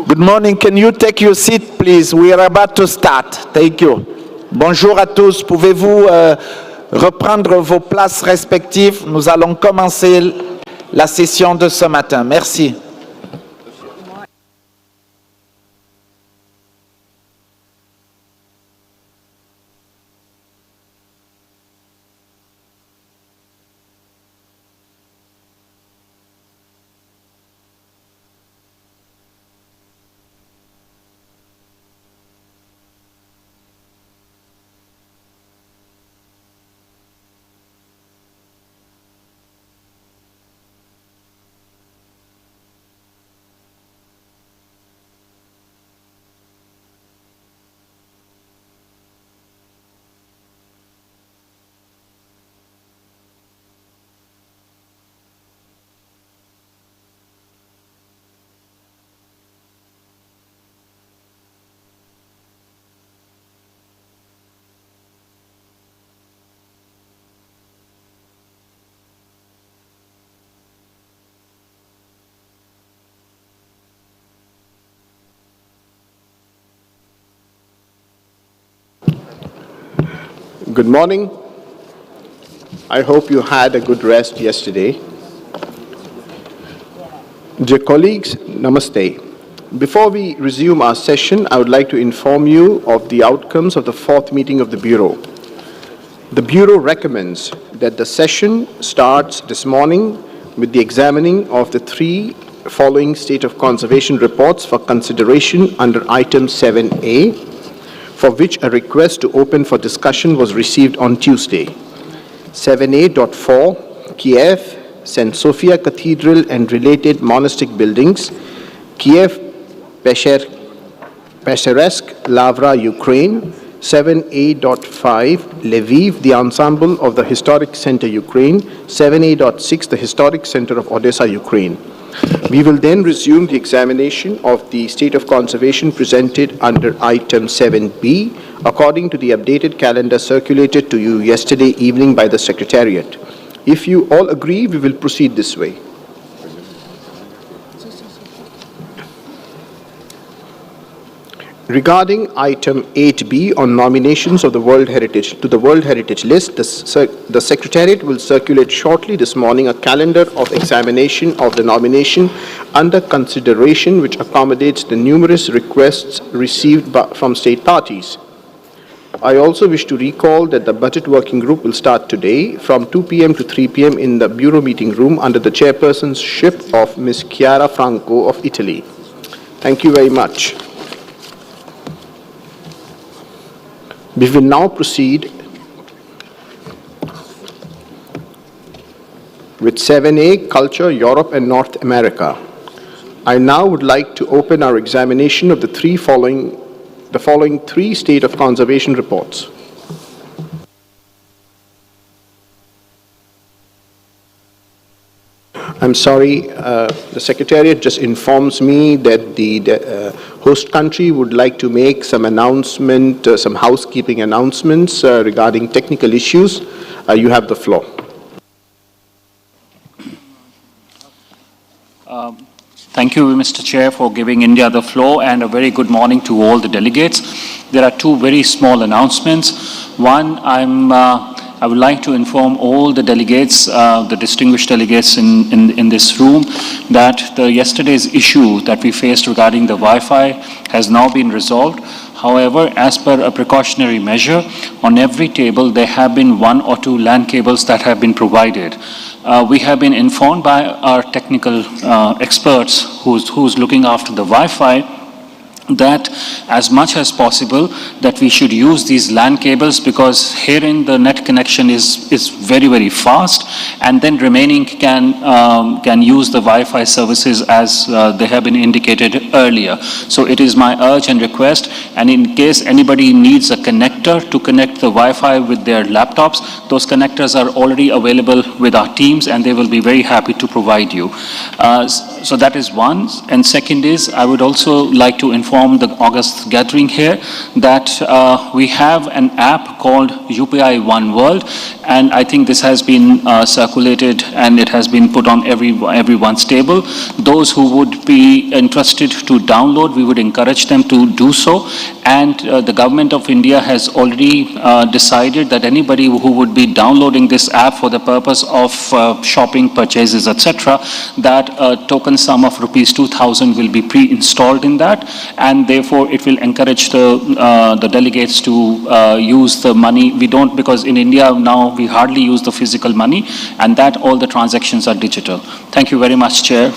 Good morning. Can you take your seat, please? We are about to start. Thank you. Bonjour à tous. Pouvez-vous reprendre vos places respectives? Nous allons commencer la session de ce matin. Merci. Good morning. I hope you had a good rest yesterday. Dear colleagues, namaste. Before we resume our session, I would like to inform you of the outcomes of the fourth meeting of the Bureau. The Bureau recommends that the session starts this morning with the examining of the three following State of Conservation reports for consideration under item 7A, for which a request to open for discussion was received on Tuesday. 7A.4, Kiev, St. Sophia Cathedral and related monastic buildings, Kiev, Pesheresk, Lavra, Ukraine. 7A.5, Lviv, the ensemble of the Historic Center, Ukraine. 7A.6, the Historic Center of Odessa, Ukraine. We will then resume the examination of the state of conservation presented under item 7B, according to the updated calendar circulated to you yesterday evening by the Secretariat. If you all agree, we will proceed this way. Regarding item 8B on nominations of the World Heritage to the World Heritage List, the Secretariat will circulate shortly this morning a calendar of examination of the nomination under consideration which accommodates the numerous requests received from state parties. I also wish to recall that the Budget Working Group will start today from 2 p.m. to 3 p.m. in the Bureau meeting room under the chairpersonship of Ms. Chiara Franco of Italy. Thank you very much. We will now proceed with 7A, Culture, Europe and North America. I now would like to open our examination of the following three State of Conservation reports. I'm sorry, the Secretariat just informs me that the host country would like to make some announcement, some housekeeping announcements regarding technical issues. You have the floor. Thank you, Mr. Chair, for giving India the floor, and a very good morning to all the delegates. There are two very small announcements. One, I would like to inform all the delegates, the distinguished delegates in this room, that yesterday's issue that we faced regarding the Wi-Fi has now been resolved. However, as per a precautionary measure, on every table there have been 1 or 2 LAN cables that have been provided. We have been informed by our technical experts who's looking after the Wi-Fi that as much as possible that we should use these LAN cables, because herein the net connection is very, very fast, and then remaining can use the Wi-Fi services as they have been indicated earlier. So it is my urge and request, and in case anybody needs a connector to connect the Wi-Fi with their laptops, those connectors are already available with our teams and they will be very happy to provide you. So that is one. And second is, I would also like to inform inform the August gathering here that we have an app called UPI One World, and I think this has been circulated and it has been put on everyone's table. Those who would be interested to download, we would encourage them to do so. And the government of India has already decided that anybody who would be downloading this app for the purpose of shopping, purchases, etc., that a token sum of rupees 2,000 will be pre-installed in that, and therefore it will encourage the delegates to use the money. We don't, because in India now we hardly use the physical money, and that all the transactions are digital. Thank you very much, Chair.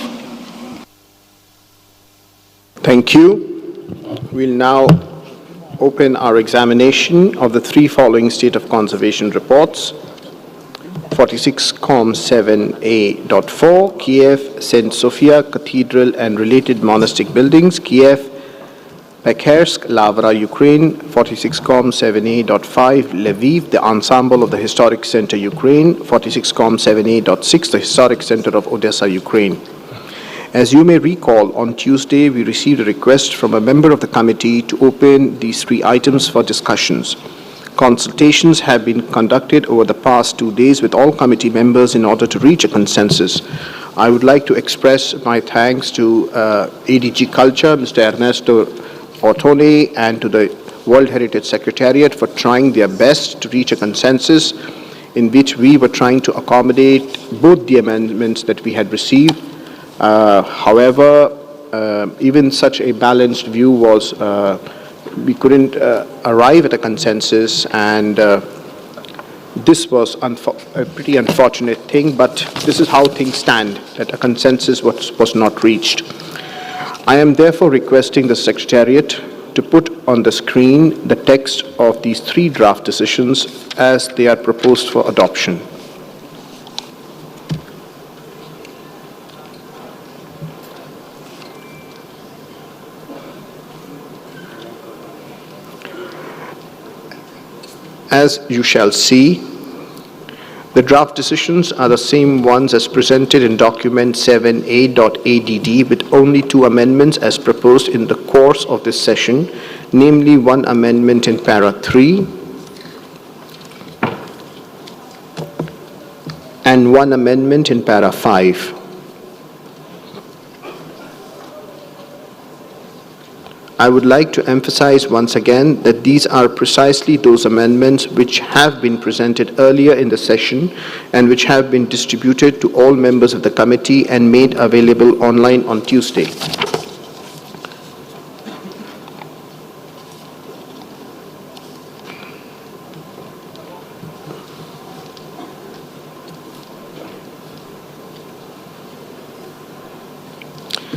Thank you. We'll now open our examination of the three following State of Conservation reports. 46 Com 7A.4, Kiev, St. Sophia Cathedral and related monastic buildings, Kiev, Pekhersk, Lavra, Ukraine. 46 Com 7A.5, Lviv, the ensemble of the Historic Center, Ukraine. 46 Com 7A.6, the Historic Center of Odessa, Ukraine. As you may recall, on Tuesday, we received a request from a member of the committee to open these three items for discussions. Consultations have been conducted over the past 2 days with all committee members in order to reach a consensus. I would like to express my thanks to ADG Culture, Mr. Ernesto Ortone, and to the World Heritage Secretariat for trying their best to reach a consensus in which we were trying to accommodate both the amendments that we had received. However, even such a balanced view was we couldn't arrive at a consensus, and this was a pretty unfortunate thing, but this is how things stand, that a consensus was not reached. I am therefore requesting the Secretariat to put on the screen the text of these three draft decisions as they are proposed for adoption. As you shall see, the draft decisions are the same ones as presented in document 7A.ADD, with only two amendments as proposed in the course of this session, namely one amendment in para 3 and one amendment in para 5. I would like to emphasize once again that these are precisely those amendments which have been presented earlier in the session and which have been distributed to all members of the committee and made available online on Tuesday.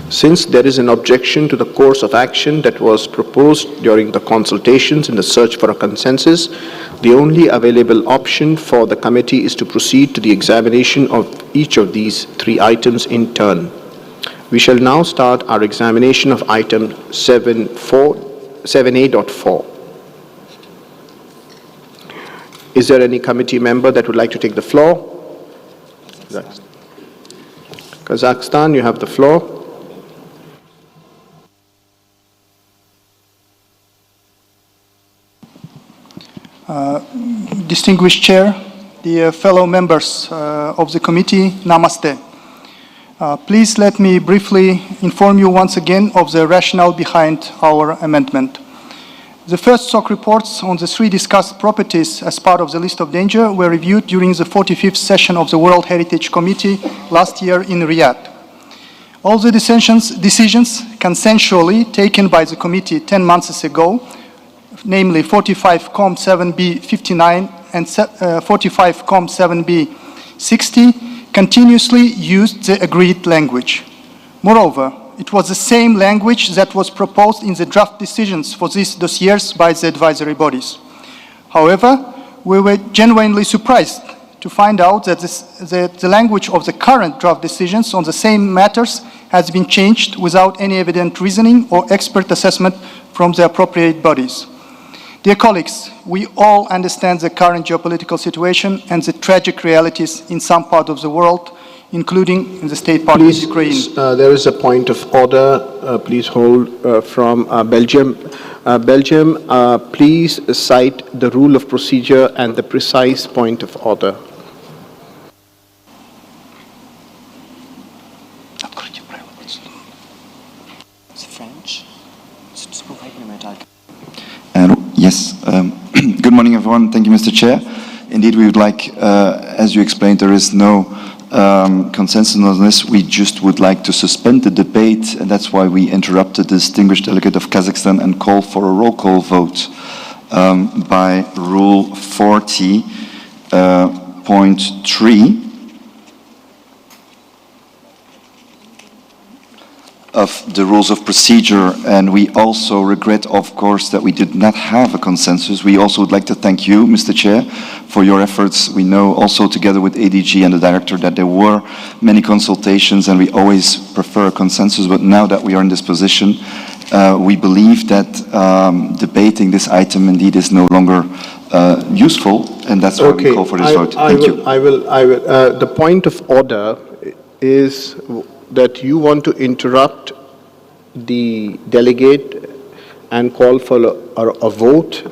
Since there is an objection to the course of action that was proposed during the consultations in the search for a consensus, the only available option for the committee is to proceed to the examination of each of these three items in turn. We shall now start our examination of item 7A.4. Is there any committee member that would like to take the floor? Kazakhstan, you have the floor. Distinguished Chair, dear fellow members of the committee, Namaste. Please let me briefly inform you once again of the rationale behind our amendment. The first SOC reports on the three discussed properties as part of the list of danger were reviewed during the 45th session of the World Heritage Committee last year in Riyadh. All the decisions consensually taken by the committee 10 months ago, namely 45 Com 7B 59 and 45 Com 7B 60, continuously used the agreed language. Moreover, it was the same language that was proposed in the draft decisions for these dossiers by the advisory bodies. However, we were genuinely surprised to find out that the language of the current draft decisions on the same matters has been changed without any evident reasoning or expert assessment from the appropriate bodies. Dear colleagues, we all understand the current geopolitical situation and the tragic realities in some part of the world including in the state party of Ukraine. Please, there is a point of order. Please hold from Belgium. Belgium, please cite the rule of procedure and the precise point of order. Yes. Good morning, everyone. Thank you, Mr. Chair. Indeed, we would like, as you explained, there is no consensus on this. We just would like to suspend the debate, and that's why we interrupted the distinguished delegate of Kazakhstan and call for a roll call vote by Rule 40.3 of the rules of procedure, and we also regret, of course, that we did not have a consensus. We also would like to thank you, Mr. Chair, for your efforts. We know also together with ADG and the director that there were many consultations and we always prefer a consensus, but now that we are in this position, we believe that debating this item indeed is no longer useful, and that's why we call for this vote. Thank you. The point of order is that you want to interrupt the delegate and call for a vote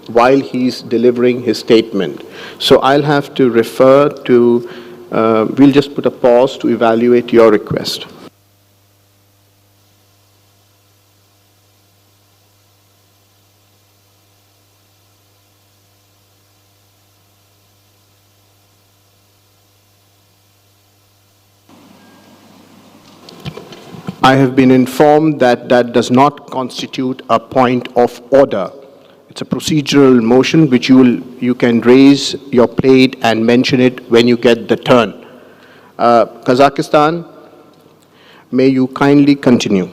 while he's delivering his statement. So I'll have to refer to, we'll just put a pause to evaluate your request. I have been informed that that does not constitute a point of order. It's a procedural motion which you can raise your plate and mention it when you get the turn. Kazakhstan, may you kindly continue.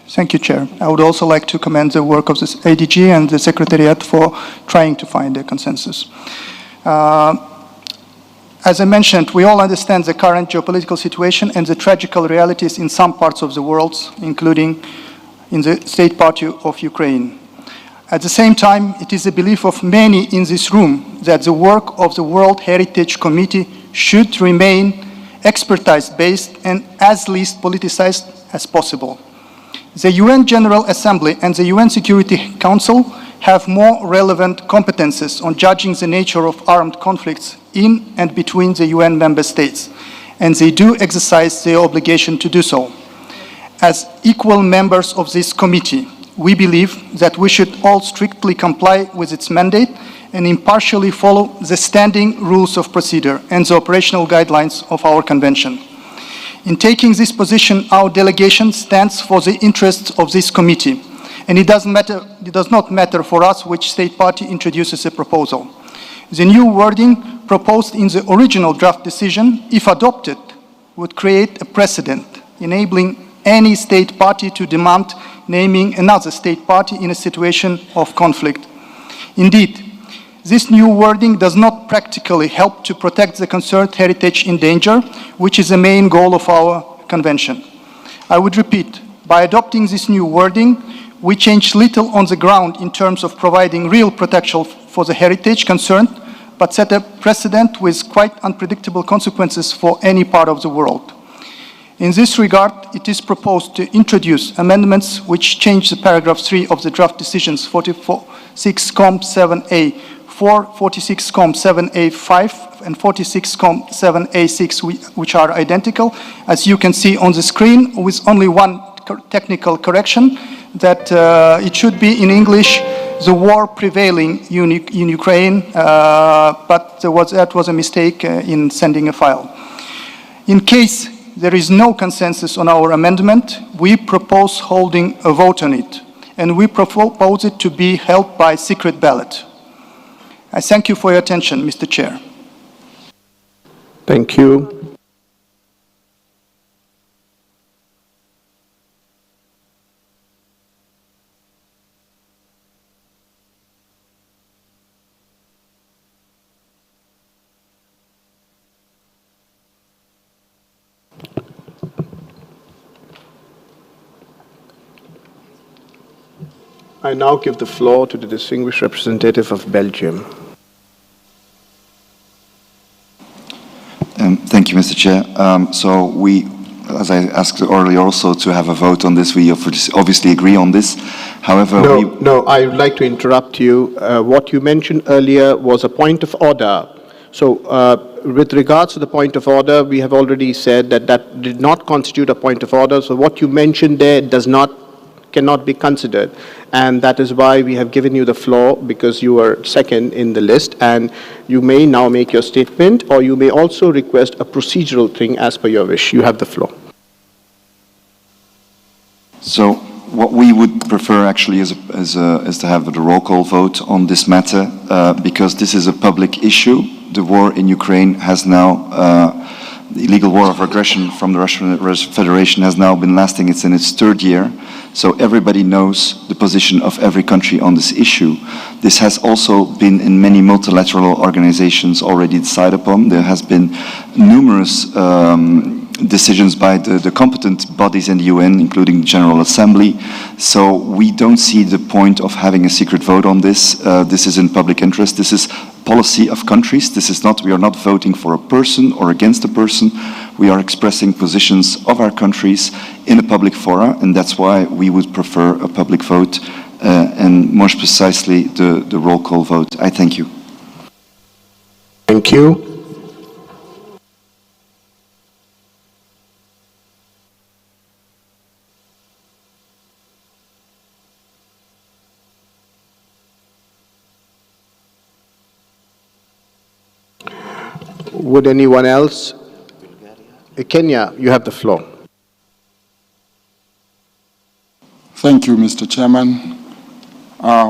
Thank you, Chair. I would also like to commend the work of the ADG and the Secretariat for trying to find a consensus. As I mentioned, we all understand the current geopolitical situation and the tragical realities in some parts of the world, including in the state party of Ukraine. At the same time, it is the belief of many in this room that the work of the World Heritage Committee should remain expertise-based and as least politicized as possible. The UN General Assembly and the UN Security Council have more relevant competences on judging the nature of armed conflicts in and between the UN member states, and they do exercise their obligation to do so. As equal members of this committee, we believe that we should all strictly comply with its mandate and impartially follow the standing rules of procedure and the operational guidelines of our convention. In taking this position, our delegation stands for the interests of this committee, and it does not matter for us which state party introduces a proposal. The new wording proposed in the original draft decision, if adopted, would create a precedent, enabling any state party to demand naming another state party in a situation of conflict. Indeed, this new wording does not practically help to protect the concerned heritage in danger, which is the main goal of our convention. I would repeat, by adopting this new wording, we change little on the ground in terms of providing real protection for the heritage concerned, but set a precedent with quite unpredictable consequences for any part of the world. In this regard, it is proposed to introduce amendments which change the paragraph 3 of the draft decisions 46.7a, 46.7a5 and 46.7a6, which are identical, as you can see on the screen, with only one technical correction, that it should be in English, the war prevailing in Ukraine, but that was a mistake in sending a file. In case there is no consensus on our amendment, we propose holding a vote on it, and we propose it to be held by secret ballot. I thank you for your attention, Mr. Chair. Thank you. I now give the floor to the distinguished representative of Belgium. Mr. Chair. So we, as I asked earlier also to have a vote on this, we obviously agree on this. However, No, I would like to interrupt you. What you mentioned earlier was a point of order. So with regards to the point of order, we have already said that that did not constitute a point of order. So what you mentioned there cannot be considered. And that is why we have given you the floor, because you are second in the list. And you may now make your statement, or you may also request a procedural thing as per your wish. You have the floor. So what we would prefer actually is to have the roll call vote on this matter, because this is a public issue. The war in Ukraine has now, the illegal war of aggression from the Russian Federation has now been lasting, it's in its third year. So everybody knows the position of every country on this issue. This has also been in many multilateral organizations already decided upon. There has been numerous decisions by the competent bodies in the UN, including the General Assembly. So we don't see the point of having a secret vote on this. This is in public interest. This is policy of countries. This is not, we are not voting for a person or against a person. We are expressing positions of our countries in a public fora, and that's why we would prefer a public vote, and more precisely the roll call vote. I thank you. Thank you. Would anyone else? Kenya, you have the floor. Thank you, Mr. Chairman.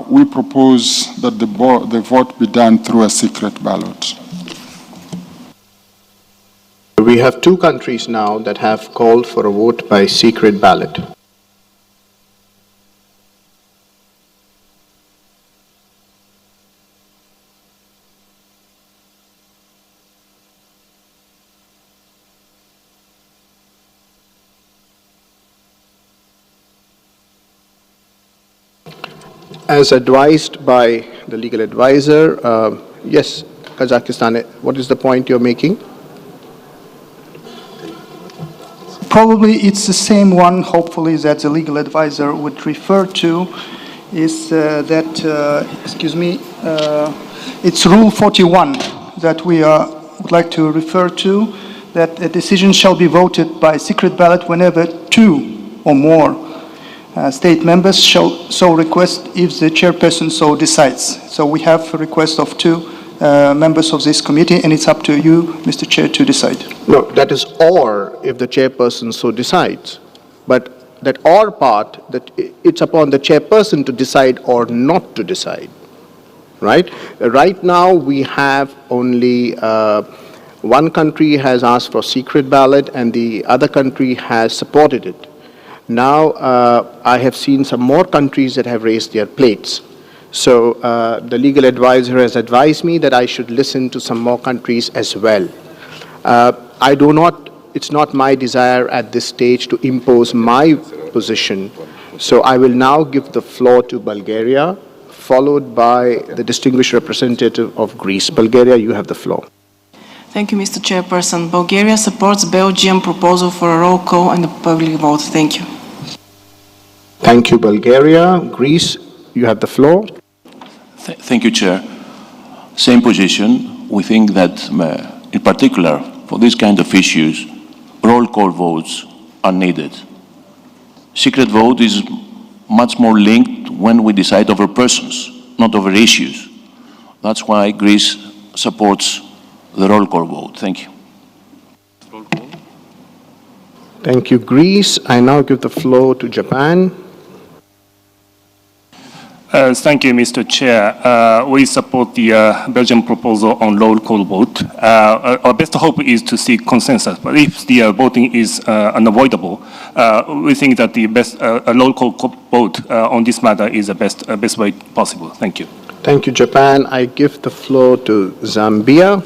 We propose that the vote be done through a secret ballot. We have two countries now that have called for a vote by secret ballot. As advised by the legal advisor, yes, Kazakhstan, what is the point you're making? Probably it's the same one, hopefully, that the legal advisor would refer to, is it's Rule 41 that we would like to refer to, that a decision shall be voted by secret ballot whenever two or more state members shall so request if the chairperson so decides. So we have a request of two members of this committee, and it's up to you, Mr. Chair, to decide. No, that is or if the chairperson so decides. But that or part, that it's upon the chairperson to decide or not to decide, right? Right now we have only one country has asked for secret ballot and the other country has supported it. Now, I have seen some more countries that have raised their plates. So the legal advisor has advised me that I should listen to some more countries as well. It's not my desire at this stage to impose my position. So I will now give the floor to Bulgaria, followed by the distinguished representative of Greece. Bulgaria, you have the floor. Thank you, Mr. Chairperson. Bulgaria supports Belgium proposal for a roll call and a public vote. Thank you. Thank you, Bulgaria. Greece, you have the floor. Thank you, Chair. Same position. We think that, in particular, for these kind of issues, roll call votes are needed. Secret vote is much more linked when we decide over persons, not over issues. That's why Greece supports the roll call vote. Thank you. Thank you, Greece. I now give the floor to Japan. Thank you, Mr. Chair. We support the Belgian proposal on roll call vote. Our best hope is to see consensus, but if the voting is unavoidable, we think that the best a roll call vote on this matter is the best way possible. Thank you. Thank you, Japan. I give the floor to Zambia.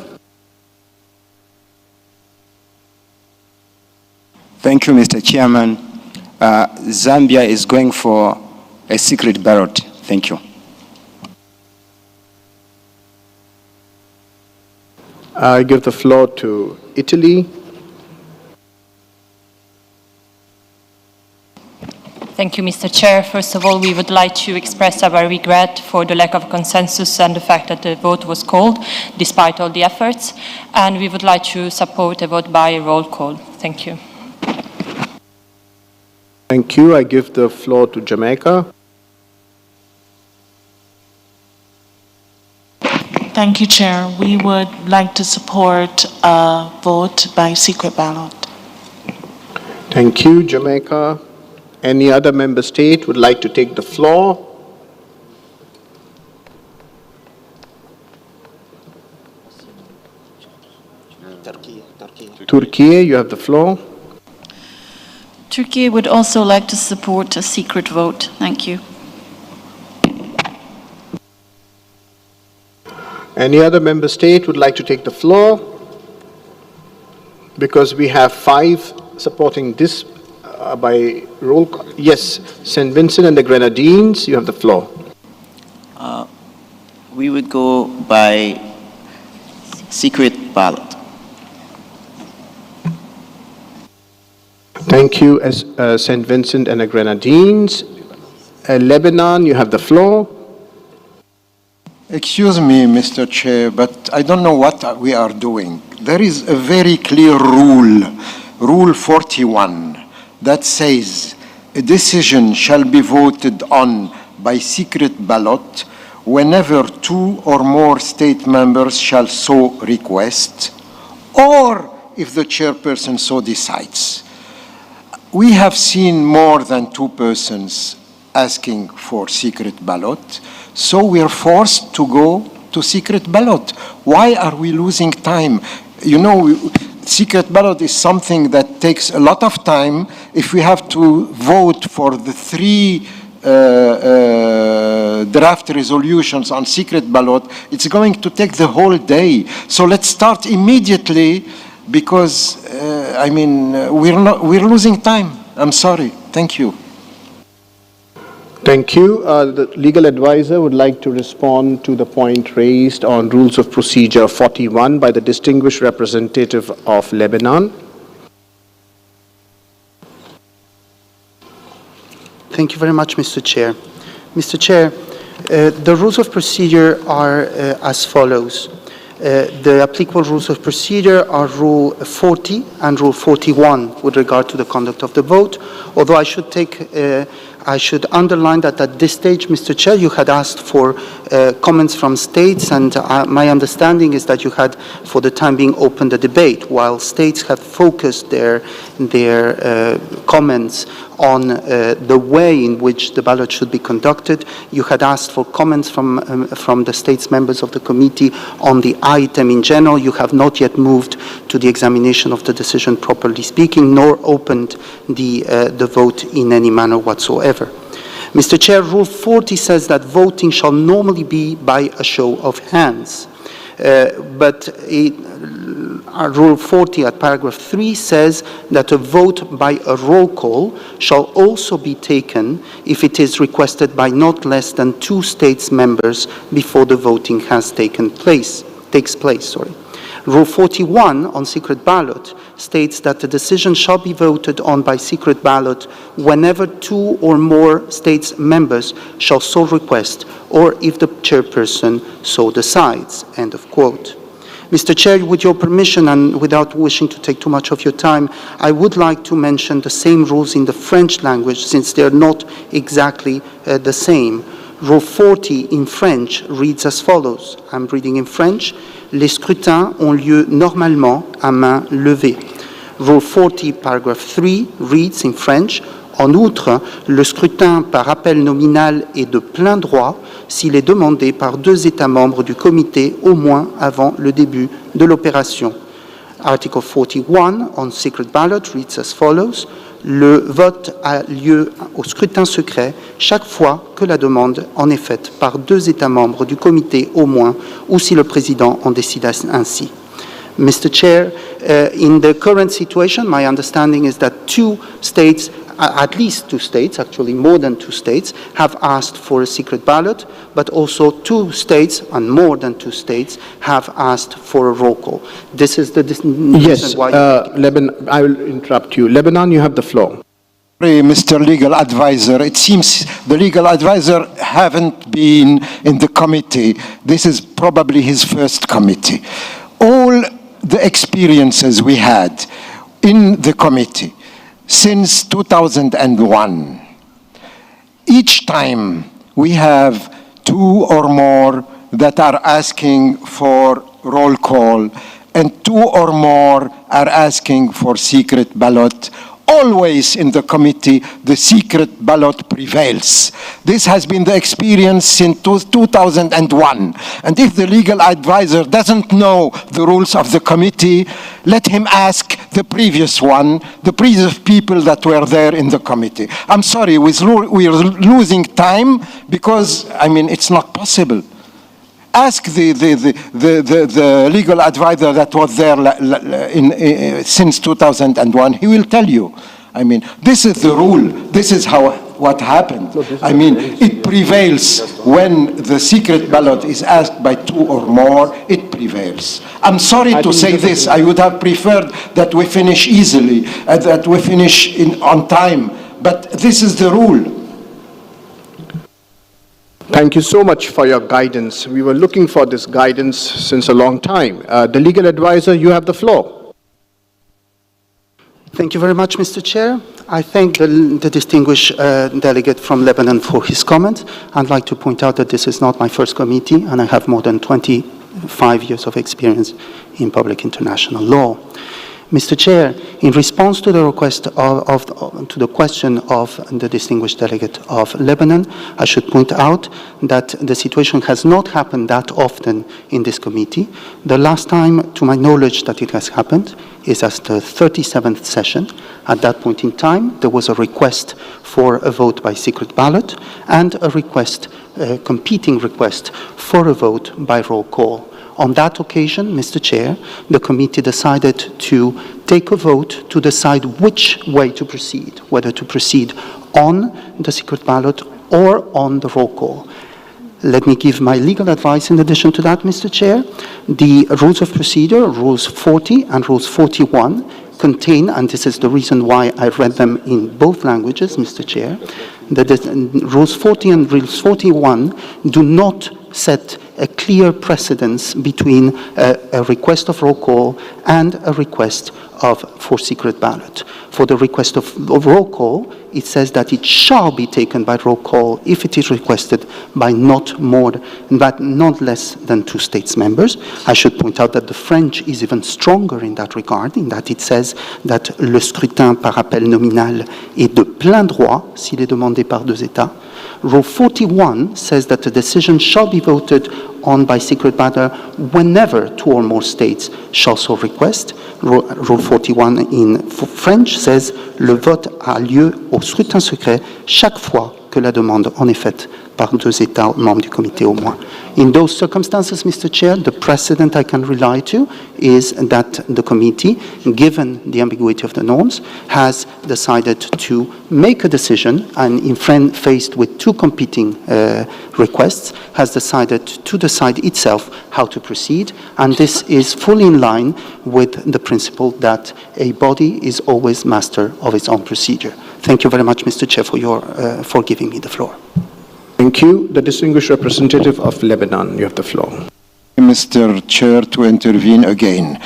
Thank you, Mr. Chairman. Zambia is going for a secret ballot. Thank you. I give the floor to Italy. Thank you, Mr. Chair. First of all, we would like to express our regret for the lack of consensus and the fact that the vote was called, despite all the efforts. And we would like to support a vote by roll call. Thank you. Thank you. I give the floor to Jamaica. Thank you, Chair. We would like to support a vote by secret ballot. Thank you, Jamaica. Any other member state would like to take the floor? Turkey, you have the floor. Turkey would also like to support a secret vote. Thank you. Any other member state would like to take the floor? Because we have 5 supporting this by roll call. Yes, St. Vincent and the Grenadines, you have the floor. We would go by secret ballot. Thank you, St. Vincent and the Grenadines. Lebanon, you have the floor. Excuse me, Mr. Chair, but I don't know what we are doing. There is a very clear rule, Rule 41, that says a decision shall be voted on by secret ballot whenever 2 or more state members shall so request, or if the chairperson so decides. We have seen more than 2 persons asking for secret ballot, so we are forced to go to secret ballot. Why are we losing time? You know, secret ballot is something that takes a lot of time. If we have to vote for the 3 draft resolutions on secret ballot, it's going to take the whole day. So let's start immediately, because I mean, we're losing time. I'm sorry. Thank you. Thank you. The legal advisor would like to respond to the point raised on Rules of Procedure 41 by the distinguished representative of Lebanon. Thank you very much, Mr. Chair. Mr. Chair, the rules of procedure are as follows. The applicable rules of procedure are Rule 40 and Rule 41 with regard to the conduct of the vote, although I should underline that at this stage, Mr. Chair, you had asked for comments from states, and my understanding is that you had, for the time being, opened the debate. While states have focused their comments on the way in which the ballot should be conducted, you had asked for comments from the states members of the committee on the item in general. You have not yet moved to the examination of the decision, properly speaking, nor opened the vote in any manner whatsoever. Mr. Chair, Rule 40 says that voting shall normally be by a show of hands. But Rule 40 at paragraph 3 says that a vote by a roll call shall also be taken if it is requested by not less than 2 states members before the voting has takes place. Rule 41 on secret ballot states that the decision shall be voted on by secret ballot whenever 2 or more states members shall so request, or if the chairperson so decides. End of quote. Mr. Chair, with your permission and without wishing to take too much of your time, I would like to mention the same rules in the French language, since they are not exactly the same. Rule 40 in French reads as follows. I'm reading in French. Les scrutins ont lieu normalement à main levée. Rule 40, paragraph 3 reads in French. En outre, le scrutin par appel nominal est de plein droit s'il est demandé par 2 États membres du comité au moins avant le début de l'opération. Article 41 on secret ballot reads as follows. Le vote a lieu au scrutin secret chaque fois que la demande en est faite par 2 États membres du comité au moins, ou si le président en décide ainsi. Mr. Chair, in the current situation, my understanding is that 2 states, at least 2 states, actually more than 2 states, have asked for a secret ballot, but also 2 states, and more than 2 states, have asked for a roll call. This is the reason why... Lebanon, I will interrupt you. Lebanon, you have the floor. Mr. Legal Advisor, it seems the legal advisor haven't been in the committee. This is probably his first committee. All the experiences we had in the committee since 2001, each time we have two or more that are asking for roll call and two or more are asking for secret ballot. Always in the committee, the secret ballot prevails. This has been the experience since 2001. And if the legal advisor doesn't know the rules of the committee, let him ask the previous one, the previous people that were there in the committee. I'm sorry, we're losing time because, I mean, it's not possible. Ask the legal advisor that was there since 2001. He will tell you. I mean, this is the rule. This is what happened. I mean, it prevails when the secret ballot is asked by two or more. It prevails. I'm sorry to say this. I would have preferred that we finish easily, that we finish on time. But this is the rule. Thank you so much for your guidance. We were looking for this guidance since a long time. The legal advisor, you have the floor. Thank you very much, Mr. Chair. I thank the distinguished delegate from Lebanon for his comments. I'd like to point out that this is not my first committee, and I have more than 25 years of experience in public international law. Mr. Chair, in response to the request to the question of the distinguished delegate of Lebanon, I should point out that the situation has not happened that often in this committee. The last time, to my knowledge, that it has happened is at the 37th session. At that point in time, there was a request for a vote by secret ballot and a competing request for a vote by roll call. On that occasion, Mr. Chair, the committee decided to take a vote to decide which way to proceed, whether to proceed on the secret ballot or on the roll call. Let me give my legal advice in addition to that, Mr. Chair. The rules of procedure, Rules 40 and Rules 41, contain, and this is the reason why I read them in both languages, Mr. Chair, that Rules 40 and Rules 41 do not set a clear precedence between a request of roll call and a request for secret ballot. For the request of roll call, it says that it shall be taken by roll call if it is requested by not less than 2 states members. I should point out that the French is even stronger in that regard, in that it says that le scrutin par appel nominal est de plein droit s'il est demandé par 2 États. Rule 41 says that the decision shall be voted on by secret ballot whenever 2 or more states shall so request. Rule 41 in French says le vote a lieu au scrutin secret chaque fois que la demande en est faite par 2 États membres du comité au moins. In those circumstances, Mr. Chair, the precedent I can rely to is that the committee, given the ambiguity of the norms, has decided to make a decision, and faced with 2 competing requests, has decided to decide itself how to proceed, and this is fully in line with the principle that a body is always master of its own procedure. Thank you very much, Mr. Chair, for giving me the floor. Thank you. The distinguished representative of Lebanon, you have the floor. Mr. Chair, to intervene again.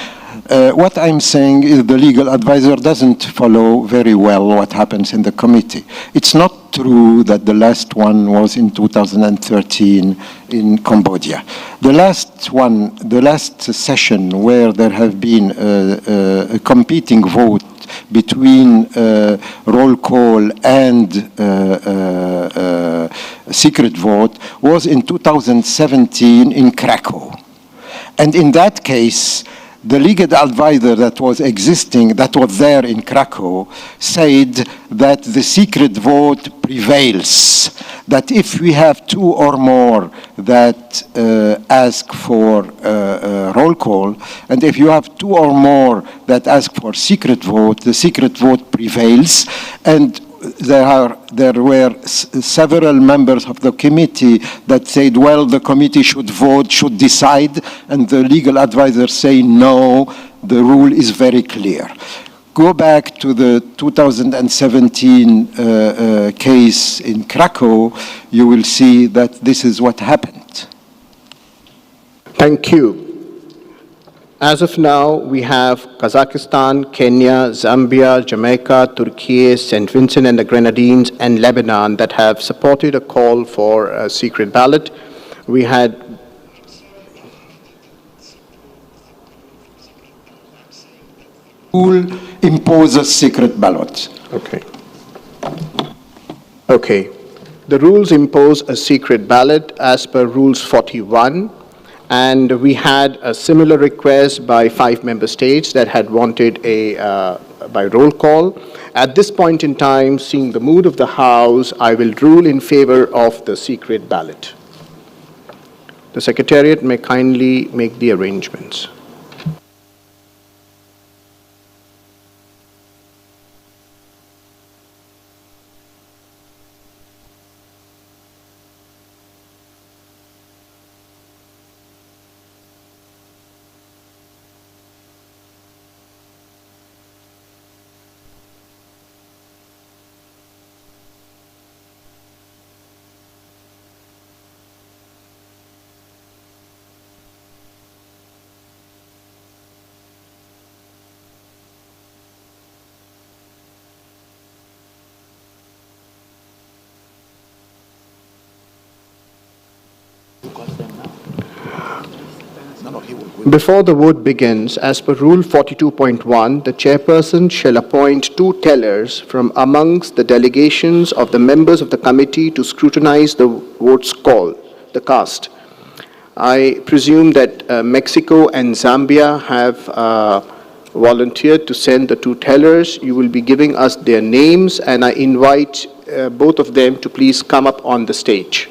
What I'm saying is the legal advisor doesn't follow very well what happens in the committee. It's not true that the last one was in 2013 in Cambodia. The last session where there have been a competing vote between roll call and secret vote was in 2017 in Krakow. And in that case, the legal advisor that was there in Krakow, said that the secret vote prevails, that if we have 2 or more that ask for roll call, and if you have 2 or more that ask for secret vote, the secret vote prevails, and there were several members of the committee that said, well, the committee should vote, should decide, and the legal advisors say, no, the rule is very clear. go back to the 2017 case in Krakow, you will see that this is what happened. Thank you. As of now, we have Kazakhstan, Kenya, Zambia, Jamaica, Turkey, St. Vincent and the Grenadines, and Lebanon that have supported a call for a secret ballot. We had Rule imposes secret ballots. Okay. Okay. The rules impose a secret ballot as per Rules 41, and we had a similar request by 5 member states that had wanted a by roll call. At this point in time, seeing the mood of the House, I will rule in favor of the secret ballot. The Secretariat may kindly make the arrangements. Before the vote begins, as per Rule 42.1, the chairperson shall appoint 2 tellers from amongst the delegations of the members of the committee to scrutinize the votes cast. I presume that Mexico and Zambia have volunteered to send the 2 tellers. You will be giving us their names, and I invite both of them to please come up on the stage.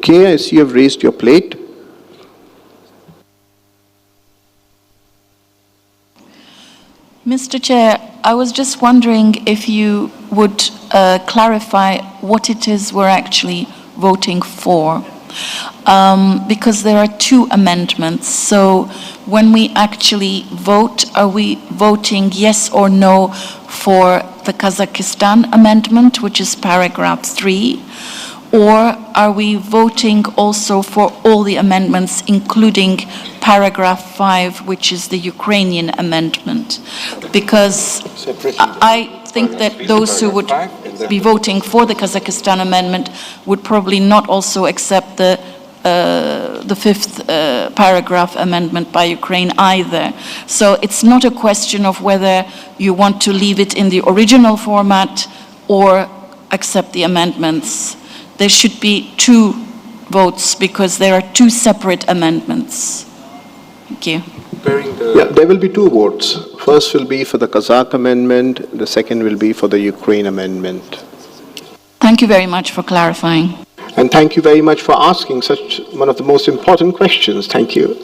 Okay, I see you've raised your plate. Mr. Chair, I was just wondering if you would clarify what it is we're actually voting for. Because there are two amendments. So when we actually vote, are we voting yes or no for the Kazakhstan amendment, which is paragraph 3? Or are we voting also for all the amendments, including paragraph 5, which is the Ukrainian amendment? Because I think that those who would be voting for the Kazakhstan amendment would probably not also accept the fifth paragraph amendment by Ukraine either. So it's not a question of whether you want to leave it in the original format or accept the amendments. There should be two votes because there are two separate amendments. Thank you. Yeah, there will be two votes. First will be for the Kazakh amendment, the second will be for the Ukraine amendment. Thank you very much for clarifying. And thank you very much for asking such one of the most important questions. Thank you.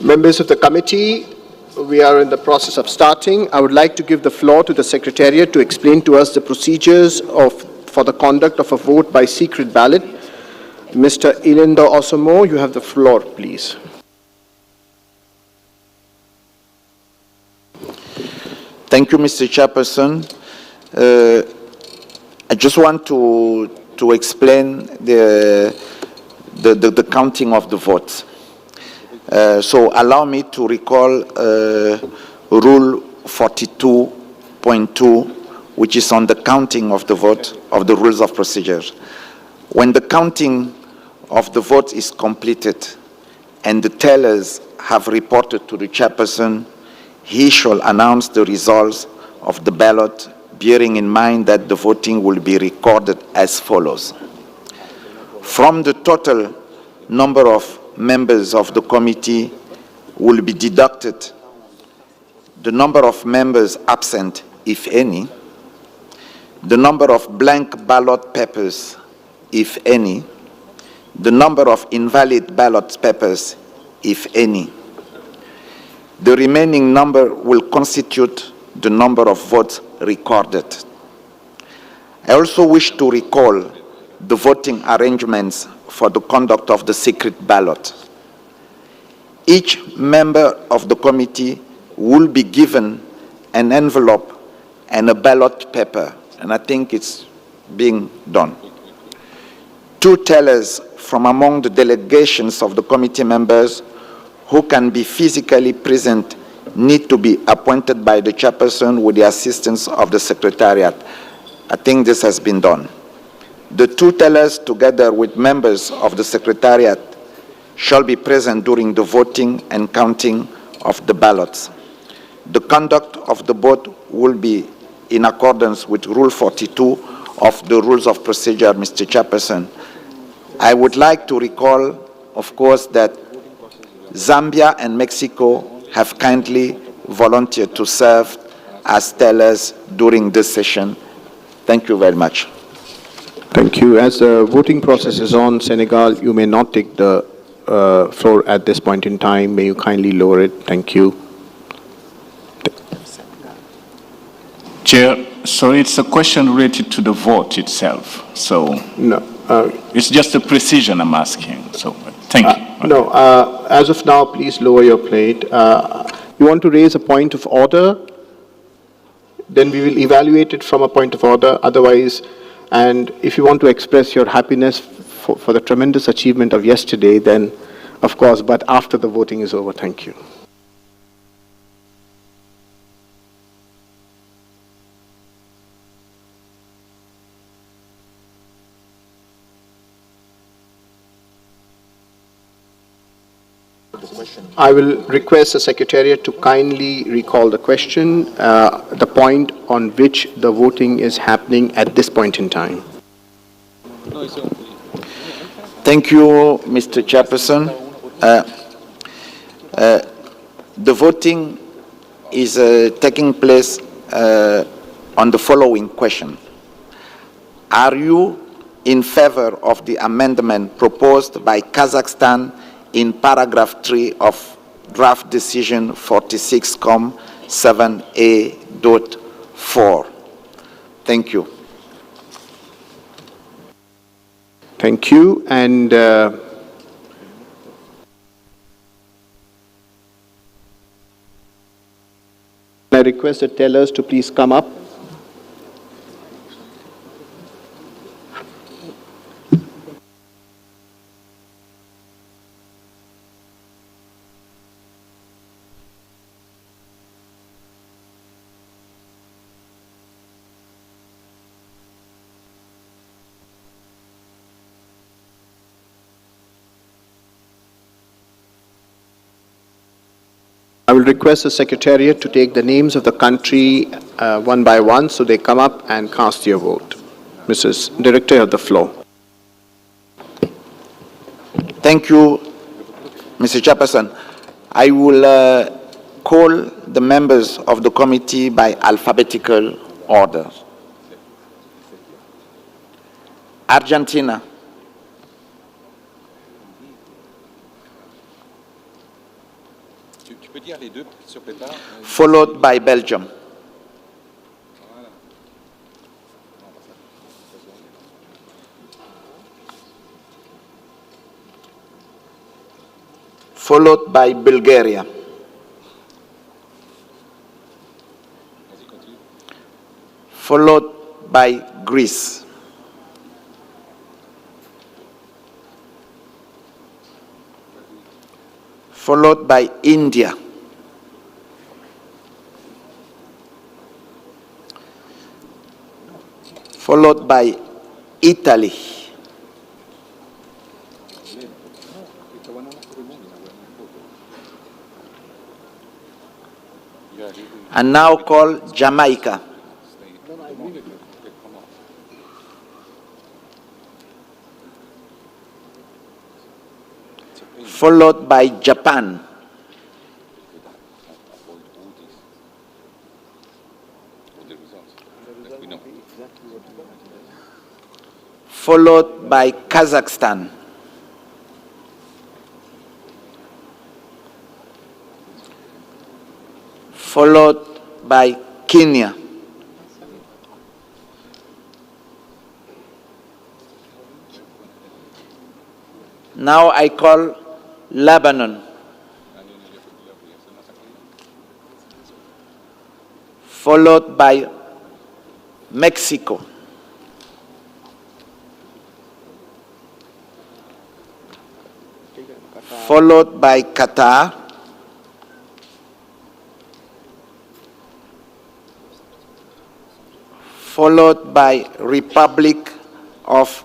Members of the committee, we are in the process of starting. I would like to give the floor to the Secretariat to explain to us the procedures for the conduct of a vote by secret ballot. Mr. Ilindo Osomo, you have the floor, please. Thank you, Mr. Chairperson. I just want to explain the counting of the votes. So allow me to recall Rule 42.2, which is on the counting of the vote of the rules of procedure. When the counting of the vote is completed and the tellers have reported to the chairperson, he shall announce the results of the ballot, bearing in mind that the voting will be recorded as follows. From the total number of members of the committee will be deducted the number of members absent, if any, the number of blank ballot papers, if any, the number of invalid ballot papers, if any. The remaining number will constitute the number of votes recorded. I also wish to recall the voting arrangements for the conduct of the secret ballot. Each member of the committee will be given an envelope and a ballot paper, and I think it's being done. 2 tellers from among the delegations of the committee members who can be physically present need to be appointed by the chairperson with the assistance of the secretariat. I think this has been done. The 2 tellers, together with members of the secretariat, shall be present during the voting and counting of the ballots. The conduct of the vote will be in accordance with Rule 42 of the Rules of Procedure, Mr. Chairperson. I would like to recall, of course, that Zambia and Mexico have kindly volunteered to serve as tellers during this session. Thank you very much. Thank you. As the voting process is on, Senegal, you may not take the floor at this point in time. May you kindly lower it? Thank you. Chair, so it's a question related to the vote itself. So no, it's just a precision I'm asking. So thank you. No, as of now, please lower your plate. You want to raise a point of order? Then we will evaluate it from a point of order. Otherwise, and if you want to express your happiness for the tremendous achievement of yesterday, then of course, but after the voting is over. Thank you. I will request the Secretariat to kindly recall the question, the point on which the voting is happening at this point in time. Thank you, Mr. Chairperson. The voting is taking place on the following question. Are you in favor of the amendment proposed by Kazakhstan in paragraph 3 of draft decision 46.7a.4? Thank you. Thank you. And I request the tellers to please come up. I will request the Secretariat to take the names of the country one by one, so they come up and cast their vote. Mrs. Director, you have the floor. Thank you, Mr. Chairperson. I will call the members of the committee by alphabetical order. Argentina. followed by Belgium. Followed by Bulgaria. Followed by Greece. Followed by India. Followed by Italy. And now call Jamaica. Followed by Japan. Followed by Kazakhstan. Followed by Kenya. Now I call Lebanon. Followed by Mexico. Followed by Qatar. Followed by Republic of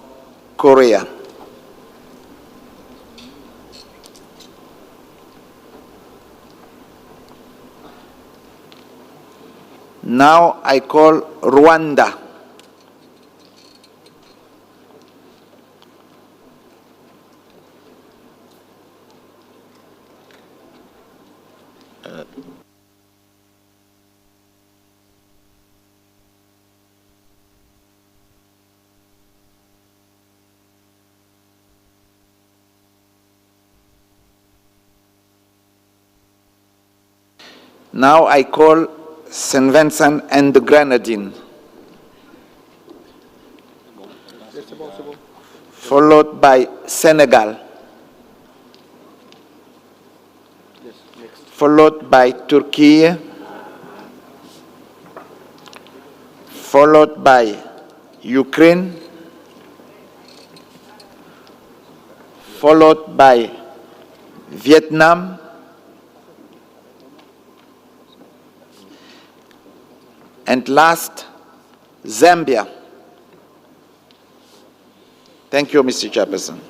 Korea. Now I call Rwanda. Now I call St. Vincent and the Grenadines. Followed by Senegal. Followed by Turkey. Followed by Ukraine. Followed by Vietnam. And last, Zambia. Thank you, Mr. Chairperson.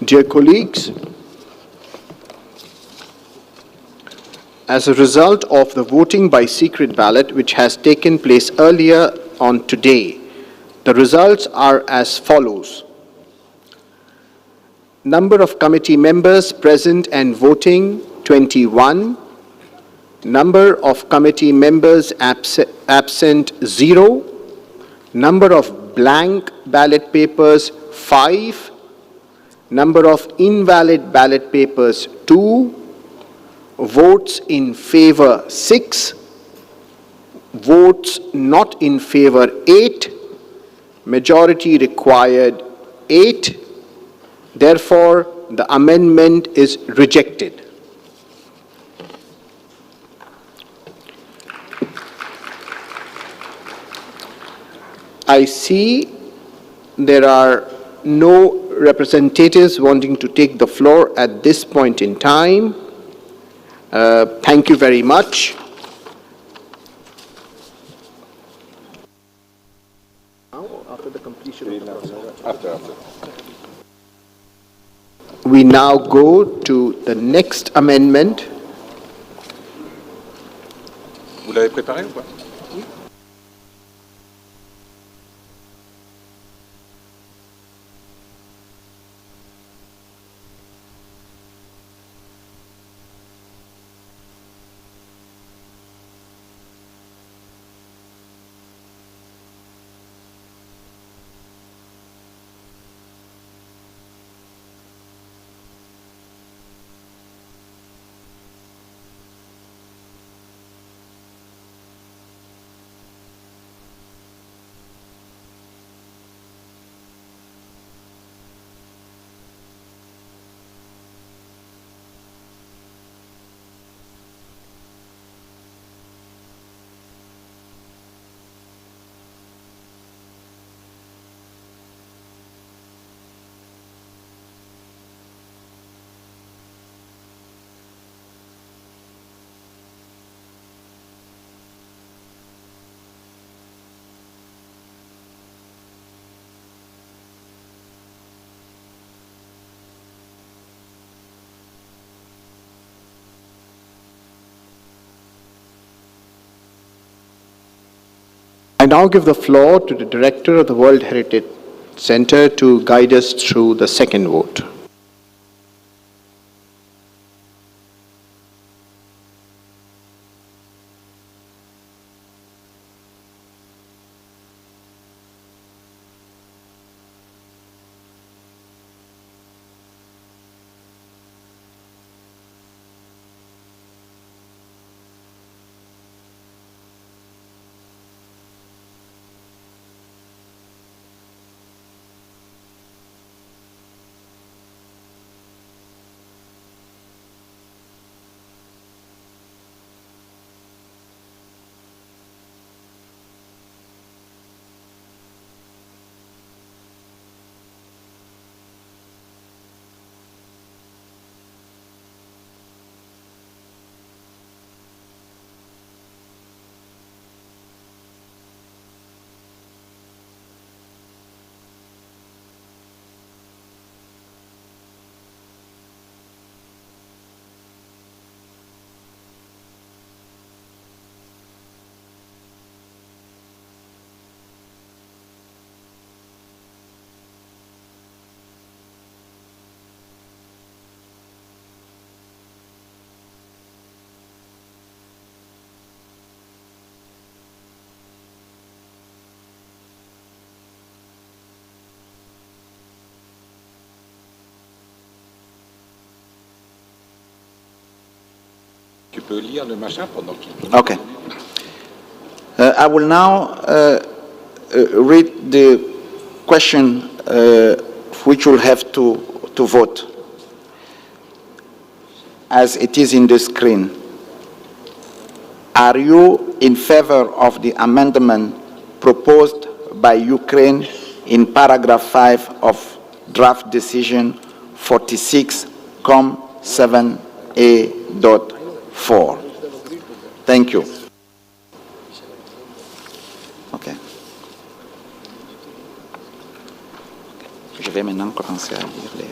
Dear colleagues, as a result of the voting by secret ballot which has taken place earlier on today, the results are as follows. Number of committee members present and voting, 21. Number of committee members absent, 0. Number of blank ballot papers, 5. Number of invalid ballot papers, 2. Votes in favor, 6. Votes not in favor, 8. Majority required, 8. Therefore, the amendment is rejected. I see there are no representatives wanting to take the floor at this point in time. Thank you very much. After the completion of the process. We now go to the next amendment. Vous l'avez préparé ou pas? I now give the floor to the Director of the World Heritage Center to guide us through the second vote. Tu peux lire le machin pendant qu'il... Okay. I will now read the question which will have to vote as it is in the screen. Are you in favor of the amendment proposed by Ukraine in paragraph 5 of draft decision 46,7A.4? Thank you. OK. Je vais maintenant commencer à lire les...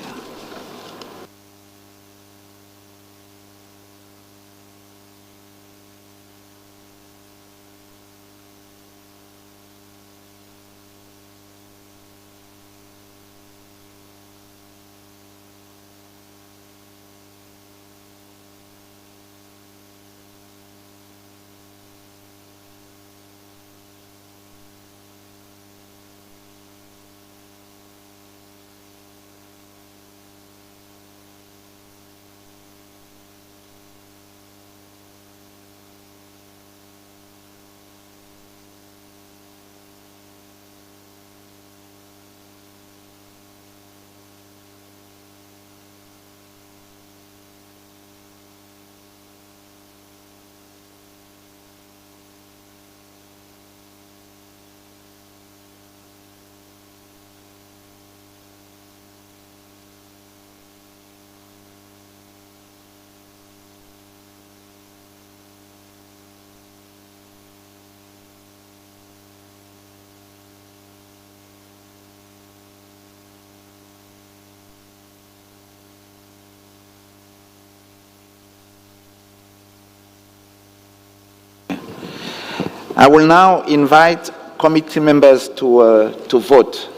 I will now invite committee members to vote.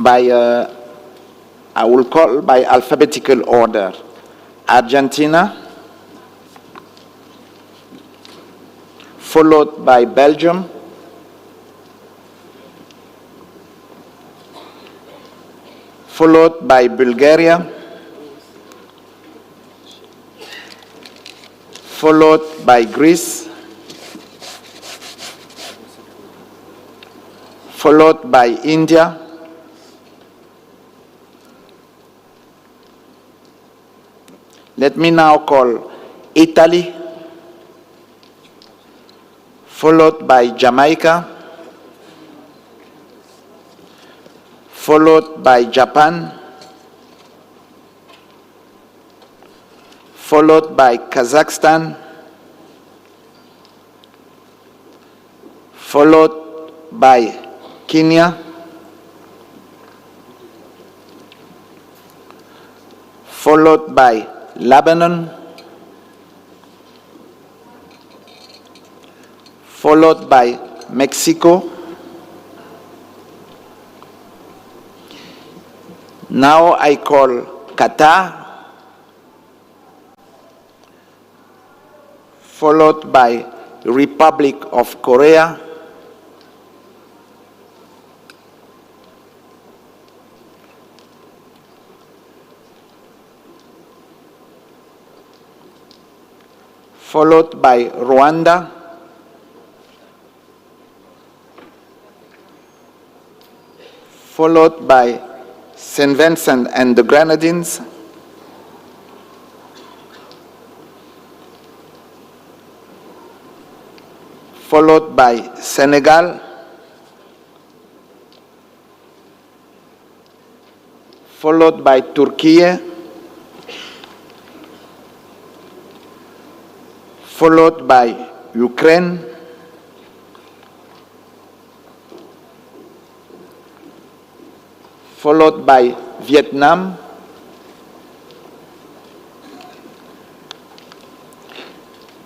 I will call by alphabetical order. Argentina, followed by Belgium, followed by Bulgaria, followed by Greece, followed by India, let me now call Italy, followed by Jamaica, followed by Japan, followed by Kazakhstan, followed by Kenya, followed by Lebanon, followed by Mexico. Now I call Qatar, followed by Republic of Korea, followed by Rwanda, followed by St. Vincent and the Grenadines, followed by Senegal, followed by Turkey, followed by Ukraine, followed by Vietnam,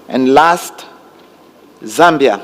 and last, Zambia.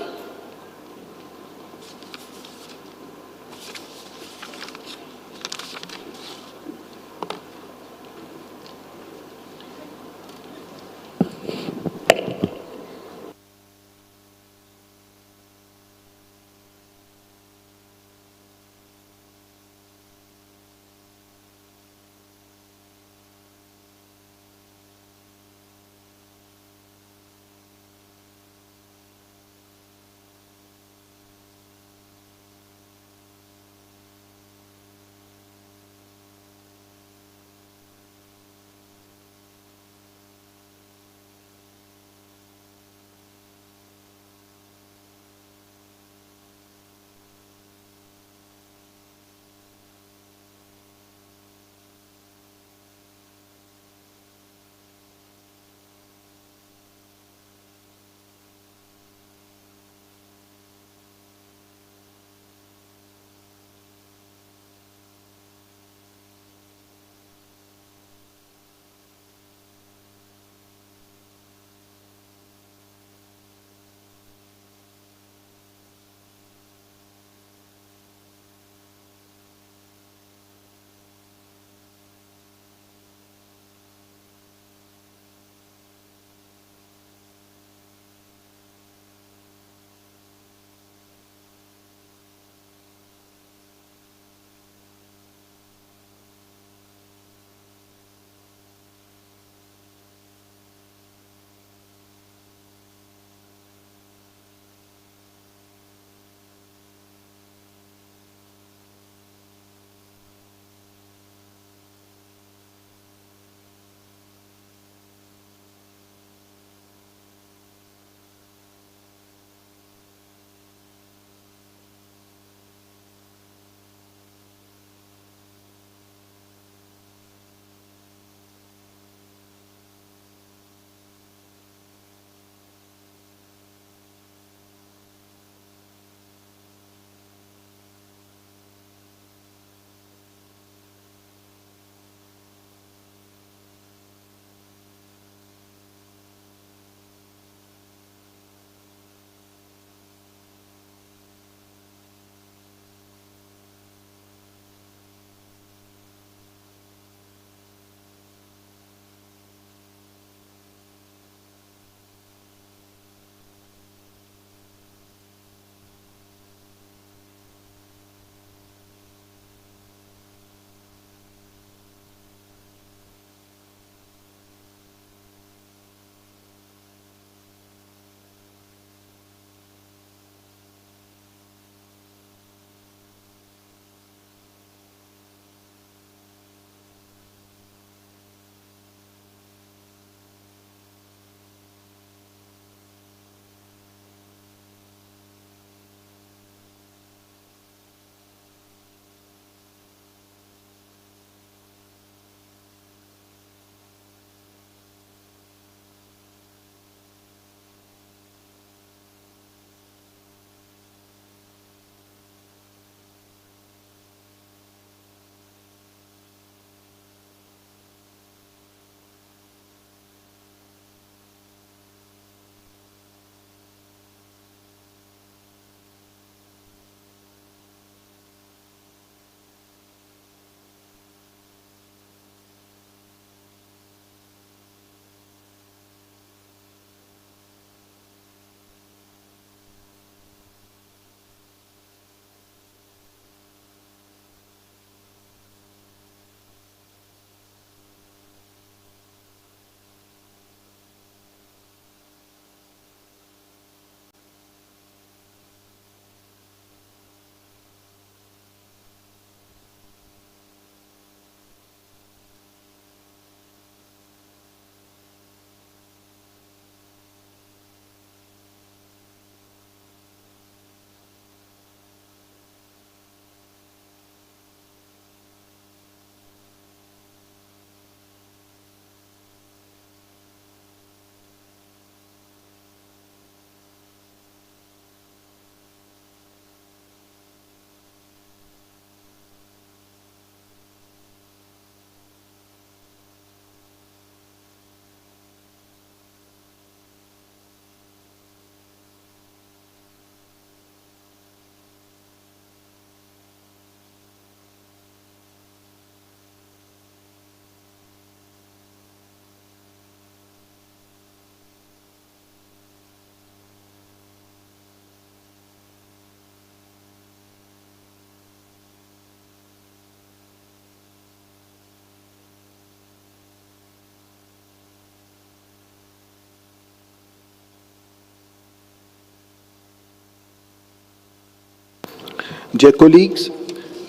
Dear colleagues,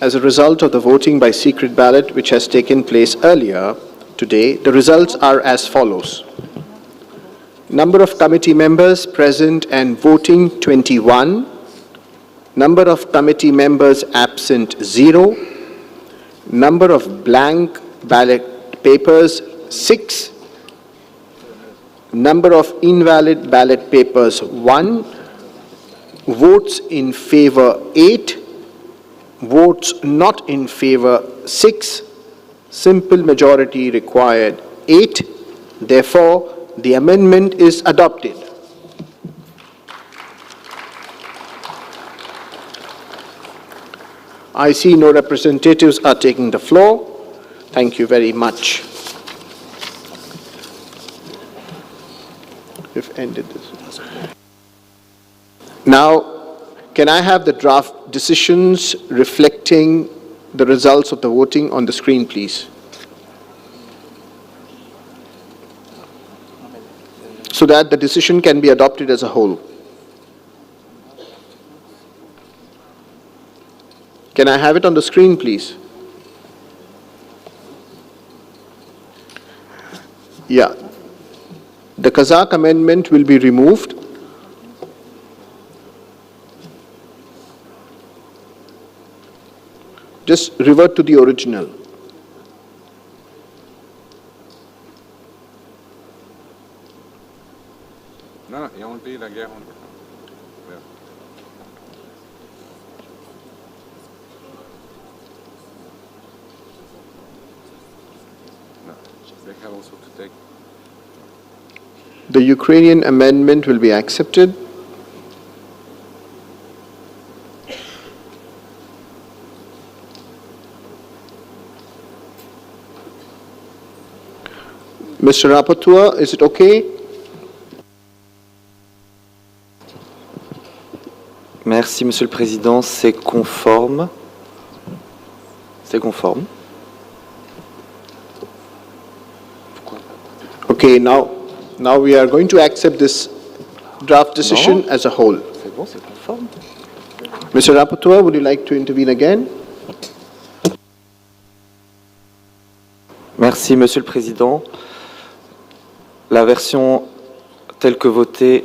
as a result of the voting by secret ballot which has taken place earlier today, the results are as follows. Number of committee members present and voting 21. Number of committee members absent 0. Number of blank ballot papers 6. Number of invalid ballot papers 1. Votes in favor 8. Votes not in favor 6. Simple majority required 8. Therefore, the amendment is adopted. I see no representatives are taking the floor. Thank you very much. We've ended this. Now, can I have the draft decisions reflecting the results of the voting on the screen, please? So that the decision can be adopted as a whole. Can I have it on the screen, please? Yeah. The Kazakh amendment will be removed. Just revert to the original. Non, et on paye la guerre en No, they have also to take. The Ukrainian amendment will be accepted. Mr. Rapporteur, is it okay? Merci, Monsieur le Président. C'est conforme. C'est conforme. Okay, now we are going to accept this draft decision as a whole. C'est bon, c'est conforme. Mr. Rapporteur, would you like to intervene again? Merci, Monsieur le Président. La version telle que votée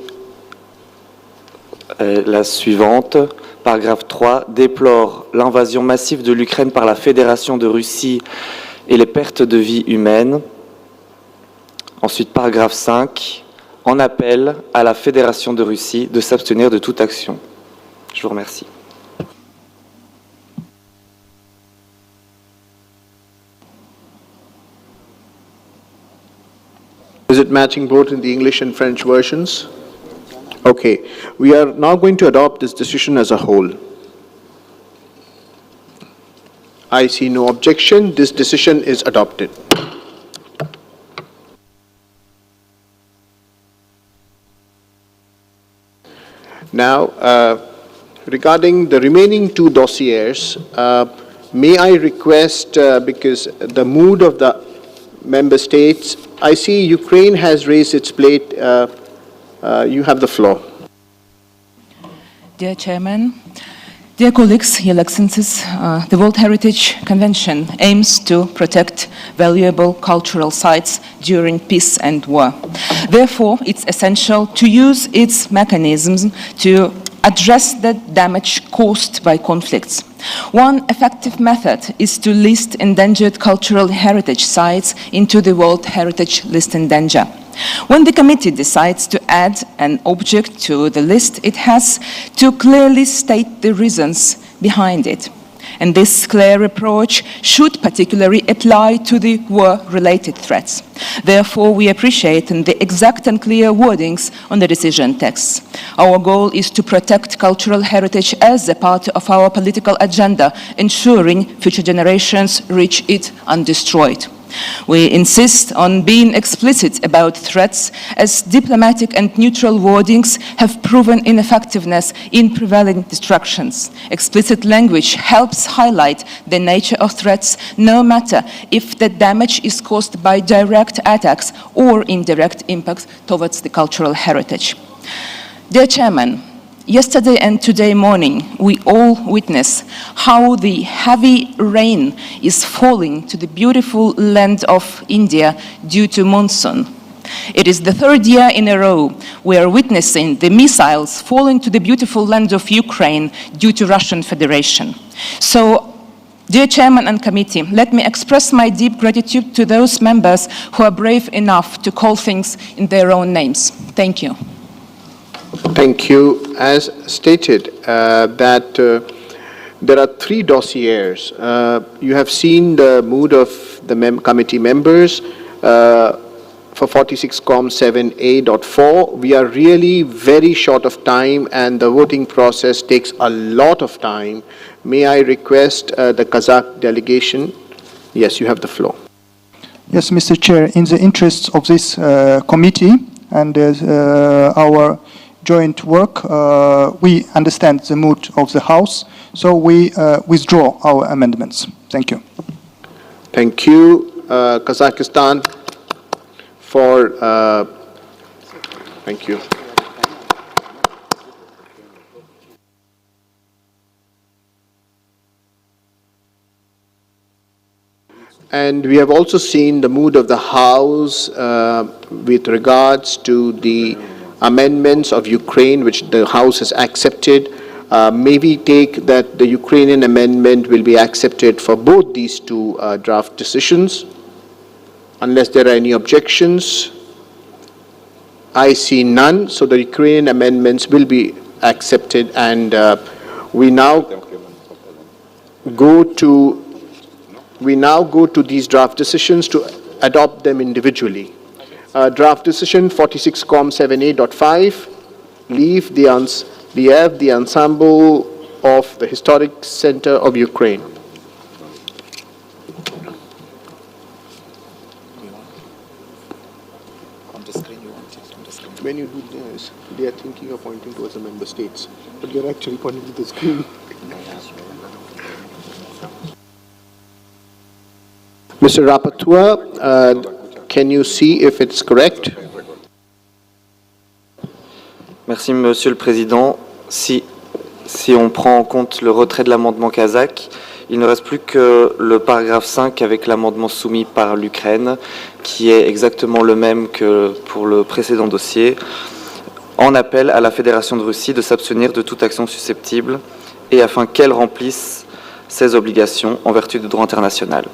est la suivante. Paragraphe 3. Déplore l'invasion massive de l'Ukraine par la Fédération de Russie et les pertes de vies humaines. Ensuite, paragraphe 5. En appelle à la Fédération de Russie de s'abstenir de toute action. Je vous remercie. Is it matching both in the English and French versions? Okay, we are now going to adopt this decision as a whole. I see no objection. This decision is adopted. Now, regarding the remaining two dossiers, may I request, because the mood of the member states, I see Ukraine has raised its plate. You have the floor. Dear Chairman, dear colleagues, Your Excellencies, the World Heritage Convention aims to protect valuable cultural sites during peace and war. Therefore, it's essential to use its mechanisms to address the damage caused by conflicts. One effective method is to list endangered cultural heritage sites into the World Heritage List in danger. When the committee decides to add an object to the list, it has to clearly state the reasons behind it. And this clear approach should particularly apply to the war-related threats. Therefore, we appreciate the exact and clear wordings on the decision text. Our goal is to protect cultural heritage as a part of our political agenda, ensuring future generations reach it undestroyed. We insist on being explicit about threats, as diplomatic and neutral wordings have proven ineffectiveness in preventing destructions. Explicit language helps highlight the nature of threats, no matter if the damage is caused by direct attacks or indirect impacts towards the cultural heritage. Dear Chairman, Yesterday and today morning, we all witness how the heavy rain is falling to the beautiful land of India due to monsoon. It is the third year in a row we are witnessing the missiles falling to the beautiful land of Ukraine due to Russian Federation. So, dear Chairman and Committee, let me express my deep gratitude to those members who are brave enough to call things in their own names. Thank you. Thank you. As stated, there are three dossiers. You have seen the mood of the committee members for 46Com 7A.4. We are really very short of time and the voting process takes a lot of time. May I request the Kazakh delegation? Yes, you have the floor. Yes, Mr. Chair, in the interests of this committee and our joint work, we understand the mood of the House, so we withdraw our amendments. Thank you. Thank you, Kazakhstan, for, thank you. And we have also seen the mood of the House with regards to the amendments of Ukraine, which the House has accepted. May we take that the Ukrainian amendment will be accepted for both these two draft decisions? Unless there are any objections, I see none, so the Ukrainian amendments will be accepted, and we now go to these draft decisions to adopt them individually. Draft decision 46Com 7A.5, leave the ensemble of the Historic Center of Ukraine. When you do this, they are thinking of pointing towards the member states, but you're actually pointing to the screen. Mr. Rapporteur, can you see if it's correct? Merci, Monsieur le Président. Si on prend en compte le retrait de l'amendement kazakh, il ne reste plus que le paragraphe 5 avec l'amendement soumis par l'Ukraine, qui est exactement le même que pour le précédent dossier, en appel à la Fédération de Russie de s'abstenir de toute action susceptible et afin qu'elle remplisse ses obligations en vertu du droit international.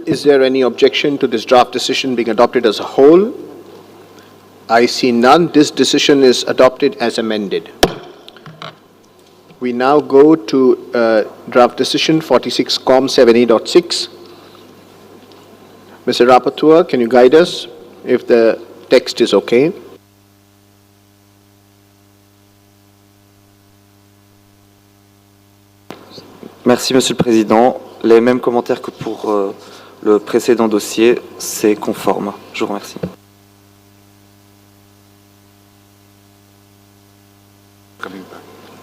Is there any objection to this draft decision being adopted as a whole? I see none. This decision is adopted as amended. We now go to draft decision 46Com 7A.6. Mr. Rapporteur, can you guide us if the text is okay? Merci, Monsieur le Président. Les mêmes commentaires que pour le précédent dossier, c'est conforme. Je vous remercie.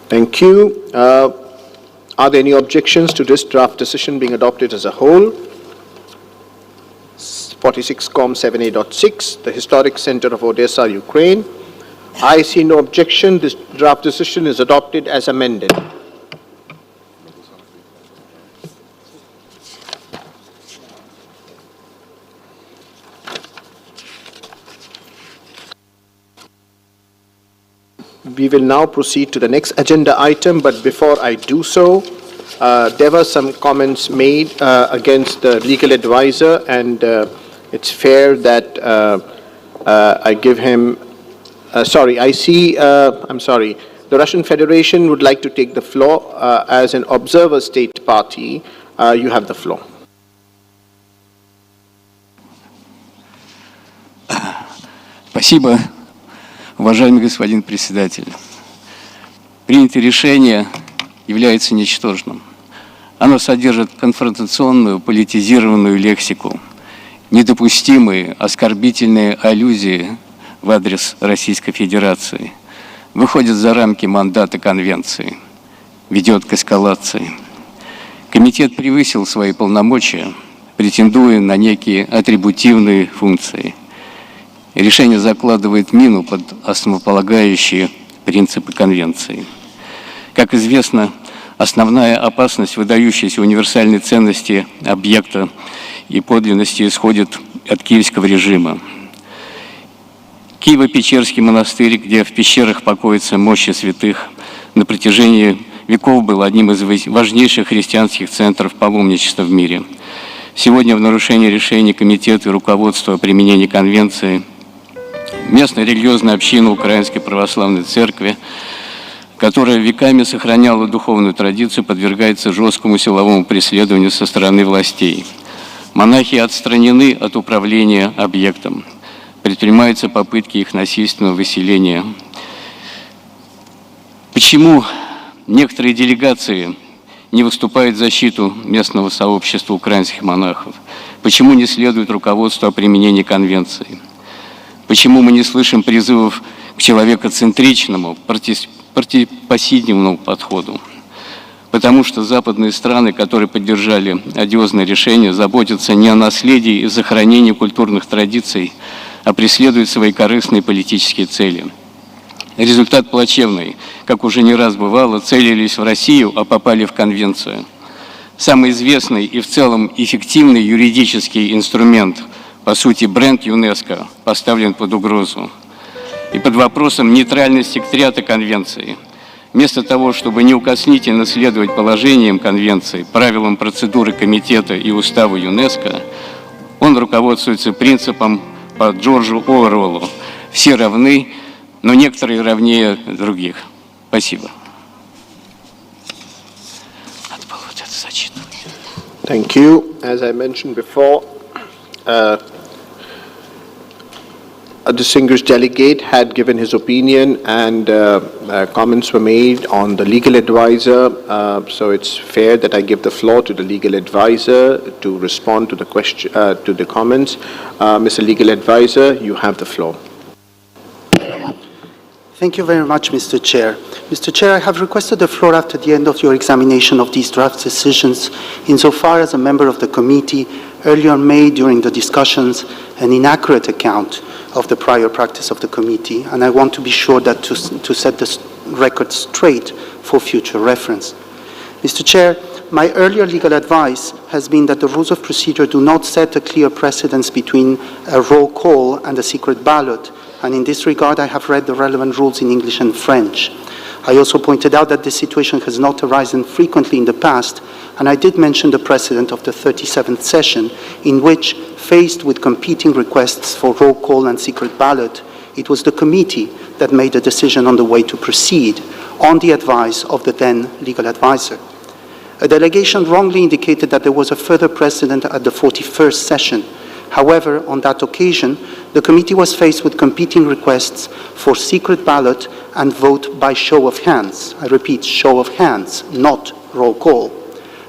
Thank you. Are there any objections to this draft decision being adopted as a whole? 46Com 7A.6, the Historic Center of Odessa, Ukraine. I see no objection. This draft decision is adopted as amended. We will now proceed to the next agenda item, but before I do so, there were some comments made against the legal advisor, and it's fair that I give him, I'm sorry, the Russian Federation would like to take the floor as an observer state party. You have the floor. Спасибо, уважаемый господин председатель. Принятое решение является ничтожным. Оно содержит конфронтационную, политизированную лексику, недопустимые, оскорбительные аллюзии в адрес Российской Федерации, выходит за рамки мандата Конвенции, ведет к эскалации. Комитет превысил свои полномочия, претендуя на некие атрибутивные функции. Решение закладывает мину под основополагающие принципы Конвенции. Как известно, основная опасность выдающейся универсальной ценности объекта и подлинности исходит от киевского режима. Киево-Печерский монастырь, где в пещерах покоятся мощи святых, на протяжении веков был одним из важнейших христианских центров паломничества в мире. Сегодня в нарушении решений Комитета и руководства о применении Конвенции местная религиозная община Украинской Православной Церкви, которая веками сохраняла духовную традицию, подвергается жесткому силовому преследованию со стороны властей. Монахи отстранены от управления объектом. Предпринимаются попытки их насильственного выселения. Почему некоторые делегации не выступают в защиту местного сообщества украинских монахов? Почему не следует руководству о применении Конвенции? Почему мы не слышим призывов к человекоцентричному, пассивному подходу? Потому что западные страны, которые поддержали одиозное решение, заботятся не о наследии и сохранении культурных традиций, а преследуют свои корыстные политические цели. Результат плачевный. Как уже не раз бывало, целились в Россию, а попали в Конвенцию. Самый известный и в целом эффективный юридический инструмент, по сути бренд ЮНЕСКО, поставлен под угрозу. И под вопросом нейтральности секретариата Конвенции. Вместо того, чтобы неукоснительно следовать положениям Конвенции, правилам процедуры Комитета и Уставу ЮНЕСКО, он руководствуется принципом по Джорджу Оруэллу: все равны, но некоторые равнее других. Спасибо. Надо было вот это зачитывать. Thank you. As I mentioned before, a distinguished delegate had given his opinion and comments were made on the legal advisor. So it's fair that I give the floor to the legal advisor to respond to the question, to the comments. Mr. Legal Advisor, you have the floor. Thank you very much, Mr. Chair. Mr. Chair, I have requested the floor after the end of your examination of these draft decisions, insofar as a member of the committee earlier made during the discussions an inaccurate account of the prior practice of the committee, and I want to be sure that to set the record straight for future reference. Mr. Chair, my earlier legal advice has been that the rules of procedure do not set a clear precedence between a roll call and a secret ballot, and in this regard I have read the relevant rules in English and French. I also pointed out that this situation has not arisen frequently in the past, and I did mention the precedent of the 37th session, in which, faced with competing requests for roll call and secret ballot, it was the committee that made a decision on the way to proceed, on the advice of the then legal advisor. A delegation wrongly indicated that there was a further precedent at the 41st session. However, on that occasion, the committee was faced with competing requests for secret ballot and vote by show of hands. I repeat, show of hands, not roll call.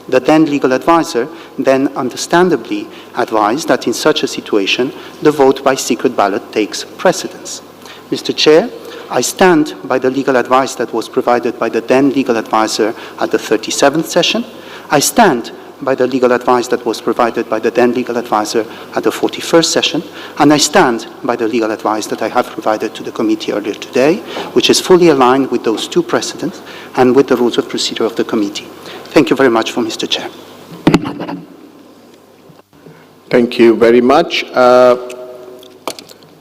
The then legal advisor then understandably advised that in such a situation, the vote by secret ballot takes precedence. Mr. Chair, I stand by the legal advice that was provided by the then legal advisor at the 37th session. I stand by the legal advice that was provided by the then legal advisor at the 41st session, and I stand by the legal advice that I have provided to the committee earlier today, which is fully aligned with those two precedents and with the rules of procedure of the committee. Thank you very much, Mr. Chair. Thank you very much.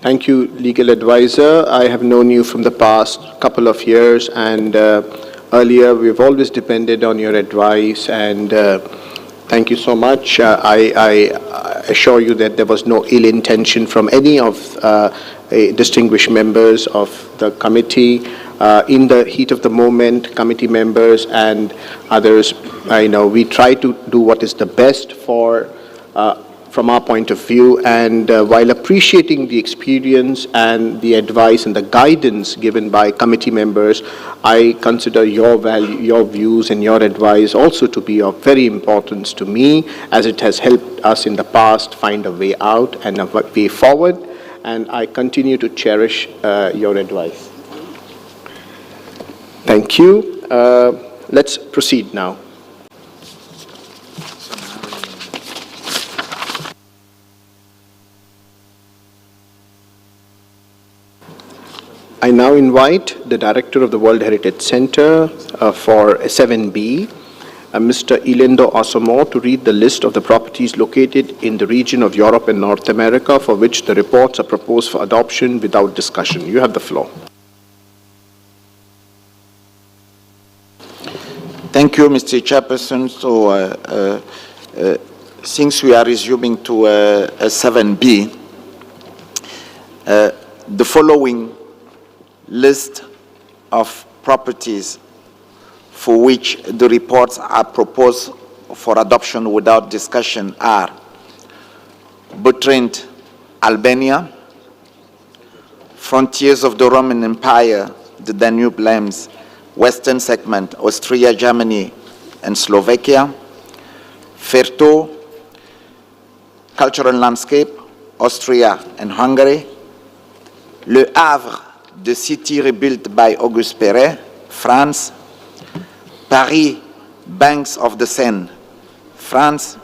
Thank you, legal advisor. I have known you from the past couple of years, and earlier we've always depended on your advice, and thank you so much. I assure you that there was no ill intention from any of distinguished members of the committee. In the heat of the moment, committee members and others, we try to do what is the best for from our point of view, and while appreciating the experience and the advice and the guidance given by committee members, I consider your value, your views and your advice also to be of very importance to me, as it has helped us in the past find a way out and a way forward, and I continue to cherish your advice. Thank you. Let's proceed now. I now invite the Director of the World Heritage Center for 7B, Mr. Ilendo Asomo, to read the list of the properties located in the region of Europe and North America for which the reports are proposed for adoption without discussion. You have the floor. Thank you, Mr. Chairperson. So, since we are resuming to 7B, the following list of properties for which the reports are proposed for adoption without discussion are Butrint, Albania, Frontiers of the Roman Empire, the Danube lands, Western segment, Austria, Germany, and Slovakia, Ferto, Cultural Landscape, Austria and Hungary, Le Havre, the city rebuilt by Auguste Perret, France, Paris, banks of the Seine, France,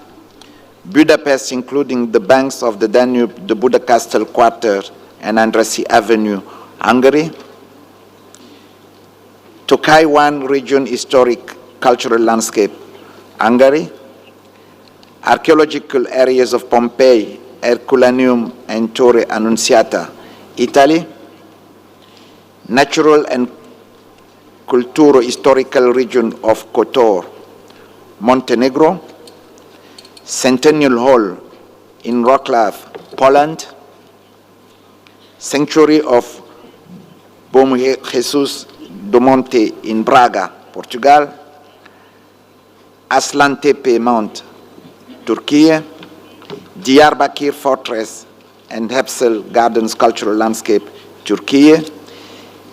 Budapest, including the banks of the Danube, the Buda Castle Quarter, and Andrassy Avenue, Hungary, Tokaj One Region Historic Cultural Landscape, Hungary, archaeological areas of Pompeii, Herculaneum, and Torre Annunziata, Italy, natural and culturo-historical region of Kotor, Montenegro, Centennial Hall in Wrocław, Poland, Sanctuary of Bom Jesus do Monte in Braga, Portugal, Aslan Tepe Mount, Turkey, Diyarbakir Fortress and Hepsel Gardens Cultural Landscape, Turkey,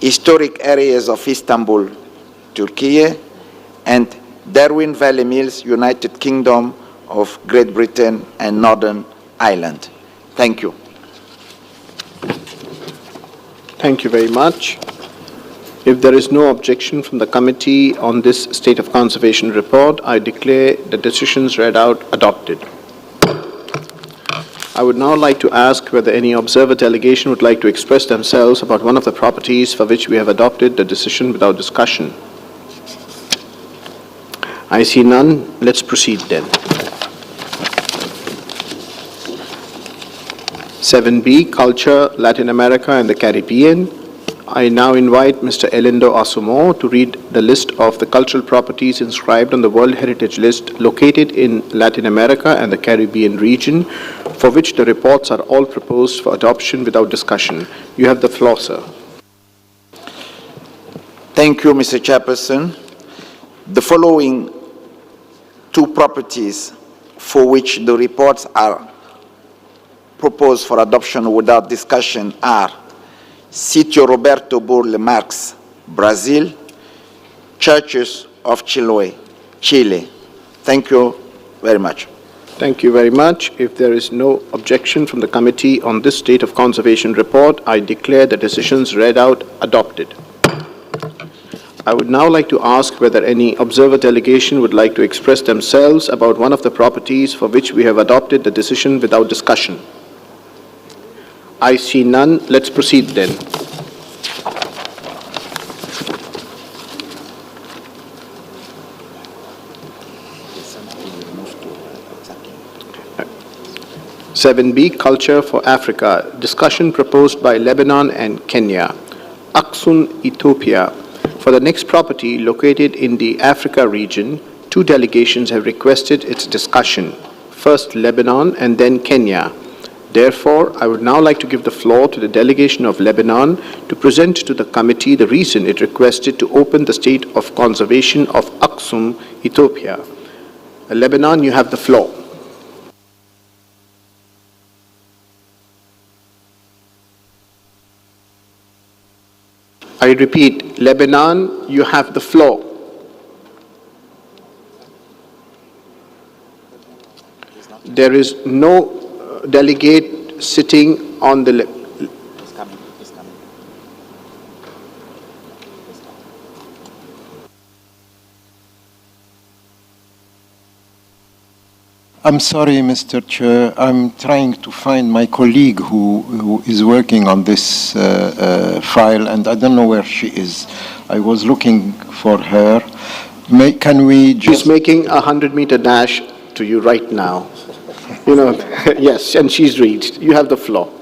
historic areas of Istanbul, Turkey, and Darwin Valley Mills, United Kingdom of Great Britain and Northern Ireland. Thank you. Thank you very much. If there is no objection from the committee on this State of Conservation report, I declare the decisions read out adopted. I would now like to ask whether any observer delegation would like to express themselves about one of the properties for which we have adopted the decision without discussion. I see none. Let's proceed then. 7B, Culture, Latin America and the Caribbean. I now invite Mr. Ilendo Asomo to read the list of the cultural properties inscribed on the World Heritage List located in Latin America and the Caribbean region, for which the reports are all proposed for adoption without discussion. You have the floor, sir. Thank you, Mr. Chairperson. The following two properties for which the reports are proposed for adoption without discussion are Sitio Roberto Burle Marx, Brazil, Churches of Chiloé, Chile. Thank you very much. Thank you very much. If there is no objection from the committee on this State of Conservation report, I declare the decisions read out adopted. I would now like to ask whether any observer delegation would like to express themselves about one of the properties for which we have adopted the decision without discussion. I see none. Let's proceed then. Seven B, Culture for Africa. Discussion proposed by Lebanon and Kenya. Aksun, Ethiopia. For the next property located in the Africa region, two delegations have requested its discussion. First Lebanon and then Kenya. Therefore, I would now like to give the floor to the delegation of Lebanon to present to the committee the reason it requested to open the State of Conservation of Aksum, Ethiopia. Lebanon, you have the floor. I repeat, Lebanon, you have the floor. There is no delegate sitting on the I'm sorry, Mr. Chair. I'm trying to find my colleague who is working on this file, and I don't know where she is. I was looking for her. Can we just... She's making a 100-meter dash to you right now. You know, yes, and she's reached. You have the floor.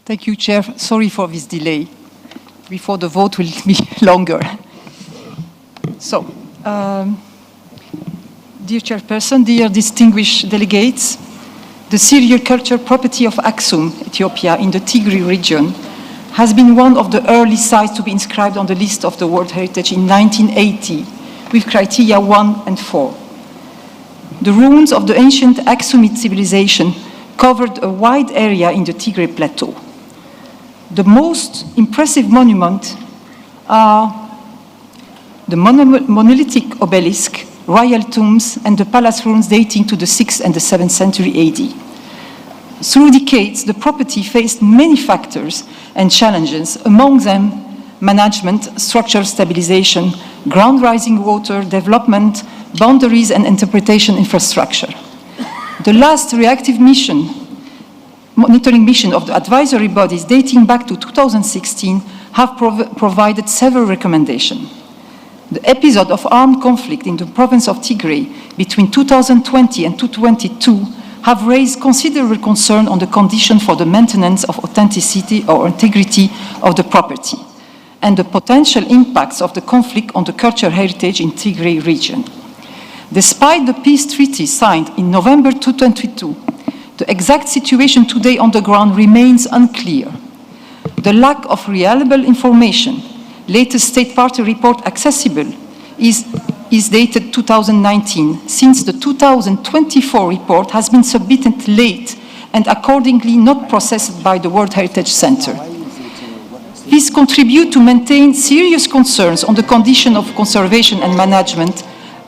Thank you, Chair. Sorry for this delay. Before the vote will be longer. So, dear Chairperson, dear distinguished delegates, the serial culture property of Aksum, Ethiopia, in the Tigray region, has been one of the early sites to be inscribed on the list of the World Heritage in 1980, with criteria 1 and 4. The ruins of the ancient Aksumite civilization covered a wide area in the Tigray Plateau. The most impressive monument are the monolithic obelisk, royal tombs, and the palace ruins dating to the 6th and the 7th century AD. Through decades, the property faced many factors and challenges, among them management, structural stabilization, ground rising water, development, boundaries, and interpretation infrastructure. The last reactive monitoring mission of the advisory bodies dating back to 2016 have provided several recommendations. The episode of armed conflict in the province of Tigray between 2020 and 2022 have raised considerable concern on the condition for the maintenance of authenticity or integrity of the property and the potential impacts of the conflict on the cultural heritage in Tigray region. Despite the peace treaty signed in November 2022, the exact situation today on the ground remains unclear. The lack of reliable information, latest state party report accessible, is dated 2019, since the 2024 report has been submitted late and accordingly not processed by the World Heritage Center. This contributes to maintain serious concerns on the condition of conservation and management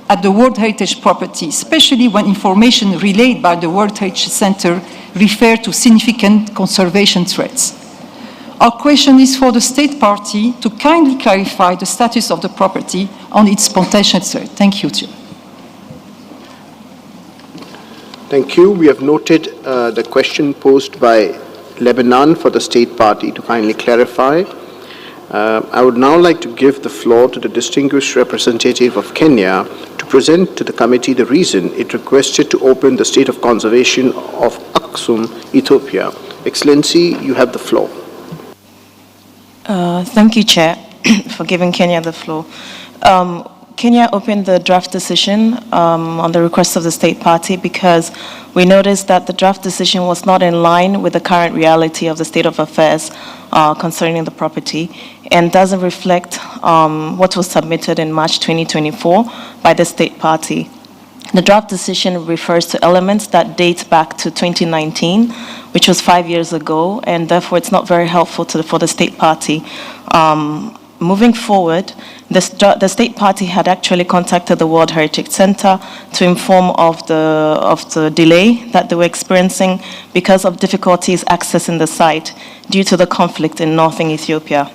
at the World Heritage property, especially when information relayed by the World Heritage Center refer to significant conservation threats. Our question is for the state party to kindly clarify the status of the property on its potential threat. Thank you, Chair. Thank you. We have noted the question posed by Lebanon for the state party to kindly clarify. I would now like to give the floor to the distinguished representative of Kenya to present to the committee the reason it requested to open the state of conservation of Aksum, Ethiopia. Excellency, you have the floor. Thank you, Chair, for giving Kenya the floor. Kenya opened the draft decision on the request of the state party because we noticed that the draft decision was not in line with the current reality of the state of affairs concerning the property and doesn't reflect what was submitted in March 2024 by the state party. The draft decision refers to elements that date back to 2019, which was 5 years ago, and therefore it's not very helpful for the state party. Moving forward, the state party had actually contacted the World Heritage Center to inform of the delay that they were experiencing because of difficulties accessing the site due to the conflict in northern Ethiopia.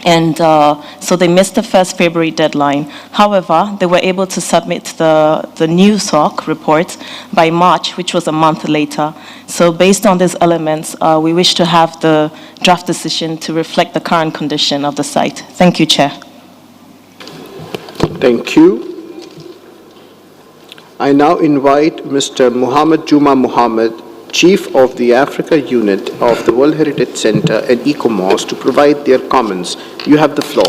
And so they missed the 1st February deadline. However, they were able to submit the new SOC report by March, which was a month later. So based on these elements, we wish to have the draft decision to reflect the current condition of the site. Thank you, Chair. Thank you. I now invite Mr. Muhammad Juma Muhammad, Chief of the Africa Unit of the World Heritage Center and ECOMOS, to provide their comments. You have the floor.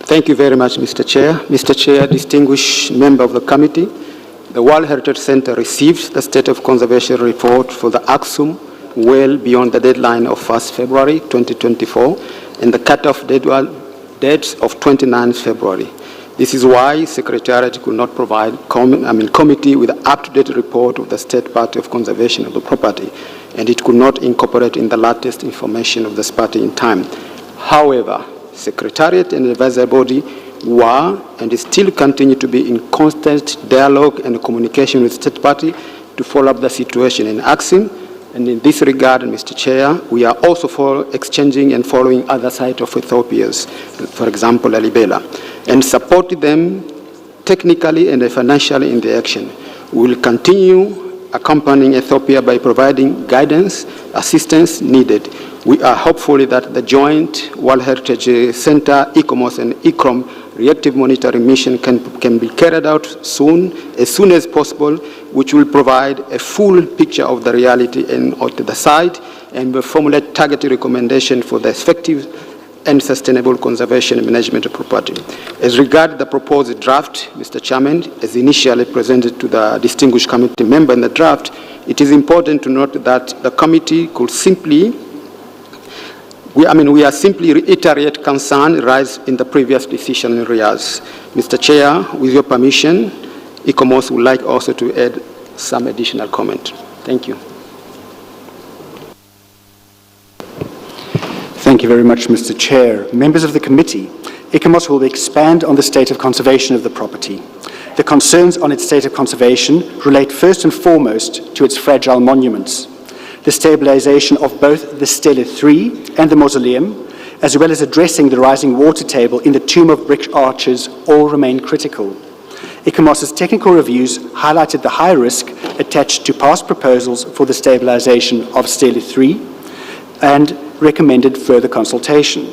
Thank you very much, Mr. Chair. Mr. Chair, distinguished member of the committee, the World Heritage Center received the State of Conservation report for the Aksum well beyond the deadline of 1st February 2024 and the cutoff dates of 29th February. This is why Secretariat could not provide committee with an up-to-date report of the State Party of Conservation of the property, and it could not incorporate in the latest information of this party in time. However, Secretariat and the advisory body were and still continue to be in constant dialogue and communication with state party to follow up the situation in Axum. And in this regard, Mr. Chair, we are also for exchanging and following other sites of Ethiopia's, for example, Lalibela, and support them technically and financially in the action. We will continue accompanying Ethiopia by providing guidance, assistance needed. We are hopeful that the joint World Heritage Center, ICOMOS and ICROM reactive monitoring mission can be carried out as soon as possible, which will provide a full picture of the reality and of the site and will formulate targeted recommendations for the effective and sustainable conservation and management of property. As regards the proposed draft, Mr. Chairman, as initially presented to the distinguished committee member in the draft, it is important to note that the committee could simply we are simply reiterate concern raised in the previous decision in Riyadh. Mr. Chair, with your permission, ICOMOS would like also to add some additional comment. Thank you. Thank you very much, Mr. Chair. Members of the committee, ICOMOS will expand on the state of conservation of the property. The concerns on its state of conservation relate first and foremost to its fragile monuments. The stabilization of both the Stele 3 and the mausoleum, as well as addressing the rising water table in the Tomb of Brick Arches, all remain critical. ICOMOS's technical reviews highlighted the high risk attached to past proposals for the stabilization of Stele 3 and recommended further consultation.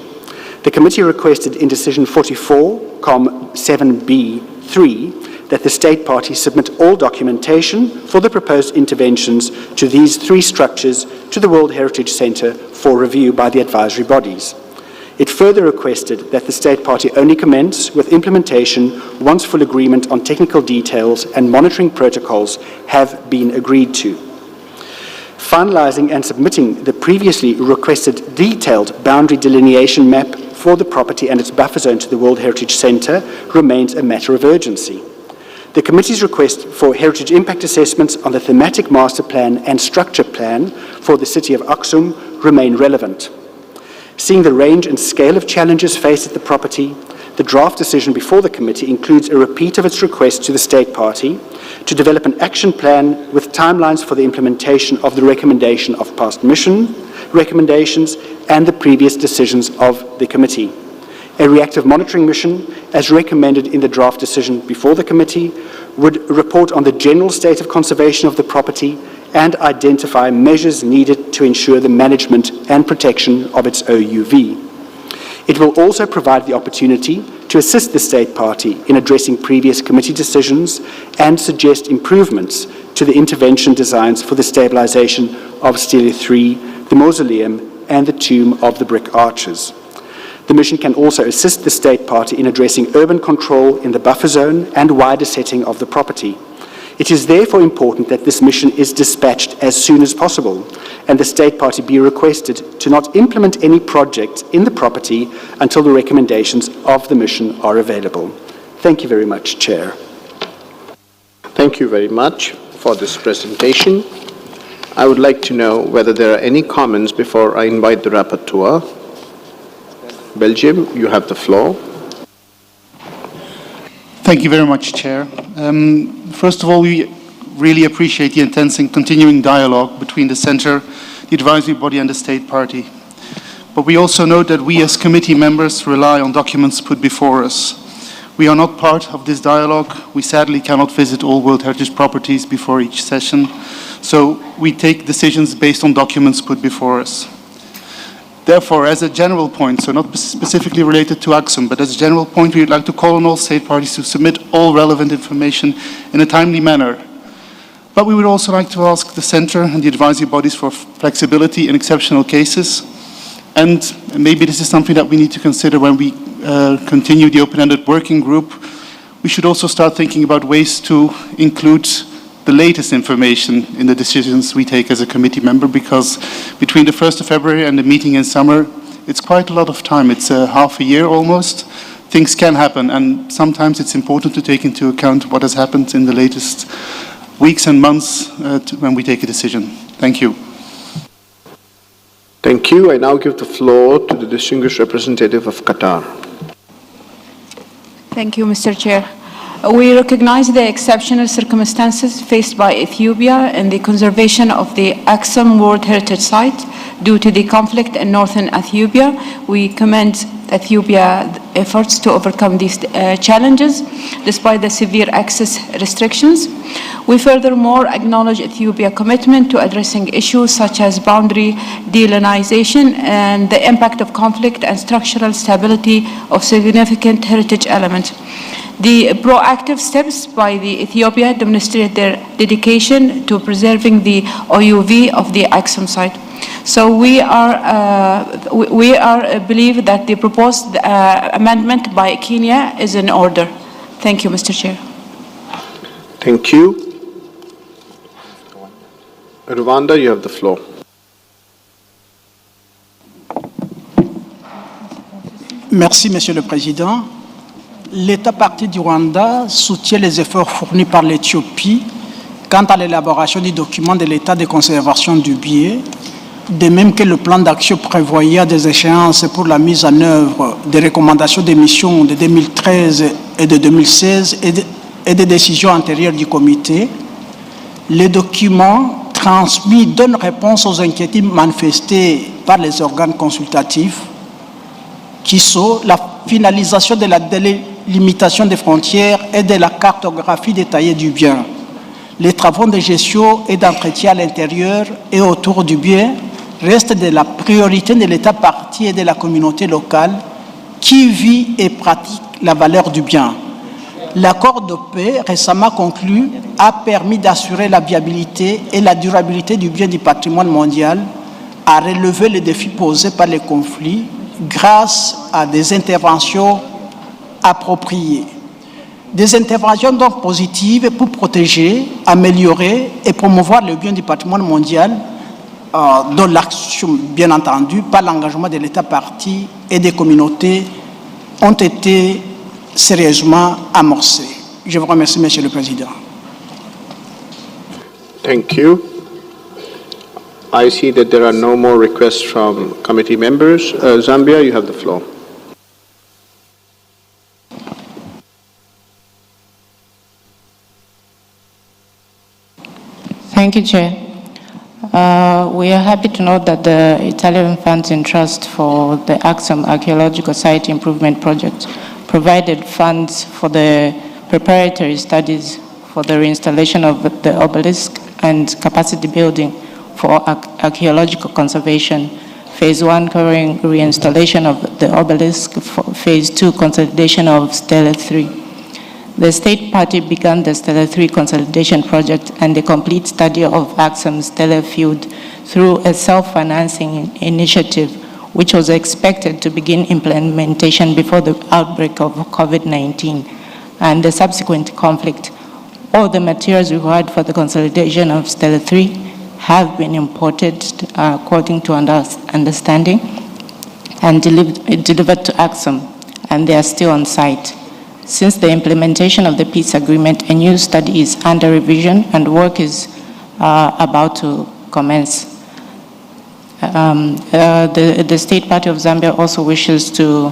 The committee requested in Decision 44-7B3 that the state party submit all documentation for the proposed interventions to these three structures to the World Heritage Center for review by the advisory bodies. It further requested that the state party only commence with implementation once full agreement on technical details and monitoring protocols have been agreed to. Finalizing and submitting the previously requested detailed boundary delineation map for the property and its buffer zone to the World Heritage Center remains a matter of urgency. The committee's request for heritage impact assessments on the thematic master plan and structure plan for the city of Axum remain relevant. Seeing the range and scale of challenges faced at the property, the draft decision before the committee includes a repeat of its request to the state party to develop an action plan with timelines for the implementation of the recommendation of past mission recommendations and the previous decisions of the committee. A reactive monitoring mission, as recommended in the draft decision before the committee, would report on the general state of conservation of the property and identify measures needed to ensure the management and protection of its OUV. It will also provide the opportunity to assist the state party in addressing previous committee decisions and suggest improvements to the intervention designs for the stabilization of Stele 3, the mausoleum, and the Tomb of the Brick Arches. The mission can also assist the state party in addressing urban control in the buffer zone and wider setting of the property. It is therefore important that this mission is dispatched as soon as possible and the state party be requested to not implement any projects in the property until the recommendations of the mission are available. Thank you very much, Chair. Thank you very much for this presentation. I would like to know whether there are any comments before I invite the rapporteur. Belgium, you have the floor. Thank you very much, Chair. First of all, we really appreciate the intense and continuing dialogue between the Centre, the advisory body and the state party. But we also note that we as committee members rely on documents put before us. We are not part of this dialogue. We sadly cannot visit all World Heritage properties before each session. So we take decisions based on documents put before us. Therefore, as a general point, so not specifically related to Axum, but as a general point, we would like to call on all state parties to submit all relevant information in a timely manner. But we would also like to ask the Centre and the advisory bodies for flexibility in exceptional cases. And maybe this is something that we need to consider when we continue the open-ended working group. We should also start thinking about ways to include the latest information in the decisions we take as a committee member, because between the 1st of February and the meeting in summer, it's quite a lot of time. It's half a year almost. Things can happen, and sometimes it's important to take into account what has happened in the latest weeks and months when we take a decision. Thank you. Thank you. I now give the floor to the distinguished representative of Qatar. Thank you, Mr. Chair. We recognize the exceptional circumstances faced by Ethiopia in the conservation of the Aksum World Heritage Site due to the conflict in northern Ethiopia. We commend Ethiopia's efforts to overcome these challenges despite the severe access restrictions. We furthermore acknowledge Ethiopia's commitment to addressing issues such as boundary delineation and the impact of conflict and structural stability of significant heritage elements. The proactive steps by the Ethiopia demonstrate their dedication to preserving the OUV of the Aksum site. So we believe that the proposed amendment by Kenya is in order. Thank you, Mr. Chair. Thank you. Rwanda, you have the floor. Merci, Monsieur le Président. L'État partie du Rwanda soutient les efforts fournis par l'Éthiopie quant à l'élaboration du document de l'état de conservation du bien, de même que le plan d'action prévoyait des échéances pour la mise en œuvre des recommandations des missions de 2013 et de 2016 et des décisions antérieures du comité. Le document transmis donne réponse aux inquiétudes manifestées par les organes consultatifs qui sont la finalisation de la délimitation des frontières et de la cartographie détaillée du bien. Les travaux de gestion et d'entretien à l'intérieur et autour du bien restent de la priorité de l'État partie et de la communauté locale qui vit et pratique la valeur du bien. L'accord de paix récemment conclu a permis d'assurer la viabilité et la durabilité du bien du patrimoine mondial, à relever les défis posés par les conflits grâce à des interventions appropriées. Des interventions donc positives pour protéger, améliorer et promouvoir le bien du patrimoine mondial, dont l'action, bien entendu, par l'engagement de l'État partie et des communautés, ont été sérieusement amorcées. Je vous remercie, Monsieur le Président. Thank you. I see that there are no more requests from committee members. Zambia, you have the floor. Thank you, Chair. We are happy to note that the Italian Funds in Trust for the Aksum Archaeological Site Improvement Project provided funds for the preparatory studies for the reinstallation of the obelisk and capacity building for archaeological conservation, Phase 1 covering reinstallation of the obelisk, Phase 2 consolidation of Stele 3. The state party began the Stele 3 consolidation project and the complete study of Aksum Stele field through a self-financing initiative, which was expected to begin implementation before the outbreak of COVID-19 and the subsequent conflict. All the materials required for the consolidation of Stele 3 have been imported according to understanding and delivered to Aksum, and they are still on site. Since the implementation of the peace agreement, a new study is under revision and work is about to commence. The State Party of Zambia also wishes to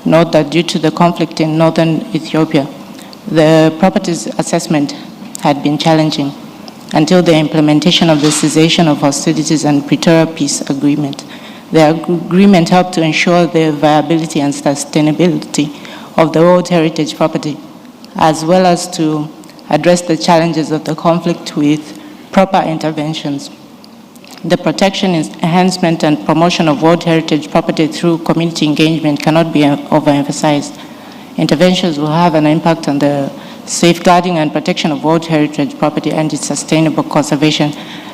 note that due to the conflict in northern Ethiopia, the properties assessment had been challenging until the implementation of the cessation of hostilities and Pretoria Peace Agreement. The agreement helped to ensure the viability and sustainability of the World Heritage property, as well as to address the challenges of the conflict with proper interventions. The protection, enhancement, and promotion of World Heritage property through community engagement cannot be overemphasized. Interventions will have an impact on the safeguarding and protection of World Heritage property and its sustainable conservation.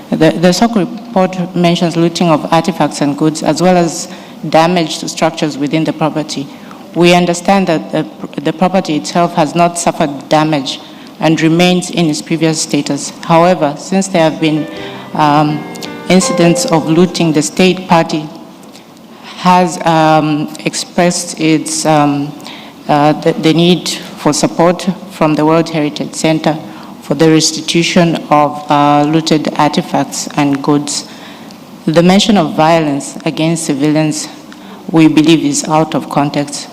The SOC report mentions looting of artifacts and goods, as well as damage to structures within the property. We understand that the property itself has not suffered damage and remains in its previous status. However, since there have been incidents of looting, the state party has expressed its the need for support from the World Heritage Center for the restitution of looted artifacts and goods. The mention of violence against civilians, we believe, is out of context,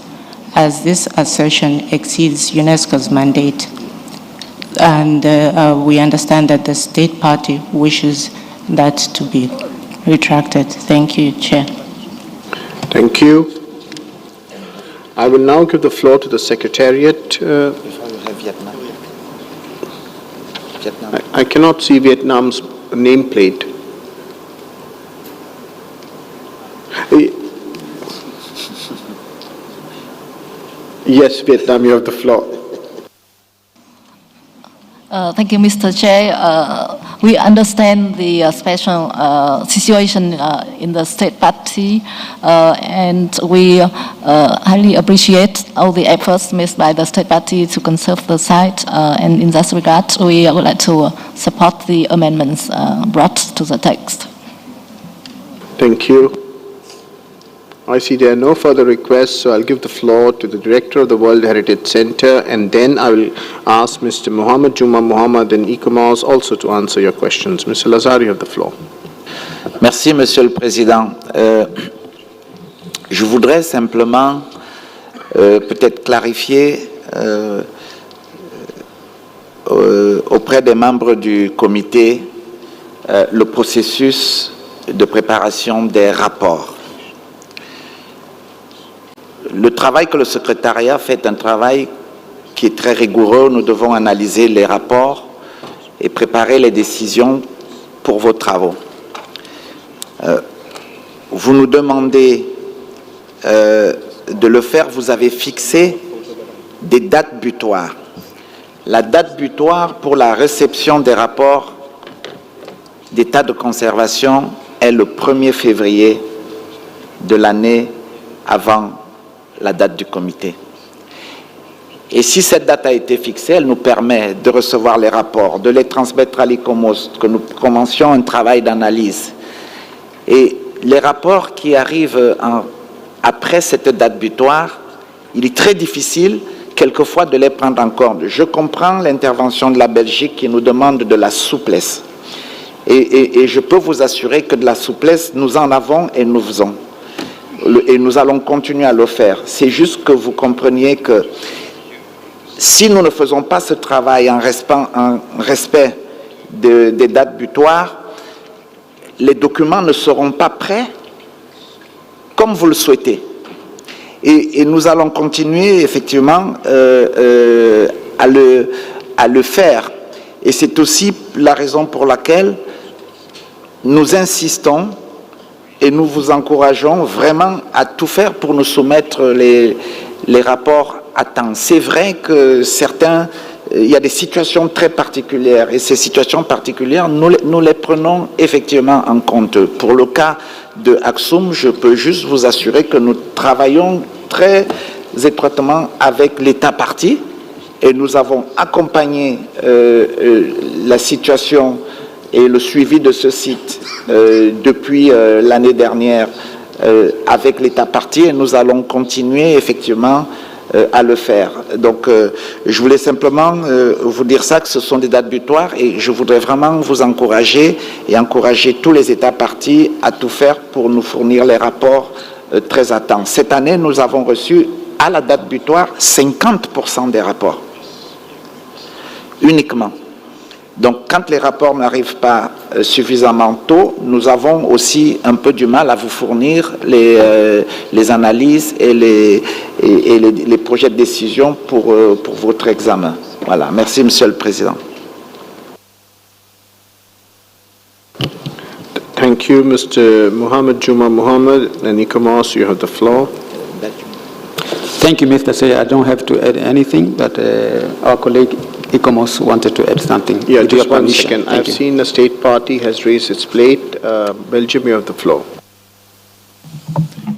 as this assertion exceeds UNESCO's mandate. And we understand that the state party wishes that to be retracted. Thank you, Chair. Thank you. I will now give the floor to the Secretariat. I cannot see Vietnam's nameplate. Yes, Vietnam, you have the floor. Thank you, Mr. Chair. We understand the special situation in the state party, and we highly appreciate all the efforts made by the state party to conserve the site. And in that regard, we would like to support the amendments brought to the text. Thank you. I see there are no further requests, so I'll give the floor to the Director of the World Heritage Center, and then I will ask Mr. Mohammed Juma Mohammed and ICOMOS also to answer your questions. Mr. Lazar, you have the floor. Merci, Monsieur le Président. Je voudrais simplement peut-être clarifier auprès des membres du comité le processus de préparation des rapports. Le travail que le secrétariat fait est un travail qui est très rigoureux. Nous devons analyser les rapports et préparer les décisions pour vos travaux. Vous nous demandez de le faire. Vous avez fixé des dates butoirs. La date butoir pour la réception des rapports d'état de conservation est le 1er février de l'année avant la date du comité. Et si cette date a été fixée, elle nous permet de recevoir les rapports, de les transmettre à l'ICOMOS, que nous commencions un travail d'analyse. Et les rapports qui arrivent après cette date butoir, il est très difficile quelquefois de les prendre en compte. Je comprends l'intervention de la Belgique qui nous demande de la souplesse. Et je peux vous assurer que de la souplesse, nous en avons et nous faisons. Et nous allons continuer à le faire. C'est juste que vous compreniez que si nous ne faisons pas ce travail en respect des dates butoirs, les documents ne seront pas prêts comme vous le souhaitez. Et nous allons continuer effectivement à le faire. Et c'est aussi la raison pour laquelle nous insistons et nous vous encourageons vraiment à tout faire pour nous soumettre les rapports à temps. C'est vrai que il y a des situations très particulières et ces situations particulières, nous les prenons effectivement en compte. Pour le cas de Aksum, je peux juste vous assurer que nous travaillons très étroitement avec l'État partie et nous avons accompagné la situation et le suivi de ce site depuis l'année dernière avec l'État partie et nous allons continuer effectivement à le faire. Donc je voulais simplement vous dire ça, que ce sont des dates butoirs et je voudrais vraiment vous encourager et encourager tous les États parties à tout faire pour nous fournir les rapports très à temps. Cette année, nous avons reçu à la date butoir 50% des rapports, uniquement. Donc, quand les rapports n'arrivent pas suffisamment tôt, nous avons aussi un peu du mal à vous fournir les analyses et les projets de décision pour votre examen. Voilà. Merci, Monsieur le Président. Thank you, Mr. Mohammed Juma Mohammed. And ICOMOS, you have the floor. Thank you, Mr. Chair. I don't have to add anything, but our colleague ICOMOS wanted to add something. Yeah, just one second. I've seen the state party has raised its plate. Belgium, you have the floor.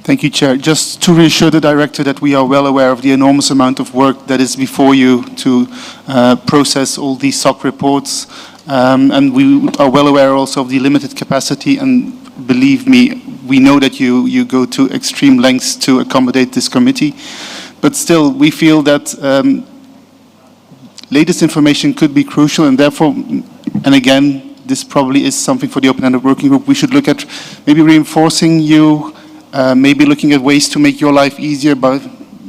Thank you, Chair. Just to reassure the Director that we are well aware of the enormous amount of work that is before you to process all these SOC reports. And we are well aware also of the limited capacity, and believe me, we know that you go to extreme lengths to accommodate this committee. But still, we feel that latest information could be crucial, and therefore, and again, this probably is something for the open-ended working group. We should look at maybe reinforcing you, maybe looking at ways to make your life easier by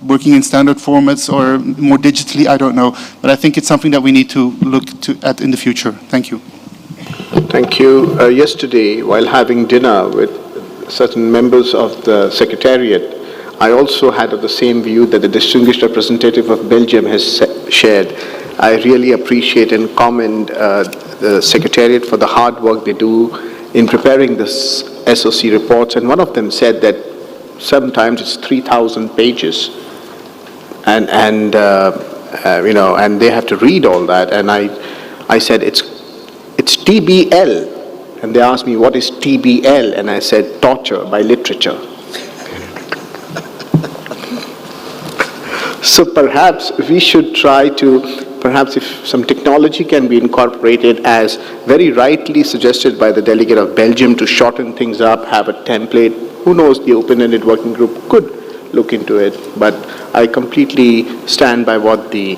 working in standard formats or more digitally, I don't know. But I think it's something that we need to look at in the future. Thank you. Thank you. Yesterday, while having dinner with certain members of the Secretariat, I also had the same view that the distinguished representative of Belgium has shared. I really appreciate and commend the Secretariat for the hard work they do in preparing this SOC reports. And one of them said that sometimes it's 3,000 pages, and they have to read all that. And I said it's TBL, and they asked me what is TBL, and I said torture by literature. So perhaps we should try to, perhaps if some technology can be incorporated, as very rightly suggested by the delegate of Belgium, to shorten things up, have a template. Who knows, the open-ended working group could look into it. But I completely stand by what the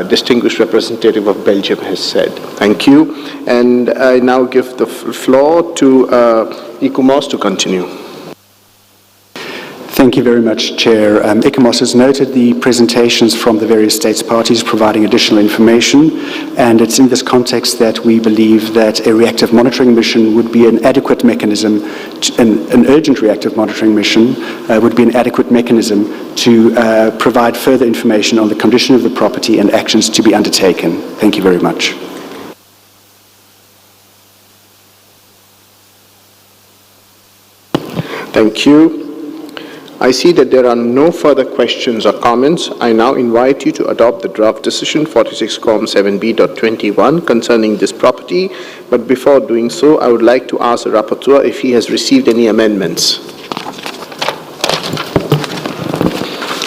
distinguished representative of Belgium has said. Thank you. And I now give the floor to ICOMOS to continue. Thank you very much, Chair. ICOMOS has noted the presentations from the various states parties providing additional information, and it's in this context that we believe that a reactive monitoring mission would be an adequate mechanism, an urgent reactive monitoring mission would be an adequate mechanism to provide further information on the condition of the property and actions to be undertaken. Thank you very much. Thank you. I see that there are no further questions or comments. I now invite you to adopt the draft decision 46-7B.21 concerning this property. But before doing so, I would like to ask the rapporteur if he has received any amendments.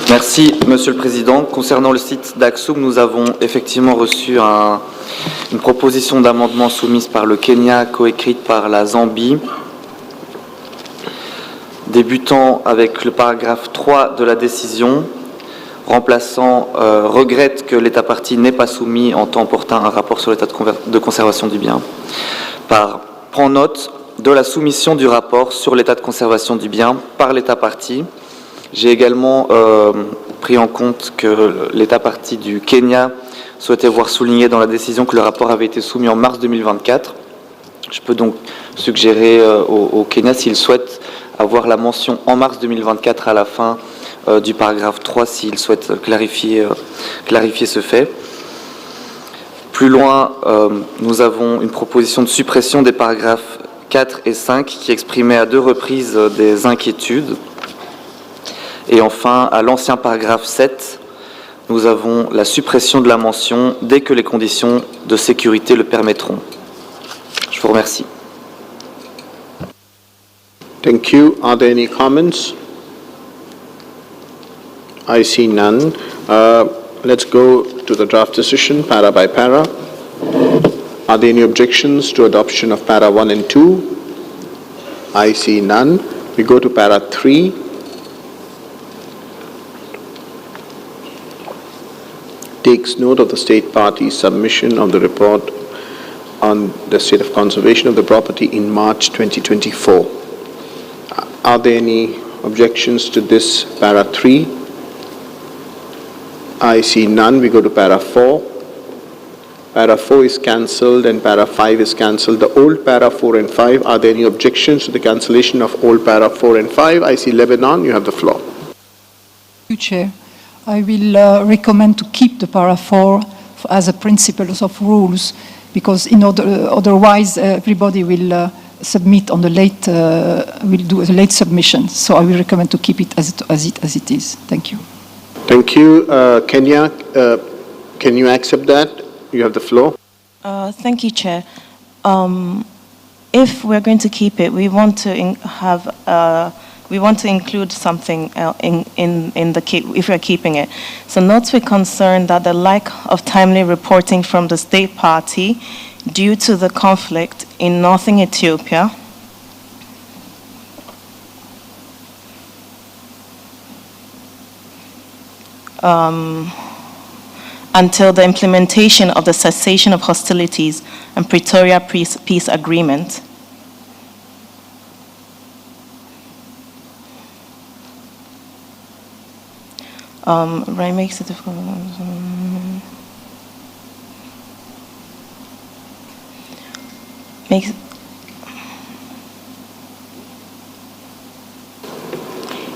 Merci, Monsieur le Président. Concernant le site d'Aksum, nous avons effectivement reçu une proposition d'amendement soumise par le Kenya, coécrite par la Zambie, débutant avec le paragraphe 3 de la décision, remplaçant regrette que l'État partie n'ait pas soumis en temps opportun un rapport sur l'état de conservation du bien, par prend note de la soumission du rapport sur l'état de conservation du bien par l'État partie. J'ai également pris en compte que l'État partie du Kenya souhaitait voir souligné dans la décision que le rapport avait été soumis en mars 2024. Je peux donc suggérer au Kenya, s'il souhaite, avoir la mention en mars 2024 à la fin du paragraphe 3 s'il souhaite clarifier ce fait. Plus loin, nous avons une proposition de suppression des paragraphes 4 et 5 qui exprimaient à 2 reprises des inquiétudes. Et enfin, à l'ancien paragraphe 7, nous avons la suppression de la mention dès que les conditions de sécurité le permettront. Je vous remercie. Thank you. Are there any comments? I see none. Let's go to the draft decision, para by para. Are there any objections to adoption of para 1 and 2? I see none. We go to para 3. Takes note of the state party's submission of the report on the state of conservation of the property in March 2024. Are there any objections to this para 3? I see none. We go to para 4. Para 4 is cancelled and para 5 is cancelled. The old para 4 and 5, are there any objections to the cancellation of old para 4 and 5? I see Lebanon. You have the floor. Thank you, Chair. I will recommend to keep the para 4 as a principles of rules, because otherwise everybody will submit on the late, will do a late submission. So I will recommend to keep it as it is. Thank you. Thank you. Kenya, can you accept that? You have the floor. Thank you, Chair. If we're going to keep it, we want to include something in the if we're keeping it. So note we're concerned that the lack of timely reporting from the state party due to the conflict in northern Ethiopia until the implementation of the cessation of hostilities and Pretoria peace agreement. Right, makes it difficult. Makes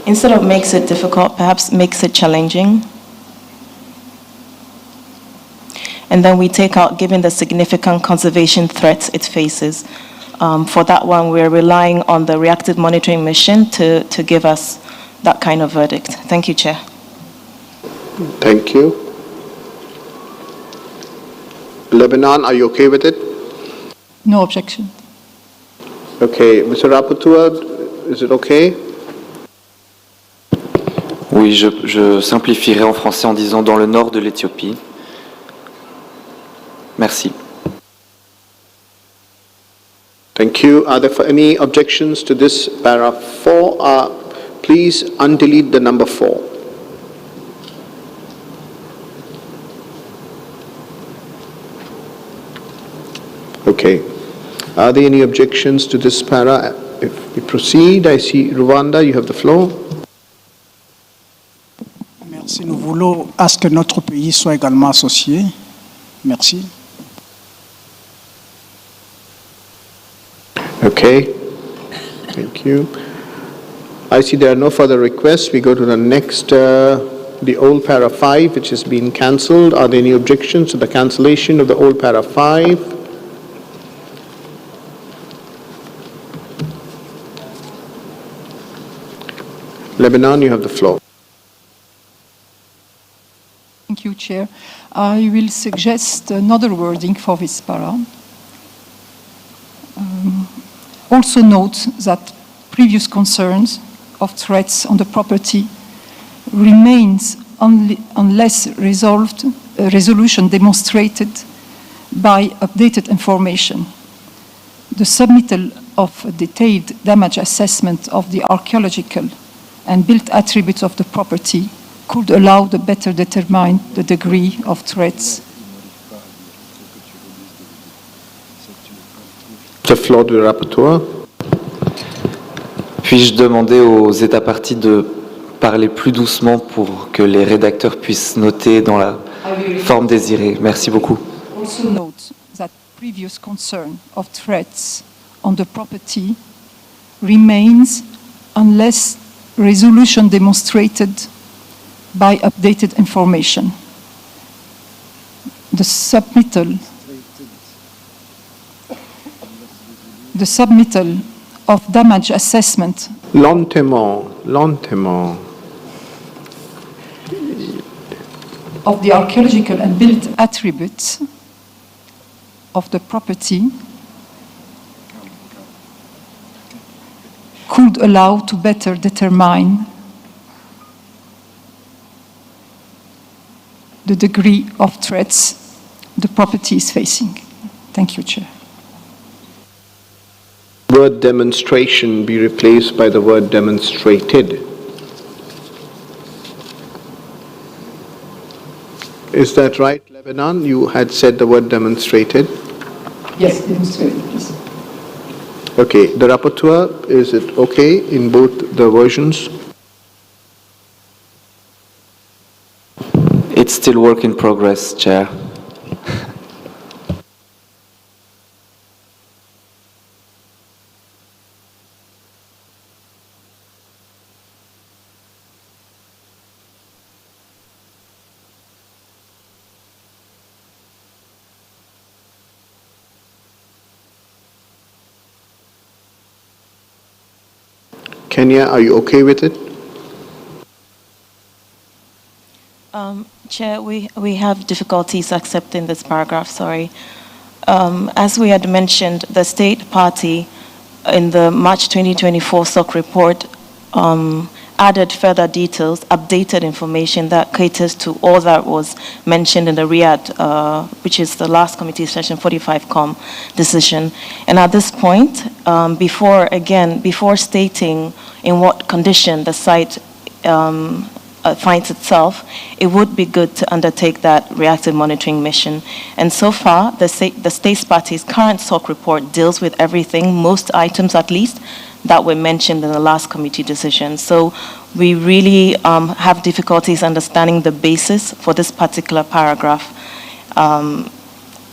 Instead of makes it difficult, perhaps makes it challenging. And then we take out given the significant conservation threats it faces. For that one, we're relying on the reactive monitoring mission to give us that kind of verdict. Thank you, Chair. Thank you. Lebanon, are you okay with it? No objection. Okay, Mr. Rapporteur, is it okay? Oui, je simplifierai en français en disant dans le nord de l'Éthiopie. Merci. Thank you. Are there any objections to this paragraph 4? Please undelete the number 4. Okay. Are there any objections to this para? If we proceed, I see Rwanda, you have the floor. Merci. Nous voulons à ce que notre pays soit également associé. Merci. Okay. Thank you. I see there are no further requests. We go to the next, the old para 5, which has been cancelled. Are there any objections to the cancellation of the old para 5? Lebanon, you have the floor. Thank you, Chair. I will suggest another wording for this para. Also note that previous concerns of threats on the property remains only unless resolution demonstrated by updated information. The submittal of a detailed damage assessment of the archaeological and built attributes of the property could allow to better determine the degree of threats. The floor to the rapporteur. Puis-je demander aux États parties de parler plus doucement pour que les rédacteurs puissent noter dans la forme désirée. Merci beaucoup. Also note that previous concern of threats on the property remains unless resolution demonstrated by updated information. The submittal of damage assessment Lentement. of the archaeological and built attributes of the property could allow to better determine the degree of threats the property is facing. Thank you, Chair. Word demonstration be replaced by the word demonstrated. Is that right, Lebanon? You had said the word demonstrated. Yes, demonstrated, please. Okay, the rapporteur, is it okay in both the versions? It's still work in progress, Chair. Kenya, are you okay with it? Chair, we have difficulties accepting this paragraph, sorry. As we had mentioned, the state party in the March 2024 SOC report added further details, updated information that caters to all that was mentioned in the Riyadh, which is the last committee session 45com decision. And at this point, before stating in what condition the site finds itself, it would be good to undertake that reactive monitoring mission. And so far, the state party's current SOC report deals with everything, most items at least, that were mentioned in the last committee decision. So we really have difficulties understanding the basis for this particular paragraph.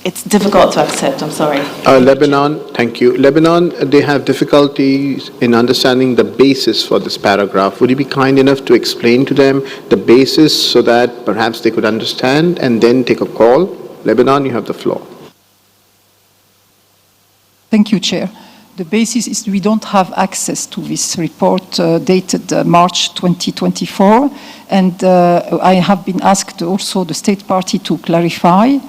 It's difficult to accept, I'm sorry. Lebanon, thank you. Lebanon, they have difficulties in understanding the basis for this paragraph. Would you be kind enough to explain to them the basis so that perhaps they could understand and then take a call? Lebanon, you have the floor. Thank you, Chair. The basis is we don't have access to this report dated March 2024, and I have been asked also the state party to clarify.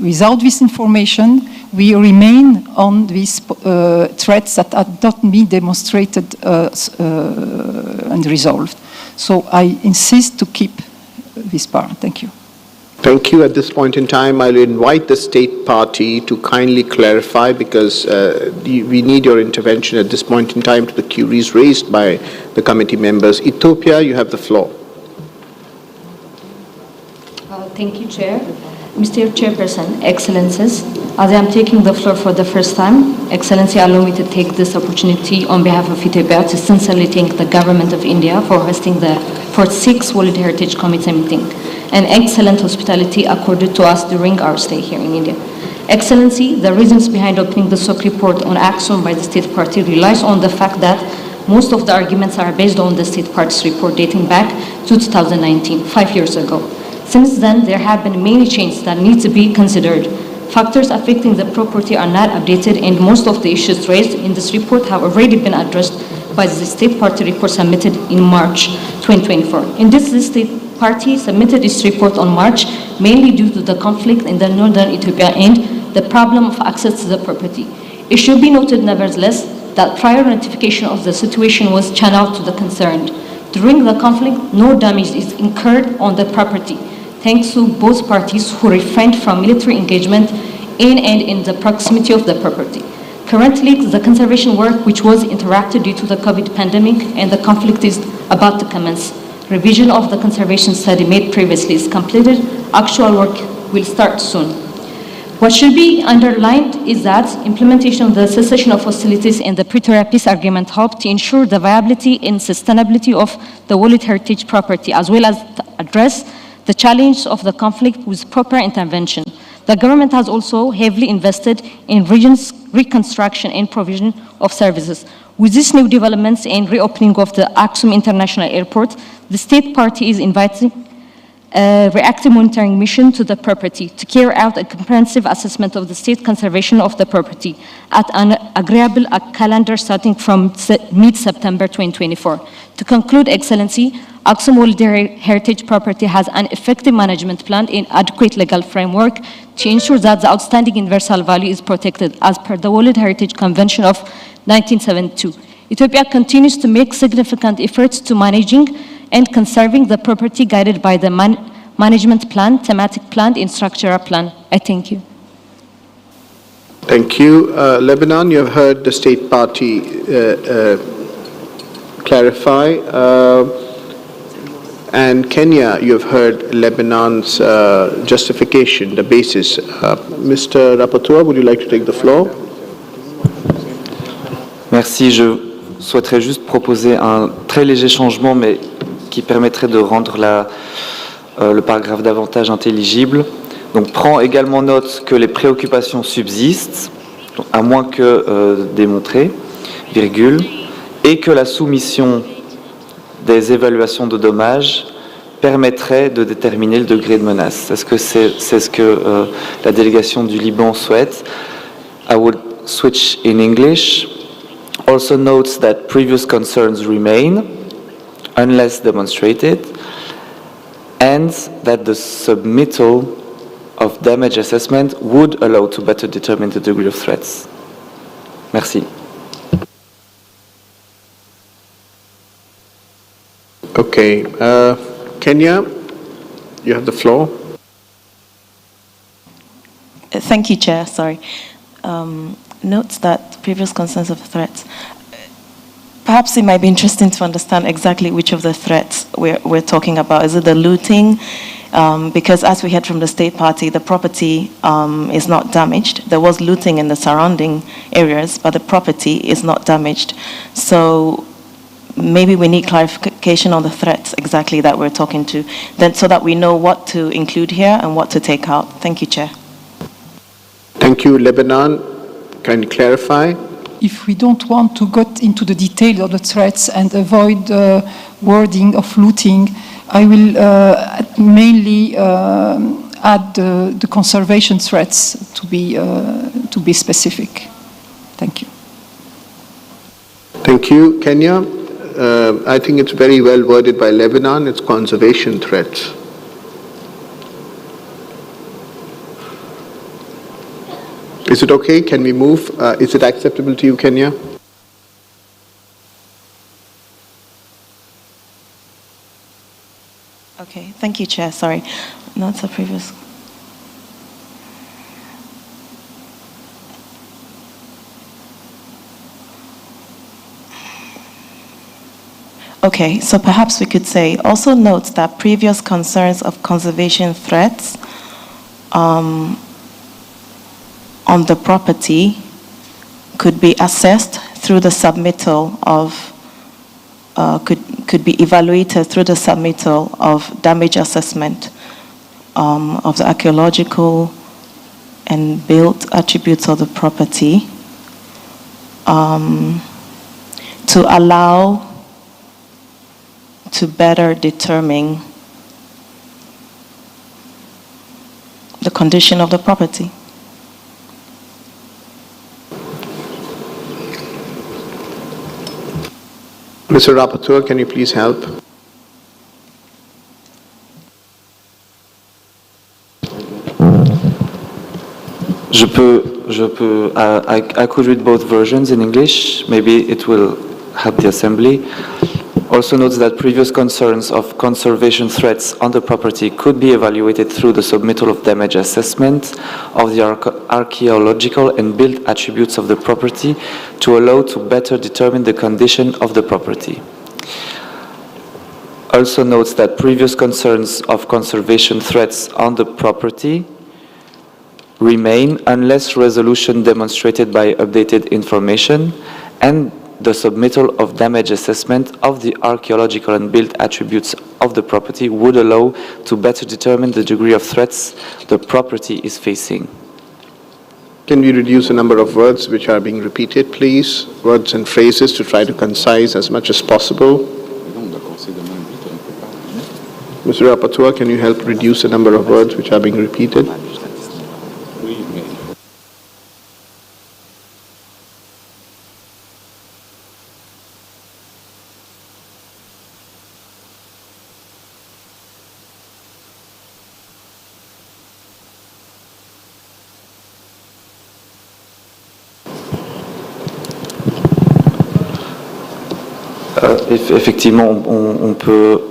Without this information, we remain on these threats that have not been demonstrated and resolved. So I insist to keep this part. Thank you. Thank you. At this point in time, I'll invite the state party to kindly clarify, because we need your intervention at this point in time to the queries raised by the committee members. Ethiopia, you have the floor. Thank you, Chair. Mr. Chairperson, Excellencies, as I am taking the floor for the first time, Excellency, allow me to take this opportunity on behalf of Ethiopia to sincerely thank the Government of India for hosting the 46th World Heritage Committee meeting, and excellent hospitality accorded to us during our stay here in India. Excellency, the reasons behind opening the SOC report on Aksum by the state party relies on the fact that most of the arguments are based on the state party's report dating back to 2019, 5 years ago. Since then, there have been many changes that need to be considered. Factors affecting the property are not updated, and most of the issues raised in this report have already been addressed by the state party report submitted in March 2024. In this, the state party submitted its report on March, mainly due to the conflict in the northern Ethiopia and the problem of access to the property. It should be noted, nevertheless, that prior notification of the situation was channeled to the concerned. During the conflict, no damage is incurred on the property, thanks to both parties who refrained from military engagement in and in the proximity of the property. Currently, the conservation work, which was interrupted due to the COVID pandemic and the conflict, is about to commence. Revision of the conservation study made previously is completed. Actual work will start soon. What should be underlined is that implementation of the cessation of hostilities and the Pretoria Peace Agreement help to ensure the viability and sustainability of the World Heritage property, as well as to address the challenge of the conflict with proper intervention. The government has also heavily invested in region's reconstruction and provision of services. With these new developments and reopening of the Aksum International Airport, the state party is inviting a reactive monitoring mission to the property to carry out a comprehensive assessment of the state conservation of the property at an agreeable calendar starting from mid-September 2024. To conclude, Excellency, Aksum World Heritage property has an effective management plan and adequate legal framework to ensure that the outstanding universal value is protected as per the World Heritage Convention of 1972. Ethiopia continues to make significant efforts to managing and conserving the property guided by the management plan, thematic plan, and structural plan. I thank you. Thank you. Lebanon, you have heard the state party clarify. And Kenya, you have heard Lebanon's justification, the basis. Mr. Rapporteur, would you like to take the floor? Merci. Je souhaiterais juste proposer un très léger changement, mais qui permettrait de rendre le paragraphe davantage intelligible. Donc, prend également note que les préoccupations subsistent, à moins que démontrées, virgule, et que la soumission des évaluations de dommages permettrait de déterminer le degré de menace. Est-ce que c'est ce que la délégation du Liban souhaite? I would switch in English. Also notes that previous concerns remain, unless demonstrated, and that the submittal of damage assessment would allow to better determine the degree of threats. Merci. Okay. Kenya, you have the floor. Thank you, Chair. Sorry. Notes that previous concerns of threats. Perhaps it might be interesting to understand exactly which of the threats we're talking about. Is it the looting? Because as we heard from the state party, the property is not damaged. There was looting in the surrounding areas, but the property is not damaged. So maybe we need clarification on the threats exactly that we're talking to, then so that we know what to include here and what to take out. Thank you, Chair. Thank you. Lebanon, can you clarify? If we don't want to get into the detail of the threats and avoid the wording of looting, I will mainly add the conservation threats to be specific. Thank you. Thank you. Kenya, I think it's very well worded by Lebanon. It's conservation threats. Is it okay? Can we move? Is it acceptable to you, Kenya? Okay, thank you, Chair. Sorry, that's a previous. Okay, so perhaps we could say, also note that previous concerns of conservation threats on the property could be assessed through the submittal of, could be evaluated through the submittal of damage assessment of the archaeological and built attributes of the property to allow to better determine the condition of the property. Mr. Rapporteur, can you please help? I could read both versions in English. Maybe it will help the Assembly. Also notes that previous concerns of conservation threats on the property could be evaluated through the submittal of damage assessment of the archaeological and built attributes of the property to allow to better determine the condition of the property. Also notes that previous concerns of conservation threats on the property remain unless resolution demonstrated by updated information and the submittal of damage assessment of the archaeological and built attributes of the property would allow to better determine the degree of threats the property is facing. Can we reduce the number of words which are being repeated, please? Words and phrases to try to concise as much as possible. Mr. Rapporteur, can you help reduce the number of words which are being repeated? Effectivement, on peut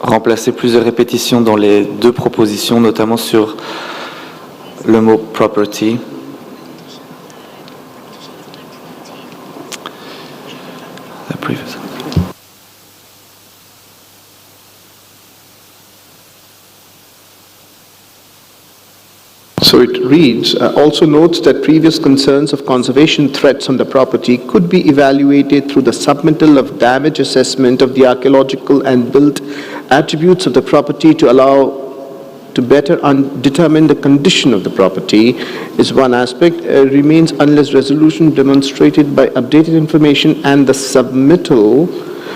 remplacer plusieurs répétitions dans les deux propositions, notamment sur le mot property. So it reads, also notes that previous concerns of conservation threats on the property could be evaluated through the submittal of damage assessment of the archaeological and built attributes of the property to allow to better determine the condition of the property is one aspect, remains unless resolution demonstrated by updated information and the submittal.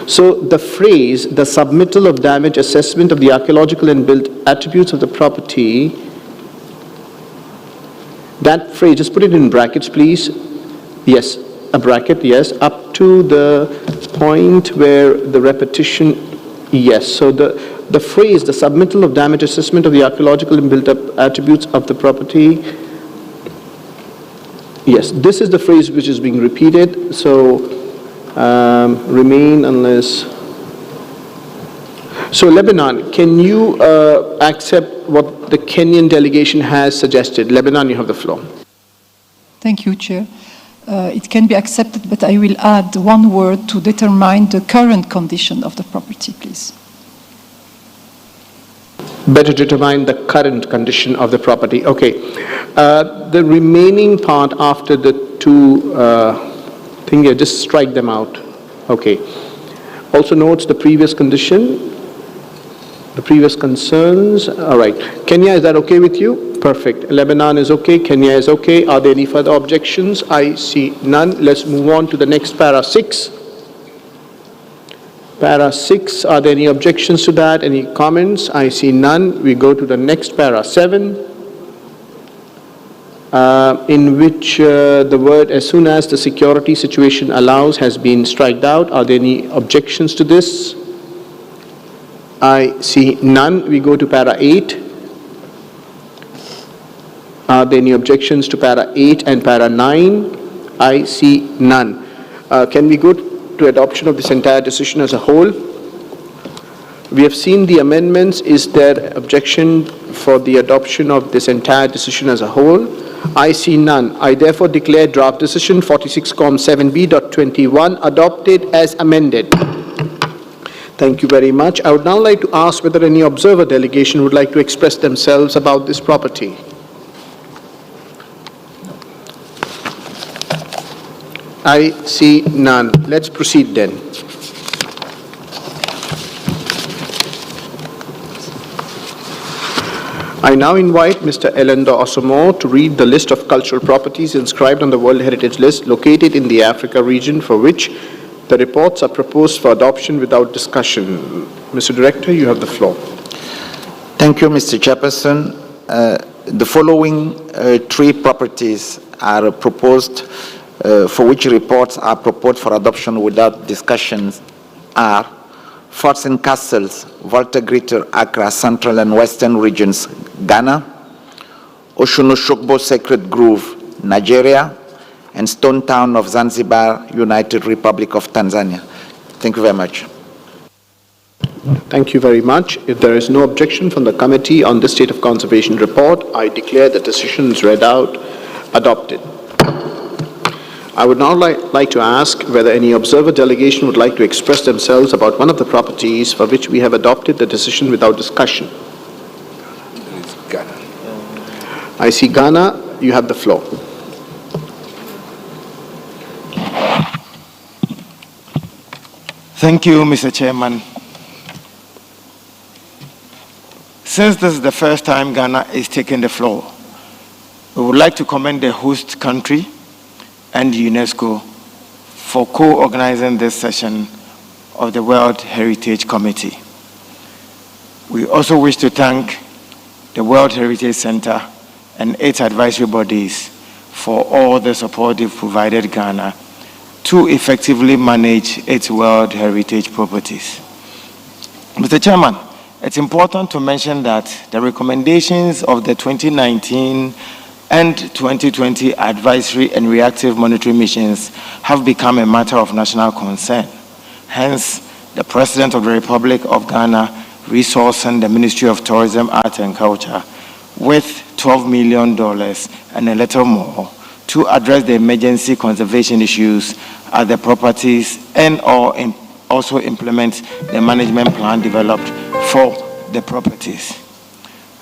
So the phrase, the submittal of damage assessment of the archaeological and built attributes of the property, that phrase, just put it in brackets, please. Yes, a bracket, yes, up to the point where the repetition, yes. So the phrase, the submittal of damage assessment of the archaeological and built-up attributes of the property, yes, this is the phrase which is being repeated. So remain unless. So Lebanon, can you accept what the Kenyan delegation has suggested? Lebanon, you have the floor. Thank you, Chair. It can be accepted, but I will add one word to determine the current condition of the property, please. better determine the current condition of the property. Okay. The remaining part after the two thing here, just strike them out. Okay. Also notes the previous condition, the previous concerns. All right. Kenya, is that okay with you? Perfect. Lebanon is okay. Kenya is okay. Are there any further objections? I see none. Let's move on to the next para 6. Para 6, are there any objections to that? Any comments? I see none. We go to the next para 7, in which the word "as soon as the security situation allows" has been striked out. Are there any objections to this? I see none. We go to para 8. Are there any objections to para 8 and para 9? I see none. Can we go to adoption of this entire decision as a whole? We have seen the amendments. Is there objection for the adoption of this entire decision as a whole? I see none. I therefore declare draft decision 46-7B.21 adopted as amended. Thank you very much. I would now like to ask whether any observer delegation would like to express themselves about this property. I see none. Let's proceed then. I now invite Mr. Elendo Osomo to read the list of cultural properties inscribed on the World Heritage List located in the Africa region for which the reports are proposed for adoption without discussion. Mr. Director, you have the floor. Thank you, Mr. Chairperson. The following 3 properties are proposed for which reports are proposed for adoption without discussions are Forts and Castles, Volta Greater Accra, Central and Western Regions, Ghana, Oshono-Shokbo Sacred Grove, Nigeria, and Stone Town of Zanzibar, United Republic of Tanzania. Thank you very much. Thank you very much. If there is no objection from the Committee on the State of Conservation report, I declare the decisions read out adopted. I would now like to ask whether any observer delegation would like to express themselves about one of the properties for which we have adopted the decision without discussion. I see Ghana. You have the floor. Thank you, Mr. Chairman. Since this is the first time Ghana is taking the floor, we would like to commend the host country and UNESCO for co-organizing this session of the World Heritage Committee. We also wish to thank the World Heritage Center and its advisory bodies for all the support they've provided Ghana to effectively manage its World Heritage properties. Mr. Chairman, it's important to mention that the recommendations of the 2019 and 2020 advisory and reactive monitoring missions have become a matter of national concern. Hence, the President of the Republic of Ghana resourcing the Ministry of Tourism, Art and Culture with $12 million and a little more to address the emergency conservation issues at the properties and also implement the management plan developed for the properties.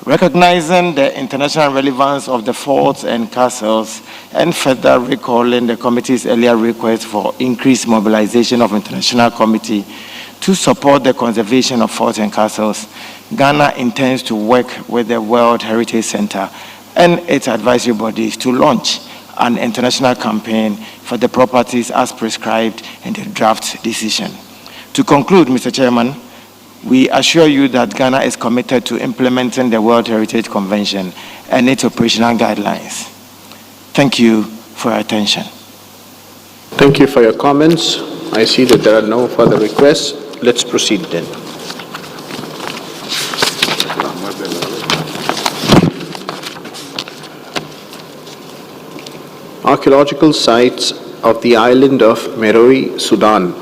Recognizing the international relevance of the forts and castles and further recalling the committee's earlier request for increased mobilization of international committee to support the conservation of forts and castles, Ghana intends to work with the World Heritage Center and its advisory bodies to launch an international campaign for the properties as prescribed in the draft decision. To conclude, Mr. Chairman, we assure you that Ghana is committed to implementing the World Heritage Convention and its operational guidelines. Thank you for your attention. Thank you for your comments. I see that there are no further requests. Let's proceed then. Archaeological sites of the island of Meroe, Sudan.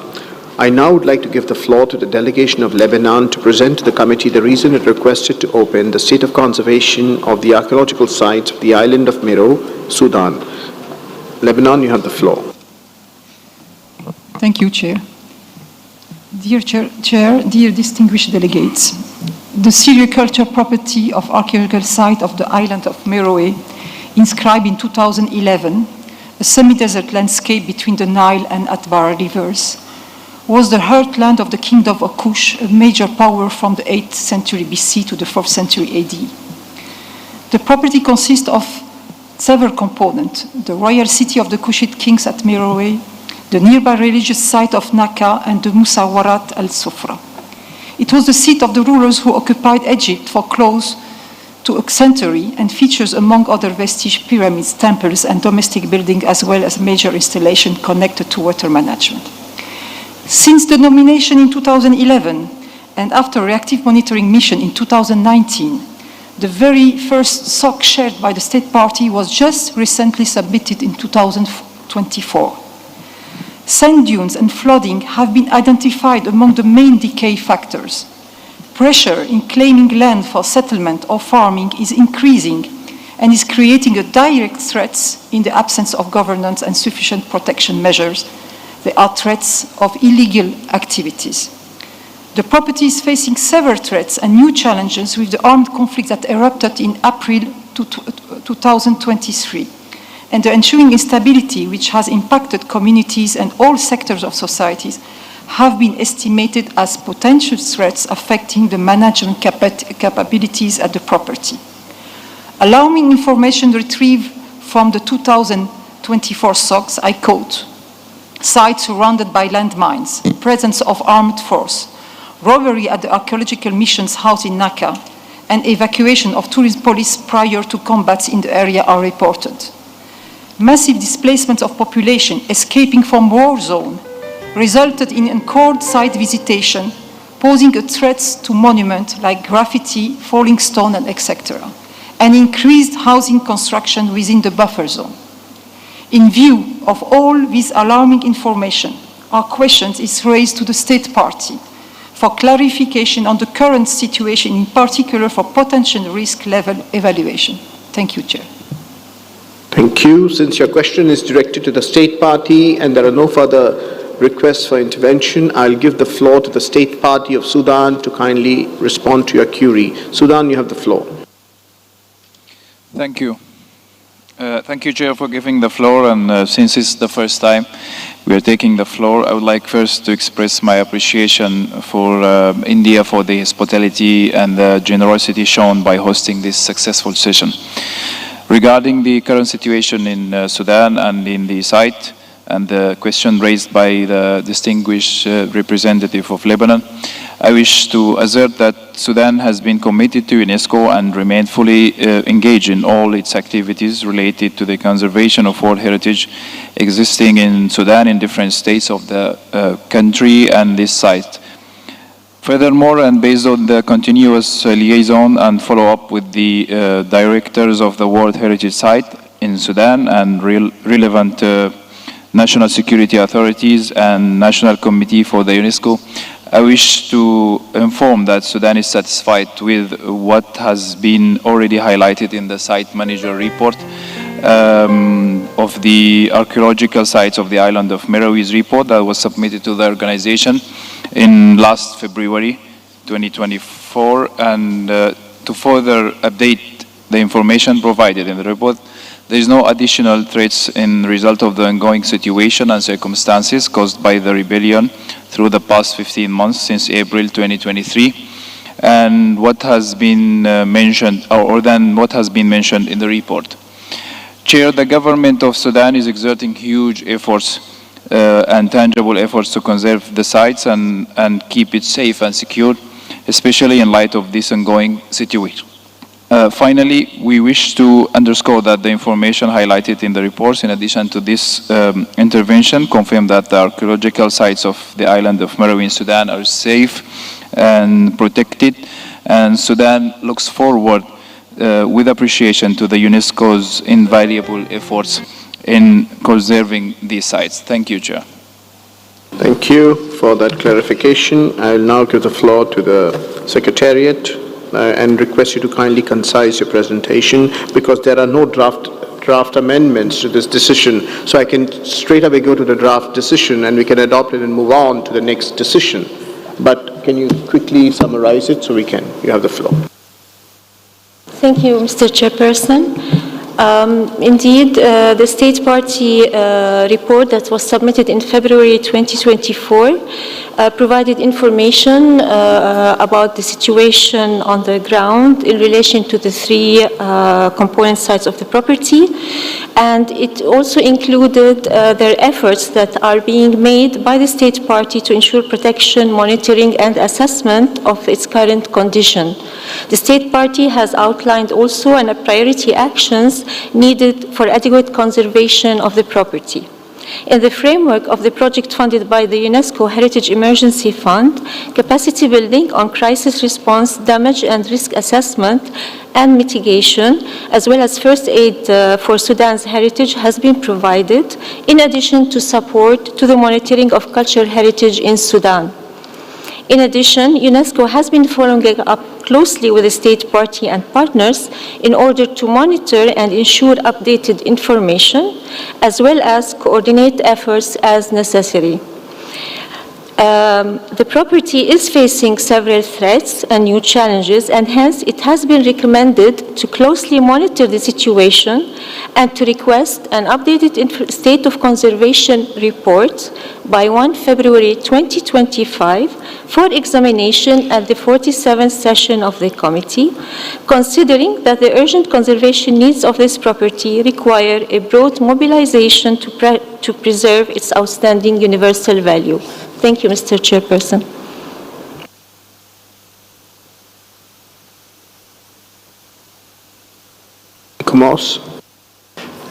I now would like to give the floor to the delegation of Lebanon to present to the committee the reason it requested to open the state of conservation of the archaeological sites of the island of Meroe, Sudan. Lebanon, you have the floor. Thank you, Chair. Dear Chair, dear distinguished delegates, the sericulture property of archaeological site of the island of Meroe, inscribed in 2011, a semi-desert landscape between the Nile and Atbara rivers, was the heartland of the kingdom of Kush, a major power from the 8th century BC to the 4th century AD. The property consists of several components: the royal city of the Kushite kings at Meroe, the nearby religious site of Naka, and the Musawarat al-Sufra. It was the seat of the rulers who occupied Egypt for close to a century and features, among other vestiges, pyramids, temples, and domestic buildings, as well as major installations connected to water management. Since the nomination in 2011 and after reactive monitoring mission in 2019, the very first SOC shared by the State Party was just recently submitted in 2024. Sand dunes and flooding have been identified among the main decay factors. Pressure in claiming land for settlement or farming is increasing and is creating a direct threat in the absence of governance and sufficient protection measures. There are threats of illegal activities. The property is facing several threats and new challenges with the armed conflict that erupted in April 2023. And the ensuing instability, which has impacted communities and all sectors of societies, have been estimated as potential threats affecting the management capabilities at the property. Allowing information retrieved from the 2024 SOCs, I quote, "Sites surrounded by landmines, presence of armed force, robbery at the archaeological mission's house in Naka, and evacuation of tourist police prior to combats in the area are reported. Massive displacement of population escaping from war zone resulted in encouraged site visitation, posing a threat to monuments like graffiti, falling stone, and etc., and increased housing construction within the buffer zone. In view of all this alarming information, our question is raised to the State Party for clarification on the current situation, in particular for potential risk level evaluation." Thank you, Chair. Thank you. Since your question is directed to the State Party and there are no further requests for intervention, I'll give the floor to the State Party of Sudan to kindly respond to your query. Sudan, you have the floor. Thank you. Thank you, Chair, for giving the floor. And since it's the first time we are taking the floor, I would like first to express my appreciation for India for the hospitality and the generosity shown by hosting this successful session. Regarding the current situation in Sudan and in the site, and the question raised by the distinguished representative of Lebanon, I wish to assert that Sudan has been committed to UNESCO and remained fully engaged in all its activities related to the conservation of world heritage existing in Sudan in different states of the country and this site. Furthermore, and based on the continuous liaison and follow-up with the directors of the World Heritage Site in Sudan and relevant national security authorities and National Committee for the UNESCO, I wish to inform that Sudan is satisfied with what has been already highlighted in the site manager report of the archaeological sites of the island of Meroe's report that was submitted to the organization in last February 2024, and to further update the information provided in the report, there is no additional threats in result of the ongoing situation and circumstances caused by the rebellion through the past 15 months since April 2023, and what has been mentioned, or than what has been mentioned in the report. Chair, the government of Sudan is exerting huge efforts and tangible efforts to conserve the sites and keep it safe and secure, especially in light of this ongoing situation. Finally, we wish to underscore that the information highlighted in the reports, in addition to this intervention, confirm that the archaeological sites of the island of Meroe in Sudan are safe and protected, and Sudan looks forward with appreciation to the UNESCO's invaluable efforts in conserving these sites. Thank you, Chair. Thank you for that clarification. I will now give the floor to the Secretariat and request you to kindly concise your presentation, because there are no draft amendments to this decision. So I can straight away go to the draft decision and we can adopt it and move on to the next decision. But can you quickly summarize it so you have the floor. Thank you, Mr. Chairperson. Indeed, the State Party report that was submitted in February 2024 provided information about the situation on the ground in relation to the three component sites of the property, and it also included their efforts that are being made by the State Party to ensure protection, monitoring, and assessment of its current condition. The State Party has outlined also priority actions needed for adequate conservation of the property. In the framework of the project funded by the UNESCO Heritage Emergency Fund, capacity building on crisis response, damage and risk assessment and mitigation, as well as first aid for Sudan's heritage has been provided, in addition to support to the monitoring of cultural heritage in Sudan. In addition, UNESCO has been following up closely with the State Party and partners in order to monitor and ensure updated information, as well as coordinate efforts as necessary. The property is facing several threats and new challenges, and hence it has been recommended to closely monitor the situation and to request an updated state of conservation report by 1 February 2025 for examination at the 47th session of the committee, considering that the urgent conservation needs of this property require a broad mobilization to preserve its outstanding universal value. Thank you, Mr. Chairperson. Kumos.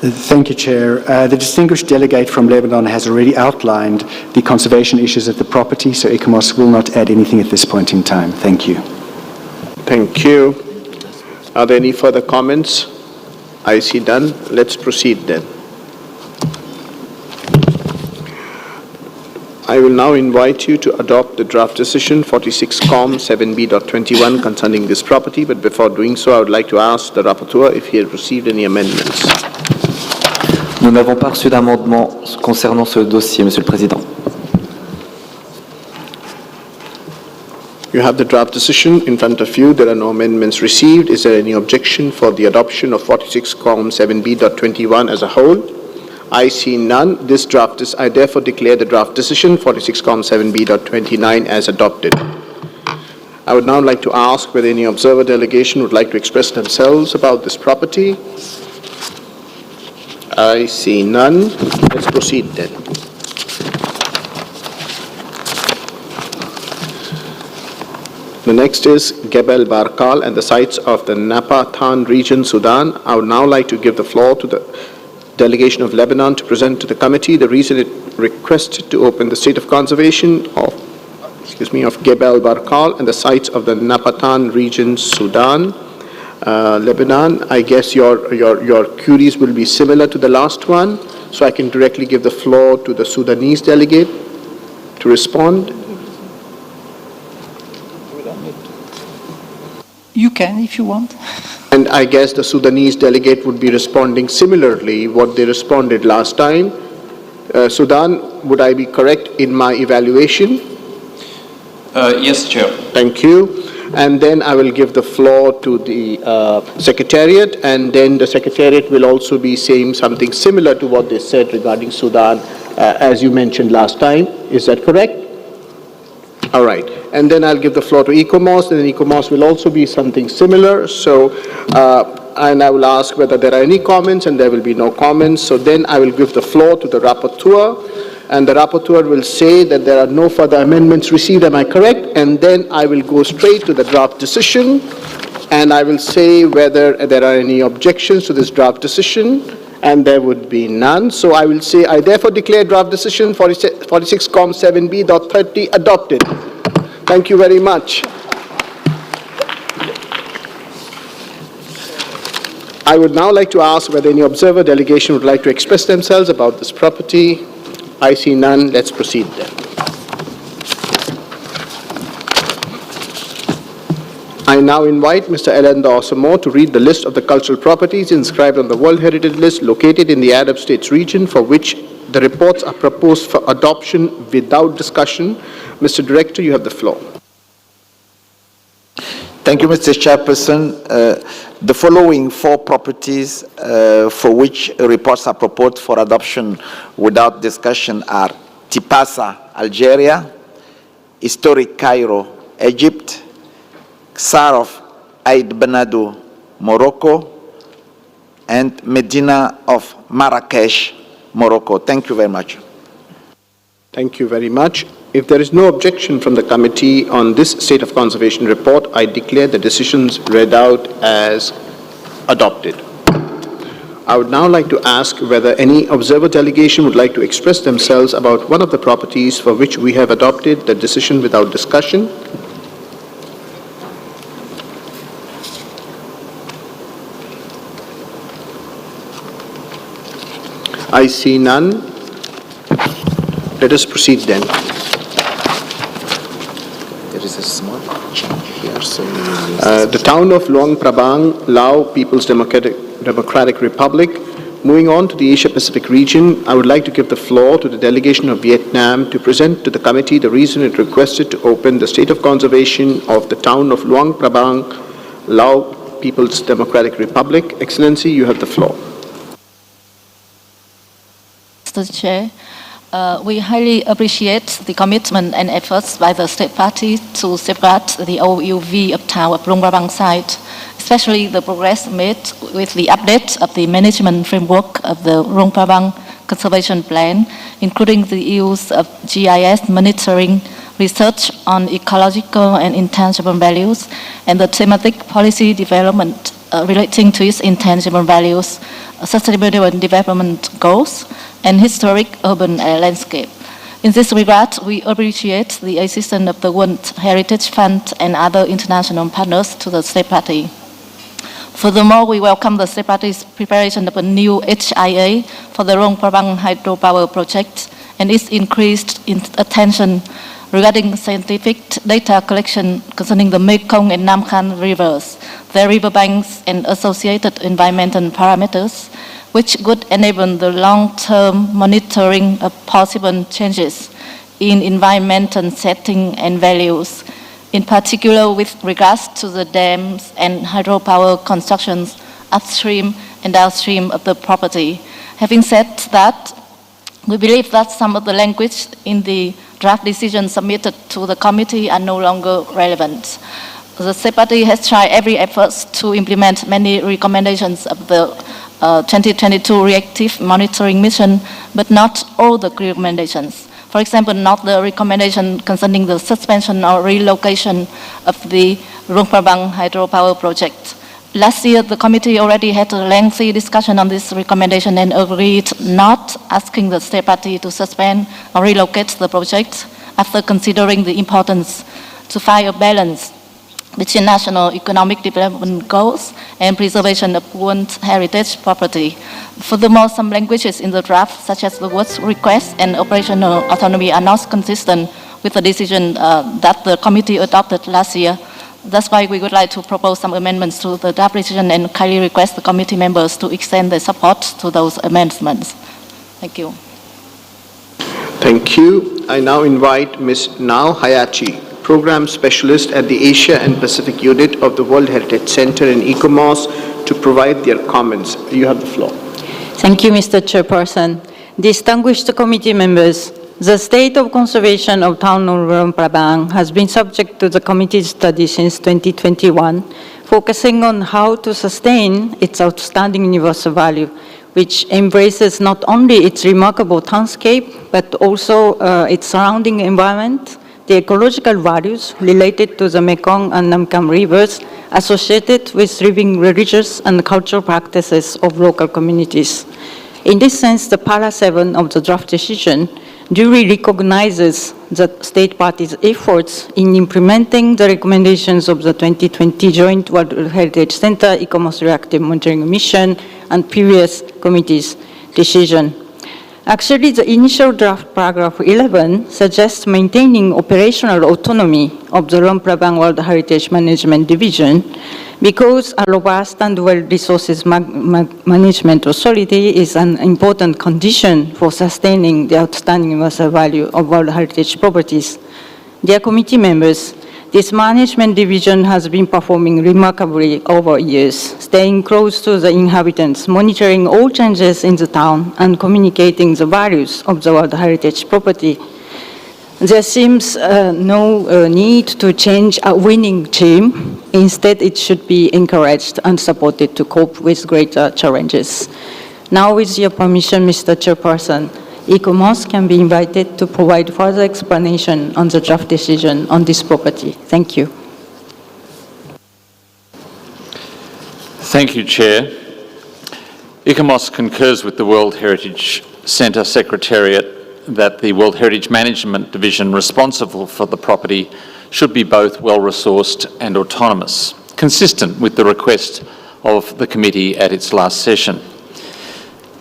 Thank you, Chair. The distinguished delegate from Lebanon has already outlined the conservation issues of the property, so ICOMOS will not add anything at this point in time. Thank you. Thank you. Are there any further comments? I see none. Let's proceed then. I will now invite you to adopt the draft decision 46-COM 7B.21 concerning this property, but before doing so, I would like to ask the rapporteur if he has received any amendments. Nous n'avons pas reçu d'amendement concernant ce dossier, Monsieur le Président. You have the draft decision in front of you. There are no amendments received. Is there any objection for the adoption of 46-COM 7B.21 as a whole? I see none. I therefore declare the draft decision 46-COM 7B.29 as adopted. I would now like to ask whether any observer delegation would like to express themselves about this property. I see none. Let's proceed then. The next is Gebel Barkal and the sites of the Napatan region, Sudan. I would now like to give the floor to the delegation of Lebanon to present to the committee the reason it requested to open the state of conservation of Gebel Barkal and the sites of the Napatan region, Sudan. Lebanon, I guess your queries will be similar to the last one, so I can directly give the floor to the Sudanese delegate to respond. You can if you want. And I guess the Sudanese delegate would be responding similarly what they responded last time. Sudan, would I be correct in my evaluation? Yes, Chair. Thank you. And then I will give the floor to the Secretariat, and then the Secretariat will also be saying something similar to what they said regarding Sudan, as you mentioned last time. Is that correct? All right. And then I'll give the floor to ICOMOS, and then ICOMOS will also be something similar. So, and I will ask whether there are any comments, and there will be no comments. So then I will give the floor to the rapporteur, and the rapporteur will say that there are no further amendments received. Am I correct? And then I will go straight to the draft decision, and I will say whether there are any objections to this draft decision, and there would be none. So I will say, I therefore declare draft decision 46-COM 7B.30 adopted. Thank you very much. I would now like to ask whether any observer delegation would like to express themselves about this property. I see none. Let's proceed then. I now invite Mr. Elenda Osamo to read the list of the cultural properties inscribed on the World Heritage List located in the Arab States region for which The reports are proposed for adoption without discussion. Mr. Director, you have the floor. Thank you, Mr. Chairperson. The following 4 properties for which reports are proposed for adoption without discussion are Tipasa, Algeria, Historic Cairo, Egypt, Ksar of Aid Benado, Morocco, and Medina of Marrakesh, Morocco. Thank you very much. Thank you very much. If there is no objection from the committee on this State of Conservation report, I declare the decisions read out as adopted. I would now like to ask whether any observer delegation would like to express themselves about one of the properties for which we have adopted the decision without discussion. I see none. Let us proceed then. There is a small change here. So the town of Luang Prabang, Lao People's Democratic Republic. Moving on to the Asia-Pacific region, I would like to give the floor to the delegation of Vietnam to present to the committee the reason it requested to open the state of conservation of the town of Luang Prabang, Lao People's Democratic Republic. Excellency, you have the floor. Mr. Chair, we highly appreciate the commitment and efforts by the state party to safeguard the OUV of town of Luang Prabang site, especially the progress made with the update of the management framework of the Luang Prabang conservation plan, including the use of GIS monitoring, research on ecological and intangible values, and the thematic policy development relating to its intangible values, sustainable development goals, and historic urban landscape. In this regard, we appreciate the assistance of the World Heritage Fund and other international partners to the state party. Furthermore, we welcome the state party's preparation of a new HIA for the Luang Prabang hydropower project and its increased attention regarding scientific data collection concerning the Mekong and Nam Khan rivers, their riverbanks, and associated environmental parameters, which could enable the long-term monitoring of possible changes in environmental setting and values, in particular with regards to the dams and hydropower constructions upstream and downstream of the property. Having said that, we believe that some of the language in the draft decision submitted to the committee are no longer relevant. The state party has tried every effort to implement many recommendations of the 2022 reactive monitoring mission, but not all the recommendations. For example, not the recommendation concerning the suspension or relocation of the Luang Prabang hydropower project. Last year, the committee already had a lengthy discussion on this recommendation and agreed not asking the state party to suspend or relocate the project after considering the importance to find a balance between national economic development goals and preservation of World Heritage property. Furthermore, some languages in the draft, such as the words request and operational autonomy, are not consistent with the decision that the committee adopted last year. That's why we would like to propose some amendments to the draft decision and kindly request the committee members to extend their support to those amendments. Thank you. Thank you. I now invite Ms. Nao Hayachi, Program Specialist at the Asia and Pacific Unit of the World Heritage Center in ECOMOS, to provide their comments. You have the floor. Thank you, Mr. Chairperson. Distinguished committee members, the state of conservation of town of Luang Prabang has been subject to the committee's study since 2021, focusing on how to sustain its outstanding universal value, which embraces not only its remarkable townscape, but also its surrounding environment, the ecological values related to the Mekong and Nam Khan rivers associated with living religious and cultural practices of local communities. In this sense, the Para 7 of the draft decision duly recognizes the state party's efforts in implementing the recommendations of the 2020 Joint World Heritage Center ECOMOS Reactive Monitoring Mission and previous committee's decision. Actually, the initial draft paragraph 11 suggests maintaining operational autonomy of the Luang Prabang World Heritage Management Division Because a robust and well-resources management authority is an important condition for sustaining the outstanding universal value of World Heritage properties. Dear committee members, this management division has been performing remarkably over years, staying close to the inhabitants, monitoring all changes in the town, and communicating the values of the World Heritage property. There seems no need to change a winning team. Instead, it should be encouraged and supported to cope with greater challenges. Now, with your permission, Mr. Chairperson, ICOMOS can be invited to provide further explanation on the draft decision on this property. Thank you. Thank you, Chair. ICOMOS concurs with the World Heritage Centre Secretariat that the World Heritage Management Division responsible for the property should be both well-resourced and autonomous, consistent with the request of the committee at its last session.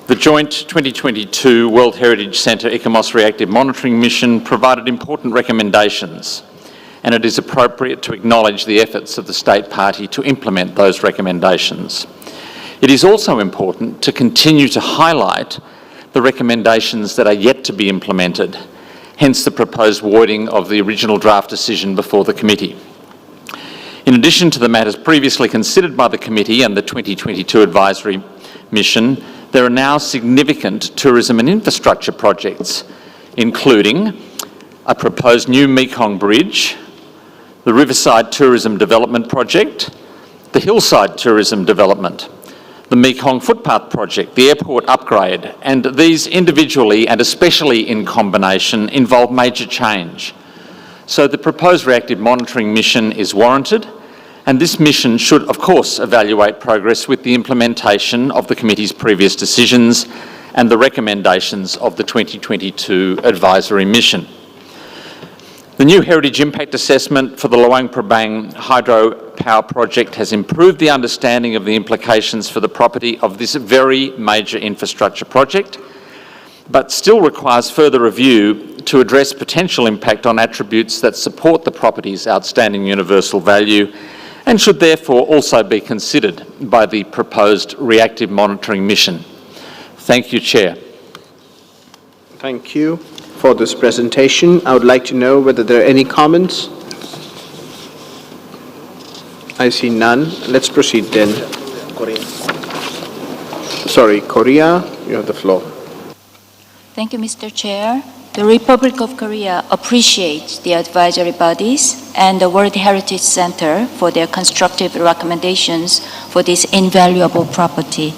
The joint 2022 World Heritage Centre ICOMOS Reactive Monitoring Mission provided important recommendations, and it is appropriate to acknowledge the efforts of the State Party to implement those recommendations. It is also important to continue to highlight the recommendations that are yet to be implemented, hence the proposed voiding of the original draft decision before the committee. In addition to the matters previously considered by the committee and the 2022 advisory mission, there are now significant tourism and infrastructure projects, including a proposed new Mekong Bridge, the Riverside Tourism Development Project, the Hillside Tourism Development, the Mekong Footpath Project, the airport upgrade, and these individually and especially in combination involve major change. So the proposed reactive monitoring mission is warranted, and this mission should of course evaluate progress with the implementation of the committee's previous decisions and the recommendations of the 2022 advisory mission. The new Heritage Impact Assessment for the Luang Prabang hydropower project has improved the understanding of the implications for the property of this very major infrastructure project, but still requires further review to address potential impact on attributes that support the property's outstanding universal value, and should therefore also be considered by the proposed reactive monitoring mission. Thank you, Chair. Thank you for this presentation. I would like to know whether there are any comments. I see none. Let's proceed then. Sorry, Korea, you have the floor. Thank you, Mr. Chair. The Republic of Korea appreciates the advisory bodies and the World Heritage Center for their constructive recommendations for this invaluable property.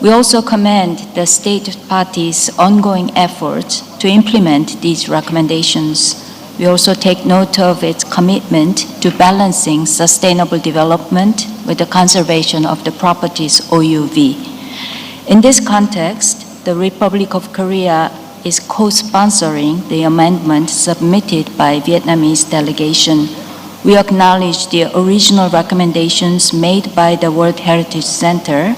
We also commend the state parties' ongoing efforts to implement these recommendations. We also take note of its commitment to balancing sustainable development with the conservation of the property's OUV. In this context, the Republic of Korea is co-sponsoring the amendment submitted by Vietnamese delegation. We acknowledge the original recommendations made by the World Heritage Center.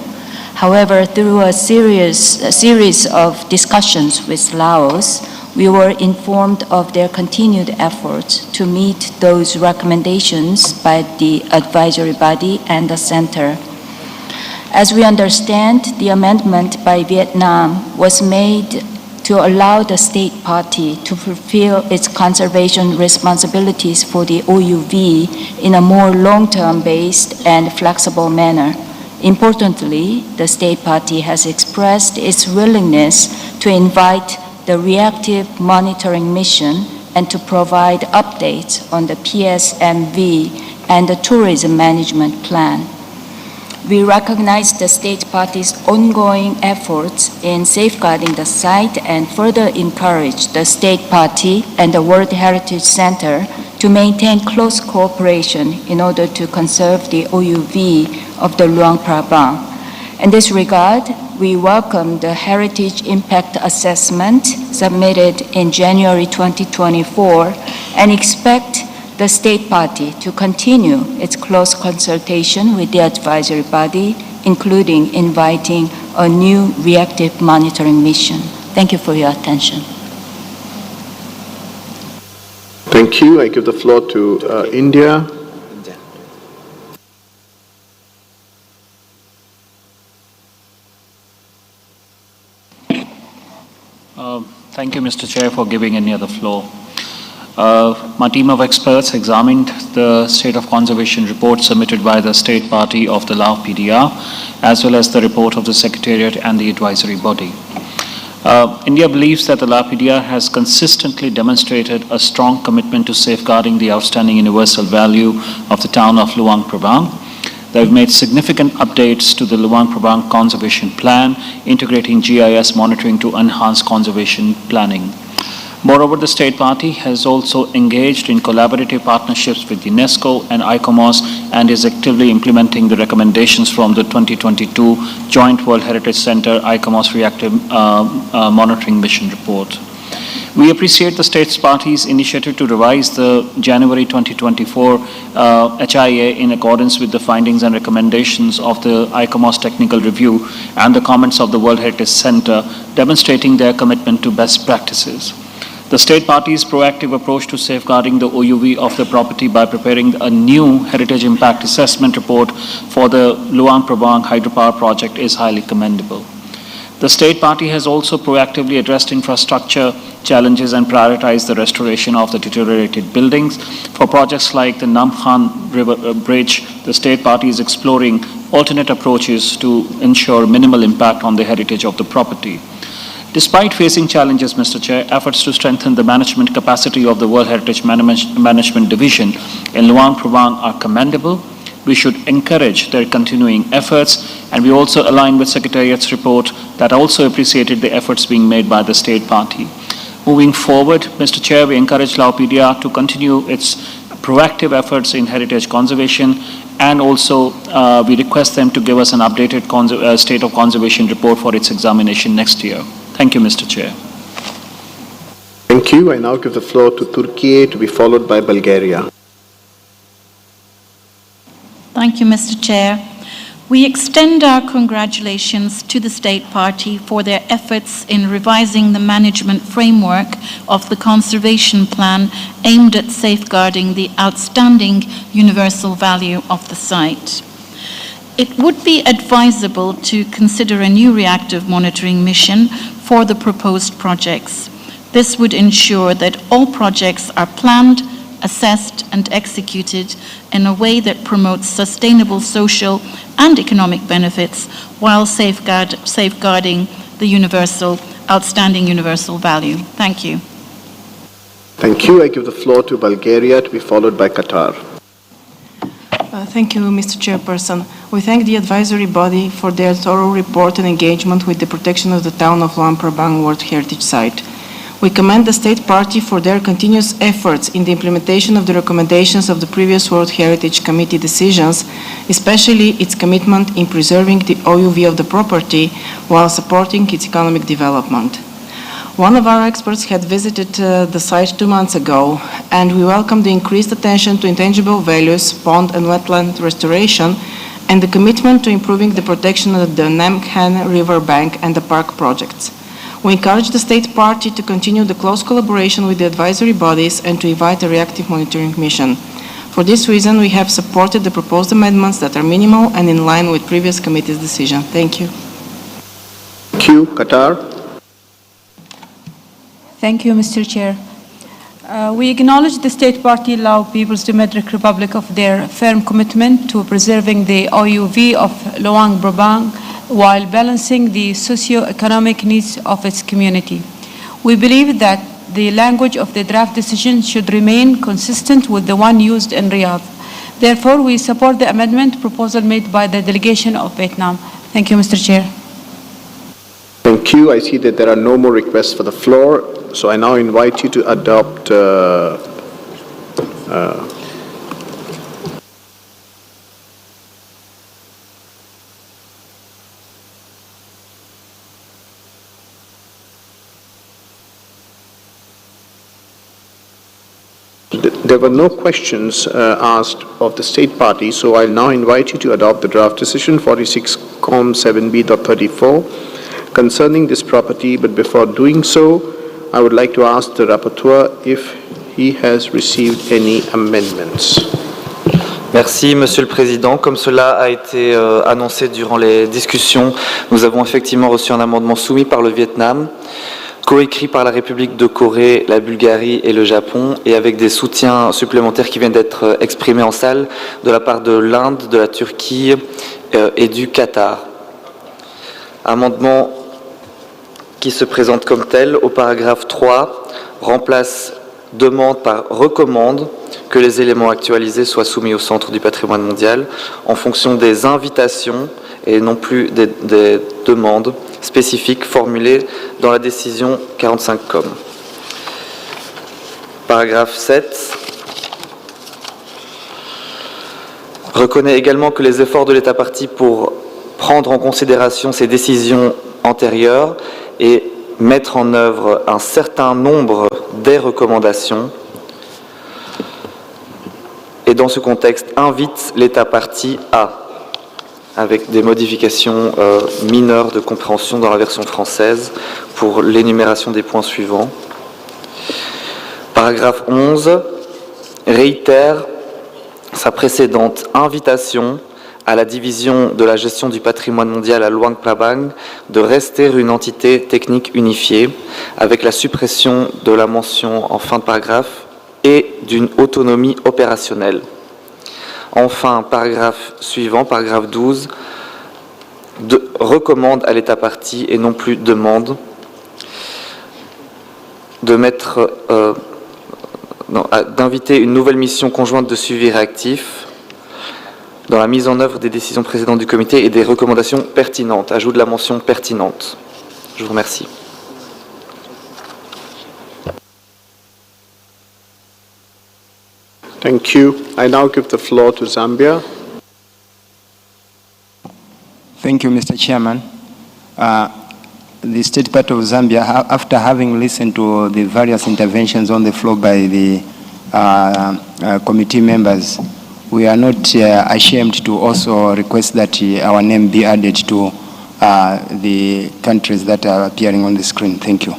However, through a series of discussions with Laos, we were informed of their continued efforts to meet those recommendations by the advisory body and the center. As we understand, the amendment by Vietnam was made to allow the state party to fulfill its conservation responsibilities for the OUV in a more long-term based and flexible manner. Importantly, the state party has expressed its willingness to invite the reactive monitoring mission and to provide updates on the PSMV and the tourism management plan. We recognize the state party's ongoing efforts in safeguarding the site and further encourage the state party and the World Heritage Center to maintain close cooperation in order to conserve the OUV of the Luang Prabang. In this regard, we welcome the Heritage Impact Assessment submitted in January 2024 and expect the state party to continue its close consultation with the advisory body, including inviting a new reactive monitoring mission. Thank you for your attention. Thank you. I give the floor to India. Thank you, Mr. Chair, for giving me the floor. My team of experts examined the state of conservation report submitted by the state party of the Lao PDR, as well as the report of the Secretariat and the advisory body. India believes that the Lao PDR has consistently demonstrated a strong commitment to safeguarding the outstanding universal value of the town of Luang Prabang. They've made significant updates to the Luang Prabang Conservation Plan, integrating GIS monitoring to enhance conservation planning. Moreover, the state party has also engaged in collaborative partnerships with UNESCO and ICOMOS and is actively implementing the recommendations from the 2022 Joint World Heritage Center ICOMOS Reactive Monitoring Mission Report. We appreciate the state's party's initiative to revise the January 2024 HIA in accordance with the findings and recommendations of the ICOMOS Technical Review and the comments of the World Heritage Center, demonstrating their commitment to best practices. The state party's proactive approach to safeguarding the OUV of the property by preparing a new heritage impact assessment report for the Luang Prabang hydropower project is highly commendable. The state party has also proactively addressed infrastructure challenges and prioritized the restoration of the deteriorated buildings. For projects like the Namkhan River Bridge, the state party is exploring alternate approaches to ensure minimal impact on the heritage of the property. Despite facing challenges, Mr. Chair, efforts to strengthen the management capacity of the World Heritage Management Division in Luang Prabang are commendable. We should encourage their continuing efforts, and we also align with Secretariat's report that also appreciated the efforts being made by the state party. Moving forward, Mr. Chair, we encourage Lao PDR to continue its proactive efforts in heritage conservation, and also we request them to give us an updated state of conservation report for its examination next year. Thank you, Mr. Chair. Thank you. I now give the floor to Turkey, to be followed by Bulgaria. Thank you, Mr. Chair. We extend our congratulations to the State Party for their efforts in revising the management framework of the conservation plan aimed at safeguarding the outstanding universal value of the site. It would be advisable to consider a new reactive monitoring mission for the proposed projects. This would ensure that all projects are planned, assessed, and executed in a way that promotes sustainable social and economic benefits while safeguarding the outstanding universal value. Thank you. Thank you. I give the floor to Bulgaria, to be followed by Qatar. Thank you, Mr. Chairperson. We thank the advisory body for their thorough report and engagement with the protection of the town of Luang Prabang World Heritage Site. We commend the State Party for their continuous efforts in the implementation of the recommendations of the previous World Heritage Committee decisions, especially its commitment in preserving the OUV of the property while supporting its economic development. One of our experts had visited the site 2 months ago, and we welcome the increased attention to intangible values, pond and wetland restoration, and the commitment to improving the protection of the Namkhan River bank and the park projects. We encourage the State Party to continue the close collaboration with the advisory bodies and to invite a reactive monitoring mission. For this reason, we have supported the proposed amendments that are minimal and in line with previous committee's decision. Thank you. Thank you. Qatar. Thank you, Mr. Chair. We acknowledge the State Party Lao People's Democratic Republic of their firm commitment to preserving the OUV of Luang Prabang while balancing the socio-economic needs of its community. We believe that the language of the draft decision should remain consistent with the one used in Riyadh. Therefore, we support the amendment proposal made by the delegation of Vietnam. Thank you, Mr. Chair. Thank you. I see that there are no more requests for the floor, so I now invite you to adopt There were no questions asked of the State Party, so I'll now invite you to adopt the draft decision 46-7B.34 concerning this property. But before doing so, I would like to ask the rapporteur if he has received any amendments. Merci, Monsieur le Président. Comme cela a été annoncé durant les discussions, nous avons effectivement reçu un amendement soumis par le Vietnam coécrit par la République de Corée, la Bulgarie et le Japon, et avec des soutiens supplémentaires qui viennent d'être exprimés en salle de la part de l'Inde, de la Turquie et du Qatar. Amendement qui se présente comme tel au paragraphe 3, remplace demande par recommande que les éléments actualisés soient soumis au Centre du patrimoine mondial en fonction des invitations et non plus des demandes spécifiques formulées dans la décision 45-COM. Paragraphe 7. Reconnaît également que les efforts de l'État partie pour prendre en considération ces décisions antérieures et mettre en œuvre un certain nombre des recommandations et dans ce contexte invite l'État partie à, avec des modifications mineures de compréhension dans la version française pour l'énumération des points suivants. Paragraphe 11 réitère sa précédente invitation à la division de la gestion du patrimoine mondial à Luang Prabang de rester une entité technique unifiée avec la suppression de la mention en fin de paragraphe et d'une autonomie opérationnelle. Enfin, paragraphe suivant, paragraphe 12, recommande à l'État partie et non plus demande de mettre, d'inviter une nouvelle mission conjointe de suivi réactif dans la mise en œuvre des décisions précédentes du comité et des recommandations pertinentes. Ajout de la mention pertinente. Je vous remercie. Thank you. I now give the floor to Zambia. Thank you, Mr. Chairman. The State Party of Zambia, after having listened to the various interventions on the floor by the committee members, we are not ashamed to also request that our name be added to the countries that are appearing on the screen. Thank you.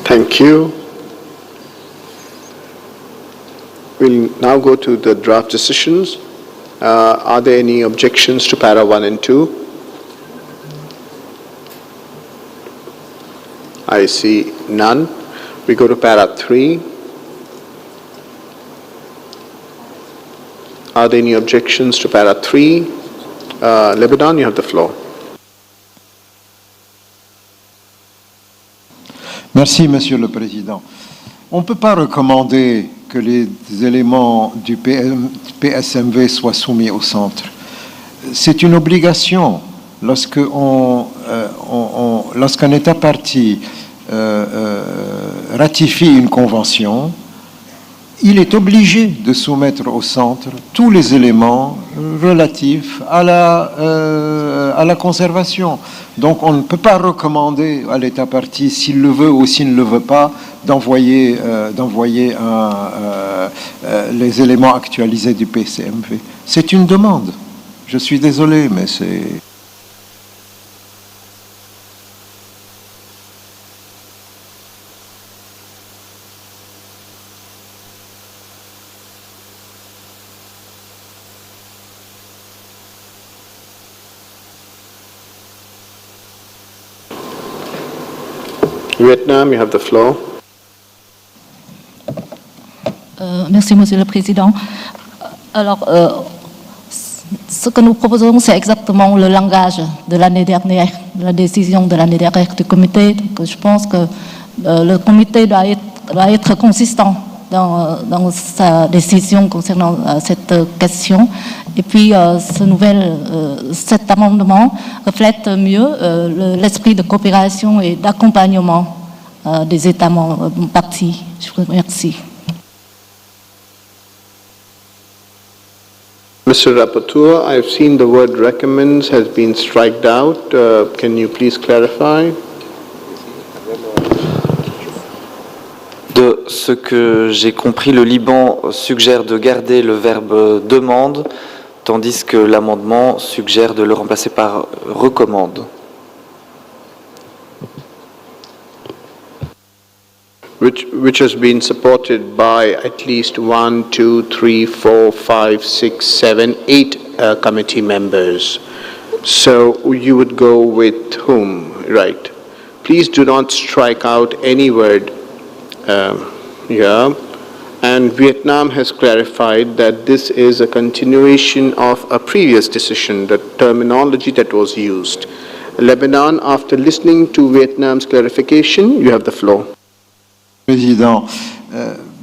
Thank you. We'll now go to the draft decisions. Are there any objections to para 1 and 2? I see none. We go to para 3. Are there any objections to para 3? Lebanon, you have the floor. Merci, Monsieur le Président. On ne peut pas recommander que les éléments du PSMV soient soumis au centre. C'est une obligation lorsqu'un État partie ratifie une convention, il est obligé de soumettre au centre tous les éléments relatifs à la conservation. Donc on ne peut pas recommander à l'État partie, s'il le veut ou s'il ne le veut pas, d'envoyer les éléments actualisés du PCMV. C'est une demande. Je suis désolé, mais c'est... Vietnam, you have the floor. Merci, Monsieur le Président. Alors, ce que nous proposons, c'est exactement le langage de l'année dernière, de la décision de l'année dernière du comité. Donc, je pense que le comité doit être consistant dans sa décision concernant cette question. Et puis, cet amendement reflète mieux l'esprit de coopération et d'accompagnement des États membres partis. Je vous remercie. Mr. Rapporteur, I've seen the word recommends has been striked out. Can you please clarify? De ce que j'ai compris, le Liban suggère de garder le verbe demande, tandis que l'amendement suggère de le remplacer par recommande. Which has been supported by at least 1, 2, 3, 4, 5, 6, 7, 8 committee members. So you would go with whom, right? please do not strike out any word here. And Vietnam has clarified that this is a continuation of a previous decision, the terminology that was used. Lebanon, after listening to Vietnam's clarification, you have the floor. Président,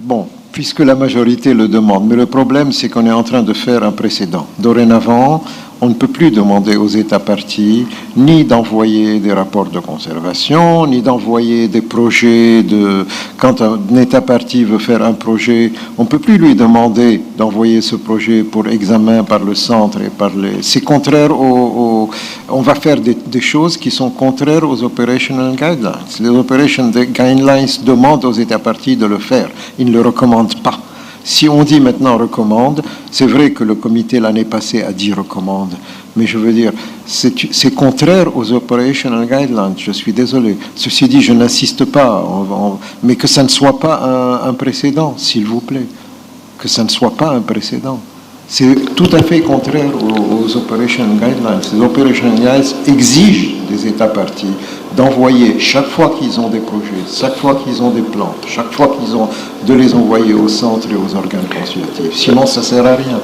bon, puisque la majorité le demande, mais le problème c'est qu'on est en train de faire un précédent. Dorénavant, on ne peut plus demander aux États partis ni d'envoyer des rapports de conservation, ni d'envoyer des projets de... Quand un État parti veut faire un projet, on ne peut plus lui demander d'envoyer ce projet pour examen par le centre et par les... C'est contraire On va faire des choses qui sont contraires aux operational guidelines. Les operational guidelines demandent aux États partis de le faire. Ils ne le recommandent pas. Si on dit maintenant recommande, c'est vrai que le comité l'année passée a dit recommande, mais je veux dire, c'est contraire aux operational guidelines, je suis désolé. Ceci dit, je n'insiste pas, mais que ça ne soit pas un précédent, s'il vous plaît. Que ça ne soit pas un précédent. C'est tout à fait contraire aux operational guidelines. Les operational guidelines exigent des États partis d'envoyer, chaque fois qu'ils ont des projets, chaque fois qu'ils ont des plans, chaque fois qu'ils ont, de les envoyer au centre et aux organes consultatifs. Sinon, ça ne sert à rien.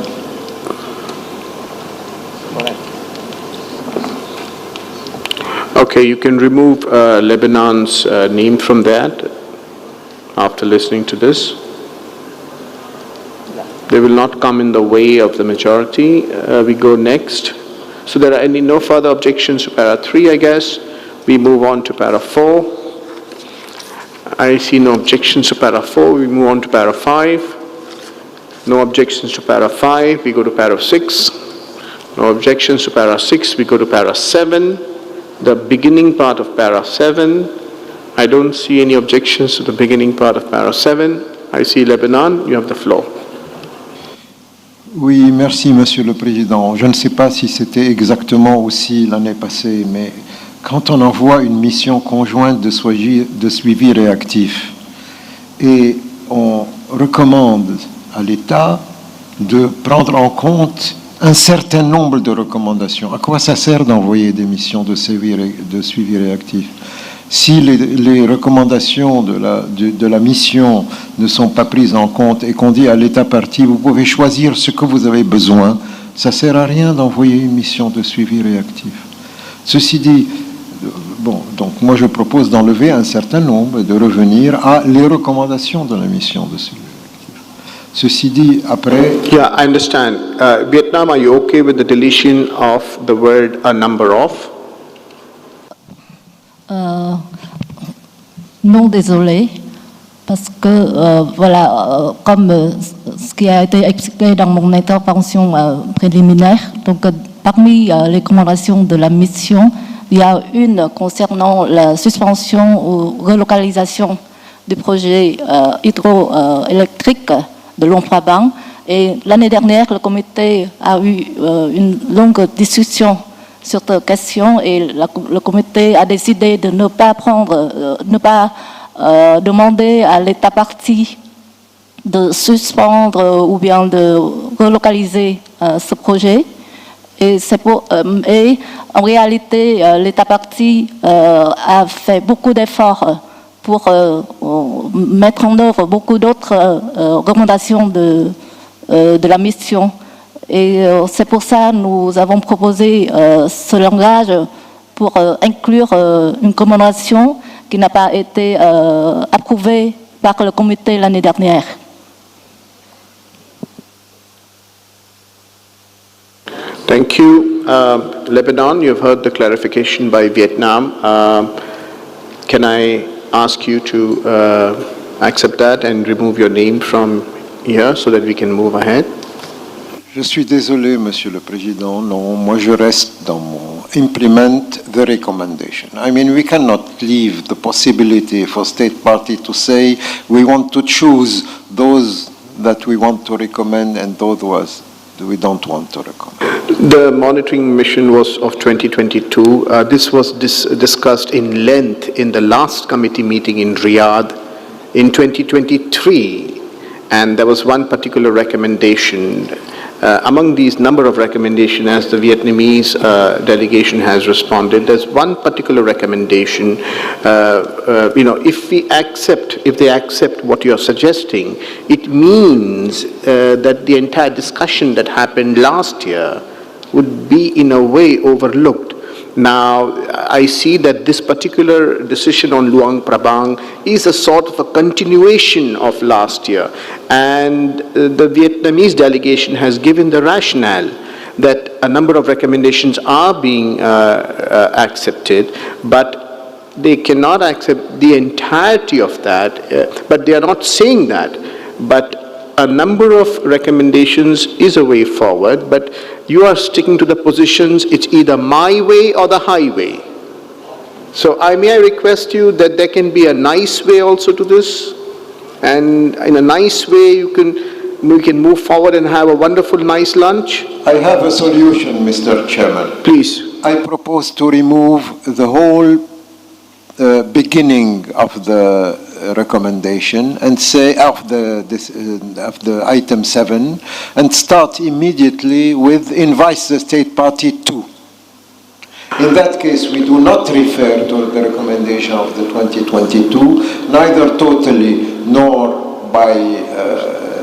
Okay, you can remove Lebanon's name from that after listening to this. They will not come in the way of the majority. We go next. So there are no further objections to para 3, I guess. We move on to para 4. I see no objections to para 4. We move on to para 5. No objections to para 5. We go to para 6. No objections to para 6. We go to para 7. The beginning part of para 7. I don't see any objections to the beginning part of para 7. I see Lebanon. You have the floor. Oui, merci Monsieur le Président. Je ne sais pas si c'était exactement aussi l'année passée, mais quand on envoie une mission conjointe de suivi réactif et on recommande à l'État de prendre en compte un certain nombre de recommandations, à quoi ça sert d'envoyer des missions de suivi réactif? Si les recommandations de la mission ne sont pas prises en compte et qu'on dit à l'État parti, vous pouvez choisir ce que vous avez besoin, ça ne sert à rien d'envoyer une mission de suivi réactif. Ceci dit, bon, donc moi je propose d'enlever un certain nombre et de revenir à les recommandations de la mission de suivi réactif. Ceci dit, après... Yeah, I understand. Vietnam, are you okay with the deletion of the word a number of? Non, désolé, parce que, voilà, comme ce qui a été expliqué dans mon intervention préliminaire, donc parmi les recommandations de la mission, il y a une concernant la suspension ou relocalisation du projet hydroélectrique de l'Ompraban. Et l'année dernière, le comité a eu une longue discussion sur cette question et le comité a décidé de ne pas demander à l'État parti de suspendre ou bien de relocaliser ce projet. Et en réalité, l'État parti a fait beaucoup d'efforts pour mettre en œuvre beaucoup d'autres recommandations de la mission. Et c'est pour ça que nous avons proposé ce langage pour inclure une recommandation qui n'a pas été approuvée par le comité l'année dernière. Thank you. Lebanon, you've heard the clarification by Vietnam. Can I ask you to accept that and remove your name from here so that we can move ahead? Je suis désolé, Monsieur le Président. Non, moi je reste dans mon implement the recommendation. I mean, we cannot leave the possibility for state party to say we want to choose those that we want to recommend and those we don't want to recommend. The monitoring mission was of 2022. This was discussed in length in the last committee meeting in Riyadh in 2023, and there was one particular recommendation among these number of recommendations, as the Vietnamese delegation has responded, there's one particular recommendation. If they accept what you're suggesting, it means that the entire discussion that happened last year would be in a way overlooked. Now, I see that this particular decision on Luang Prabang is a sort of a continuation of last year, and the Vietnamese delegation has given the rationale that a number of recommendations are being accepted, but they cannot accept the entirety of that, but they are not saying that. But a number of recommendations is a way forward, but you are sticking to the positions, it's either my way or the highway. So may I request you that there can be a nice way also to this, and in a nice way we can move forward and have a wonderful nice lunch? I have a solution, Mr. Chairman. Please. I propose to remove the whole beginning of the recommendation and say of the item 7 and start immediately with invites the state party to. In that case, we do not refer to the recommendation of the 2022, neither totally nor by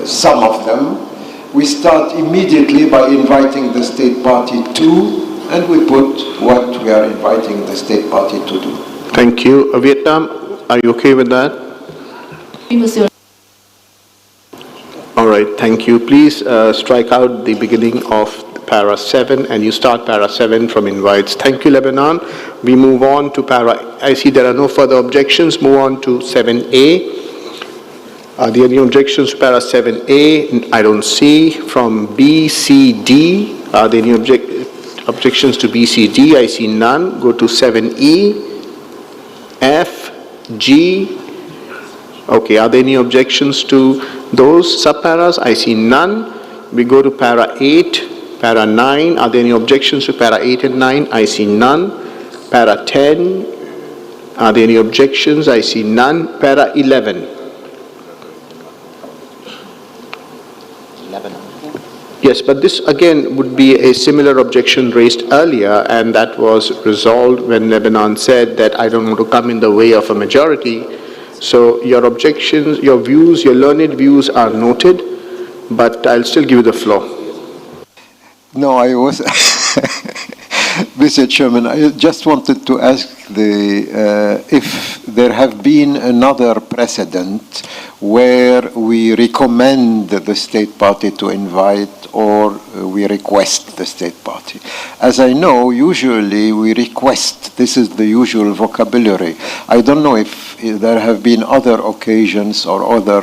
some of them. We start immediately by inviting the state party to, and we put what we are inviting the state party to do. Thank you. Vietnam, are you okay with that? All right, thank you. Please strike out the beginning of para 7 and you start para 7 from invites. Thank you, Lebanon. We move on to para, I see there are no further objections. Move on to 7A. Are there any objections to para 7A? I don't see. From B, C, D, are there any objections to B, C, D? I see none. Go to 7E, F, G. Okay, are there any objections to those sub-paras? I see none. We go to para 8, para 9. Are there any objections to para 8 and 9? I see none. Para 10. Are there any objections? I see none. Para 11. Yes, but this again would be a similar objection raised earlier, and that was resolved when Lebanon said that I don't want to come in the way of a majority. So your objections, your views, your learned views are noted, but I'll still give you the floor. No, I was, Mr. Chairman, I just wanted to ask if there have been another precedent where we recommend the state party to invite or we request the state party. As I know, usually we request. This is the usual vocabulary. I don't know if there have been other occasions or other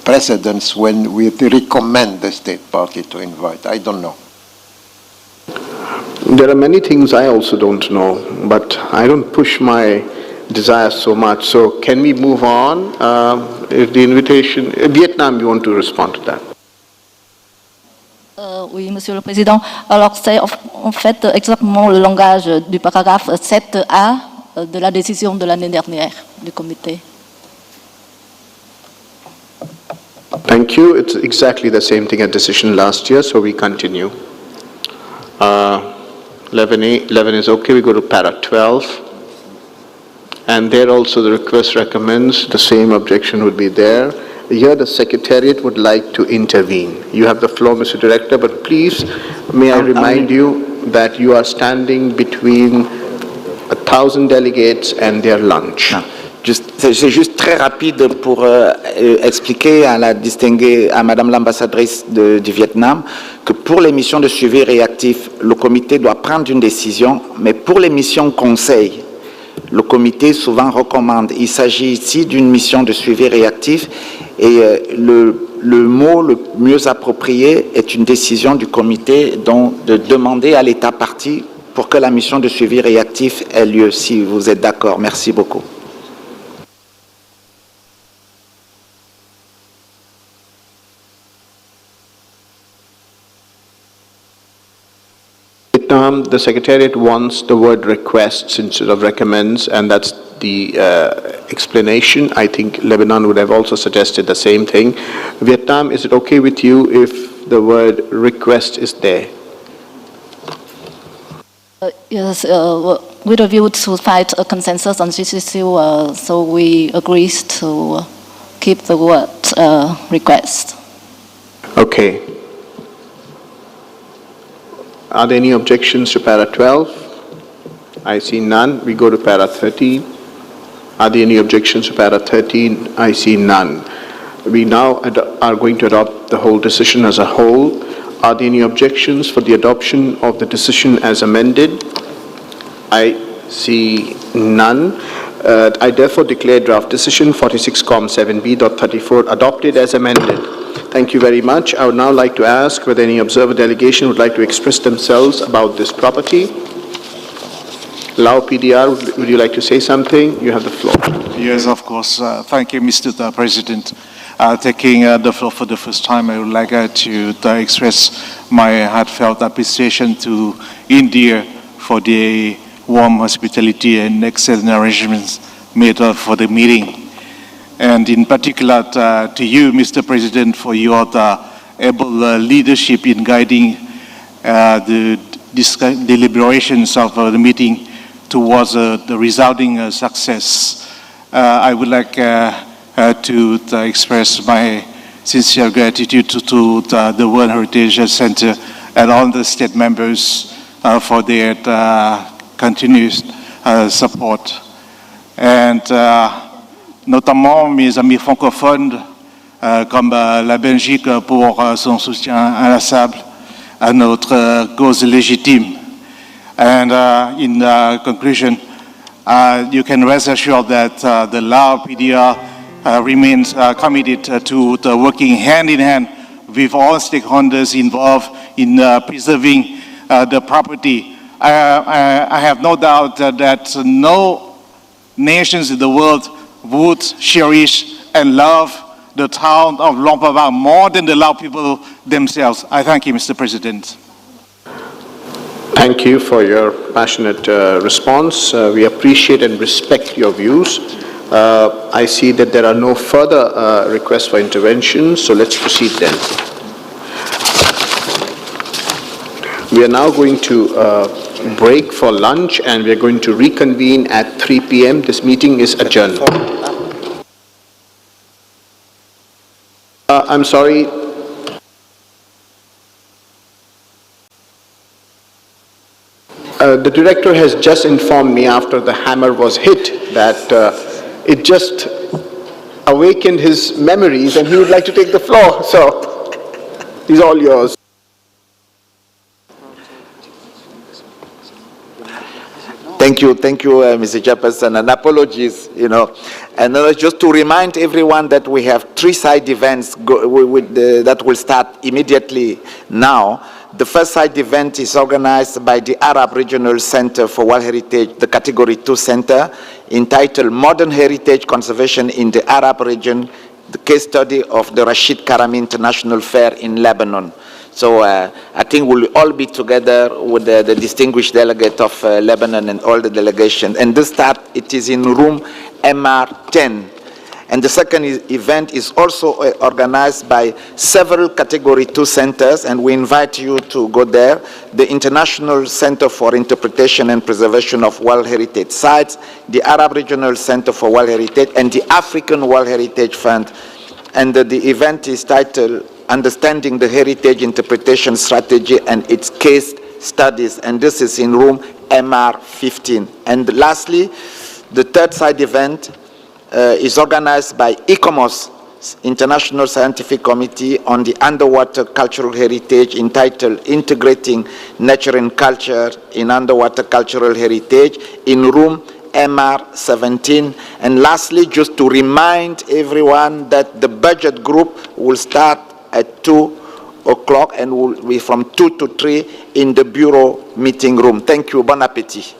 precedents when we recommend the state party to invite. I don't know. There are many things I also don't know, but I don't push my desires so much. So can we move on? If the invitation, Vietnam, you want to respond to that? Oui, Monsieur le Président. Alors, c'est en fait exactement le langage du paragraphe 7A de la décision de l'année dernière du comité. Thank you. It's exactly the same thing as decision last year, so we continue. 11 is okay. We go to para 12. And there also the request recommends the same objection would be there. Here the Secretariat would like to intervene. You have the floor, Mr. Director, but please, may I remind you that you are standing between 1,000 delegates and their lunch. C'est juste très rapide pour expliquer à la distinguée, à Madame l'ambassadrice du Vietnam, que pour les missions de suivi réactif, le comité doit prendre une décision, mais pour les missions conseil, le comité souvent recommande. Il s'agit ici d'une mission de suivi réactif et le mot le mieux approprié est une décision du comité de demander à l'État partie pour que la mission de suivi réactif ait lieu, si vous êtes d'accord. Merci beaucoup. The Secretariat wants the word requests instead of recommends, and that's the explanation. I think Lebanon would have also suggested the same thing. Vietnam, is it okay with you if the word request is there. Yes, with a view to find a consensus on this issue, so we agreed to keep the word request. Okay. Are there any objections to para 12? I see none. We go to para 13. Are there any objections to para 13? I see none. We now are going to adopt the whole decision as a whole. Are there any objections for the adoption of the decision as amended? I see none. I therefore declare draft decision 46-7B.34 adopted as amended. Thank you very much. I would now like to ask whether any observer delegation would like to express themselves about this property. Lao PDR, would you like to say something? You have the floor. Yes, of course. Thank you, Mr. President. Taking the floor for the first time, I would like to express my heartfelt appreciation to India for the warm hospitality and excellent arrangements made for the meeting. And in particular to you, Mr. President, for your able leadership in guiding the deliberations of the meeting towards the resulting success. I would like to express my sincere gratitude to the World Heritage Center and all the state members for their continuous support. And notamment mes amis francophones comme la Belgique pour son soutien inlassable à notre cause légitime. And in conclusion, you can rest assured that the Lao PDR remains committed to working hand in hand with all stakeholders involved in preserving the property. I have no doubt that no nations in the world would cherish and love the town of Luang Prabang more than the Lao people themselves. I thank you, Mr. President. Thank you for your passionate response. We appreciate and respect your views. I see that there are no further requests for intervention, so let's proceed then. We are now going to break for lunch and we are going to reconvene at 3 p.m. This meeting is adjourned. I'm sorry. The director has just informed me after the hammer was hit that it just awakened his memories and he would like to take the floor. So, he's all yours. Thank you, Mr. Chairperson, and apologies, And just to remind everyone that we have 3 side events that will start immediately now. The first side event is organized by the Arab Regional Center for World Heritage, the Category 2 Center, entitled Modern Heritage Conservation in the Arab Region, the case study of the Rashid Karami International Fair in Lebanon. So I think we'll all be together with the distinguished delegate of Lebanon and all the delegations. And this start, it is in room MR10. And the second event is also organized by several Category 2 centers, and we invite you to go there. The International Center for Interpretation and Preservation of World Heritage Sites, the Arab Regional Center for World Heritage, and the African World Heritage Fund. And the event is titled Understanding the Heritage Interpretation Strategy and its Case Studies, and this is in room MR15. And lastly, the third side event is organized by ICOMOS, International Scientific Committee on the Underwater Cultural Heritage, entitled Integrating Nature and Culture in Underwater Cultural Heritage, in room MR17. And lastly, just to remind everyone that the budget group will start at 2 o'clock and will be from 2 to 3 in the bureau meeting room. Thank you. Bon appétit.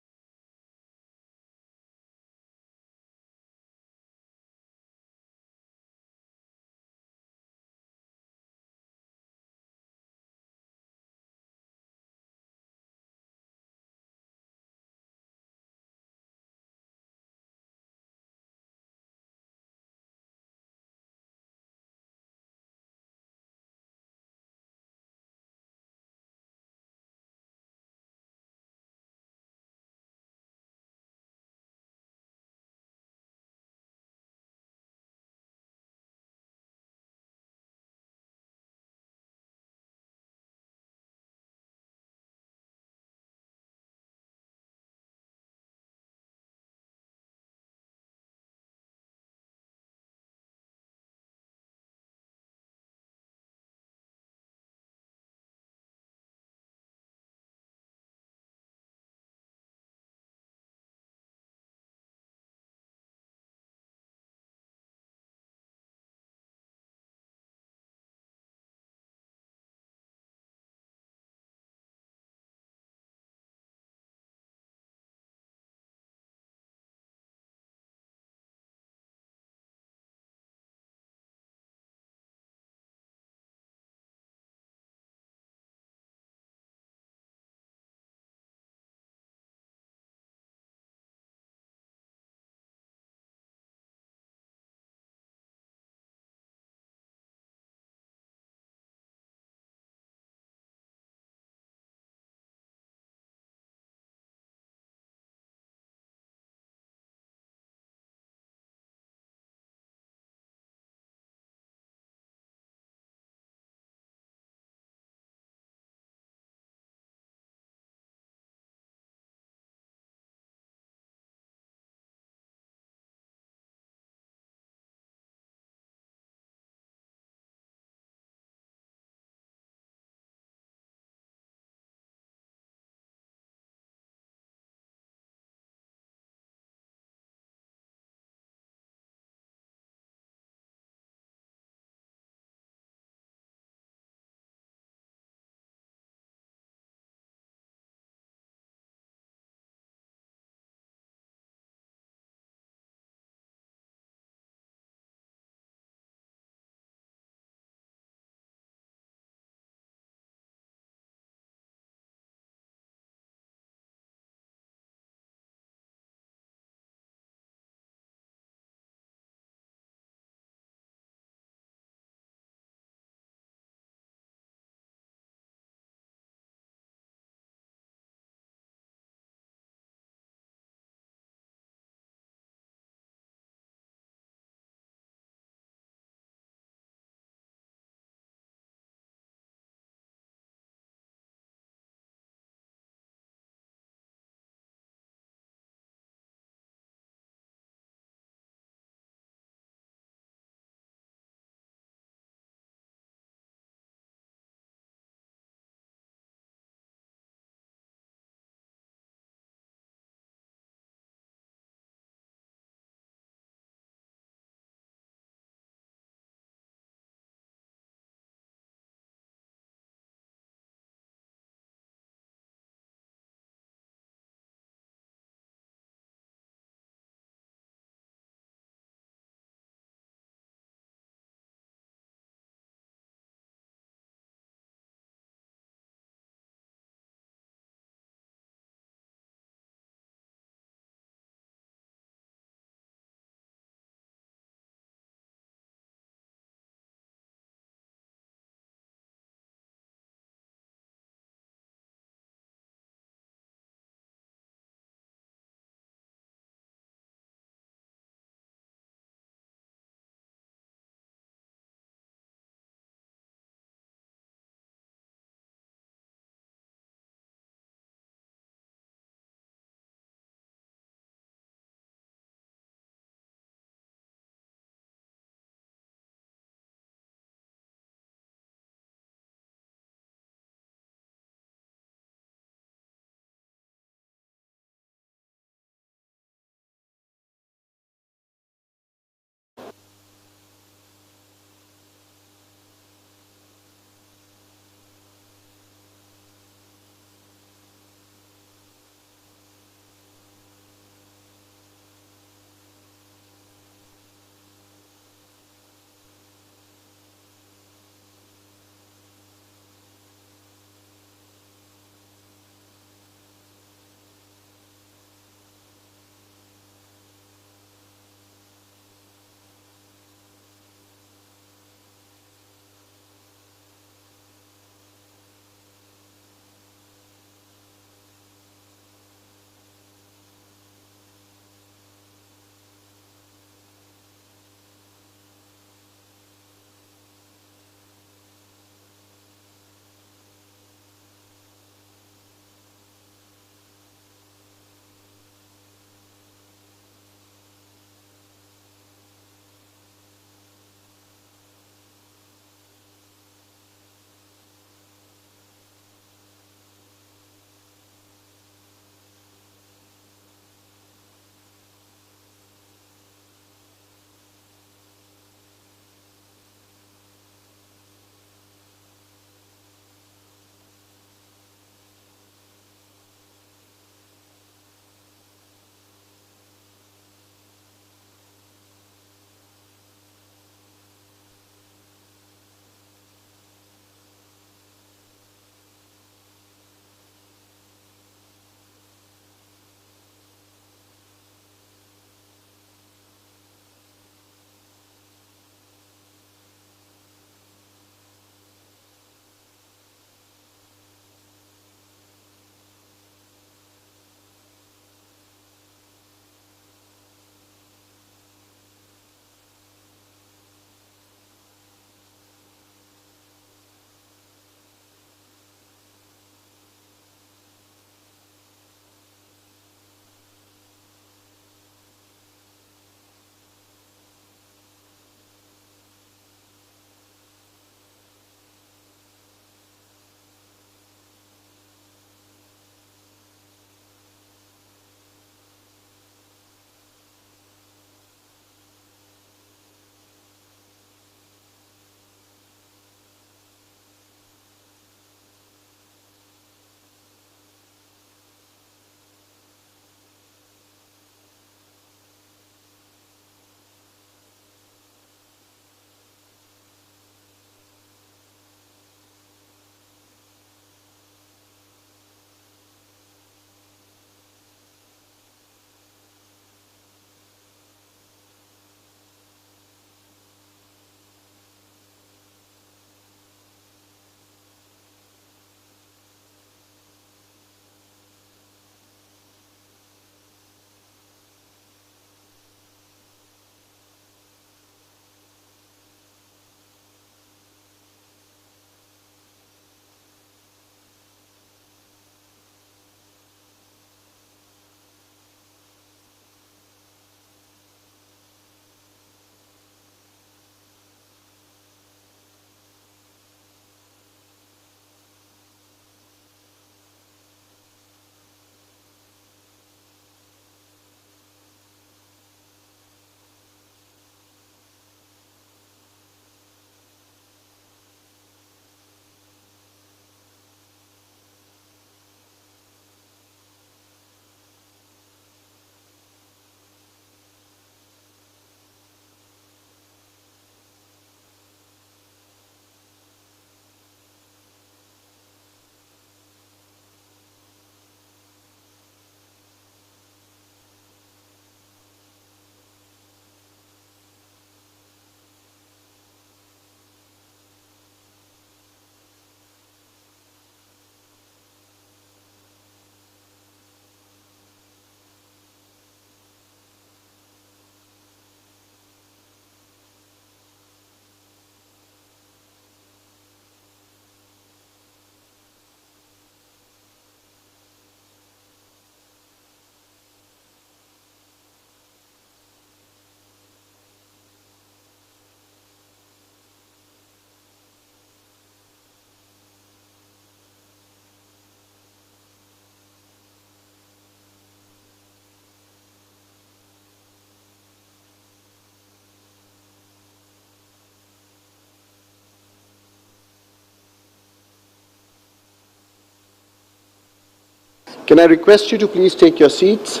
Can I request you to please take your seats?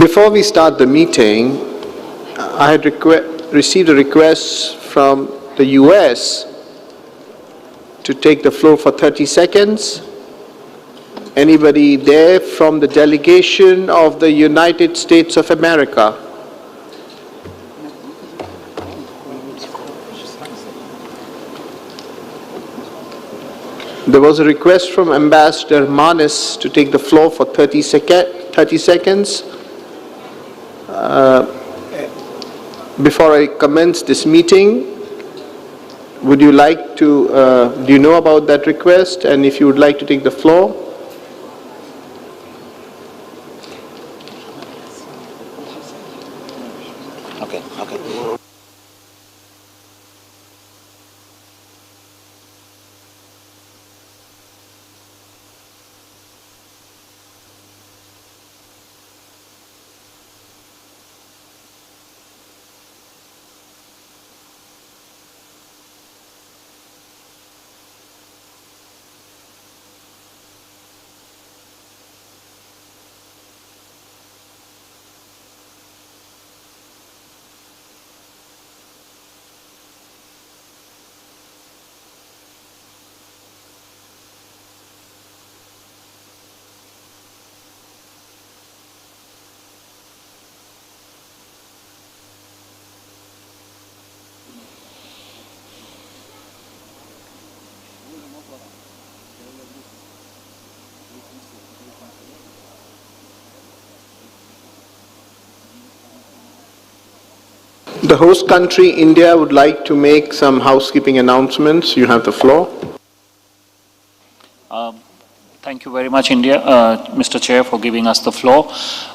Before we start the meeting, I had received a request from the US to take the floor for 30 seconds. Anybody there from the delegation of the United States of America? There was a request from Ambassador Manis to take the floor for 30 seconds. Before I commence this meeting, would you like to, do you know about that request, and if you would like to take the floor? Okay. The host country, India, would like to make some housekeeping announcements. You have the floor. Thank you very much, India, Mr. Chair, for giving us the floor.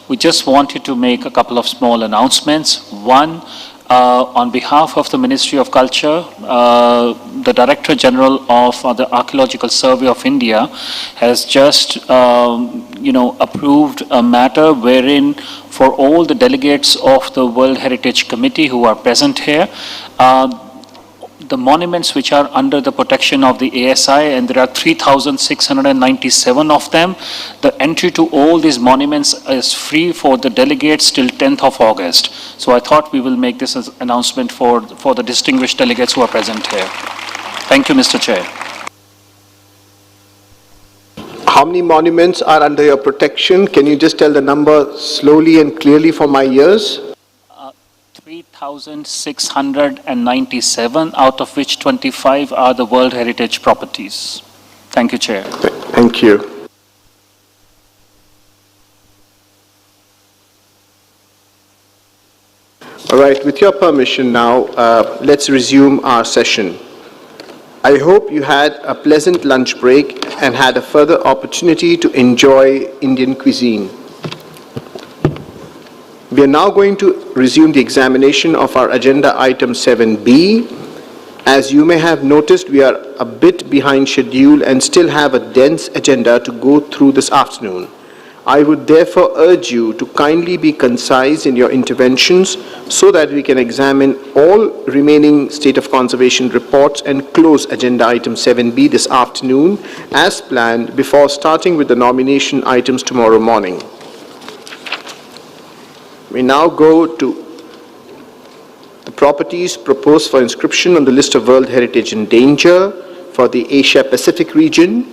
We just wanted to make a couple of small announcements. One, on behalf of the Ministry of Culture, the Director General of the Archaeological Survey of India has just, approved a matter wherein for all the delegates of the World Heritage Committee who are present here, the monuments which are under the protection of the ASI, and there are 3,697 of them, the entry to all these monuments is free for the delegates till 10th of August. So I thought we will make this as announcement for the distinguished delegates who are present here. Thank you, Mr. Chair. How many monuments are under your protection? Can you just tell the number slowly and clearly for my ears? 3,697, out of which 25 are the World Heritage properties. Thank you, Chair. Thank you. All right, with your permission now, let's resume our session. I hope you had a pleasant lunch break and had a further opportunity to enjoy Indian cuisine. We are now going to resume the examination of our agenda item 7B. As you may have noticed, we are a bit behind schedule and still have a dense agenda to go through this afternoon. I would therefore urge you to kindly be concise in your interventions so that we can examine all remaining state of conservation reports and close agenda item 7B this afternoon as planned before starting with the nomination items tomorrow morning. We now go to the properties proposed for inscription on the list of World Heritage in Danger for the Asia-Pacific region.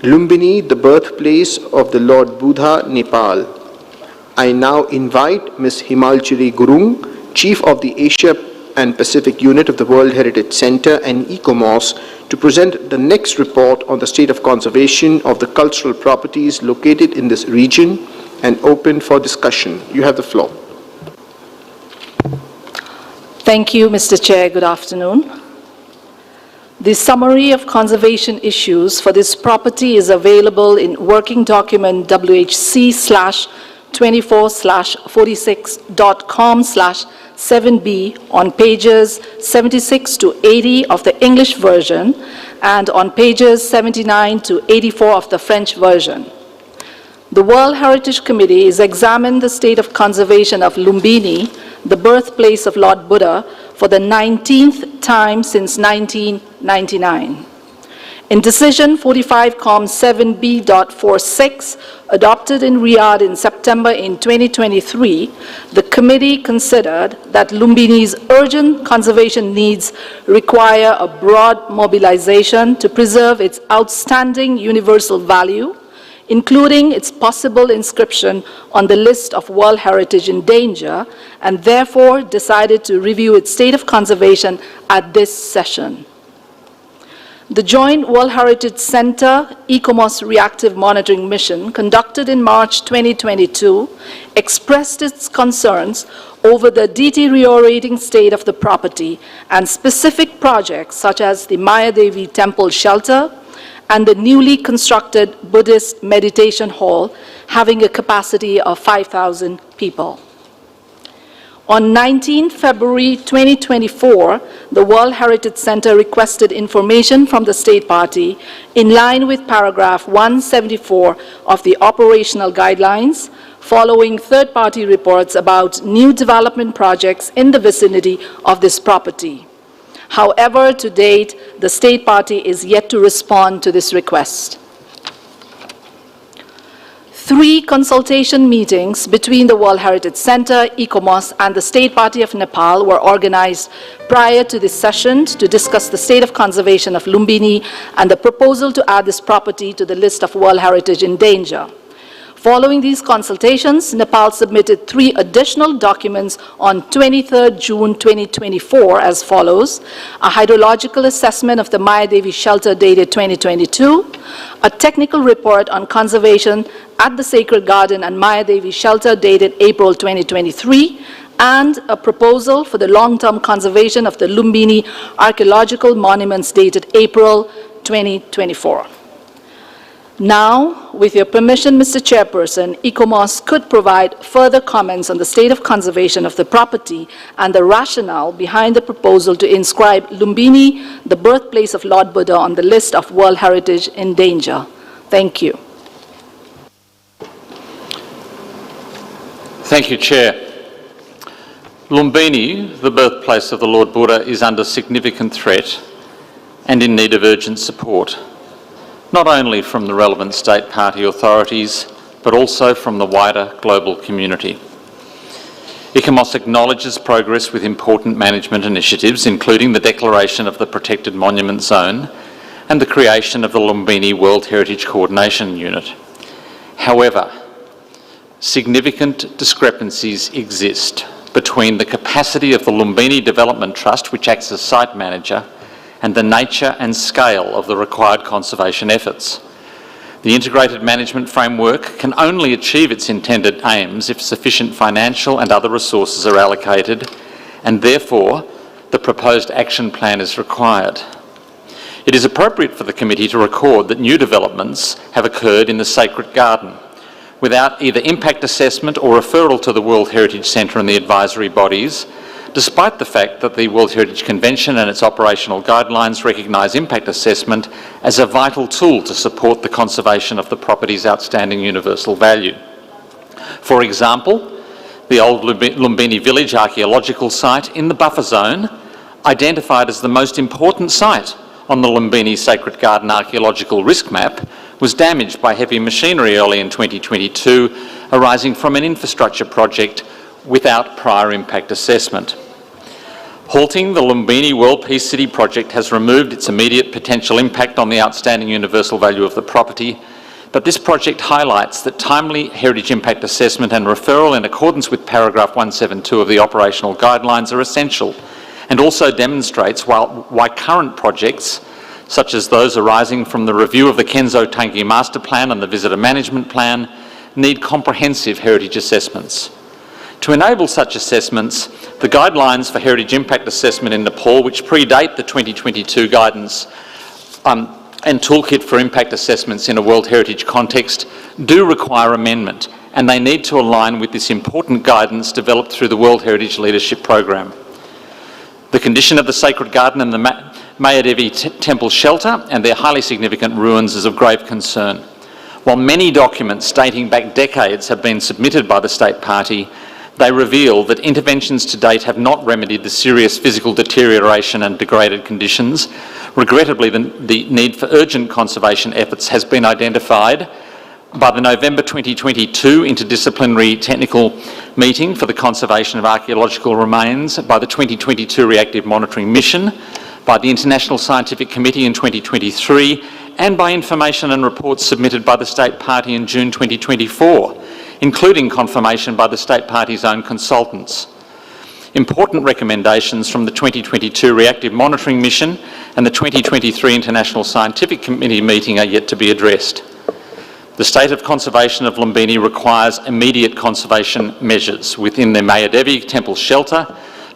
Lumbini, the birthplace of the Lord Buddha, Nepal. I now invite Ms. Himalchiri Gurung, Chief of the Asia and Pacific Unit of the World Heritage Center and ECOMOS, to present the next report on the state of conservation of the cultural properties located in this region and open for discussion. You have the floor. Thank you, Mr. Chair. Good afternoon. The summary of conservation issues for this property is available in working document WHC/24/46.com/7B on pages 76 to 80 of the English version and on pages 79 to 84 of the French version. The World Heritage Committee has examined the state of conservation of Lumbini, the birthplace of Lord Buddha, for the 19th time since 1999. In Decision 45-7B.46, adopted in Riyadh in September in 2023, the committee considered that Lumbini's urgent conservation needs require a broad mobilization to preserve its outstanding universal value, including its possible inscription on the list of World Heritage in Danger, and therefore decided to review its state of conservation at this session. The Joint World Heritage Center ECOMOS Reactive Monitoring Mission, conducted in March 2022, expressed its concerns over the deteriorating state of the property and specific projects such as the Mayadevi Temple Shelter and the newly constructed Buddhist Meditation Hall, having a capacity of 5,000 people. On 19 February 2024, the World Heritage Center requested information from the State Party in line with paragraph 174 of the operational guidelines, following third-party reports about new development projects in the vicinity of this property. However, to date, the State Party is yet to respond to this request. 3 consultation meetings between the World Heritage Center, ECOMOS, and the State Party of Nepal were organized prior to this session to discuss the state of conservation of Lumbini and the proposal to add this property to the list of World Heritage in Danger. Following these consultations, Nepal submitted 3 additional documents on 23rd June 2024 as follows: a hydrological assessment of the Mayadevi shelter dated 2022, a technical report on conservation at the Sacred Garden and Mayadevi shelter dated April 2023, and a proposal for the long-term conservation of the Lumbini archaeological monuments dated April 2024. Now, with your permission, Mr. Chairperson, ECOMOS could provide further comments on the state of conservation of the property and the rationale behind the proposal to inscribe Lumbini, the birthplace of Lord Buddha, on the list of World Heritage in danger. Thank you. Thank you, Chair. Lumbini, the birthplace of the Lord Buddha, is under significant threat and in need of urgent support, not only from the relevant state party authorities, but also from the wider global community. ECOMOS acknowledges progress with important management initiatives, including the declaration of the Protected Monument Zone and the creation of the Lumbini World Heritage Coordination Unit. However, significant discrepancies exist between the capacity of the Lumbini Development Trust, which acts as site manager, and the nature and scale of the required conservation efforts. The integrated management framework can only achieve its intended aims if sufficient financial and other resources are allocated, and therefore the proposed action plan is required. It is appropriate for the committee to record that new developments have occurred in the Sacred Garden without either impact assessment or referral to the World Heritage Centre and the advisory bodies, despite the fact that the World Heritage Convention and its operational guidelines recognise impact assessment as a vital tool to support the conservation of the property's outstanding universal value. For example, the old Lumbini village archaeological site in the buffer zone, identified as the most important site on the Lumbini Sacred Garden archaeological risk map, was damaged by heavy machinery early in 2022, arising from an infrastructure project without prior impact assessment. Halting the Lumbini World Peace City project has removed its immediate potential impact on the outstanding universal value of the property, but this project highlights that timely heritage impact assessment and referral in accordance with paragraph 172 of the operational guidelines are essential, and also demonstrates why current projects, such as those arising from the review of the Kenzo Tangi Master Plan and the Visitor Management Plan, need comprehensive heritage assessments. To enable such assessments, the guidelines for heritage impact assessment in Nepal, which predate the 2022 guidance and toolkit for impact assessments in a World Heritage context, do require amendment, and they need to align with this important guidance developed through the World Heritage Leadership Programme. The condition of the Sacred Garden and the Mayadevi Temple shelter and their highly significant ruins is of grave concern. While many documents dating back decades have been submitted by the State Party, they reveal that interventions to date have not remedied the serious physical deterioration and degraded conditions. Regrettably, the need for urgent conservation efforts has been identified by the November 2022 Interdisciplinary Technical Meeting for the Conservation of Archaeological Remains, by the 2022 Reactive Monitoring Mission, by the International Scientific Committee in 2023, and by information and reports submitted by the State Party in June 2024, including confirmation by the State Party's own consultants. Important recommendations from the 2022 Reactive Monitoring Mission and the 2023 International Scientific Committee meeting are yet to be addressed. The state of conservation of Lumbini requires immediate conservation measures within the Mayadevi Temple shelter,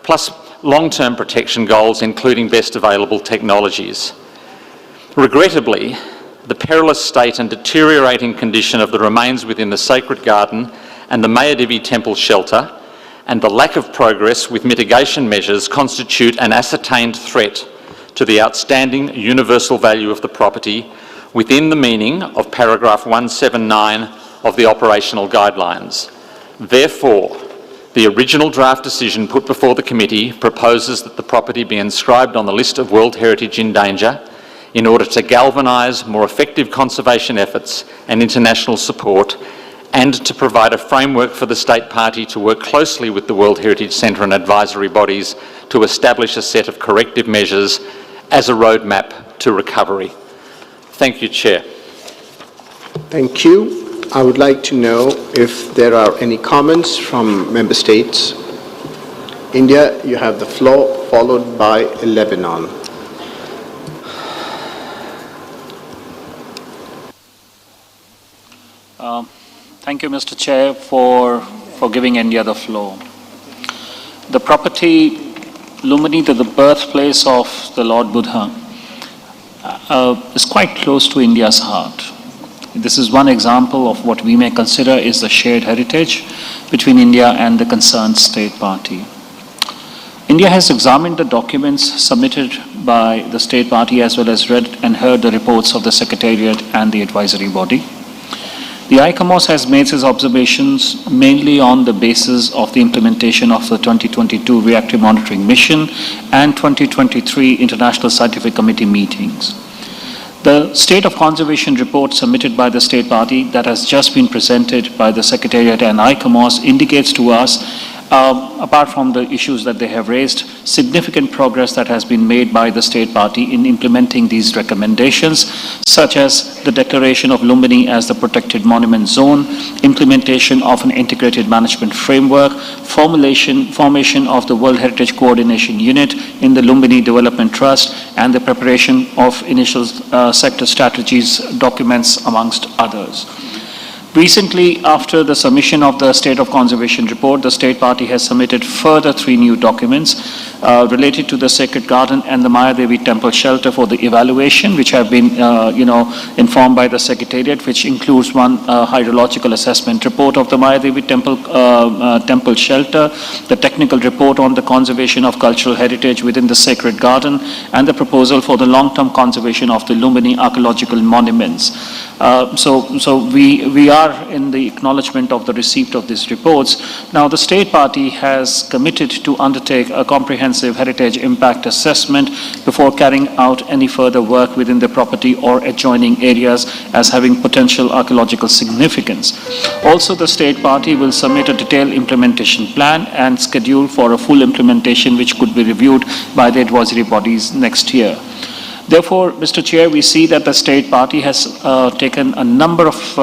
plus long-term protection goals, including best available technologies. Regrettably, the perilous state and deteriorating condition of the remains within the Sacred Garden and the Mayadevi Temple shelter, and the lack of progress with mitigation measures, constitute an ascertained threat to the outstanding universal value of the property within the meaning of paragraph 179 of the operational guidelines. Therefore, the original draft decision put before the committee proposes that the property be inscribed on the list of World Heritage in danger in order to galvanise more effective conservation efforts and international support, and to provide a framework for the State Party to work closely with the World Heritage Centre and advisory bodies to establish a set of corrective measures as a roadmap to recovery. Thank you, Chair. Thank you. I would like to know if there are any comments from Member States. India, you have the floor, followed by Lebanon. Thank you, Mr. Chair, for giving India the floor. The property Lumbini, the birthplace of the Lord Buddha, is quite close to India's heart. This is one example of what we may consider is the shared heritage between India and the concerned state party. India has examined the documents submitted by the state party as well as read and heard the reports of the Secretariat and the advisory body. The ICOMOS has made its observations mainly on the basis of the implementation of the 2022 Reactive Monitoring Mission and 2023 International Scientific Committee meetings. The State of Conservation report submitted by the state party that has just been presented by the Secretariat and ICOMOS indicates to us, apart from the issues that they have raised, significant progress that has been made by the state party in implementing these recommendations, such as the declaration of Lumbini as the protected monument zone, implementation of an integrated management framework, formation of the World Heritage Coordination Unit in the Lumbini Development Trust, and the preparation of initial sector strategies documents, amongst others. Recently, after the submission of the State of Conservation report, the state party has submitted further 3 new documents related to the Sacred Garden and the Maya Devi Temple Shelter for the evaluation, which have been, informed by the Secretariat, which includes one hydrological assessment report of the Maya Devi Temple Shelter, the technical report on the conservation of cultural heritage within the Sacred Garden, and the proposal for the long-term conservation of the Lumbini archaeological monuments. So we are in the acknowledgement of the receipt of these reports. Now, the state party has committed to undertake a comprehensive heritage impact assessment before carrying out any further work within the property or adjoining areas as having potential archaeological significance. Also, the state party will submit a detailed implementation plan and schedule for a full implementation which could be reviewed by the advisory bodies next year. Therefore, Mr. Chair, we see that the state party has taken a number of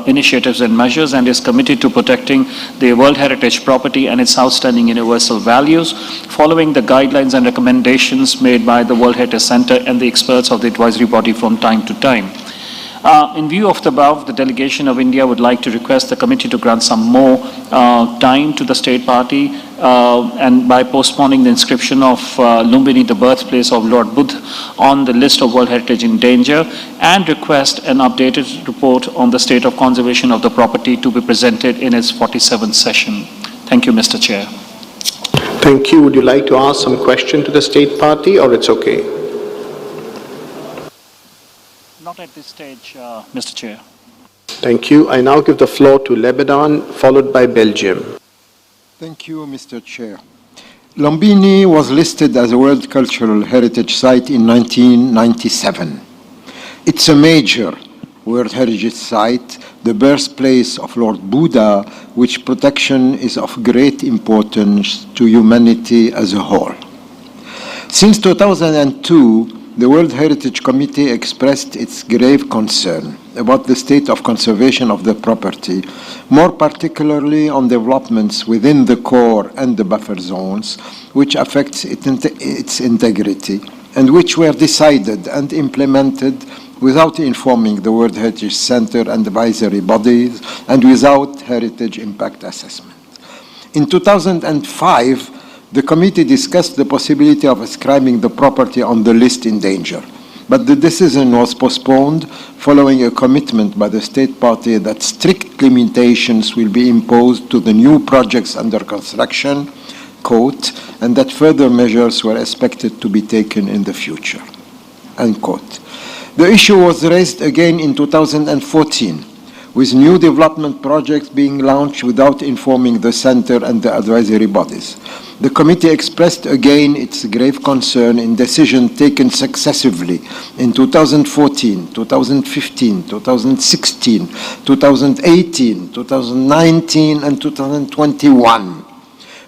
initiatives and measures and is committed to protecting the World Heritage property and its outstanding universal values, following the guidelines and recommendations made by the World Heritage Center and the experts of the advisory body from time to time. In view of the above, the delegation of India would like to request the committee to grant some more time to the state party and by postponing the inscription of Lumbini, the birthplace of Lord Buddha, on the list of World Heritage in danger, and request an updated report on the state of conservation of the property to be presented in its 47th session. Thank you, Mr. Chair. Thank you. Would you like to ask some question to the state party, or it's okay? Not at this stage, Mr. Chair. Thank you. I now give the floor to Lebanon, followed by Belgium. Thank you, Mr. Chair. Lumbini was listed as a World Cultural Heritage Site in 1997. It's a major World Heritage Site, the birthplace of Lord Buddha, which protection is of great importance to humanity as a whole. Since 2002, the World Heritage Committee expressed its grave concern about the state of conservation of the property, more particularly on developments within the core and the buffer zones, which affects its integrity, and which were decided and implemented without informing the World Heritage Center and advisory bodies, and without heritage impact assessment. In 2005, the committee discussed the possibility of ascribing the property on the list in danger, but the decision was postponed following a commitment by the state party that strict limitations will be imposed to the new projects under construction, quote, and that further measures were expected to be taken in the future, unquote. The issue was raised again in 2014, with new development projects being launched without informing the center and the advisory bodies. The committee expressed again its grave concern in decisions taken successively in 2014, 2015, 2016, 2018, 2019, and 2021.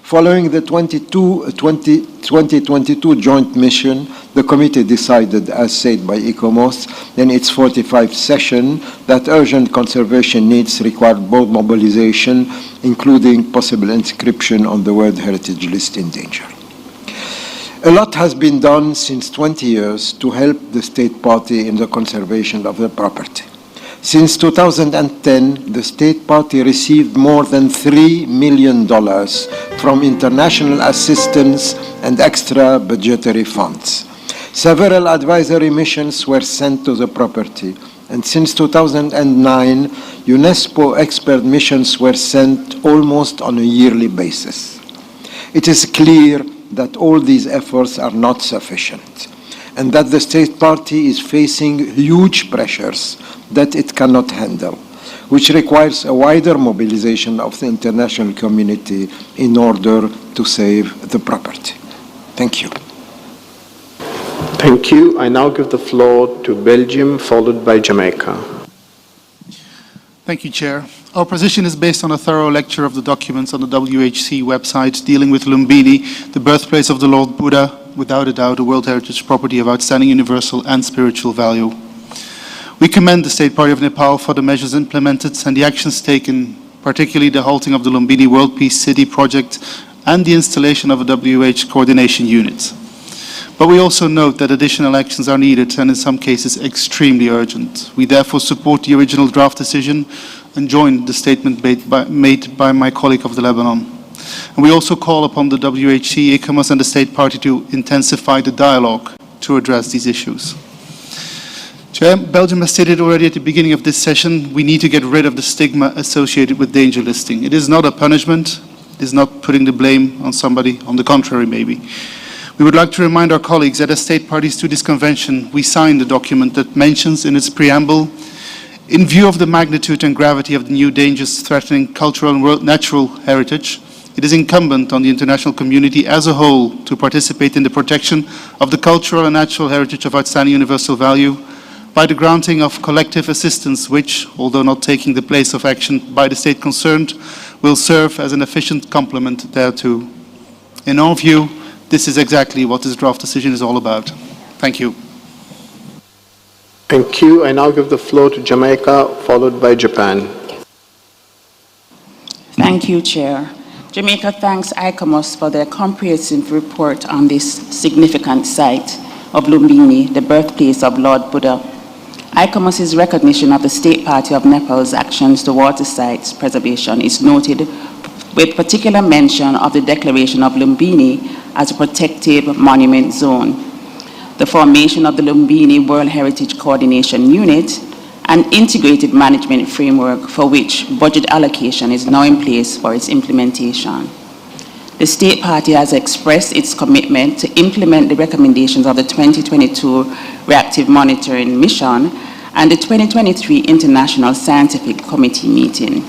Following the 2022 joint mission, the committee decided, as said by ICOMOS in its 45th session, that urgent conservation needs required board mobilization, including possible inscription on the World Heritage List in danger. A lot has been done since 20 years to help the state party in the conservation of the property. Since 2010, the State Party received more than $3 million from international assistance and extra budgetary funds. Several advisory missions were sent to the property, and since 2009, UNESCO expert missions were sent almost on a yearly basis. It is clear that all these efforts are not sufficient, and that the State Party is facing huge pressures that it cannot handle, which requires a wider mobilization of the international community in order to save the property. Thank you. Thank you. I now give the floor to Belgium, followed by Jamaica. Thank you, Chair. Our position is based on a thorough lecture of the documents on the WHC website dealing with Lumbini, the birthplace of the Lord Buddha, without a doubt a World Heritage Property of outstanding universal and spiritual value. We commend the State Party of Nepal for the measures implemented and the actions taken, particularly the halting of the Lumbini World Peace City project and the installation of a WH coordination unit. But we also note that additional actions are needed and in some cases extremely urgent. We therefore support the original draft decision and join the statement made by my colleague of the Lebanon. And we also call upon the WHC, ICOMOS and the State Party to intensify the dialogue to address these issues. Chair, Belgium has stated already at the beginning of this session, we need to get rid of the stigma associated with danger listing. It is not a punishment, it is not putting the blame on somebody, on the contrary maybe. We would like to remind our colleagues that as state parties to this convention, we signed a document that mentions in its preamble, in view of the magnitude and gravity of the new dangers threatening cultural and natural heritage, it is incumbent on the international community as a whole to participate in the protection of the cultural and natural heritage of outstanding universal value by the granting of collective assistance which, although not taking the place of action by the state concerned, will serve as an efficient complement thereto. In our view, this is exactly what this draft decision is all about. Thank you. Thank you. I now give the floor to Jamaica, followed by Japan. Thank you, Chair. Jamaica thanks ICOMOS for their comprehensive report on this significant site of Lumbini, the birthplace of Lord Buddha. ICOMOS's recognition of the State Party of Nepal's actions towards the site's preservation is noted with particular mention of the declaration of Lumbini as a protected monument zone, the formation of the Lumbini World Heritage Coordination Unit, an integrated management framework for which budget allocation is now in place for its implementation. The State Party has expressed its commitment to implement the recommendations of the 2022 Reactive Monitoring Mission and the 2023 International Scientific Committee meeting.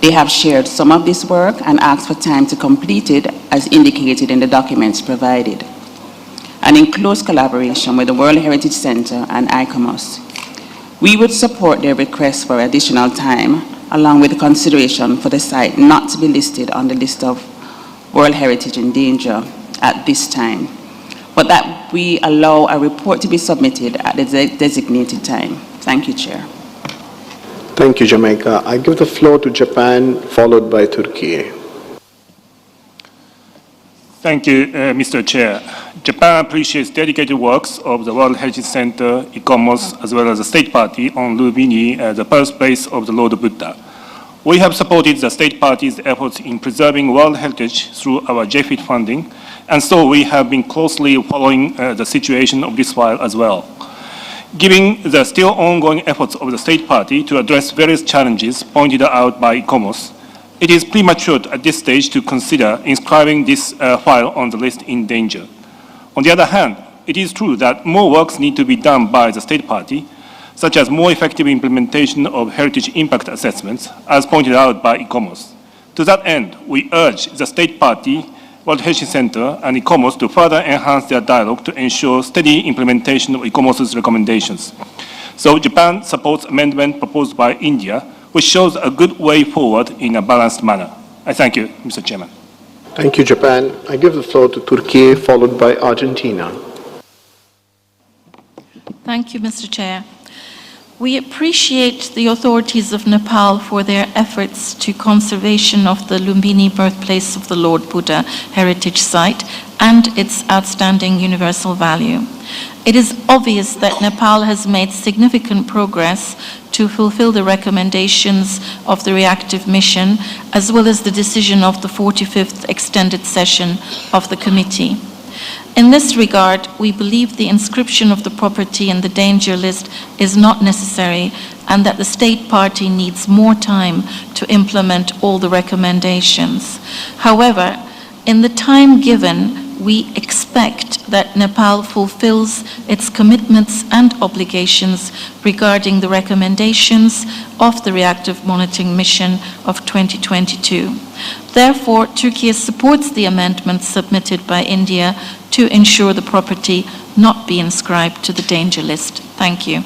They have shared some of this work and asked for time to complete it as indicated in the documents provided. And in close collaboration with the World Heritage Center and ICOMOS, we would support their request for additional time, along with consideration for the site not to be listed on the list of World Heritage in danger at this time, but that we allow a report to be submitted at the designated time. Thank you, Chair. Thank you, Jamaica. I give the floor to Japan, followed by Turkey. Thank you, Mr. Chair. Japan appreciates dedicated works of the World Heritage Center, ICOMOS, as well as the State Party on Lumbini, the birthplace of the Lord Buddha. We have supported the State Party's efforts in preserving World Heritage through our JFIT funding, and so we have been closely following the situation of this file as well. Given the still ongoing efforts of the State Party to address various challenges pointed out by ICOMOS, it is premature at this stage to consider inscribing this file on the list in danger. On the other hand, it is true that more works need to be done by the State Party, such as more effective implementation of heritage impact assessments, as pointed out by ICOMOS. To that end, we urge the State Party, World Heritage Center, and ICOMOS to further enhance their dialogue to ensure steady implementation of ICOMOS's recommendations. So Japan supports amendment proposed by India, which shows a good way forward in a balanced manner. I thank you, Mr. Chairman. Thank you, Japan. I give the floor to Turkey, followed by Argentina. Thank you, Mr. Chair. We appreciate the authorities of Nepal for their efforts to conservation of the Lumbini birthplace of the Lord Buddha heritage site and its outstanding universal value. It is obvious that Nepal has made significant progress to fulfill the recommendations of the reactive mission, as well as the decision of the 45th extended session of the committee. In this regard, we believe the inscription of the property in the danger list is not necessary and that the state party needs more time to implement all the recommendations. However, in the time given, we expect that Nepal fulfills its commitments and obligations regarding the recommendations of the reactive monitoring mission of 2022. Therefore, Turkey supports the amendments submitted by India to ensure the property not be inscribed to the danger list. Thank you.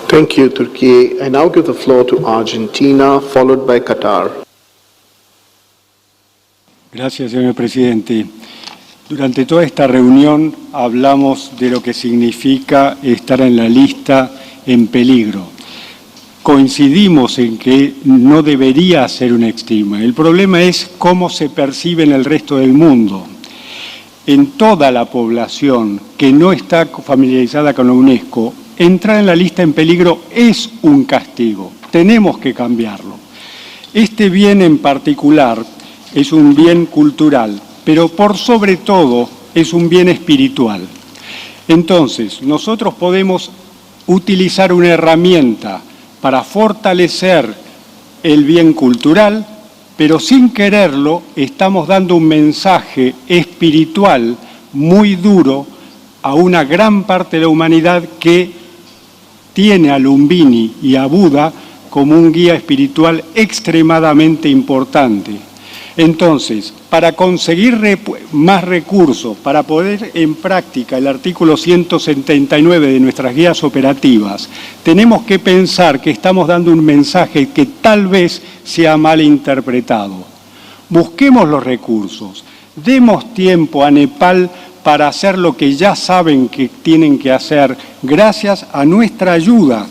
Thank you, Turkey. I now give the floor to Argentina, followed by Qatar. Gracias, señor presidente. Durante toda esta reunión hablamos de lo que significa estar en la lista en peligro. Coincidimos en que no debería ser un estigma. El problema es cómo se percibe en el resto del mundo. En toda la población que no está familiarizada con la UNESCO, entrar en la lista en peligro es un castigo. Tenemos que cambiarlo. Este bien en particular es un bien cultural, pero por sobre todo es un bien espiritual. Entonces, nosotros podemos utilizar una herramienta para fortalecer el bien cultural, pero sin quererlo estamos dando un mensaje espiritual muy duro a una gran parte de la humanidad que tiene a Lumbini y a Buda como un guía espiritual extremadamente importante. Entonces, para conseguir más recursos, para poner en práctica el artículo 179 de nuestras guías operativas, tenemos que pensar que estamos dando un mensaje que tal vez sea mal interpretado. Busquemos los recursos, demos tiempo a Nepal para hacer lo que ya saben que tienen que hacer, gracias a nuestra ayuda.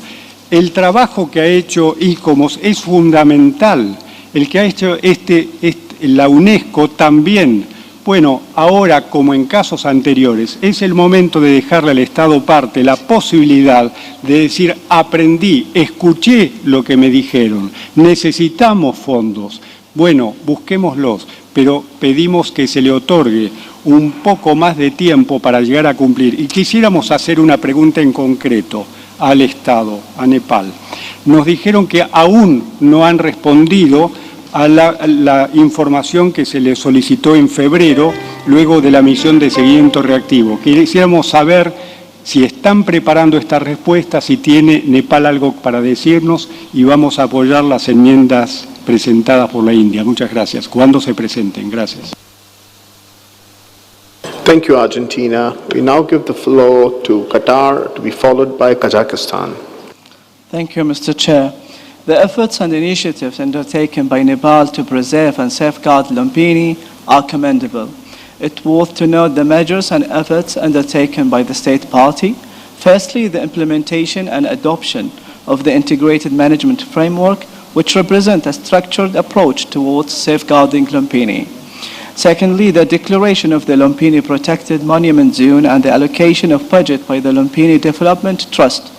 El trabajo que ha hecho ICOMOS es fundamental, el que ha hecho la UNESCO también. Bueno, ahora, como en casos anteriores, es el momento de dejarle al Estado parte la posibilidad de decir, aprendí, escuché lo que me dijeron, necesitamos fondos. Bueno, busquémoslos, pero pedimos que se le otorgue un poco más de tiempo para llegar a cumplir. Y quisiéramos hacer una pregunta en concreto al Estado, a Nepal. Nos dijeron que aún no han respondido a la información que se le solicitó en febrero, luego de la misión de seguimiento reactivo. Quisiéramos saber si están preparando esta respuesta, si tiene Nepal algo para decirnos, y vamos a apoyar las enmiendas presentadas por la India. Muchas gracias. Cuando se presenten. Gracias. Thank you, Argentina. We now give the floor to Qatar, to be followed by Kazakhstan. Thank you, Mr. Chair. The efforts and initiatives undertaken by Nepal to preserve and safeguard Lumbini are commendable. It's worth to note the measures and efforts undertaken by the state party. Firstly, the implementation and adoption of the integrated management framework, which represent a structured approach towards safeguarding Lumbini. Secondly, the declaration of the Lumbini Protected Monument Zone and the allocation of budget by the Lumbini Development Trust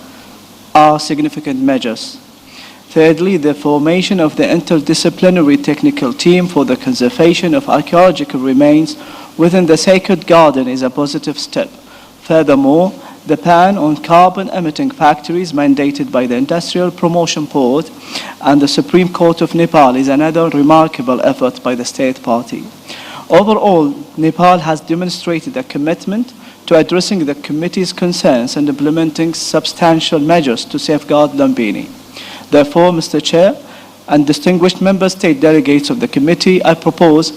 are significant measures. Thirdly, the formation of the interdisciplinary technical team for the conservation of archaeological remains within the sacred garden is a positive step. Furthermore, the ban on carbon-emitting factories mandated by the Industrial Promotion Board and the Supreme Court of Nepal is another remarkable effort by the state party. Overall, Nepal has demonstrated a commitment to addressing the committee's concerns and implementing substantial measures to safeguard Lumbini. Therefore, Mr. Chair and distinguished member state delegates of the committee, I propose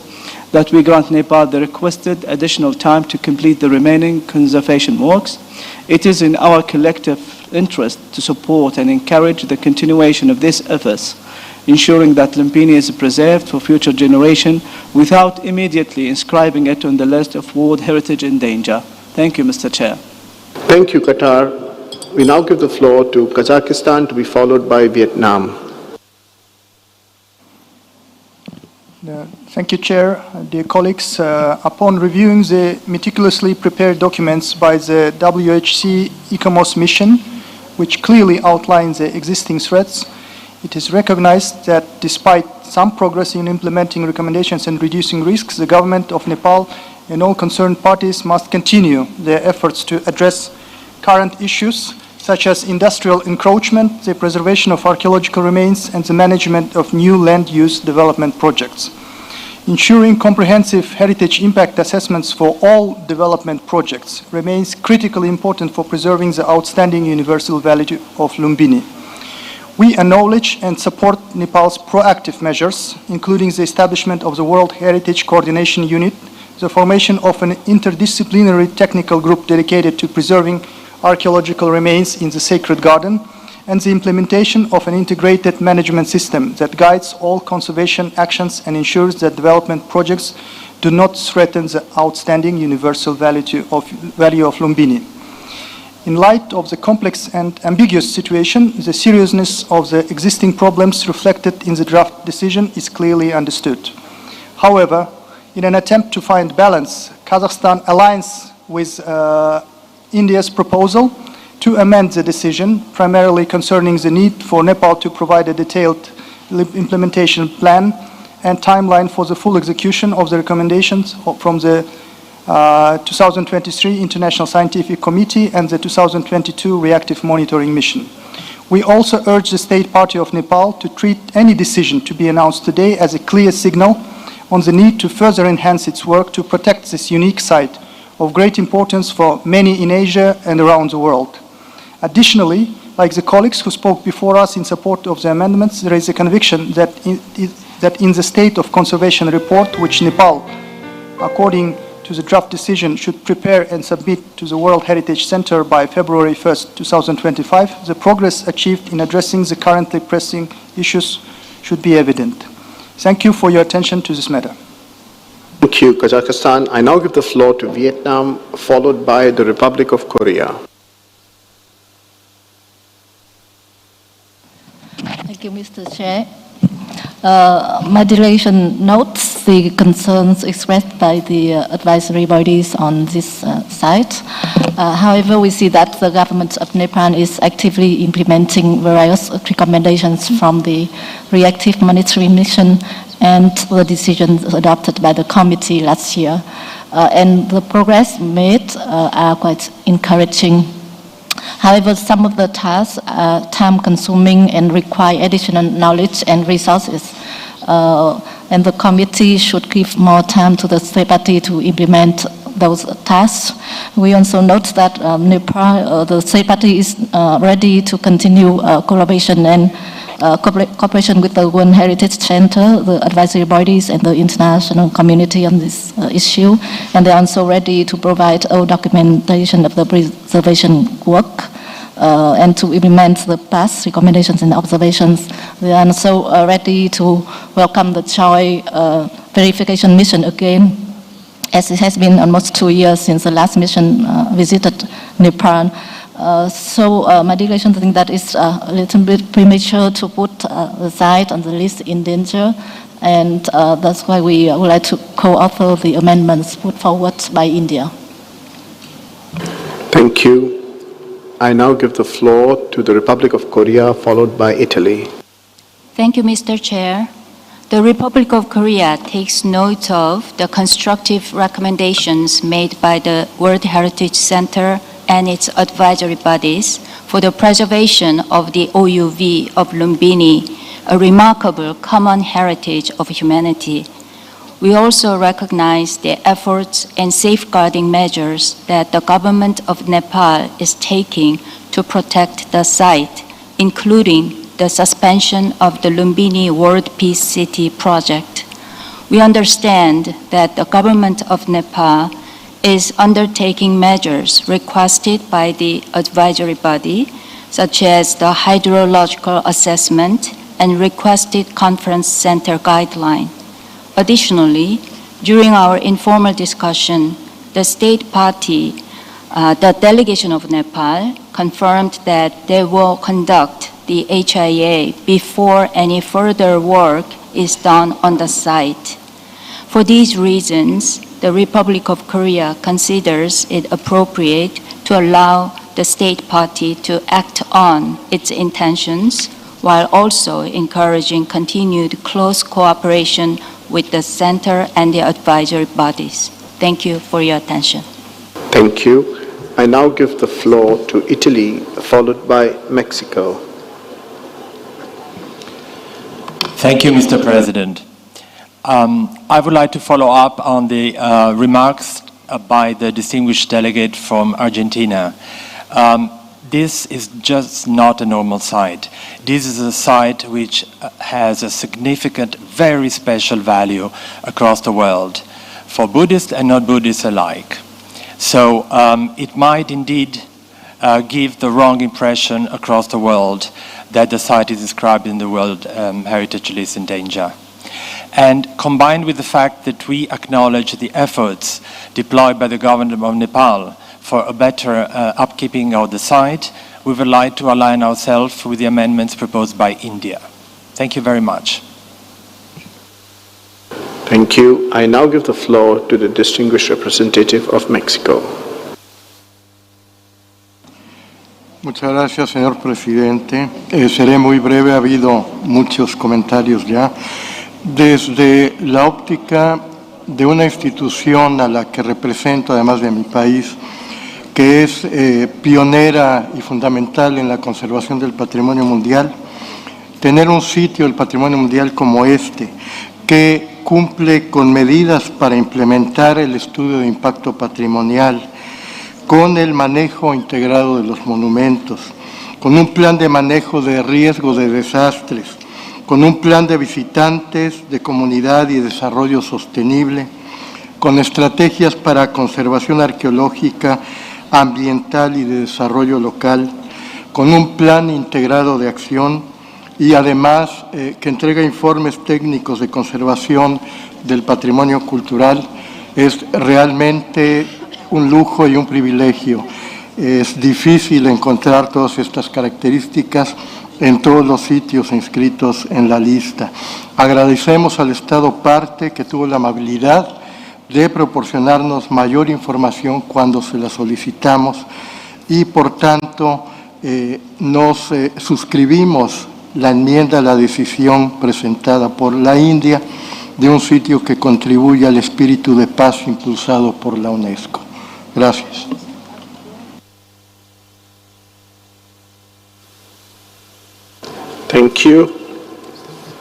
that we grant Nepal the requested additional time to complete the remaining conservation works. It is in our collective interest to support and encourage the continuation of these efforts, ensuring that Lumbini is preserved for future generation without immediately inscribing it on the list of World Heritage in danger. Thank you, Mr. Chair. Thank you, Qatar. We now give the floor to Kazakhstan, to be followed by Vietnam. Thank you, Chair. Dear colleagues, upon reviewing the meticulously prepared documents by the WHC ICOMOS mission, which clearly outlines the existing threats. It is recognized that despite some progress in implementing recommendations and reducing risks, the government of Nepal and all concerned parties must continue their efforts to address current issues such as industrial encroachment, the preservation of archaeological remains, and the management of new land use development projects. Ensuring comprehensive heritage impact assessments for all development projects remains critically important for preserving the outstanding universal value of Lumbini. We acknowledge and support Nepal's proactive measures, including the establishment of the World Heritage Coordination Unit, the formation of an interdisciplinary technical group dedicated to preserving archaeological remains in the sacred garden, and the implementation of an integrated management system that guides all conservation actions and ensures that development projects do not threaten the outstanding universal value of Lumbini. In light of the complex and ambiguous situation, the seriousness of the existing problems reflected in the draft decision is clearly understood. However, in an attempt to find balance, Kazakhstan aligns with India's proposal to amend the decision, primarily concerning the need for Nepal to provide a detailed implementation plan and timeline for the full execution of the recommendations from the 2023 International Scientific Committee and the 2022 Reactive Monitoring Mission. We also urge the State Party of Nepal to treat any decision to be announced today as a clear signal on the need to further enhance its work to protect this unique site of great importance for many in Asia and around the world. Additionally, like the colleagues who spoke before us in support of the amendments, there is a conviction that in the state of conservation report, which Nepal, according to the draft decision, should prepare and submit to the World Heritage Center by February 1st, 2025, the progress achieved in addressing the currently pressing issues should be evident. Thank you for your attention to this matter. Thank you, Kazakhstan. I now give the floor to Vietnam, followed by the Republic of Korea. Thank you, Mr. Chair. My delegation notes the concerns expressed by the advisory bodies on this site. However, we see that the government of Nepal is actively implementing various recommendations from the reactive monitoring mission and the decisions adopted by the committee last year. And the progress made are quite encouraging. However, some of the tasks are time-consuming and require additional knowledge and resources. And the committee should give more time to the state party to implement those tasks. We also note that Nepal, the state party is ready to continue collaboration and cooperation with the World Heritage Center, the advisory bodies, and the international community on this issue. And they are also ready to provide all documentation of the preservation work and to implement the past recommendations and observations. They are also ready to welcome the joint verification mission again, as it has been almost 2 years since the last mission visited Nepal. So my delegation thinks that it's a little bit premature to put the site on the list in danger, and that's why we would like to co-author the amendments put forward by India. Thank you. I now give the floor to the Republic of Korea, followed by Italy. Thank you, Mr. Chair. The Republic of Korea takes note of the constructive recommendations made by the World Heritage Center and its advisory bodies for the preservation of the OUV of Lumbini, a remarkable common heritage of humanity. We also recognize the efforts and safeguarding measures that the government of Nepal is taking to protect the site, including the suspension of the Lumbini World Peace City project. We understand that the government of Nepal is undertaking measures requested by the advisory body, such as the hydrological assessment and requested conference center guideline. Additionally, during our informal discussion, the state party, the delegation of Nepal, confirmed that they will conduct the HIA before any further work is done on the site. For these reasons, the Republic of Korea considers it appropriate to allow the state party to act on its intentions while also encouraging continued close cooperation with the center and the advisory bodies. Thank you for your attention. Thank you. I now give the floor to Italy, followed by Mexico. Thank you, Mr. President. I would like to follow up on the remarks by the distinguished delegate from Argentina. This is just not a normal site. This is a site which has a significant, very special value across the world for Buddhists and not Buddhists alike. So it might indeed give the wrong impression across the world that the site is described in the World Heritage List in danger. And combined with the fact that we acknowledge the efforts deployed by the government of Nepal for a better upkeeping of the site, we would like to align ourselves with the amendments proposed by India. Thank you very much. Thank you. I now give the floor to the distinguished representative of Mexico. Muchas gracias, señor presidente. Seré muy breve, ha habido muchos comentarios ya. Desde la óptica de una institución a la que represento, además de mi país, que es pionera y fundamental en la conservación del patrimonio mundial, tener un sitio del patrimonio mundial como este, que cumple con medidas para implementar el estudio de impacto patrimonial, con el manejo integrado de los monumentos, con un plan de manejo de riesgo de desastres, con un plan de visitantes, de comunidad y desarrollo sostenible, con estrategias para conservación arqueológica, ambiental y de desarrollo local, con un plan integrado de acción y además que entrega informes técnicos de conservación del patrimonio cultural, es realmente un lujo y un privilegio. Es difícil encontrar todas estas características en todos los sitios inscritos en la lista. Agradecemos al Estado parte que tuvo la amabilidad de proporcionarnos mayor información cuando se la solicitamos y, por tanto, nos suscribimos la enmienda a la decisión presentada por la India de un sitio que contribuye al espíritu de paz impulsado por la UNESCO. Gracias. Thank you.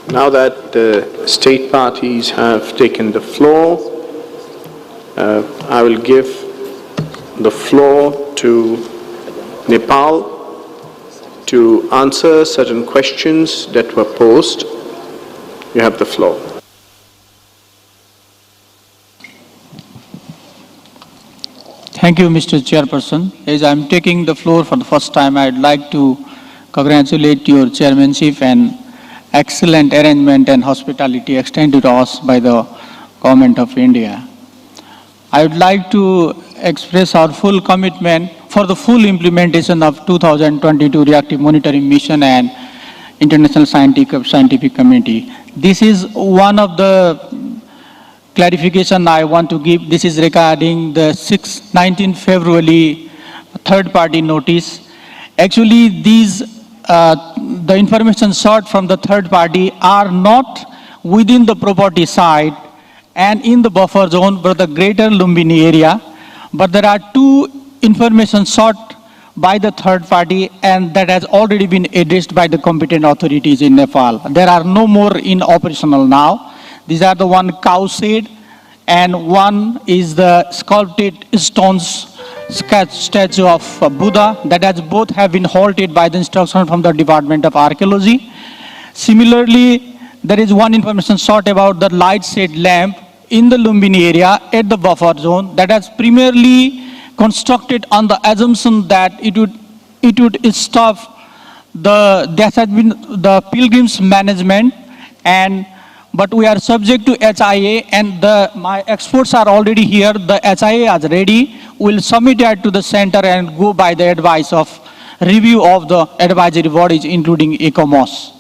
Now that the state parties have taken the floor, I will give the floor to Nepal to answer certain questions that were posed. You have the floor. Thank you, Mr. Chairperson. As I am taking the floor for the first time, I would like to congratulate your chairmanship and excellent arrangement and hospitality extended to us by the Government of India. I would like to express our full commitment for the full implementation of 2022 Reactive Monitoring Mission and International Scientific Committee. This is one of the clarification I want to give. This is regarding the 19 February third-party notice. Actually, these the information sought from the third party are not within the property site and in the buffer zone for the greater Lumbini area, but there are two information sought by the third party and that has already been addressed by the competent authorities in Nepal. There are no more in operational now. These are the one cow shed and one is the sculpted stones statue of Buddha that has both have been halted by the instruction from the Department of Archaeology. Similarly, there is one information sought about the light shade lamp in the Lumbini area at the buffer zone that has primarily constructed on the assumption that it would stop that has been the pilgrims management but we are subject to HIA and my experts are already here. The HIA is ready. We'll submit it to the center and go by the advice of review of the advisory bodies, including ECOMOS.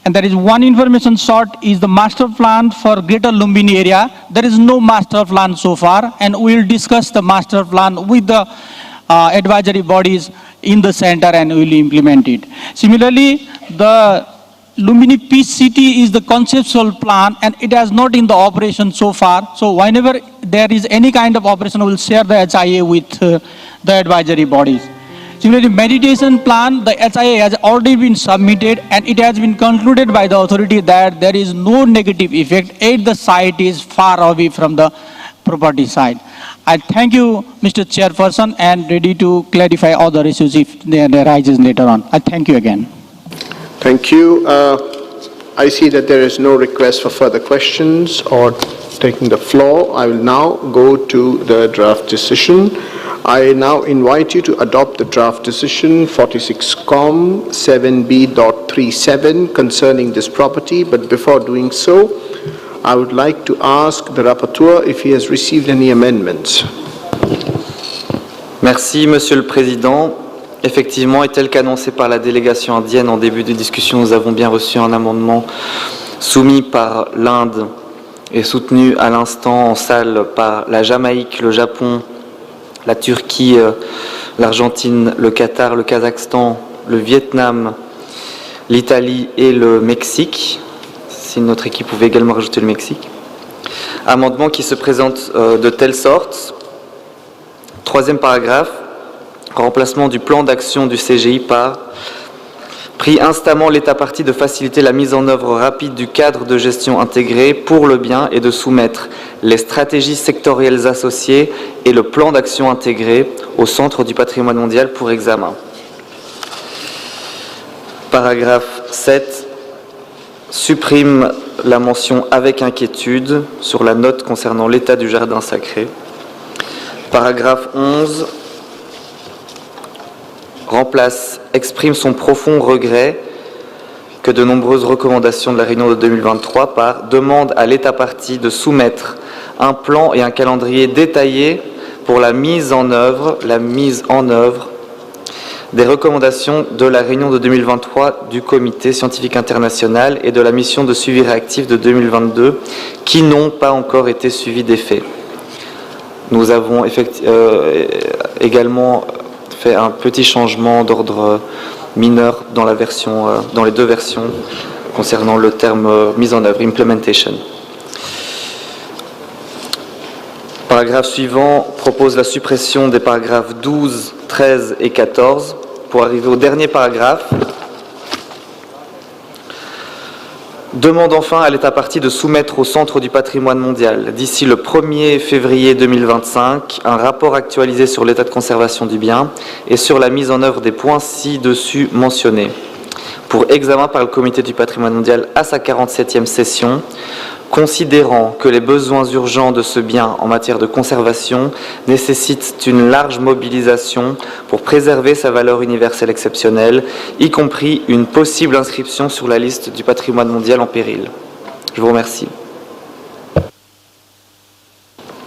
And there is one information sought is the master plan for Greater Lumbini area. There is no master plan so far, and we'll discuss the master plan with the advisory bodies in the center and will implement it. Similarly, the Lumbini Peace City is the conceptual plan and it has not in the operation so far. So whenever there is any kind of operation, we will share the HIA with the advisory bodies. Similarly, meditation plan, the HIA has already been submitted and it has been concluded by the authority that there is no negative effect if the site is far away from the property side. I thank you, Mr. Chairperson, and ready to clarify other issues if they arises later on. I thank you again. Thank you. I see that there is no request for further questions or taking the floor. I will now go to the draft decision. I now invite you to adopt the draft decision 46COM 7B.37 concerning this property, but before doing so, I would like to ask the rapporteur if he has received any amendments. Merci, Monsieur le Président. Effectivement, et tel qu'annoncé par la délégation indienne en début de discussion, nous avons bien reçu un amendement soumis par l'Inde et soutenu à l'instant en salle par la Jamaïque, le Japon, la Turquie, l'Argentine, le Qatar, le Kazakhstan, le Vietnam, l'Italie et le Mexique. Si notre équipe pouvait également rajouter le Mexique. Amendement qui se présente de telle sorte. Troisième paragraphe. Remplacement du plan d'action du CGI par pris instamment l'État partie de faciliter la mise en œuvre rapide du cadre de gestion intégré pour le bien et de soumettre les stratégies sectorielles associées et le plan d'action intégré au Centre du patrimoine mondial pour examen. Paragraphe 7. Supprime la mention avec inquiétude sur la note concernant l'état du jardin sacré. Paragraphe 11. Remplace, exprime son profond regret que de nombreuses recommandations de la réunion de 2023 par demande à l'État partie de soumettre un plan et un calendrier détaillé pour la mise en œuvre des recommandations de la réunion de 2023 du Comité scientifique international et de la mission de suivi réactif de 2022 qui n'ont pas encore été suivies d'effet. Nous avons également fait un petit changement d'ordre mineur dans la version, dans les deux versions concernant le terme mise en œuvre, implementation. Paragraphe suivant propose la suppression des paragraphes 12, 13 et 14 pour arriver au dernier paragraphe. Demande enfin à l'État partie de soumettre au Centre du patrimoine mondial, d'ici le 1er février 2025, un rapport actualisé sur l'état de conservation du bien et sur la mise en œuvre des points ci-dessus mentionnés, pour examen par le Comité du patrimoine mondial à sa 47e session, considérant que les besoins urgents de ce bien en matière de conservation nécessitent une large mobilisation pour préserver sa valeur universelle exceptionnelle, y compris une possible inscription sur la liste du patrimoine mondial en péril. Je vous remercie.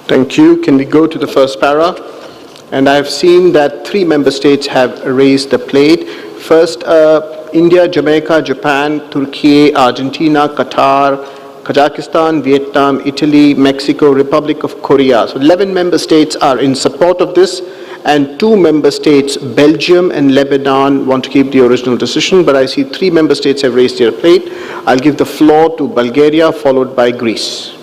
Thank you. Can we go to the first para? And I have seen that 3 member states have raised the plate. First, India, Jamaica, Japan, Turkey, Argentina, Qatar, Kazakhstan, Vietnam, Italy, Mexico, Republic of Korea. So 11 member states are in support of this, and 2 member states, Belgium and Lebanon, want to keep the original decision, but I see 3 member states have raised their plate. I'll give the floor to Bulgaria, followed by Greece.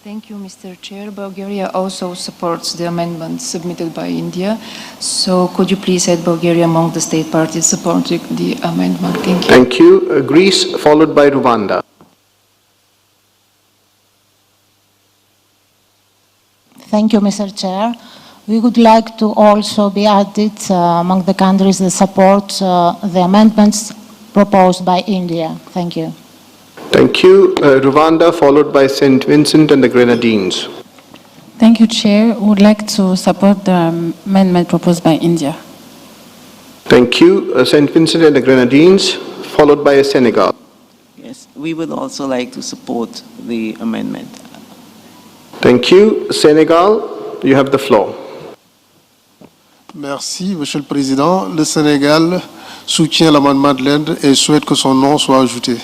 Thank you, Mr. Chair. Bulgaria also supports the amendment submitted by India. So could you please add Bulgaria among the state parties supporting the amendment? Thank you. Thank you. Greece, followed by Rwanda. Thank you, Mr. Chair. We would like to also be added among the countries that support the amendments proposed by India. Thank you. Thank you. Rwanda, followed by St. Vincent and the Grenadines. Thank you, Chair. We would like to support the amendment proposed by India. Thank you. St. Vincent and the Grenadines, followed by Senegal. Yes, we would also like to support the amendment. Thank you. Senegal, you have the floor. Merci, Monsieur le Président. Le Sénégal soutient l'amendement de l'Inde et souhaite que son nom soit ajouté.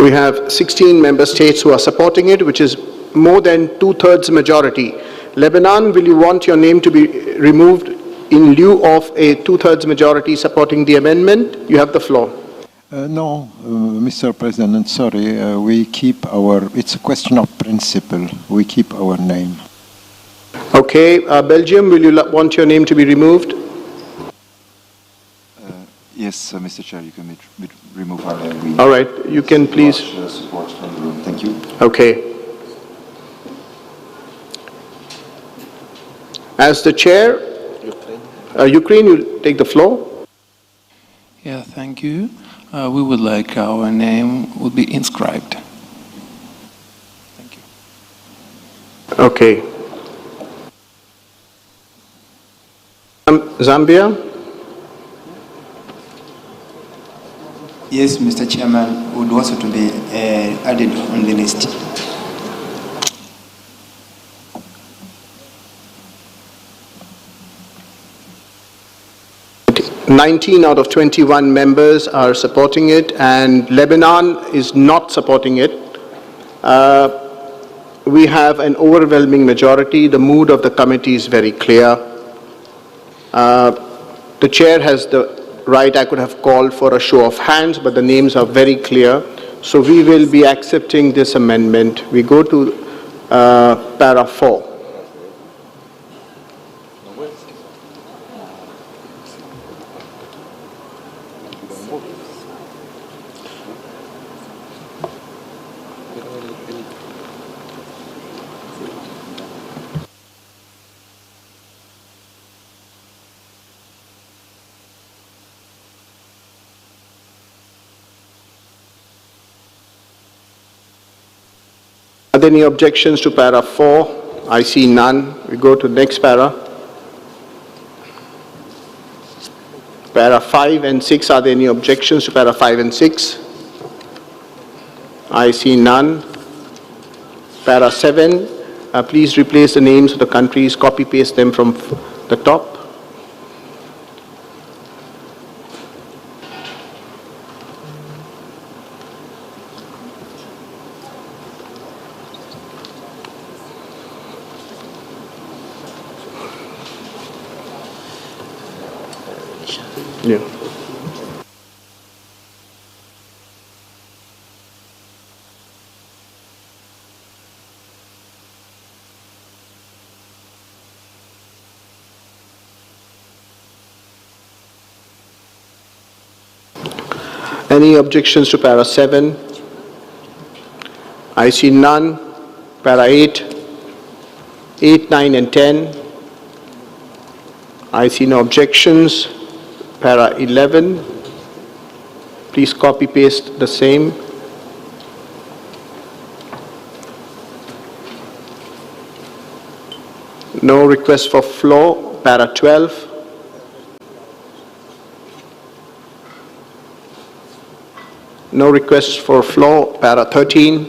We have 16 member states who are supporting it, which is more than two-thirds majority. Lebanon, will you want your name to be removed in lieu of a two-thirds majority supporting the amendment? You have the floor. No, Mr. President, sorry, we keep it's a question of principle. We keep our name. Okay, Belgium, will you want your name to be removed? Yes, Mr. Chair, you can remove our name. All right, you can please. Support from the room. Thank you. Okay. As the chair, Ukraine, you take the floor. Yeah, thank you. We would like our name would be inscribed. Thank you. Okay. Zambia? Yes, Mr. Chairman, would also to be added on the list. Okay. 19 out of 21 members are supporting it, and Lebanon is not supporting it. We have an overwhelming majority. The mood of the committee is very clear. The chair has the right. I could have called for a show of hands, but the names are very clear. So we will be accepting this amendment. We go to para 4. Are there any objections to para 4? I see none. We go to next para. Para 5 and 6, are there any objections to para 5 and 6? I see none. Para 7, please replace the names of the countries, copy paste them from the top. Yeah. Any objections to para 7? I see none. Para 8, 9 and 10. I see no objections. Para 11, please copy paste the same. No request for floor. Para 12. No request for floor. Para 13.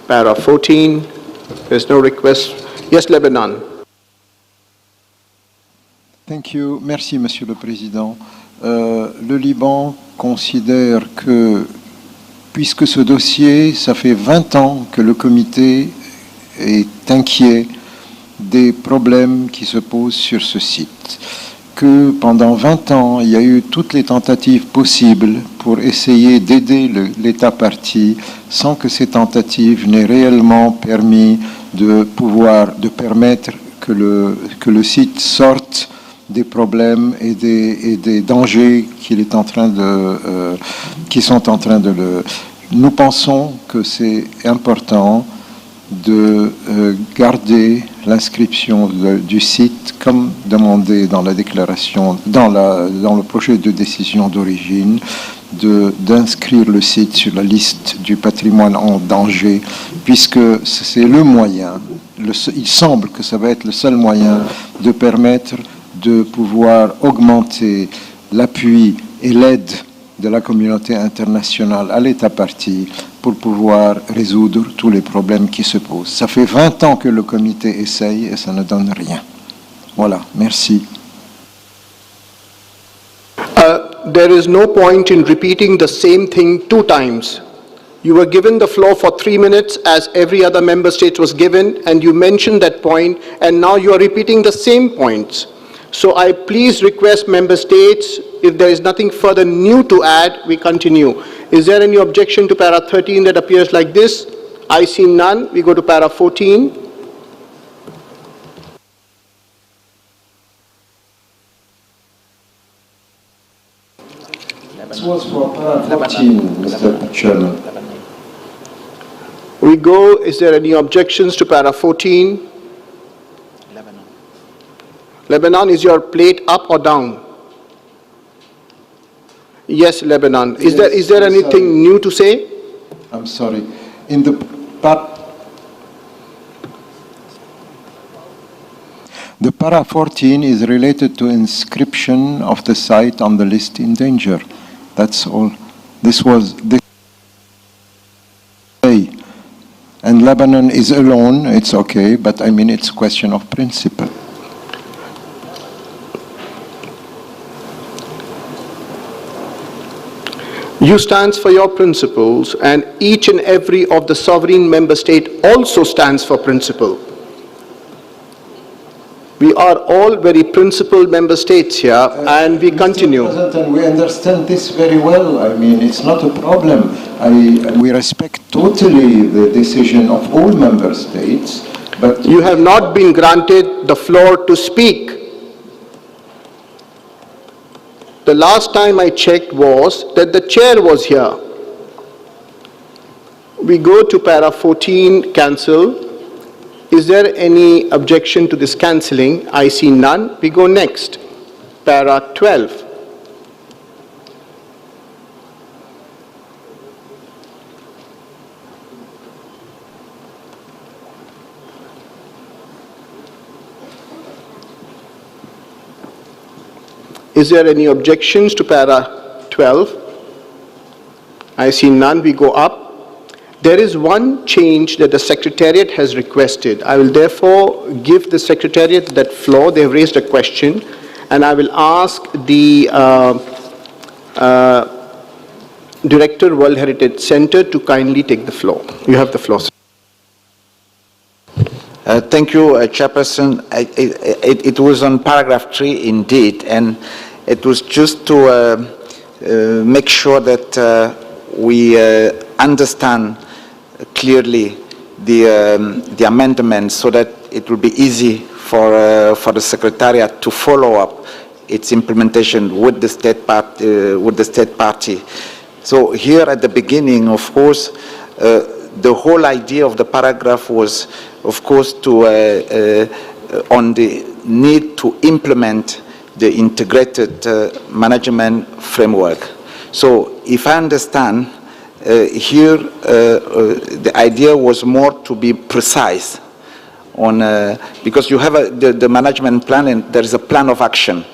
Para 14. There's no request. Yes, Lebanon. Thank you. Merci, Monsieur le Président. Le Liban considère que, puisque ce dossier, ça fait 20 ans que le comité est inquiet des problèmes qui se posent sur ce site, que pendant 20 ans, il y a eu toutes les tentatives possibles pour essayer d'aider l'État partie sans que ces tentatives n'aient réellement permis de permettre que le site sorte des problèmes et des dangers qui sont en train de le... Nous pensons que c'est important de garder l'inscription du site comme demandé dans la déclaration, dans le projet de décision d'origine, d'inscrire le site sur la liste du patrimoine en danger, puisque c'est le moyen, il semble que ça va être le seul moyen de permettre de pouvoir augmenter l'appui et l'aide de la communauté internationale à l'État partie pour pouvoir résoudre tous les problèmes qui se posent. Ça fait 20 ans que le comité essaye et ça ne donne rien. Voilà, merci. there is no point in repeating the same thing 2 times. You were given the floor for 3 minutes as every other member state was given, and you mentioned that point, and now you are repeating the same points. So I please request member states, if there is nothing further new to add, we continue. Is there any objection to para 13 that appears like this? I see none. We go to para 14. This was for para 14, Mr. Chairman. We go, is there any objections to para 14? Lebanon, is your plate up or down? Yes, Lebanon. Is there anything new to say? I'm sorry. In the para 14 is related to inscription of the site on the list in danger. That's all. This was this way. And Lebanon is alone, it's okay, but I mean it's a question of principle. You stand for your principles, and each and every of the sovereign member state also stands for principle. We are all very principled member states here, and we continue. Mr. President, we understand this very well. I mean, it's not a problem. We respect totally the decision of all member states, but... You have not been granted the floor to speak. The last time I checked was that the chair was here. We go to para 14, cancel. Is there any objection to this cancelling? I see none. We go next. Para 12. Is there any objections to para 12? I see none. We go up. There is one change that the Secretariat has requested. I will therefore give the Secretariat that floor. They have raised a question, and I will ask the Director, World Heritage Center, to kindly take the floor. You have the floor, sir. Thank you, Chairperson. It was on paragraph 3 indeed, and it was just to make sure that we understand clearly the amendment so that it will be easy for the Secretariat to follow up its implementation with the state party. So here at the beginning, of course, the whole idea of the paragraph was, of course, to on the need to implement the integrated management framework. So if I understand, here the idea was more to be precise on, because you have the management plan and there is a plan of action.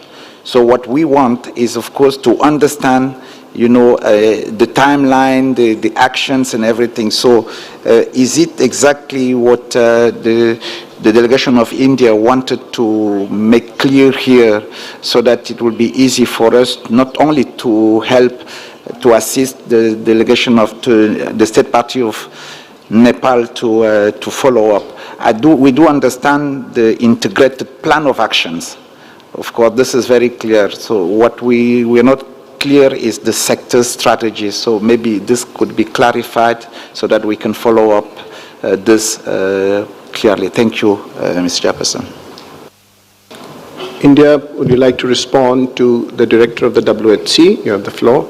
So what we want is, of course, to understand, you know, the timeline, the actions and everything. So is it exactly what the delegation of India wanted to make clear here, so that it will be easy for us not only to help to assist the delegation of the state party of Nepal to follow up. We do understand the integrated plan of actions. Of course, this is very clear. So what we are not clear is the sector strategy. So maybe this could be clarified so that we can follow up this clearly. Thank you, Mr. Chairperson. India, would you like to respond to the Director of the WHC? You have the floor.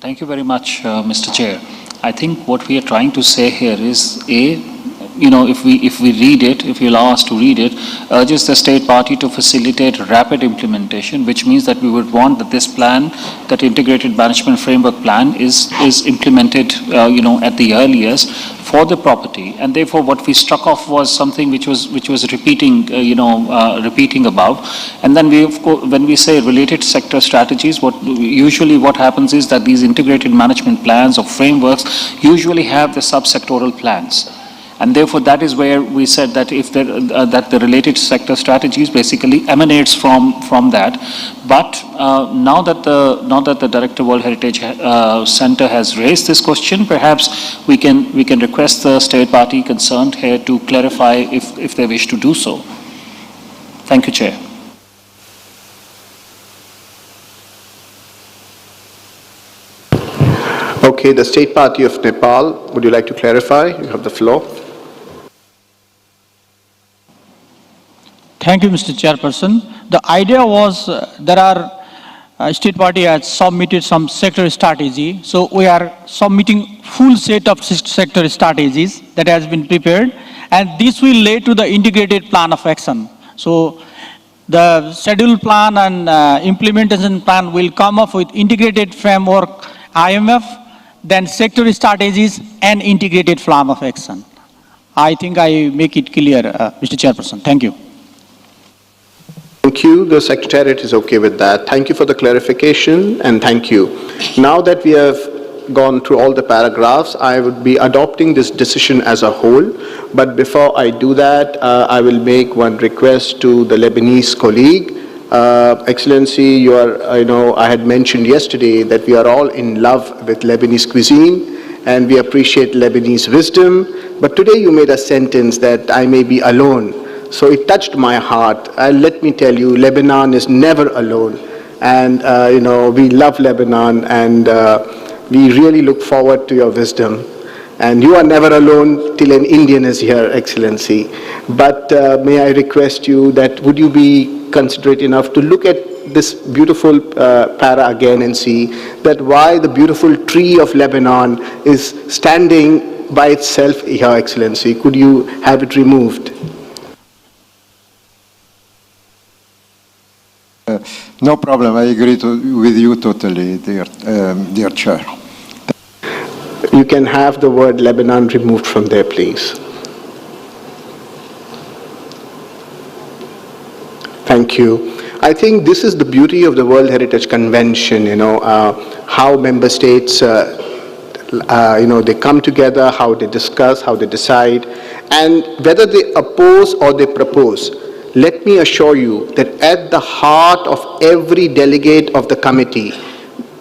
Thank you very much, Mr. Chair. I think what we are trying to say here is, you know, if we read it, if you allow us to read it, urges the state party to facilitate rapid implementation, which means that we would want that this plan, that integrated management framework plan, is implemented, you know, at the earliest for the property. And therefore, what we struck off was something which was repeating, repeating above. And then we, of course, when we say related sector strategies, what happens is that these integrated management plans or frameworks usually have the subsectoral plans. And therefore, that is where we said that if that the related sector strategies basically emanates from that. But now that the Director World Heritage Center has raised this question, perhaps we can request the state party concerned here to clarify if they wish to do so. Thank you, Chair. Okay, the State Party of Nepal, would you like to clarify? You have the floor. Thank you, Mr. Chairperson. The idea was there are State Party has submitted some sector strategy. So we are submitting full set of sector strategies that has been prepared, and this will lead to the integrated plan of action. So the schedule plan and implementation plan will come up with integrated framework, IMF, then sector strategies and integrated plan of action. I think I make it clear, Mr. Chairperson. Thank you. Thank you. The Secretariat is okay with that. Thank you for the clarification, and thank you. Now that we have gone through all the paragraphs, I would be adopting this decision as a whole. But before I do that, I will make one request to the Lebanese colleague. Excellency, you are, I had mentioned yesterday that we are all in love with Lebanese cuisine and we appreciate Lebanese wisdom. But today you made a sentence that I may be alone. So it touched my heart. Let me tell you, Lebanon is never alone. And, we love Lebanon, and we really look forward to your wisdom. And you are never alone till an Indian is here, Excellency. But may I request you that would you be considerate enough to look at this beautiful para again and see that why the beautiful tree of Lebanon is standing by itself here, Excellency. Could you have it removed? No problem. I agree with you totally, dear Chair. You can have the word Lebanon removed from there, please. Thank you. I think this is the beauty of the World Heritage Convention, how member states, they come together, how they discuss, how they decide, and whether they oppose or they propose. Let me assure you that at the heart of every delegate of the committee,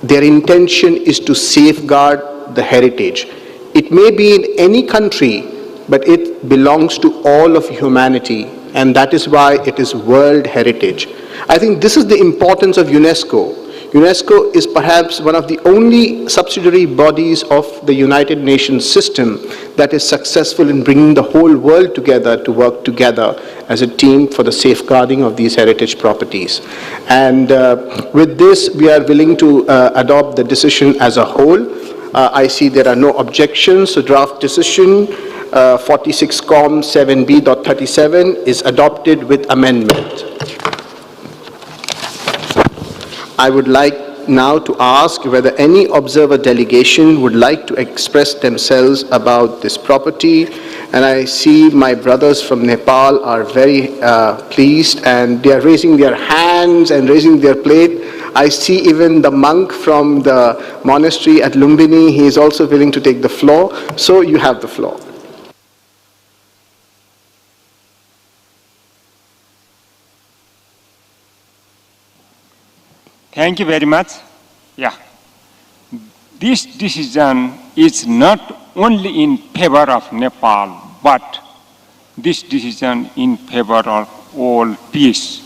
their intention is to safeguard the heritage. It may be in any country, but it belongs to all of humanity, and that is why it is World Heritage. I think this is the importance of UNESCO. UNESCO is perhaps one of the only subsidiary bodies of the United Nations system that is successful in bringing the whole world together to work together as a team for the safeguarding of these heritage properties. And with this, we are willing to adopt the decision as a whole. I see there are no objections, so draft decision 46 Com 7B.37 is adopted with amendment. I would like now to ask whether any observer delegation would like to express themselves about this property. And I see my brothers from Nepal are very pleased, and they are raising their hands and raising their plate. I see even the monk from the monastery at Lumbini, he is also willing to take the floor. So you have the floor. Thank you very much. Yeah. This decision is not only in favor of Nepal, but this decision in favor of all peace.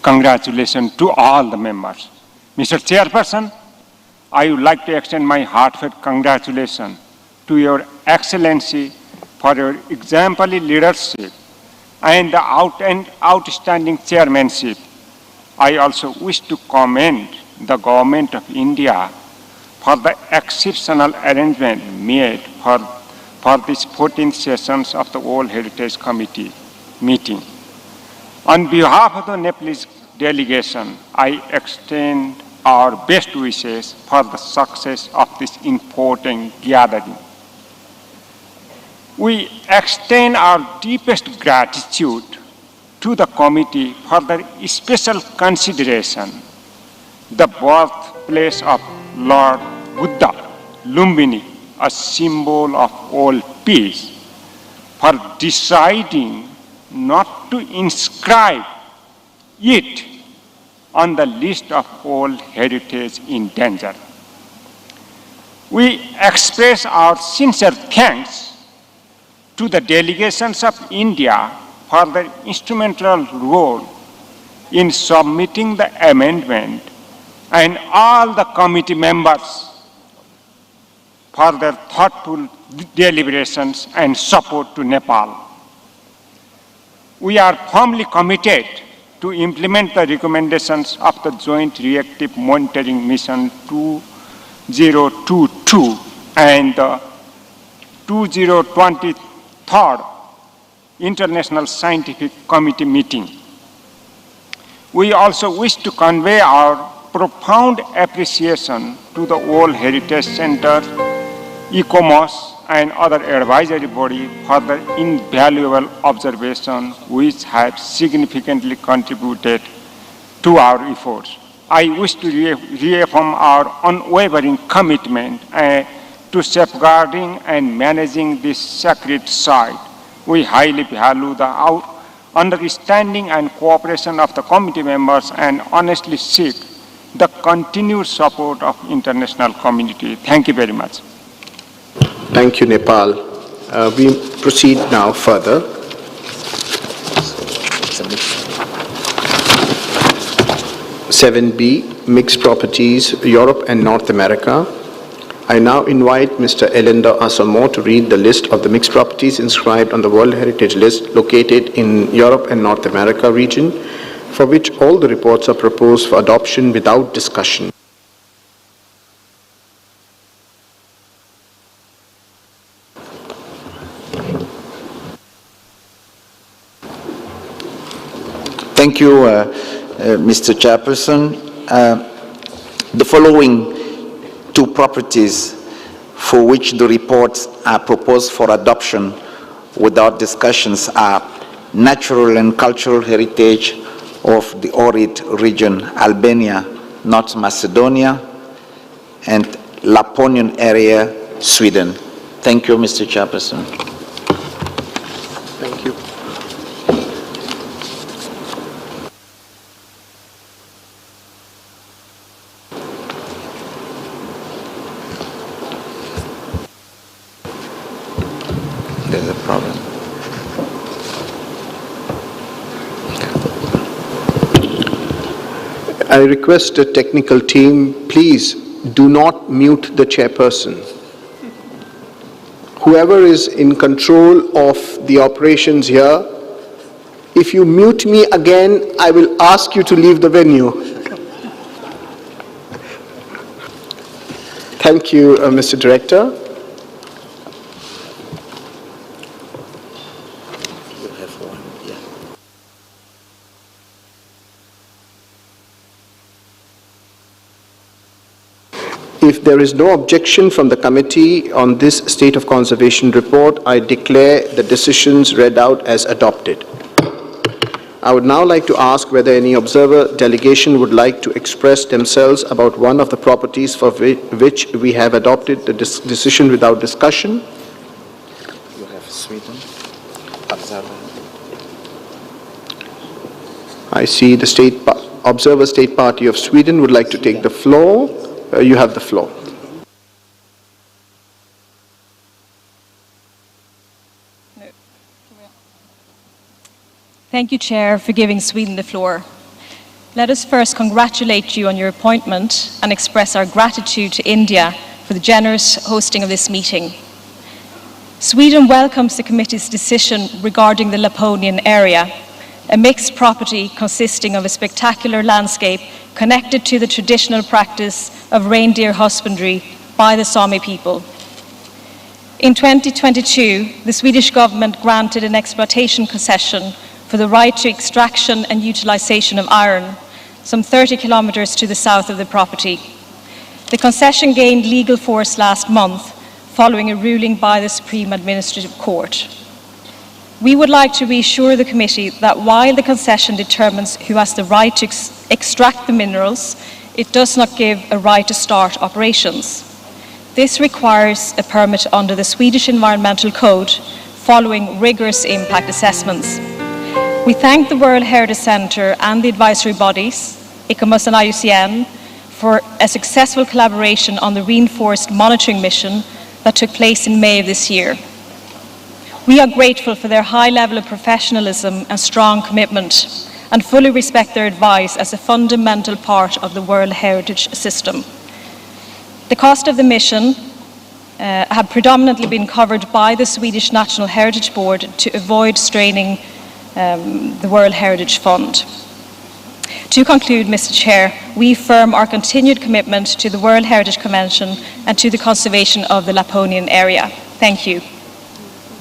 Congratulations to all the members. Mr. Chairperson, I would like to extend my heartfelt congratulations to Your Excellency for your exemplary leadership and the outstanding chairmanship. I also wish to commend the Government of India for the exceptional arrangement made for these 14 sessions of the World Heritage Committee meeting. On behalf of the Nepalese delegation, I extend our best wishes for the success of this important gathering. We extend our deepest gratitude to the committee for their special consideration, the birthplace of Lord Buddha, Lumbini, a symbol of all peace, for deciding not to inscribe it on the list of World Heritage in danger. We express our sincere thanks to the delegations of India for their instrumental role in submitting the amendment and all the committee members for their thoughtful deliberations and support to Nepal. We are firmly committed to implement the recommendations of the Joint Reactive Monitoring Mission 2022 and the 2023 International Scientific Committee meeting. We also wish to convey our profound appreciation to the World Heritage Center, ECOMOS, and other advisory body for their invaluable observation, which have significantly contributed to our efforts. I wish to reaffirm our unwavering commitment to safeguarding and managing this sacred site. We highly value the understanding and cooperation of the committee members and honestly seek the continued support of international community. Thank you very much. Thank you, Nepal. We proceed now further. 7B, Mixed Properties, Europe and North America. I now invite Mr. Elender Asamoah to read the list of the mixed properties inscribed on the World Heritage List located in Europe and North America region, for which all the reports are proposed for adoption without discussion. Thank you, Mr. Chairperson. The following two properties for which the reports are proposed for adoption without discussions are natural and cultural heritage of the Ohrid region, Albania, North Macedonia, and Laponian area, Sweden. Thank you, Mr. Chairperson. Thank you. There's a problem. I request the technical team, please do not mute the chairperson. Whoever is in control of the operations here, if you mute me again, I will ask you to leave the venue. Thank you, Mr. Director. If there is no objection from the committee on this State of Conservation report, I declare the decisions read out as adopted. I would now like to ask whether any observer delegation would like to express themselves about one of the properties for which we have adopted the decision without discussion. You have Sweden, observer. I see the Observer State Party of Sweden would like to take the floor. You have the floor. Thank you, Chair, for giving Sweden the floor. Let us first congratulate you on your appointment and express our gratitude to India for the generous hosting of this meeting. Sweden welcomes the committee's decision regarding the Laponian area, a mixed property consisting of a spectacular landscape connected to the traditional practice of reindeer husbandry by the Sami people. In 2022, the Swedish government granted an exploitation concession for the right to extraction and utilization of iron, some 30 kilometers to the south of the property. The concession gained legal force last month following a ruling by the Supreme Administrative Court. We would like to reassure the committee that while the concession determines who has the right to extract the minerals, it does not give a right to start operations. This requires a permit under the Swedish Environmental Code following rigorous impact assessments. We thank the World Heritage Centre and the advisory bodies, ICOMOS and IUCN, for a successful collaboration on the reinforced monitoring mission that took place in May of this year. We are grateful for their high level of professionalism and strong commitment, and fully respect their advice as a fundamental part of the World Heritage system. The cost of the mission had predominantly been covered by the Swedish National Heritage Board to avoid straining the World Heritage Fund. To conclude, Mr. Chair, we affirm our continued commitment to the World Heritage Convention and to the conservation of the Laponian area. Thank you.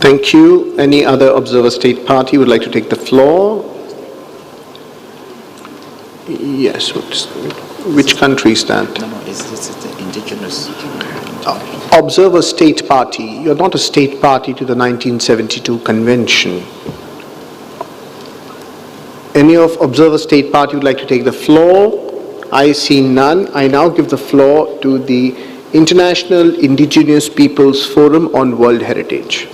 Thank you. Any other observer state party would like to take the floor? Yes. Which country is that? No, it's the indigenous. Observer state party. You're not a state party to the 1972 convention. Any of observer state party would like to take the floor? I see none. I now give the floor to the International Indigenous Peoples Forum on World Heritage.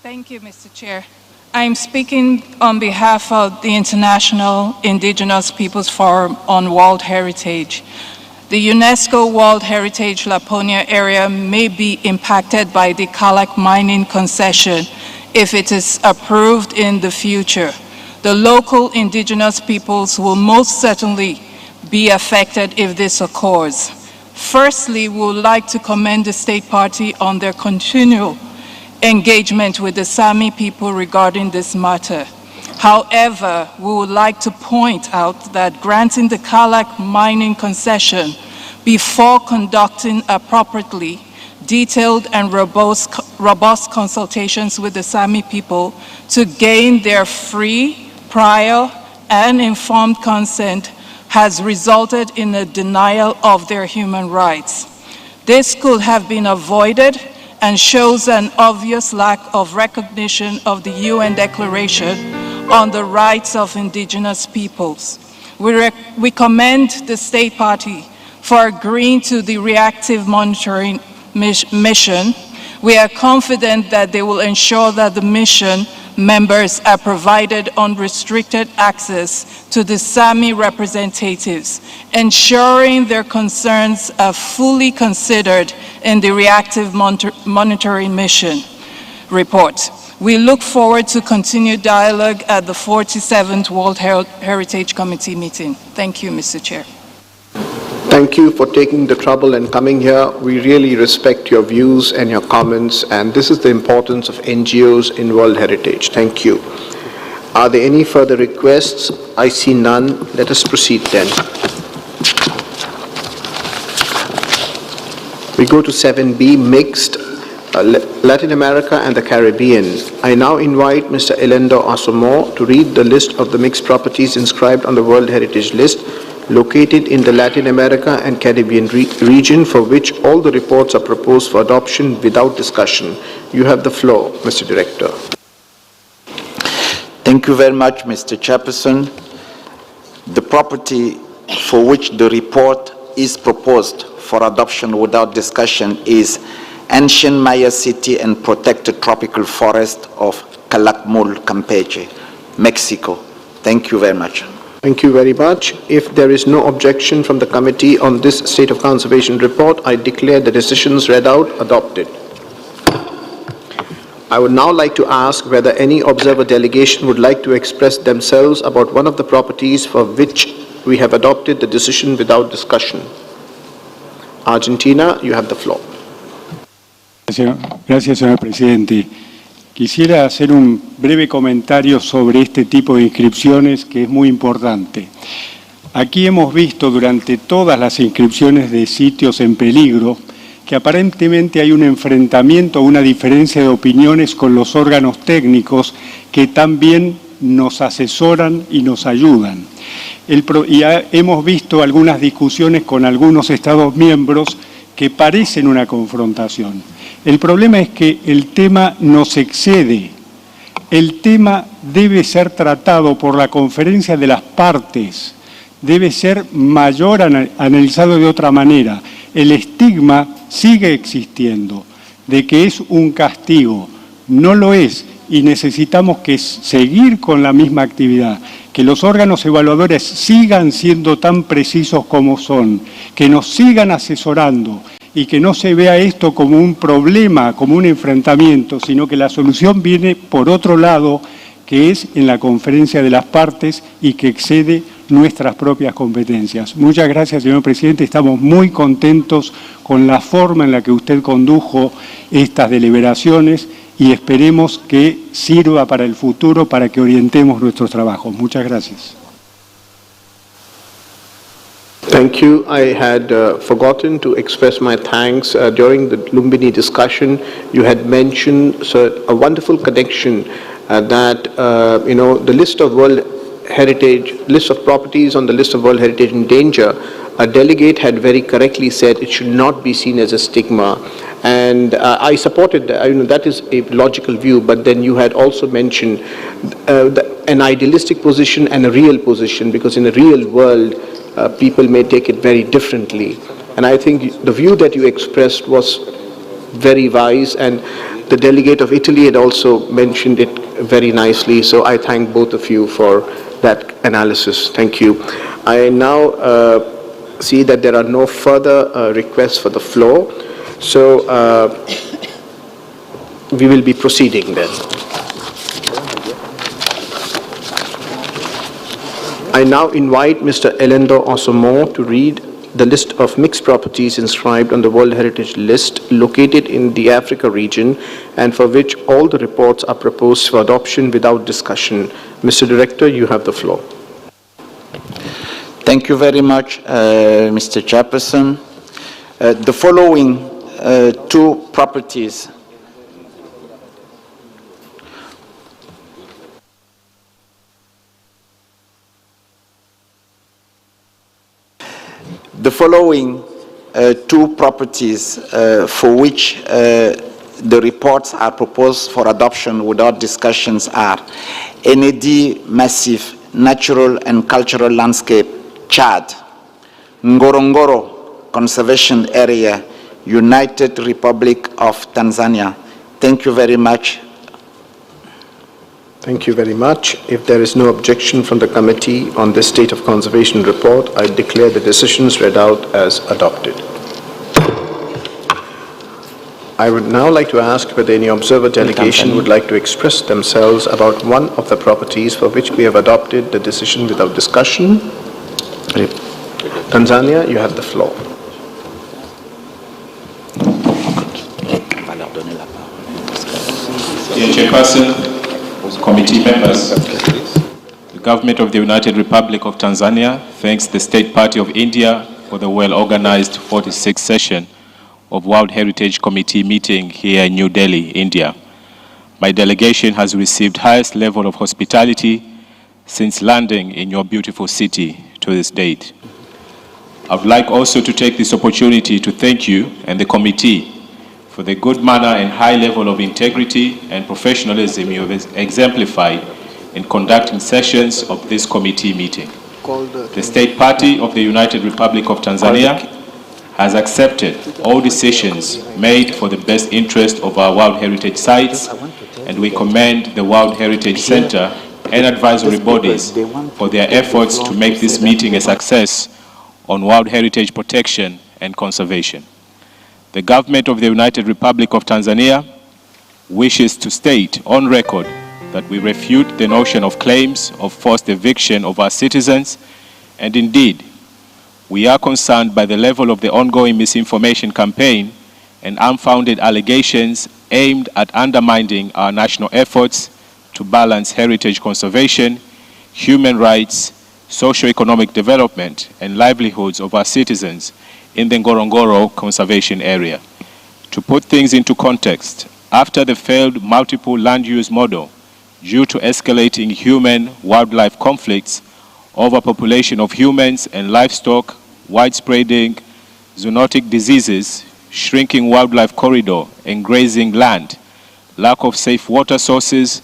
Thank you, Mr. Chair. I'm speaking on behalf of the International Indigenous Peoples Forum on World Heritage. The UNESCO World Heritage Laponia area may be impacted by the Kalak mining concession if it is approved in the future. The local indigenous peoples will most certainly be affected if this occurs. Firstly, we would like to commend the state party on their continual engagement with the Sami people regarding this matter. However, we would like to point out that granting the Kalak mining concession before conducting appropriately detailed and robust consultations with the Sami people to gain their free, prior, and informed consent has resulted in a denial of their human rights. This could have been avoided and shows an obvious lack of recognition of the UN Declaration on the Rights of Indigenous Peoples. We commend the state party for agreeing to the reactive monitoring mission. We are confident that they will ensure that the mission members are provided unrestricted access to the Sami representatives, ensuring their concerns are fully considered in the reactive monitoring mission report. We look forward to continued dialogue at the 47th World Heritage Committee meeting. Thank you, Mr. Chair. Thank you for taking the trouble and coming here. We really respect your views and your comments, and this is the importance of NGOs in World Heritage. Thank you. Are there any further requests? I see none. Let us proceed then. We go to 7B, Mixed, Latin America and the Caribbean. I now invite Mr. Elendo Asomo to read the list of the mixed properties inscribed on the World Heritage List located in the Latin America and Caribbean region, for which all the reports are proposed for adoption without discussion. You have the floor, Mr. Director. Thank you very much, Mr. Chairperson. The property for which the report is proposed for adoption without discussion is Ancient Maya City and Protected Tropical Forest of Calakmul, Campeche, Mexico. Thank you very much. Thank you very much. If there is no objection from the committee on this State of Conservation report, I declare the decisions read out adopted. I would now like to ask whether any observer delegation would like to express themselves about one of the properties for which we have adopted the decision without discussion. Argentina, you have the floor. Gracias, señor presidente. Quisiera hacer un breve comentario sobre este tipo de inscripciones que es muy importante. Aquí hemos visto durante todas las inscripciones de sitios en peligro que aparentemente hay un enfrentamiento, una diferencia de opiniones con los órganos técnicos que también nos asesoran y nos ayudan. Hemos visto algunas discusiones con algunos Estados miembros que parecen una confrontación. El problema es que el tema nos excede. El tema debe ser tratado por la conferencia de las partes, debe ser mayor, analizado de otra manera. El estigma sigue existiendo. de que es un castigo. No lo es, y necesitamos que seguir con la misma actividad, que los órganos evaluadores sigan siendo tan precisos como son, que nos sigan asesorando y que no se vea esto como un problema, como un enfrentamiento, sino que la solución viene por otro lado, que es en la conferencia de las partes y que excede nuestras propias competencias. Muchas gracias, señor presidente. Estamos muy contentos con la forma en la que usted condujo estas deliberaciones y esperemos que sirva para el futuro, para que orientemos nuestros trabajos. Muchas gracias. Thank you. I had forgotten to express my thanks during the Lumbini discussion. You had mentioned a wonderful connection that, the list of World Heritage, list of properties on the list of World Heritage in danger, a delegate had very correctly said it should not be seen as a stigma. And I supported that. That is a logical view, but then you had also mentioned an idealistic position and a real position, because in a real world, people may take it very differently. And I think the view that you expressed was very wise, and the delegate of Italy had also mentioned it very nicely. So I thank both of you for that analysis. Thank you. I now see that there are no further requests for the floor. So we will be proceeding then. I now invite Mr. Elendo Osomon to read the list of mixed properties inscribed on the World Heritage List located in the Africa region and for which all the reports are proposed for adoption without discussion. Mr. Director, you have the floor. Thank you very much, Mr. Chairperson. The following two properties for which the reports are proposed for adoption without discussions are NAD Massif Natural and Cultural Landscape, Chad, Ngorongoro Conservation Area, United Republic of Tanzania. Thank you very much. Thank you very much. If there is no objection from the committee on this State of Conservation report, I declare the decisions read out as adopted. I would now like to ask whether any observer delegation would like to express themselves about one of the properties for which we have adopted the decision without discussion. Tanzania, you have the floor. Dear Chairperson, committee members, the government of the United Republic of Tanzania thanks the State Party of India for the well-organized 46th session of World Heritage Committee meeting here in New Delhi, India. My delegation has received highest level of hospitality since landing in your beautiful city to this date. I would like also to take this opportunity to thank you and the committee for the good manner and high level of integrity and professionalism you have exemplified in conducting sessions of this committee meeting. The State Party of the United Republic of Tanzania has accepted all decisions made for the best interest of our World Heritage sites, and we commend the World Heritage Center and advisory bodies for their efforts to make this meeting a success on World Heritage protection and conservation. The government of the United Republic of Tanzania wishes to state on record that we refute the notion of claims of forced eviction of our citizens, and indeed, we are concerned by the level of the ongoing misinformation campaign and unfounded allegations aimed at undermining our national efforts to balance heritage conservation, human rights, socio-economic development, and livelihoods of our citizens in the Ngorongoro Conservation Area. To put things into context, after the failed multiple land use model, due to escalating human-wildlife conflicts, overpopulation of humans and livestock, widespreading zoonotic diseases, shrinking wildlife corridor and grazing land, lack of safe water sources,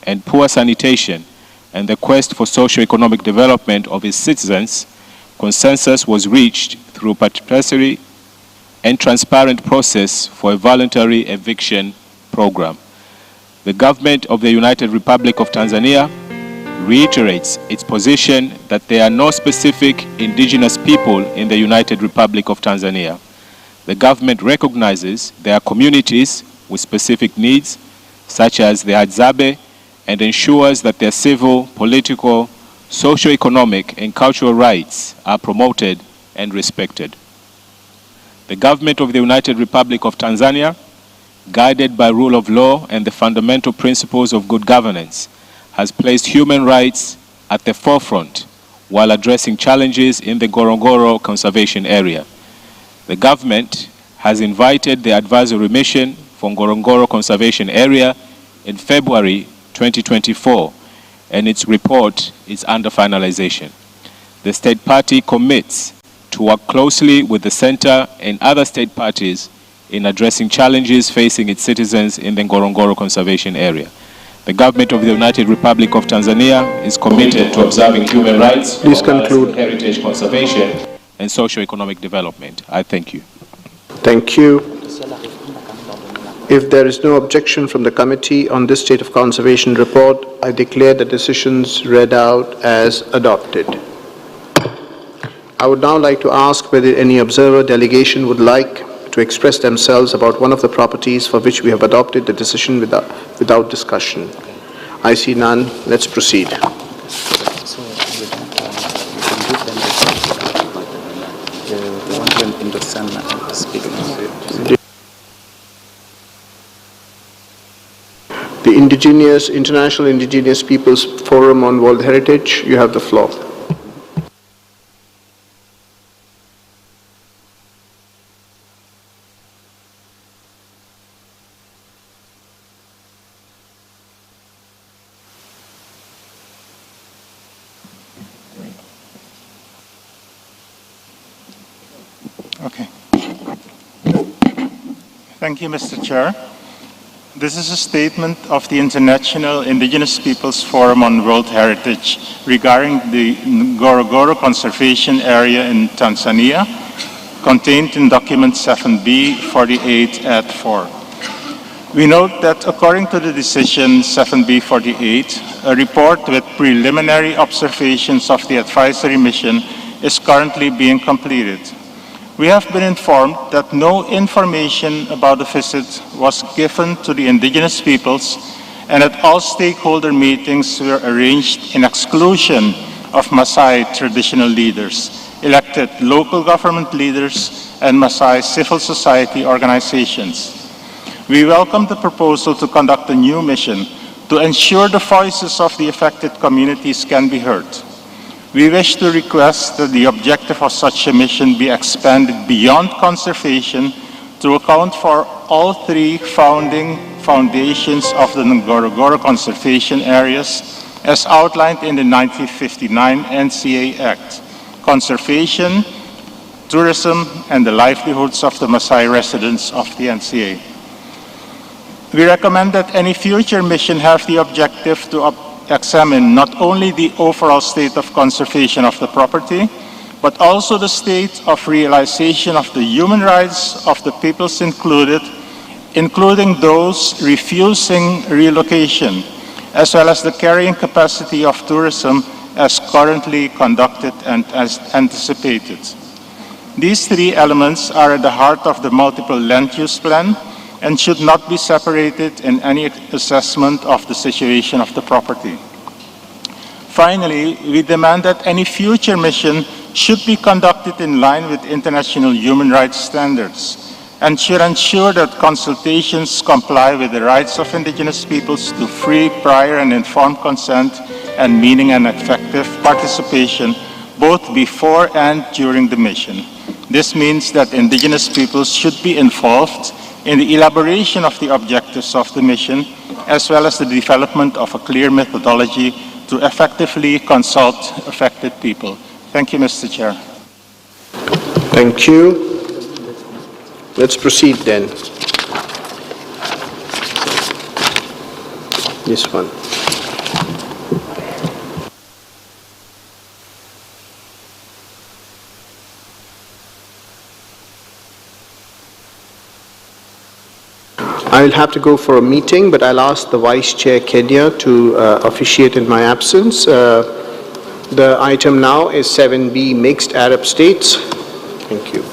and poor sanitation, and the quest for socio-economic development of its citizens, consensus was reached through participatory and transparent process for a voluntary eviction program. The government of the United Republic of Tanzania reiterates its position that there are no specific indigenous people in the United Republic of Tanzania. The government recognizes there are communities with specific needs, such as the Hadzabe, and ensures that their civil, political, socio-economic, and cultural rights are promoted and respected. The government of the United Republic of Tanzania, guided by rule of law and the fundamental principles of good governance, has placed human rights at the forefront while addressing challenges in the Ngorongoro conservation area. The government has invited the advisory mission for Ngorongoro conservation area in February 2024, and its report is under finalization. The state party commits to work closely with the center and other state parties in addressing challenges facing its citizens in the Ngorongoro conservation area. The government of the United Republic of Tanzania is committed to observing human rights, Please conclude. Heritage conservation, and socio-economic development. I thank you. Thank you. If there is no objection from the committee on this state of conservation report, I declare the decisions read out as adopted. I would now like to ask whether any observer delegation would like to express themselves about one of the properties for which we have adopted the decision without discussion. I see none. Let's proceed. The International Indigenous Peoples Forum on World Heritage, you have the floor. Okay. Thank you, Mr. Chair. This is a statement of the International Indigenous Peoples Forum on World Heritage regarding the Ngorongoro Conservation Area in Tanzania, contained in document 7B 48 at 4. We note that according to the decision 7B 48, a report with preliminary observations of the advisory mission is currently being completed. We have been informed that no information about the visit was given to the indigenous peoples, and that all stakeholder meetings were arranged in exclusion of Maasai traditional leaders, elected local government leaders, and Maasai civil society organizations. We welcome the proposal to conduct a new mission to ensure the voices of the affected communities can be heard. We wish to request that the objective of such a mission be expanded beyond conservation to account for all three founding foundations of the Ngorongoro conservation areas as outlined in the 1959 NCA Act: conservation, tourism, and the livelihoods of the Maasai residents of the NCA. We recommend that any future mission have the objective to examine not only the overall state of conservation of the property, but also the state of realization of the human rights of the peoples included, including those refusing relocation, as well as the carrying capacity of tourism as currently conducted and as anticipated. These three elements are at the heart of the multiple land use plan and should not be separated in any assessment of the situation of the property. Finally, we demand that any future mission should be conducted in line with international human rights standards and should ensure that consultations comply with the rights of indigenous peoples to free, prior, and informed consent and meaning and effective participation both before and during the mission. This means that indigenous peoples should be involved in the elaboration of the objectives of the mission, as well as the development of a clear methodology to effectively consult affected people. Thank you, Mr. Chair. Thank you. Let's proceed then. This one. I'll have to go for a meeting, but I'll ask the Vice Chair Kenya to officiate in my absence. The item now is 7B, Mixed Arab States. Thank you.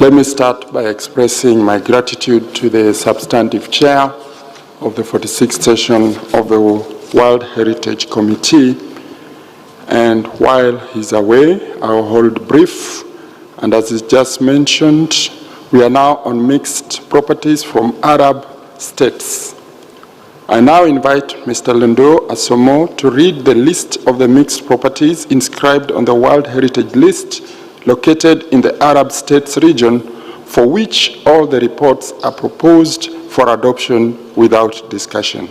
Let me start by expressing my gratitude to the substantive chair of the 46th session of the World Heritage Committee. And while he's away, I'll hold brief. And as is just mentioned, we are now on mixed properties from Arab states. I now invite Mr. Lendo Asomo to read the list of the mixed properties inscribed on the World Heritage List located in the Arab States region, for which all the reports are proposed for adoption without discussion.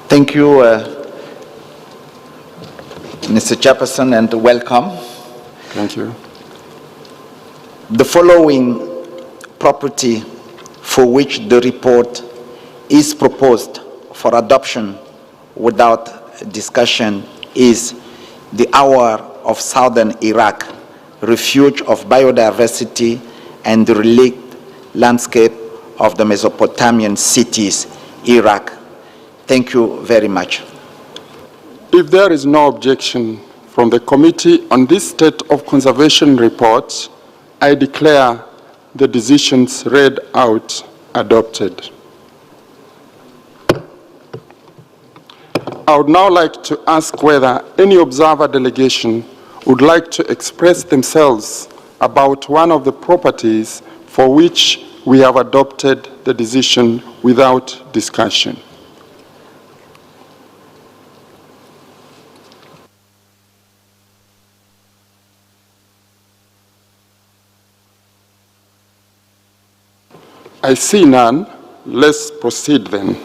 Thank you, Mr. Chairperson, and welcome. Thank you. The following property for which the report is proposed for adoption without discussion is the Hour of Southern Iraq, refuge of biodiversity and the relict landscape of the Mesopotamian cities, Iraq. Thank you very much. If there is no objection from the committee on this state of conservation report, I declare the decisions read out adopted. I would now like to ask whether any observer delegation would like to express themselves about one of the properties for which we have adopted the decision without discussion. I see none. Let's proceed then.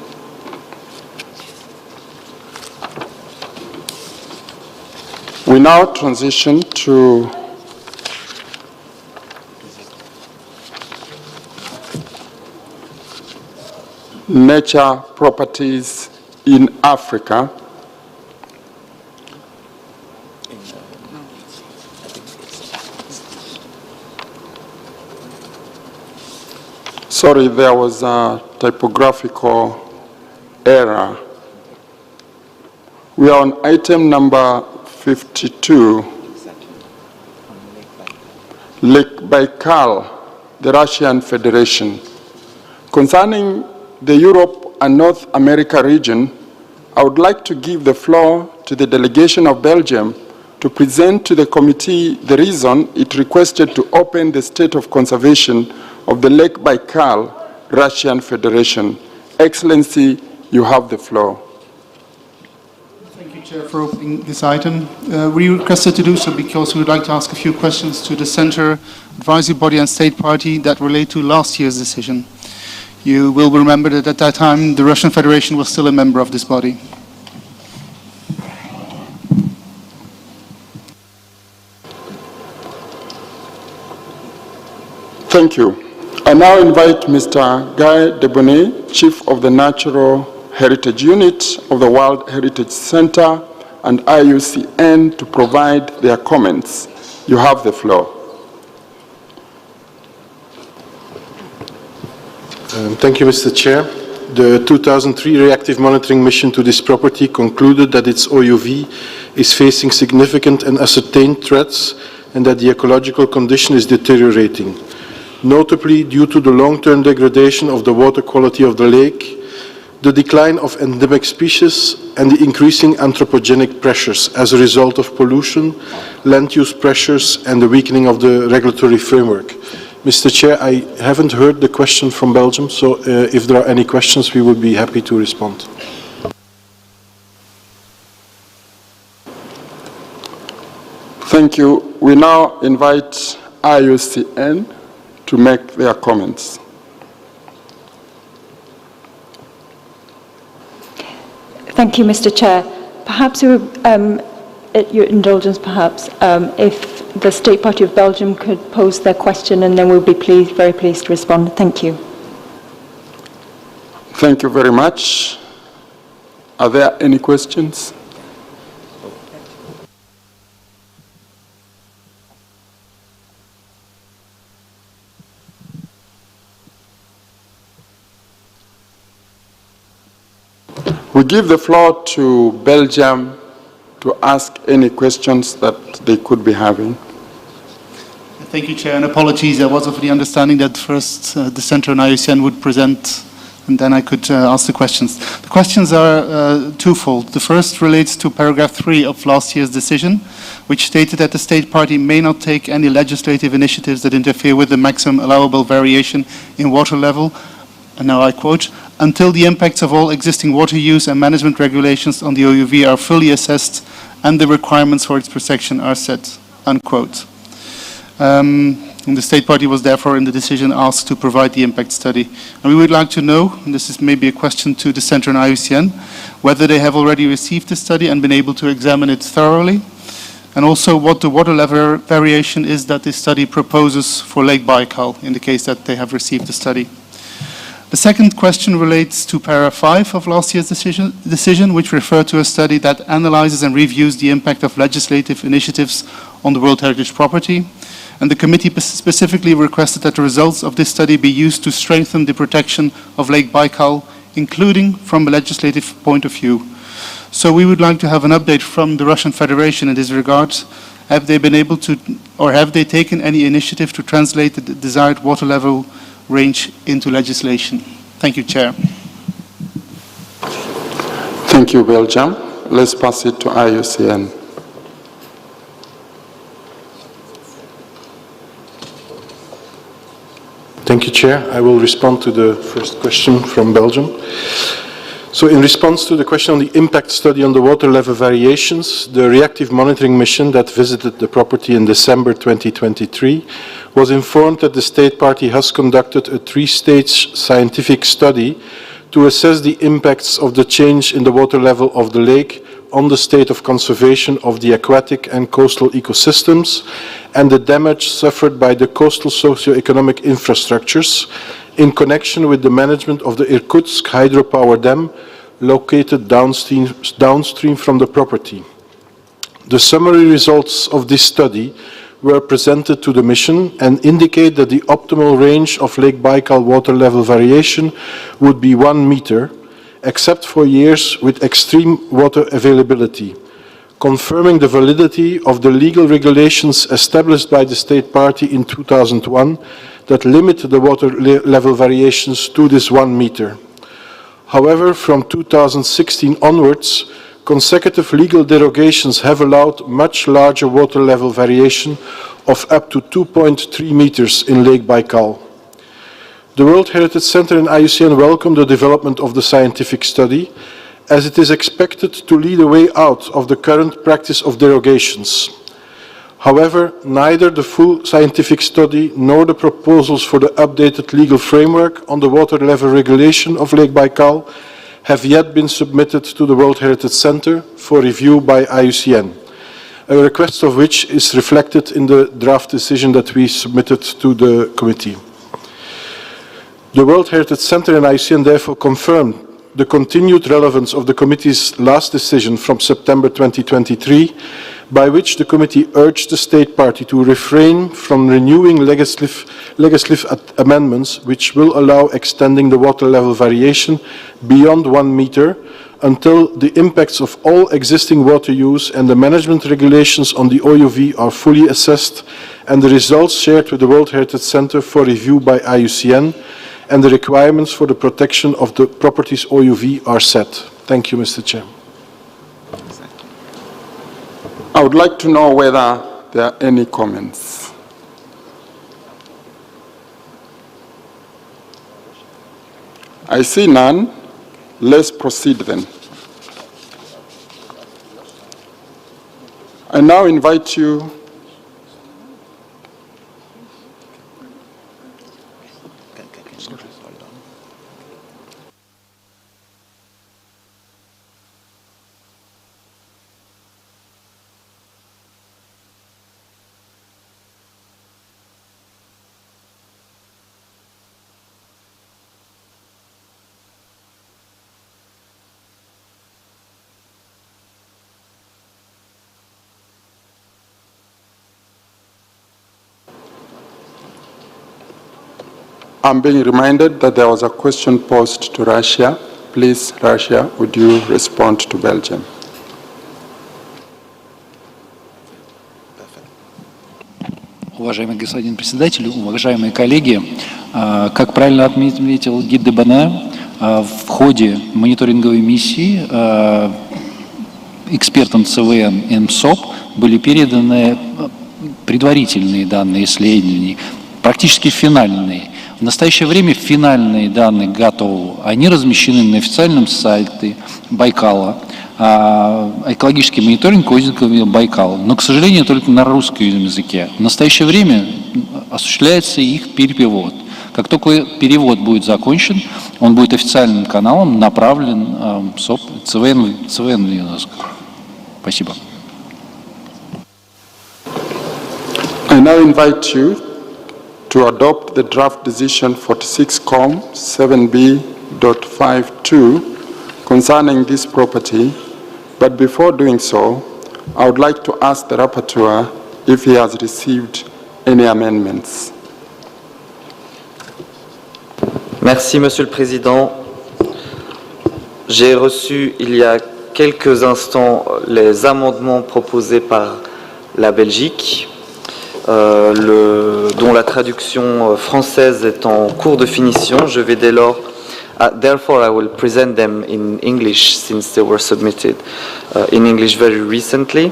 We now transition to nature properties in Africa. Sorry, there was a typographical error. We are on item number 52, Lake Baikal, the Russian Federation. Concerning the Europe and North America region, I would like to give the floor to the delegation of Belgium to present to the committee the reason it requested to open the state of conservation of the Lake Baikal, Russian Federation. Excellency, you have the floor. Thank you, Chair, for opening this item. We requested to do so because we would like to ask a few questions to the Centre, Advisory Body and State Party that relate to last year's decision. You will remember that at that time the Russian Federation was still a member of this body. Thank you. I now invite Mr. Guy Debonnet, Chief of the Natural Heritage Unit of the World Heritage Center and IUCN, to provide their comments. You have the floor. Thank you, Mr. Chair. The 2003 reactive monitoring mission to this property concluded that its OUV is facing significant and ascertained threats and that the ecological condition is deteriorating, notably due to the long-term degradation of the water quality of the lake, the decline of endemic species, and the increasing anthropogenic pressures as a result of pollution, land use pressures, and the weakening of the regulatory framework. Mr. Chair, I haven't heard the question from Belgium, so if there are any questions, we would be happy to respond. Thank you. We now invite IUCN to make their comments. Thank you, Mr. Chair. Perhaps, at your indulgence, perhaps, if the State Party of Belgium could pose their question, and then we'll be very pleased to respond. Thank you. Thank you very much. Are there any questions? We give the floor to Belgium to ask any questions that they could be having. Thank you, Chair, and apologies. I was of the understanding that first the Centre and IUCN would present, and then I could ask the questions. The questions are twofold. The first relates to paragraph 3 of last year's decision, which stated that the State Party may not take any legislative initiatives that interfere with the maximum allowable variation in water level, and now I quote, until the impacts of all existing water use and management regulations on the OUV are fully assessed and the requirements for its protection are set, unquote. And the State Party was therefore in the decision asked to provide the impact study. And we would like to know, and this is maybe a question to the Centre and IUCN, whether they have already received the study and been able to examine it thoroughly, and also what the water level variation is that this study proposes for Lake Baikal in the case that they have received the study. The second question relates to paragraph 5 of last year's decision, which referred to a study that analyzes and reviews the impact of legislative initiatives on the World Heritage property. And the committee specifically requested that the results of this study be used to strengthen the protection of Lake Baikal, including from a legislative point of view. So we would like to have an update from the Russian Federation in this regard. Have they been able to, or have they taken any initiative to translate the desired water level range into legislation? Thank you, Chair. Thank you, Belgium. Let's pass it to IUCN. Thank you, Chair. I will respond to the first question from Belgium. So in response to the question on the impact study on the water level variations, the reactive monitoring mission that visited the property in December 2023 was informed that the State Party has conducted a 3-stage scientific study to assess the impacts of the change in the water level of the lake on the state of conservation of the aquatic and coastal ecosystems and the damage suffered by the coastal socio-economic infrastructures in connection with the management of the Irkutsk hydropower dam located downstream from the property. The summary results of this study were presented to the mission and indicate that the optimal range of Lake Baikal water level variation would be 1 meter, except for years with extreme water availability, confirming the validity of the legal regulations established by the State Party in 2001 that limit the water level variations to this 1 meter. However, from 2016 onwards, consecutive legal derogations have allowed much larger water level variation of up to 2.3 meters in Lake Baikal. The World Heritage Centre and IUCN welcome the development of the scientific study, as it is expected to lead a way out of the current practice of derogations. However, neither the full scientific study nor the proposals for the updated legal framework on the water level regulation of Lake Baikal have yet been submitted to the World Heritage Centre for review by IUCN, a request of which is reflected in the draft decision that we submitted to the committee. The World Heritage Centre and IUCN therefore confirmed the continued relevance of the committee's last decision from September 2023, by which the committee urged the State Party to refrain from renewing legislative amendments which will allow extending the water level variation beyond 1 meter until the impacts of all existing water use and the management regulations on the OUV are fully assessed and the results shared with the World Heritage Centre for review by IUCN and the requirements for the protection of the property's OUV are set. Thank you, Mr. Chair. I would like to know whether there are any comments. I see none. Let's proceed then. I now invite you I'm being reminded that there was a question posed to Russia. Please, Russia, would you respond to Belgium? Уважаемый господин председатель, уважаемые коллеги, как правильно отметил гид Дебане, в ходе мониторинговой миссии экспертам ЦВН и МСОП были переданы предварительные данные исследований, практически финальные. В настоящее время финальные данные готовы. Они размещены на официальном сайте Байкала. Экологический мониторинг Байкала. Но, к сожалению, только на русском языке. В настоящее время осуществляется их перевод. Как только перевод будет закончен, он будет официальным каналом направлен ЦВН ЮНЕСКО. Спасибо. I now invite you to adopt the draft decision 46Com 7B.52 concerning this property, but before doing so, I would like to ask the rapporteur if he has received any amendments. Merci, Monsieur le Président. J'ai reçu il y a quelques instants les amendements proposés par la Belgique, dont la traduction française est en cours de finition. Je vais dès lors, therefore I will present them in English since they were submitted in English very recently.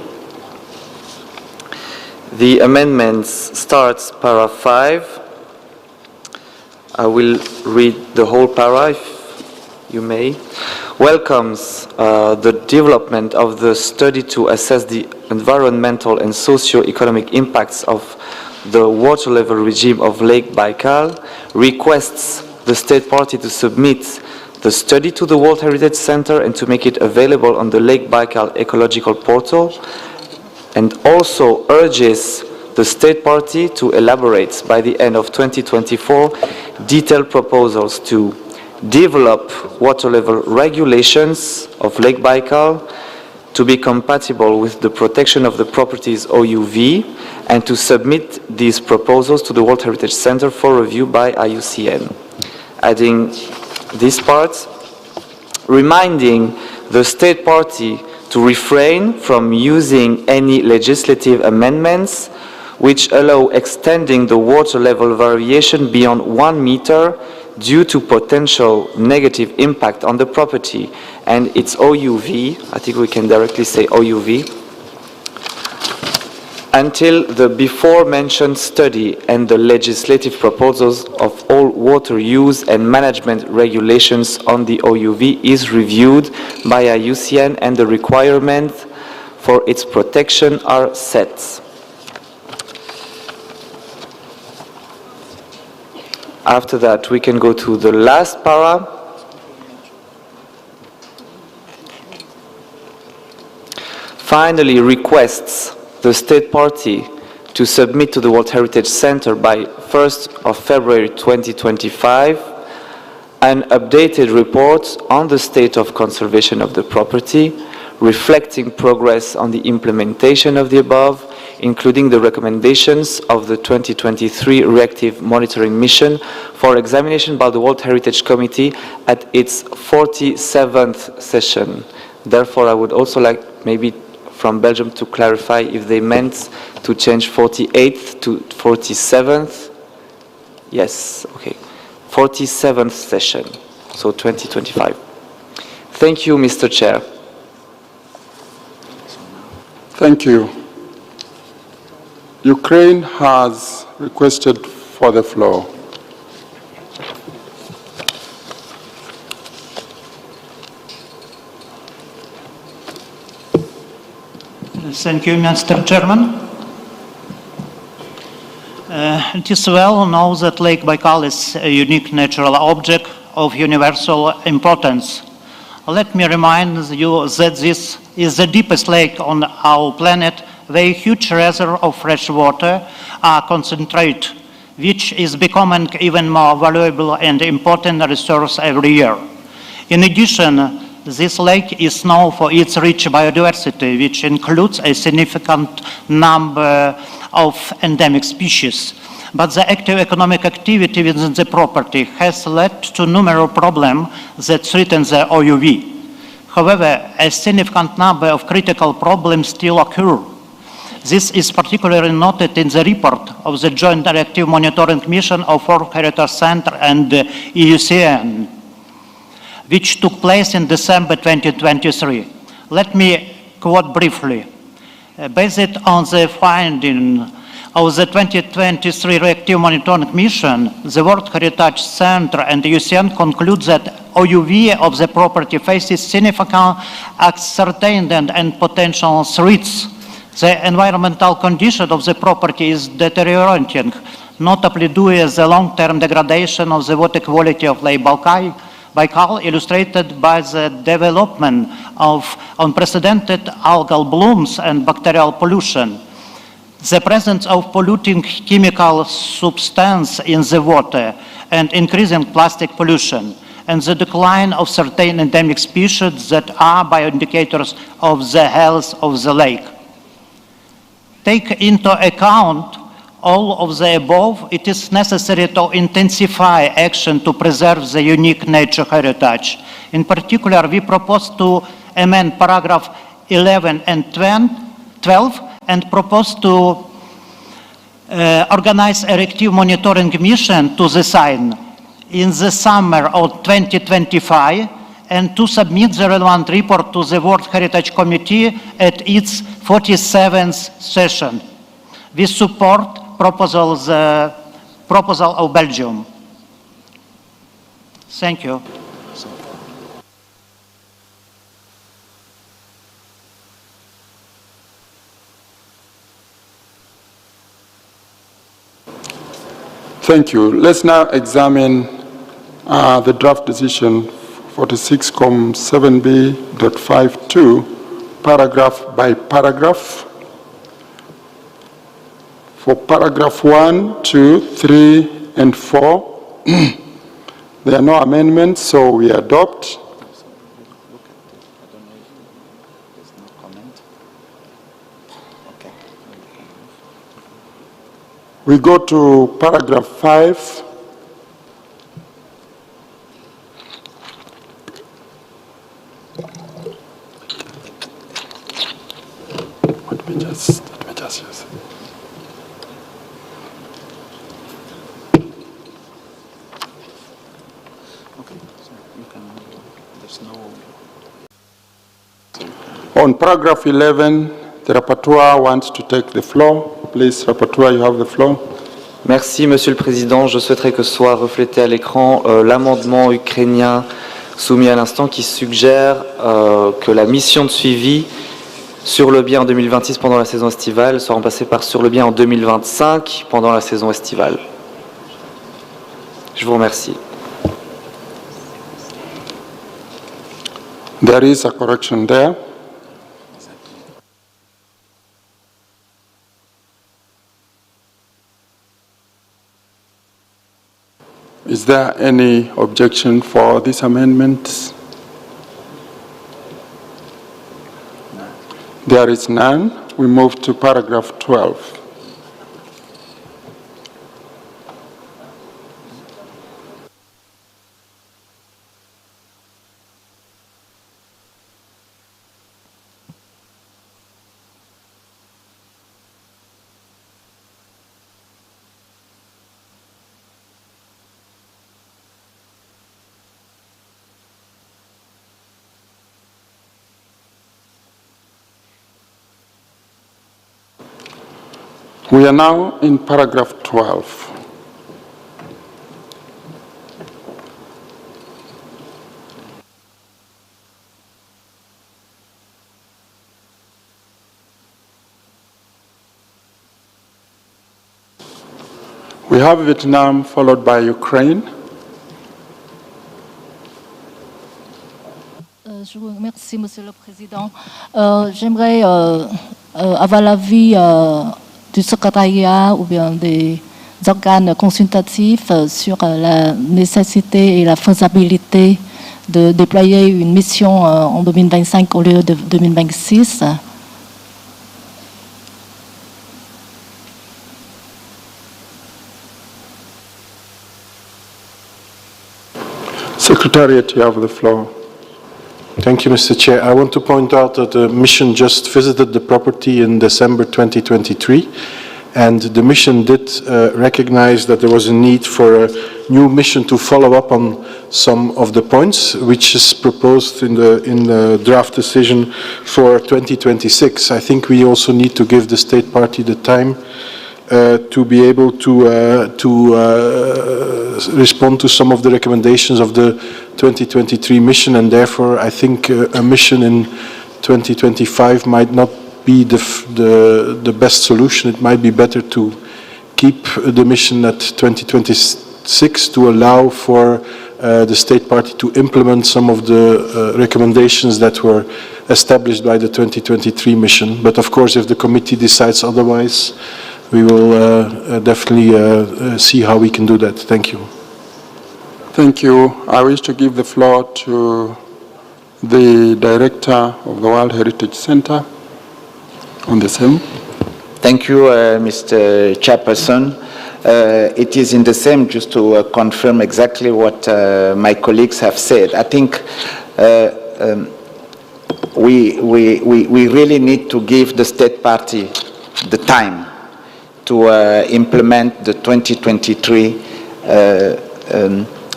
The amendments starts para 5. I will read the whole para, if you may. Welcomes the development of the study to assess the environmental and socio-economic impacts of the water level regime of Lake Baikal, requests the state party to submit the study to the World Heritage Center and to make it available on the Lake Baikal ecological portal, and also urges the state party to elaborate by the end of 2024 detailed proposals to develop water level regulations of Lake Baikal to be compatible with the protection of the properties OUV, and to submit these proposals to the World Heritage Center for review by IUCN. Adding this part, reminding the state party to refrain from using any legislative amendments which allow extending the water level variation beyond 1 meter due to potential negative impact on the property and its OUV, I think we can directly say OUV, until the before-mentioned study and the legislative proposals of all water use and management regulations on the OUV is reviewed by IUCN and the requirements for its protection are set. After that, we can go to the last para. Finally, requests the state party to submit to the World Heritage Center by 1st of February 2025 an updated report on the state of conservation of the property, reflecting progress on the implementation of the above, including the recommendations of the 2023 reactive monitoring mission for examination by the World Heritage Committee at its 47th session. Therefore, I would also like maybe from Belgium to clarify if they meant to change 48th to 47th. Yes, okay. 47th session, so 2025. Thank you, Mr. Chair. Thank you. Ukraine has requested for the floor. Thank you, Mr. Chairman. It is well known that Lake Baikal is a unique natural object of universal importance. Let me remind you that this is the deepest lake on our planet, where huge reservoirs of fresh water are concentrated, which is becoming even more valuable and important resource every year. In addition, this lake is known for its rich biodiversity, which includes a significant number of endemic species. But the active economic activity within the property has led to numerous problems that threaten the OUV. However, a significant number of critical problems still occur. This is particularly noted in the report of the Joint Directive Monitoring Mission of World Heritage Center and EUCN, which took place in December 2023. Let me quote briefly. Based on the finding of the 2023 Reactive Monitoring Mission, the World Heritage Center and the UCN conclude that OUV of the property faces significant ascertained and potential threats. The environmental condition of the property is deteriorating, notably due to the long-term degradation of the water quality of Lake Baikal, illustrated by the development of unprecedented algal blooms and bacterial pollution. The presence of polluting chemical substance in the water and increasing plastic pollution, and the decline of certain endemic species that are bioindicators of the health of the lake. Take into account all of the above, it is necessary to intensify action to preserve the unique nature heritage. In particular, we propose to amend paragraph 11 and 12 and propose to organize a reactive monitoring mission to the site in the summer of 2025 and to submit the relevant report to the World Heritage Committee at its 47th session. We support proposal of Belgium. Thank you. Thank you. Let's now examine the draft decision 46.7b.52, paragraph by paragraph. For paragraph 1, 2, 3, and 4, there are no amendments, so we adopt. We go to paragraph 5. Let me just use it. On paragraph 11, the rapporteur wants to take the floor. Please, rapporteur, you have the floor. Merci, Monsieur le Président. Je souhaiterais que soit reflété à l'écran l'amendement ukrainien soumis à l'instant qui suggère que la mission de suivi sur le bien en 2026 pendant la saison estivale soit remplacée par sur le bien en 2025 pendant la saison estivale. Je vous remercie. There is a correction there. Is there any objection for this amendment? There is none. We move to paragraph 12. We are now in paragraph 12. We have Vietnam followed by Ukraine. Je vous remercie, Monsieur le Président. J'aimerais avoir l'avis du secrétariat ou bien des organes consultatifs sur la nécessité et la faisabilité de déployer une mission en 2025 au lieu de 2026. Secretariat, you have the floor. Thank you, Mr. Chair. I want to point out that the mission just visited the property in December 2023, and the mission did recognize that there was a need for a new mission to follow up on some of the points which is proposed in the draft decision for 2026. I think we also need to give the state party the time to be able to respond to some of the recommendations of the 2023 mission, and therefore I think a mission in 2025 might not be the best solution. It might be better to keep the mission at 2026 to allow for the state party to implement some of the recommendations that were established by the 2023 mission. But of course, if the committee decides otherwise, we will definitely see how we can do that. Thank you. Thank you. I wish to give the floor to the Director of the World Heritage Center on the same. Thank you, Mr. Chairperson. It is in the same, just to confirm exactly what my colleagues have said. I think we really need to give the state party the time to implement the 2023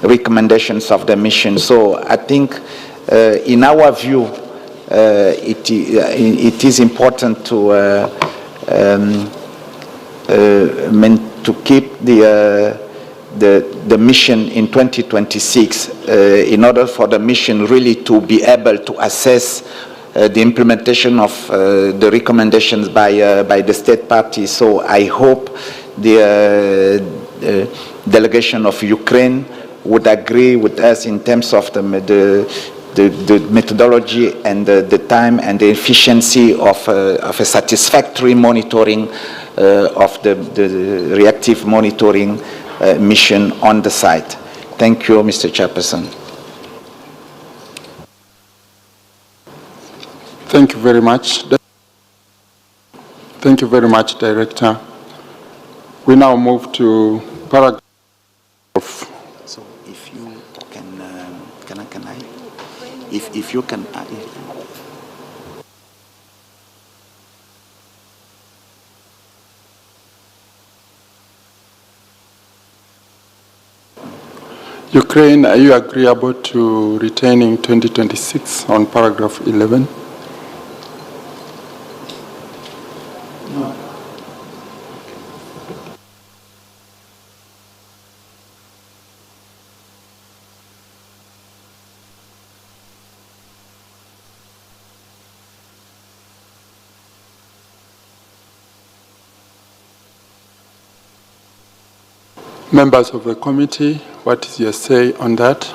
recommendations of the mission. So I think in our view, it is important to keep the mission in 2026 in order for the mission really to be able to assess the implementation of the recommendations by the state party. So I hope the delegation of Ukraine would agree with us in terms of the methodology and the time and the efficiency of a satisfactory monitoring of the reactive monitoring mission on the site. Thank you, Mr. Chairperson. Thank you very much. Thank you very much, Director. We now move to paragraph. So if you can I? If you can. Ukraine, are you agreeable to retaining 2026 on paragraph 11? No. Members of the committee, what is your say on that?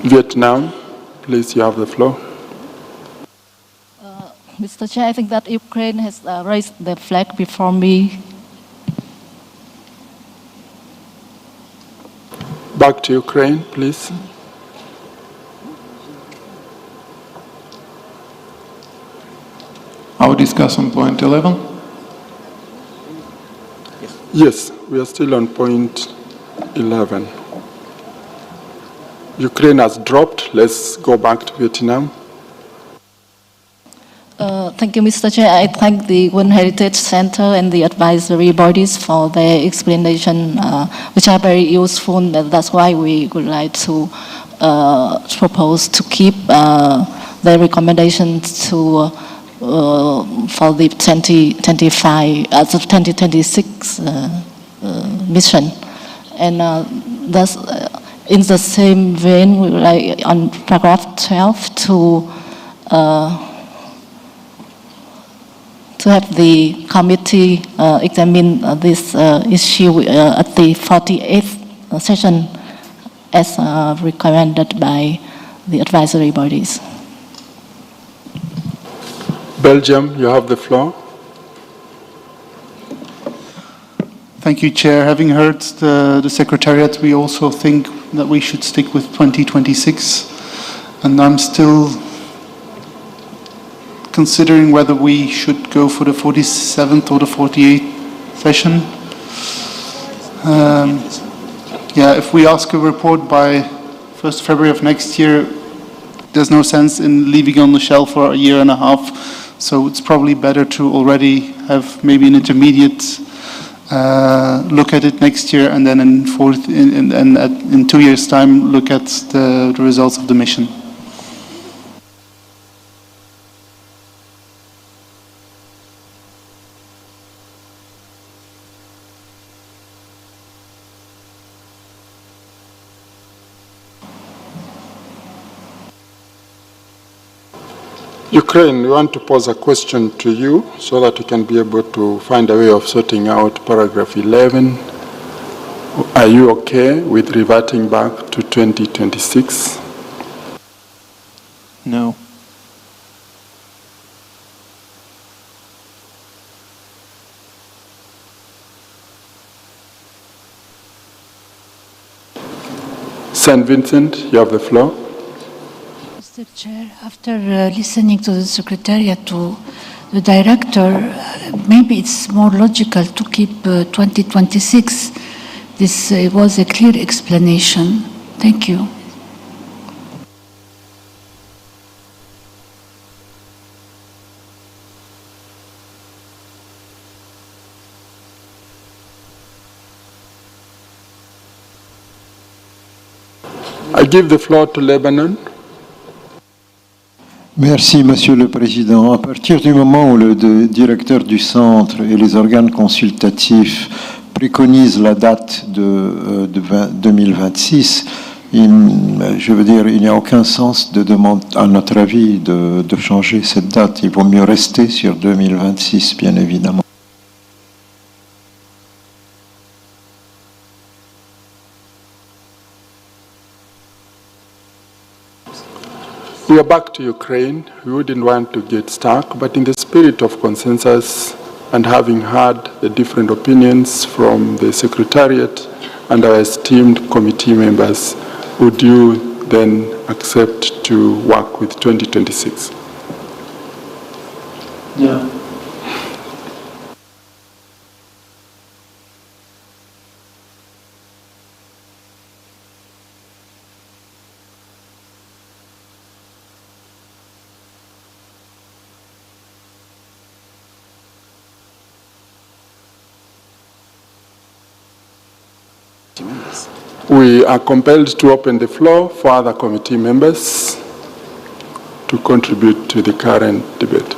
Vietnam, please, you have the floor. Mr. Chair, I think that Ukraine has raised the flag before me. Back to Ukraine, please. I will discuss on point 11. Yes, we are still on point 11. Ukraine has dropped. Let's go back to Vietnam. Thank you, Mr. Chair. I thank the World Heritage Center and the advisory bodies for their explanation, which are very useful. And that's why we would like to propose to keep their recommendations to for the 2026 mission. And thus, in the same vein, we would like on paragraph 12 to have the committee examine this issue at the 48th session as recommended by the advisory bodies. Belgium, you have the floor. Thank you, Chair. Having heard the Secretariat, we also think that we should stick with 2026. And I'm still considering whether we should go for the 47th or the 48th session. Yeah, if we ask a report by 1st February of next year, there's no sense in leaving it on the shelf for a year and a half. So it's probably better to already have maybe an intermediate look at it next year, and then in 2 years' time look at the results of the mission. Ukraine, we want to pose a question to you so that we can be able to find a way of sorting out paragraph 11. Are you okay with reverting back to 2026? No. St. Vincent, you have the floor. Mr. Chair, after listening to the Secretariat, to the Director, maybe it's more logical to keep 2026. This was a clear explanation. Thank you. I give the floor to Lebanon. Merci, Monsieur le Président. À partir du moment où le directeur du centre et les organes consultatifs préconisent la date de 2026, je veux dire, il n'y a aucun sens de demander, à notre avis, de changer cette date. Il vaut mieux rester sur 2026, bien évidemment. We are back to Ukraine. We wouldn't want to get stuck, but in the spirit of consensus and having heard the different opinions from the Secretariat and our esteemed committee members, would you then accept to work with 2026? Yeah. We are compelled to open the floor for other committee members to contribute to the current debate.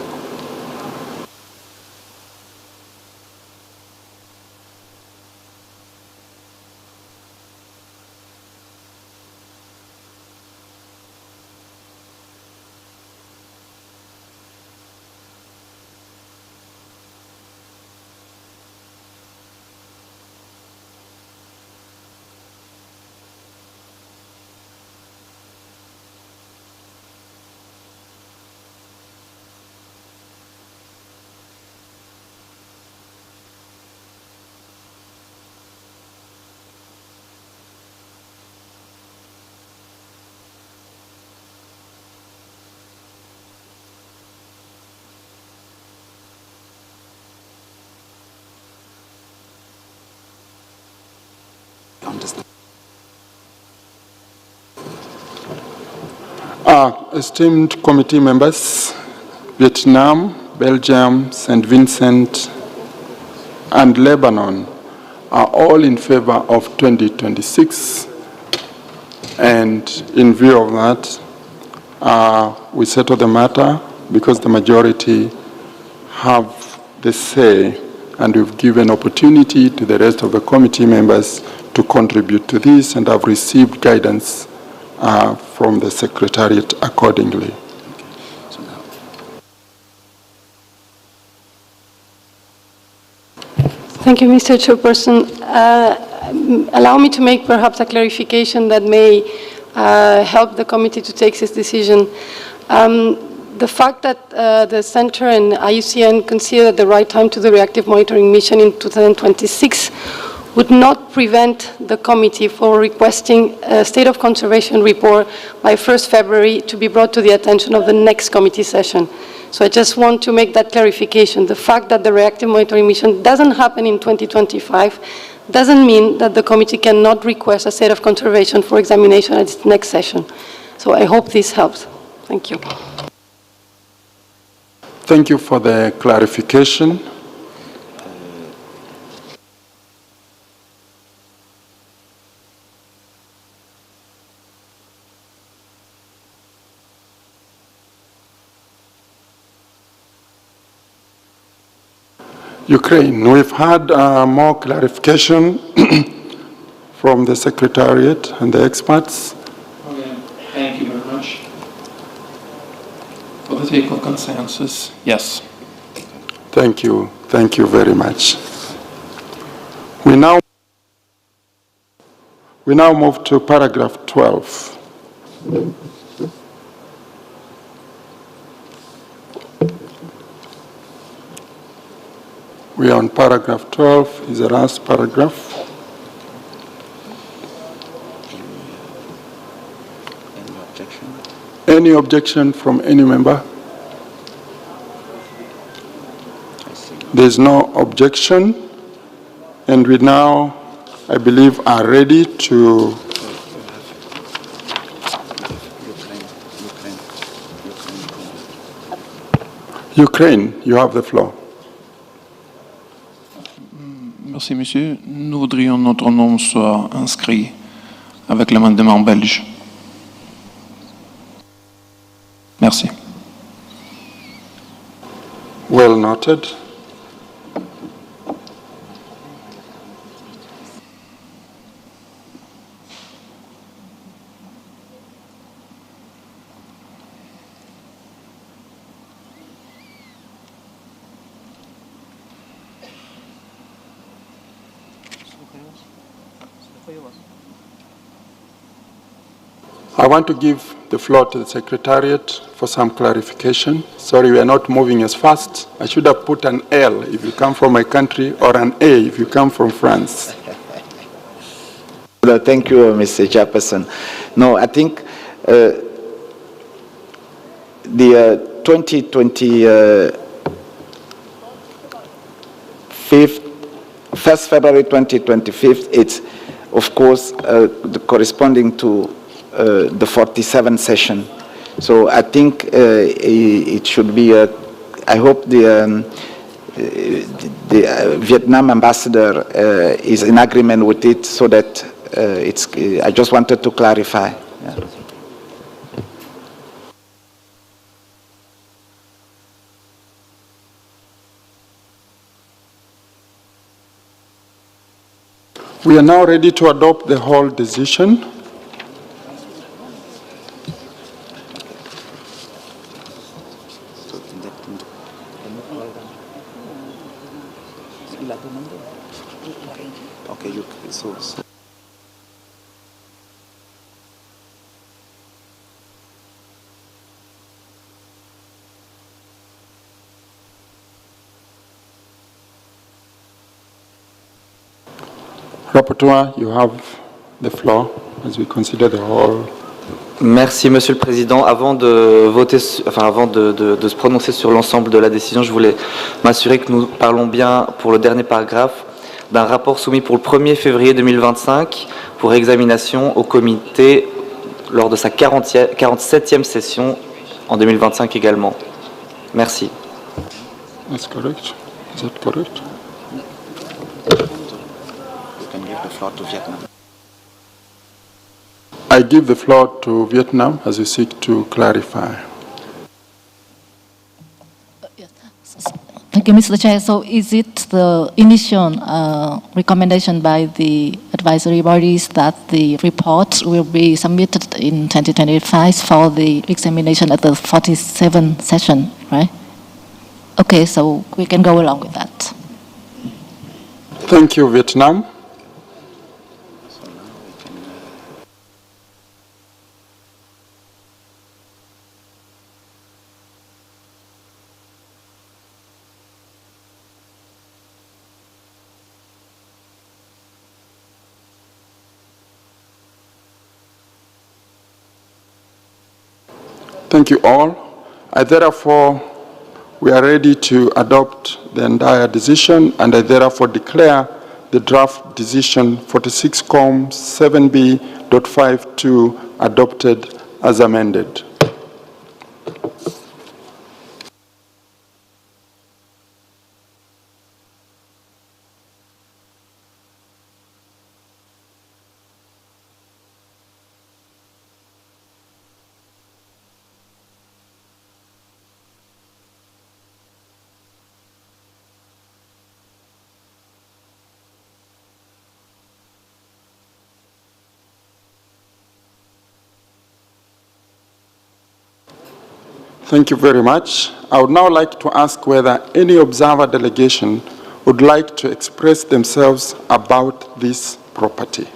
Esteemed committee members, Vietnam, Belgium, St. Vincent, and Lebanon are all in favor of 2026. And in view of that, we settle the matter because the majority have the say, and we've given opportunity to the rest of the committee members to contribute to this, and have received guidance from the Secretariat accordingly. Thank you, Mr. Chairperson. Allow me to make perhaps a clarification that may help the committee to take this decision. The fact that the Center and IUCN considered the right time to the reactive monitoring mission in 2026 would not prevent the committee from requesting a state of conservation report by 1st February to be brought to the attention of the next committee session. So I just want to make that clarification. The fact that the reactive monitoring mission doesn't happen in 2025 doesn't mean that the committee cannot request a state of conservation for examination at its next session. So I hope this helps. Thank you. Thank you for the clarification. Ukraine, we've had more clarification from the Secretariat and the experts. Okay. Thank you very much. For the sake of consensus, yes. Thank you. Thank you very much. We now move to paragraph 12. We are on paragraph 12, is the last paragraph. Any objection from any member? There's no objection, and we now, I believe, are ready to Ukraine, you have the floor. Merci, monsieur. Nous voudrions que notre nom soit inscrit avec l'amendement belge. Merci. Well noted. I want to give the floor to the Secretariat for some clarification. Sorry, we are not moving as fast. I should have put an L if you come from my country, or an A if you come from France. Thank you, Mr. Chairperson. No, I think the 1st February 2025, it's of course corresponding to the 47th session. So I think it should be, I hope the Vietnam ambassador is in agreement with it, so that I just wanted to clarify. Yeah. We are now ready to adopt the whole decision. Rapporteur, you have the floor as we consider the whole. Merci, Monsieur le Président. Avant de voter, avant de se prononcer sur l'ensemble de la décision, je voulais m'assurer que nous parlons bien, pour le dernier paragraphe, d'un rapport soumis pour le 1er février 2025 pour examination au comité lors de sa 47e session en 2025 également. Merci. That's correct. Is that correct? I give the floor to Vietnam as we seek to clarify. Thank you, Mr. Chair. So is it the initial recommendation by the advisory bodies that the report will be submitted in 2025 for the examination at the 47th session, right? Okay, so we can go along with that. Thank you, Vietnam. Thank you all. We are ready to adopt the entire decision, and I therefore declare the draft decision 46Com 7B.52 adopted as amended. Thank you very much. I would now like to ask whether any observer delegation would like to express themselves about this property.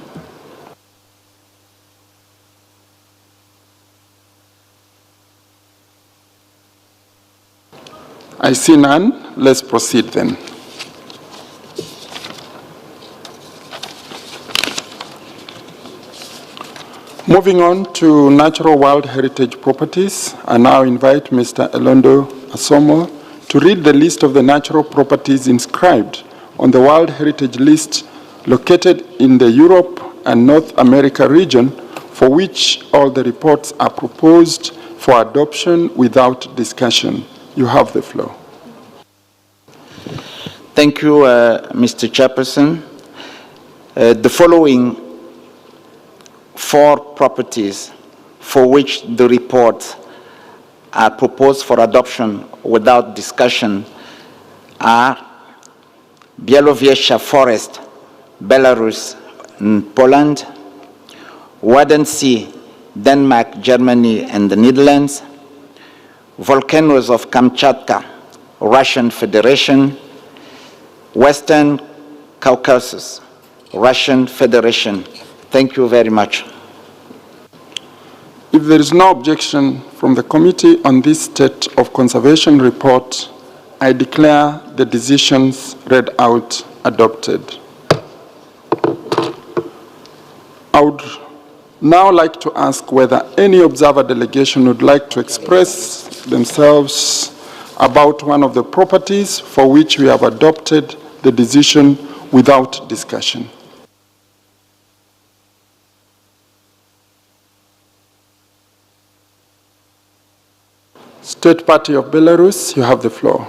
I see none. Let's proceed then. Moving on to Natural World Heritage Properties, I now invite Mr. Elondo Asomo to read the list of the natural properties inscribed on the World Heritage List located in the Europe and North America region, for which all the reports are proposed for adoption without discussion. You have the floor. Thank you, Mr. Chairperson. The following 4 properties for which the reports are proposed for adoption without discussion are Białowieża Forest, Belarus, Poland; Wadden Denmark, Germany, and the Netherlands; volcanoes of Kamchatka, Russian Federation; Western Caucasus, Russian Federation. Thank you very much. If there is no objection from the committee on this state of conservation report, I declare the decisions read out adopted. I would now like to ask whether any observer delegation would like to express themselves about one of the properties for which we have adopted the decision without discussion. State Party of Belarus, you have the floor.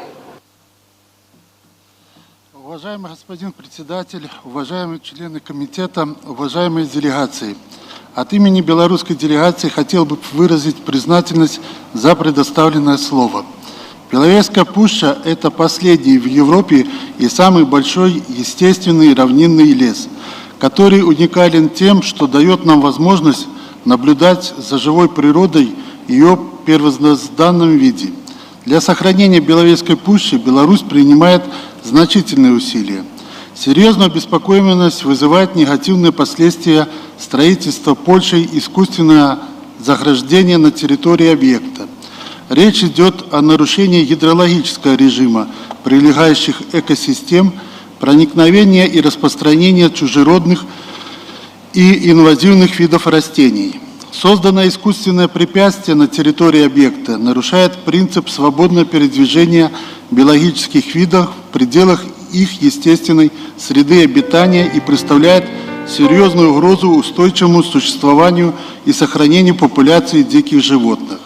Уважаемый господин председатель, уважаемые члены комитета, уважаемые делегации, от имени белорусской делегации хотел бы выразить признательность за предоставленное слово. Беловежская пуща – это последний в Европе и самый большой естественный равнинный лес, который уникален тем, что дает нам возможность наблюдать за живой природой в ее первозданном виде. Для сохранения Беловежской пущи Беларусь принимает значительные усилия. Серьезную обеспокоенность вызывает негативные последствия строительства Польшей искусственного заграждения на территории объекта. Речь идет о нарушении гидрологического режима прилегающих экосистем, проникновения и распространения чужеродных и инвазивных видов растений. Созданное искусственное препятствие на территории объекта нарушает принцип свободного передвижения биологических видов в пределах их естественной среды обитания и представляет серьезную угрозу устойчивому существованию и сохранению популяции диких животных.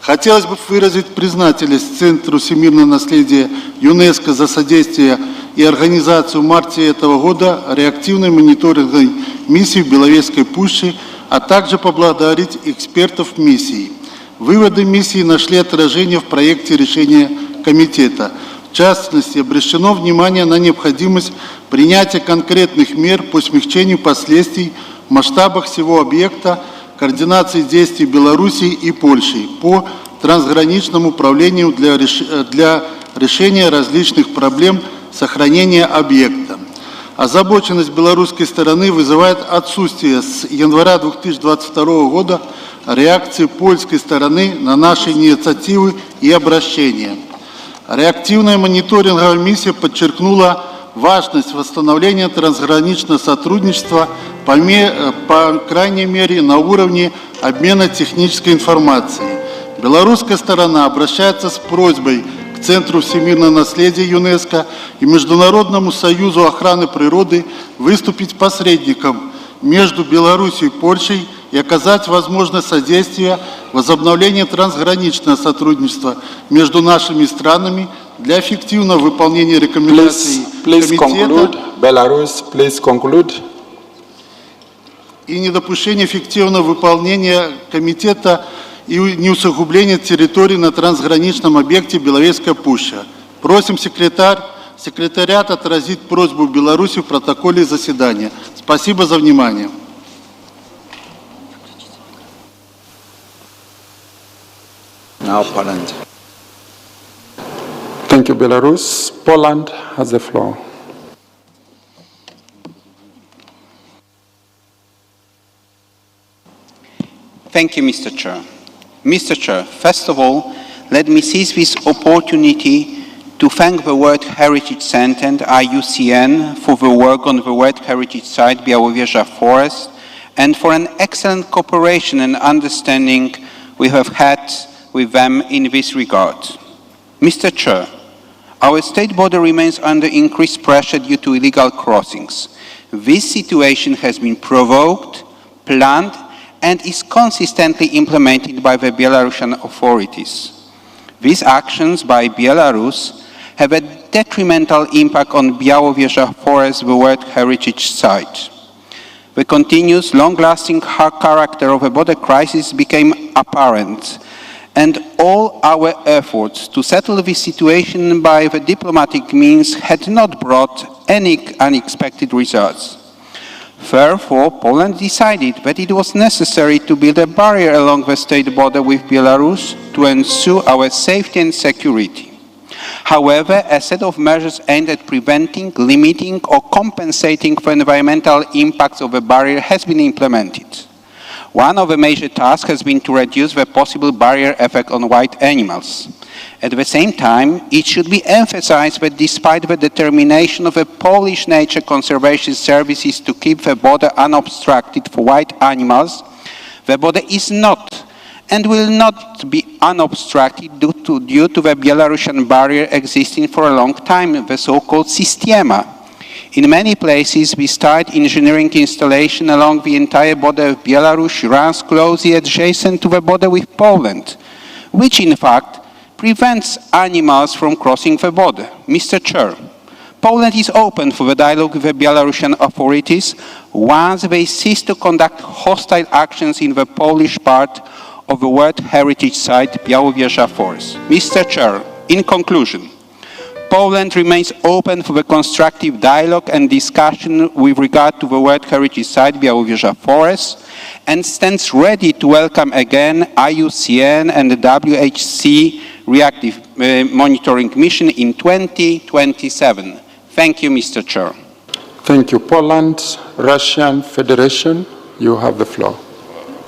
Хотелось бы выразить признательность Центру всемирного наследия ЮНЕСКО за содействие и организацию в марте этого года реактивной мониторинговой миссии в Беловежской пуще, а также поблагодарить экспертов миссии. Выводы миссии нашли отражение в проекте решения комитета. В частности, обращено внимание на необходимость принятия конкретных мер по смягчению последствий в масштабах всего объекта, координации действий Белоруссии и Польши по трансграничному управлению для решения различных проблем сохранения объекта. Озабоченность белорусской стороны вызывает отсутствие с января 2022 года реакции польской стороны на наши инициативы и обращения. Реактивная мониторинговая миссия подчеркнула важность восстановления трансграничного сотрудничества, по крайней мере, на уровне обмена технической информацией. белорусская сторона обращается с просьбой к Центру всемирного наследия ЮНЕСКО и Международному союзу охраны природы выступить посредником между Беларусью и Польшей и оказать возможность содействия возобновлению трансграничного сотрудничества между нашими странами для эффективного выполнения рекомендаций Комитета Belarus, please conclude. И недопущения эффективного выполнения Комитета и неусугубления территории на трансграничном объекте Беловежская пуща. Просим секретариат отразить просьбу Беларуси в протоколе заседания. Спасибо за внимание. Now Poland. Thank you, Belarus. Poland has the floor. Thank you, Mr. Chair. Mr. Chair, first of all, let me seize this opportunity to thank the World Heritage Center and IUCN for the work on the World Heritage Site Białowieża Forest and for an excellent cooperation and understanding we have had with them in this regard. Mr. Chair, our state border remains under increased pressure due to illegal crossings. This situation has been provoked, planned, and is consistently implemented by the Belarusian authorities. These actions by Belarus have a detrimental impact on Białowieża Forest, the World Heritage Site. The continuous, long-lasting character of the border crisis became apparent, and all our efforts to settle the situation by the diplomatic means had not brought any unexpected results. Therefore, Poland decided that it was necessary to build a barrier along the state border with Belarus to ensure our safety and security. However, a set of measures aimed at preventing, limiting, or compensating for environmental impacts of the barrier has been implemented. One of the major tasks has been to reduce the possible barrier effect on wild animals. At the same time, it should be emphasized that despite the determination of the Polish Nature Conservation Services to keep the border unobstructed for wild animals, the border is not and will not be unobstructed due to the Belarusian barrier existing for a long time, the so-called Systema. In many places, we start engineering installation along the entire border of Belarus runs closely adjacent to the border with Poland, which in fact prevents animals from crossing the border. Mr. Chair, Poland is open for the dialogue with the Belarusian authorities once they cease to conduct hostile actions in the Polish part of the World Heritage Site Białowieża Forest. Mr. Chair, in conclusion, Poland remains open for the constructive dialogue and discussion with regard to the World Heritage Site Białowieża Forest and stands ready to welcome again IUCN and the WHC reactive monitoring mission in 2027. Thank you, Mr. Chair. Thank you. Poland, Russian Federation, you have the floor.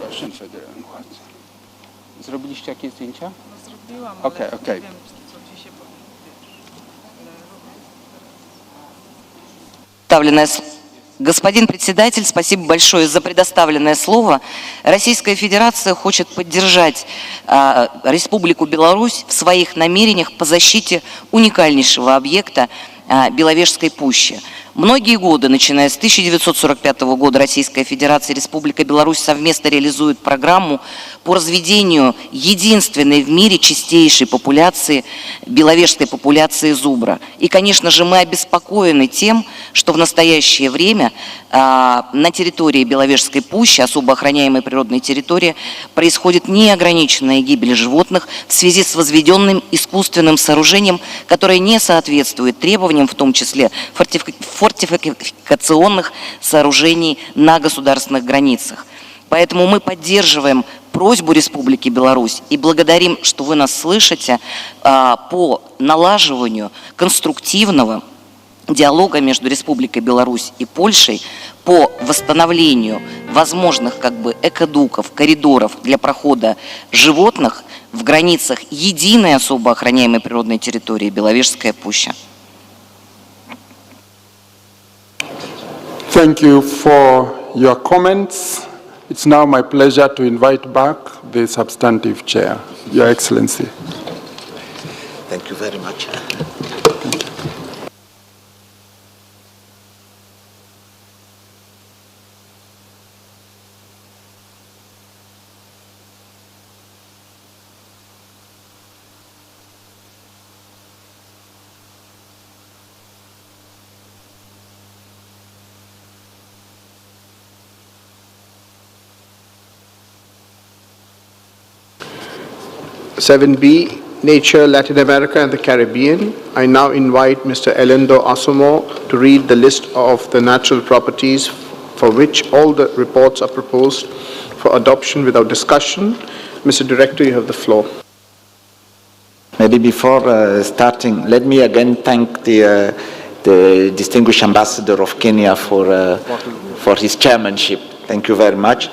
Russian Federation, what? Zrobiliście jakieś zdjęcia? Zrobiłam. Okay. Господин председатель, спасибо большое за предоставленное слово. Российская Федерация хочет поддержать Республику Беларусь в своих намерениях по защите уникальнейшего объекта Беловежской пущи. Многие годы, начиная с 1945 года, Российская Федерация и Республика Беларусь совместно реализуют программу по разведению единственной в мире чистейшей популяции, беловежской популяции зубра. И, конечно же, мы обеспокоены тем, что в настоящее время на территории Беловежской пущи, особо охраняемой природной территории, происходит неограниченная гибель животных в связи с возведенным искусственным сооружением, которое не соответствует требованиям, в том числе фортификационных сооружений на государственных границах. Поэтому мы поддерживаем просьбу Республики Беларусь и благодарим, что вы нас слышите, по налаживанию конструктивного диалога между Республикой Беларусь и Польшей по восстановлению возможных экодуков, коридоров для прохода животных в границах единой особо охраняемой природной территории Беловежская пуща. Thank you for your comments. It's now my pleasure to invite back the substantive chair, Your Excellency. Thank you very much. Seven B, Nature, Latin America and the Caribbean. I now invite Mr. Elendo Asomo to read the list of the natural properties for which all the reports are proposed for adoption without discussion. Mr. Director, you have the floor. Maybe before starting, let me again thank the distinguished ambassador of Kenya for his chairmanship. Thank you very much.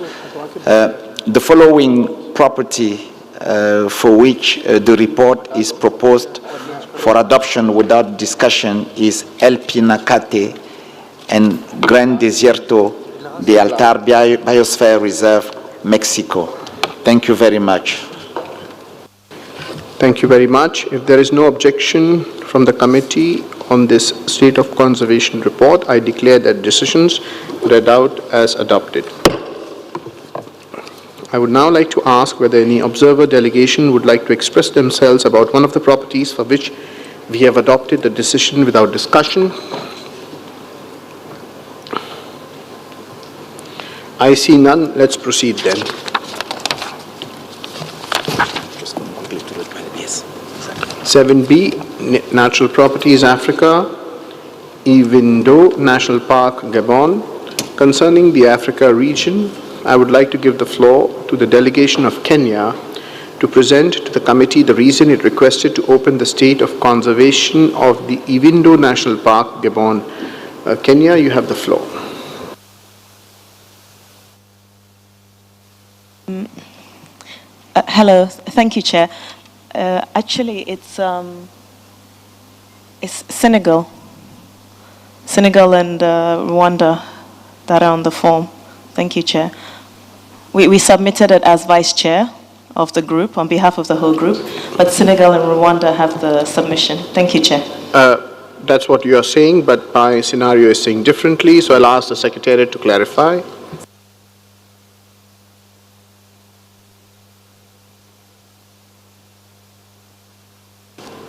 The following property for which the report is proposed for adoption without discussion is El Pinacate and Gran Desierto de Altar Biosphere Reserve, Mexico. Thank you very much. Thank you very much. If there is no objection from the committee on this state of conservation report, I declare that decisions read out as adopted. I would now like to ask whether any observer delegation would like to express themselves about one of the properties for which we have adopted the decision without discussion. I see none. Let's proceed then. 7B, Natural Properties Africa, Ivindo National Park, Gabon. Concerning the Africa region, I would like to give the floor to the delegation of Kenya to present to the committee the reason it requested to open the state of conservation of the Ivindo National Park, Gabon. Kenya, you have the floor. Hello, thank you, Chair. Actually, it's Senegal and Rwanda that are on the form. Thank you, Chair. We submitted it as Vice Chair of the group on behalf of the whole group, but Senegal and Rwanda have the submission. Thank you, Chair. That's what you are saying, but my scenario is saying differently, so I'll ask the Secretariat to clarify.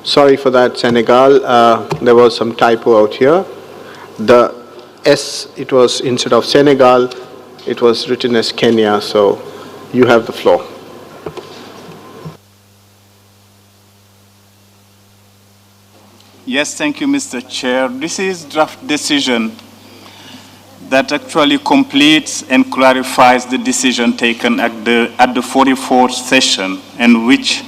Sorry for that, Senegal. There was some typo out here. The S, it was instead of Senegal, it was written as Kenya, so you have the floor. Yes, thank you, Mr. Chair. This is draft decision that actually completes and clarifies the decision taken at the 44th session, and which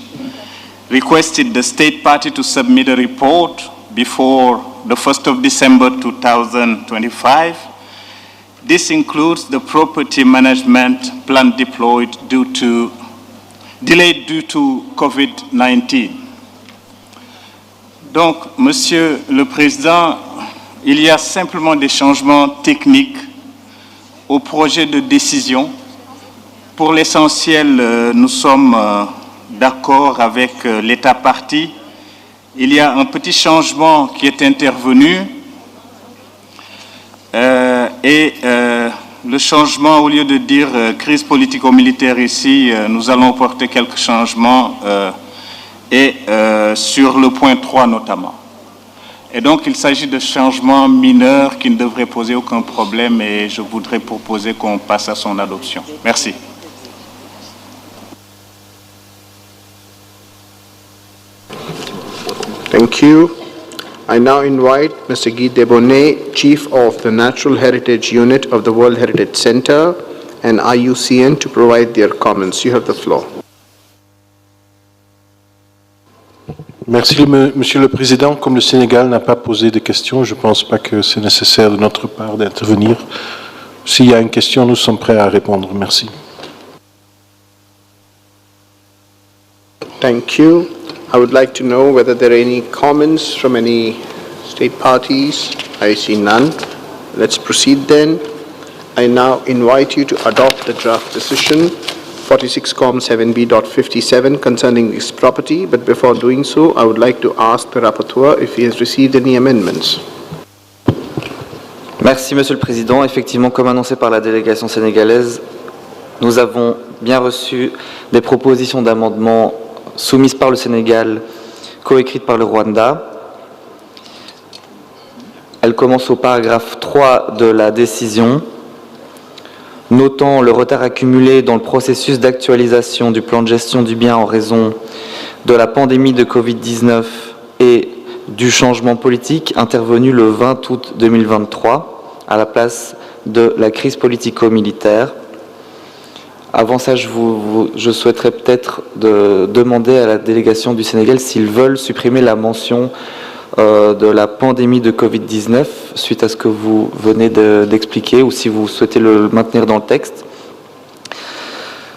requested the state party to submit a report before the 1st of December 2025. This includes the property management plan delayed due to COVID-19. Donc, Monsieur le Président, il y a simplement des changements techniques au projet de décision. Pour l'essentiel, nous sommes d'accord avec l'État partie. Il y a un petit changement qui est intervenu le changement, au lieu de dire crise politico-militaire ici, nous allons porter quelques changements sur le point 3 notamment. Et donc il s'agit de changements mineurs qui ne devraient poser aucun problème et je voudrais proposer qu'on passe à son adoption. Merci. Thank you. I now invite Mr. Guy Debonnet, Chief of the Natural Heritage Unit of the World Heritage Center and IUCN, to provide their comments. You have the floor. Merci, Monsieur le Président. Comme le Sénégal n'a pas posé de questions, je ne pense pas que c'est nécessaire de notre part d'intervenir. S'il y a une question, nous sommes prêts à répondre. Merci. Thank you. I would like to know whether there are any comments from any state parties. I see none. Let's proceed then. I now invite you to adopt the draft decision 46-7B.57 concerning this property, but before doing so, I would like to ask the rapporteur if he has received any amendments. Merci, Monsieur le Président. Effectivement, comme annoncé par la délégation sénégalaise, nous avons bien reçu des propositions d'amendements soumises par le Sénégal, coécrites par le Rwanda. Elle commence au paragraphe 3 de la décision. Notant le retard accumulé dans le processus d'actualisation du plan de gestion du bien en raison de la pandémie de Covid-19 et du changement politique intervenu le 20 août 2023 à la place de la crise politico-militaire. Avant ça, je souhaiterais peut-être demander à la délégation du Sénégal s'ils veulent supprimer la mention de la pandémie de Covid-19 suite à ce que vous venez d'expliquer ou si vous souhaitez le maintenir dans le texte.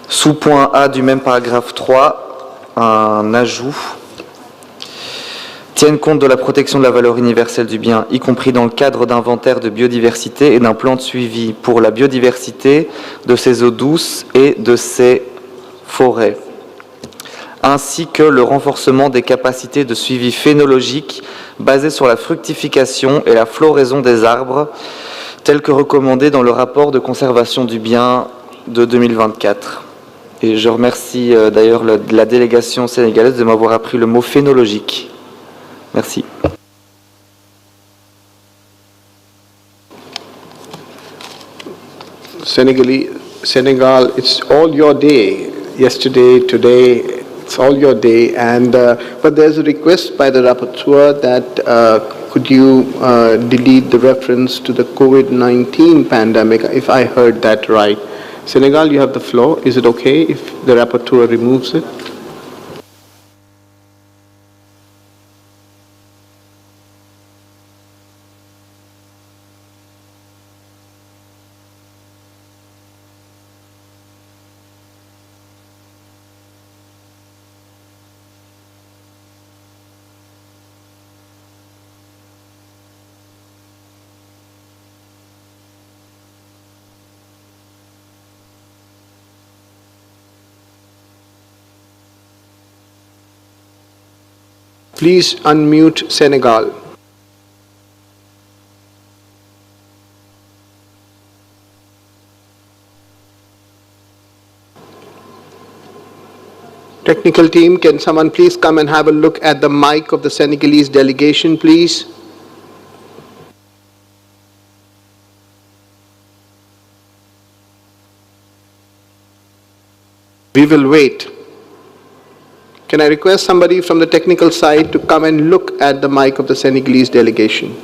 Sous point A du même paragraphe 3, un ajout tiennent compte de la protection de la valeur universelle du bien, y compris dans le cadre d'inventaire de biodiversité et d'un plan de suivi pour la biodiversité de ses eaux douces et de ses forêts, ainsi que le renforcement des capacités de suivi phénologique basées sur la fructification et la floraison des arbres, tel que recommandé dans le rapport de conservation du bien de 2024. Et je remercie d'ailleurs la délégation sénégalaise de m'avoir appris le mot phénologique. Merci. Senegal, it's all your day. Yesterday, today, it's all your day. And but there's a request by the rapporteur that could you delete the reference to the COVID-19 pandemic, if I heard that right. Senegal, you have the floor. Is it okay if the rapporteur removes it? Please unmute Senegal. Technical team, can someone please come and have a look at the mic of the Senegalese delegation, please? We will wait. Can I request somebody from the technical side to come and look at the mic of the Senegalese delegation?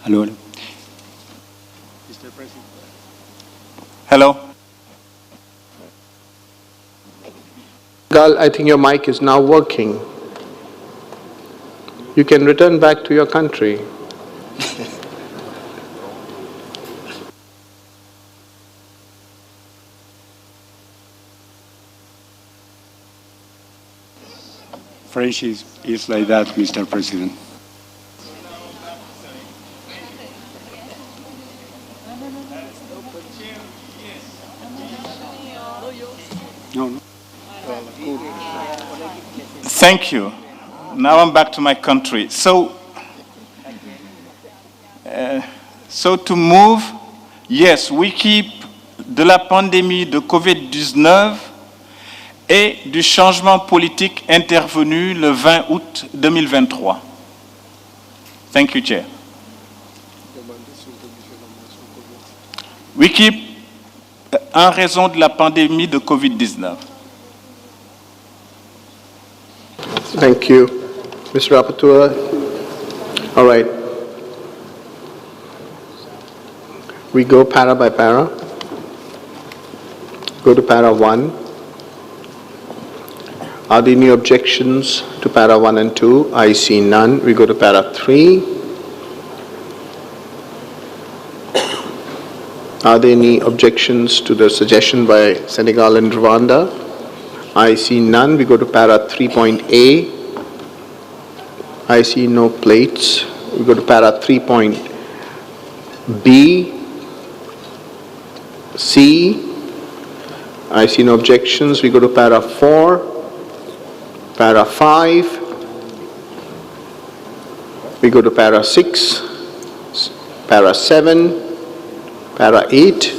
Hello. Mr. President. Hello. Gal, I think your mic is now working. You can return back to your country. French is like that, Mr. President. Thank you. Now I'm back to my country. So, So to move, yes, we keep de la pandémie de Covid-19 et du changement politique intervenu le 20 août 2023. Thank you, Chair. We keep en raison de la pandémie de Covid-19. Thank you, Mr. Rapporteur. All right. We go para by para. Go to para 1. Are there any objections to para 1 and 2? I see none. We go to para 3. Are there any objections to the suggestion by Senegal and Rwanda? I see none. We go to para 3.A. I see no plates. We go to para 3.B. C. I see no objections. We go to para 4. Para 5. We go to para 6. Para 7. Para 8.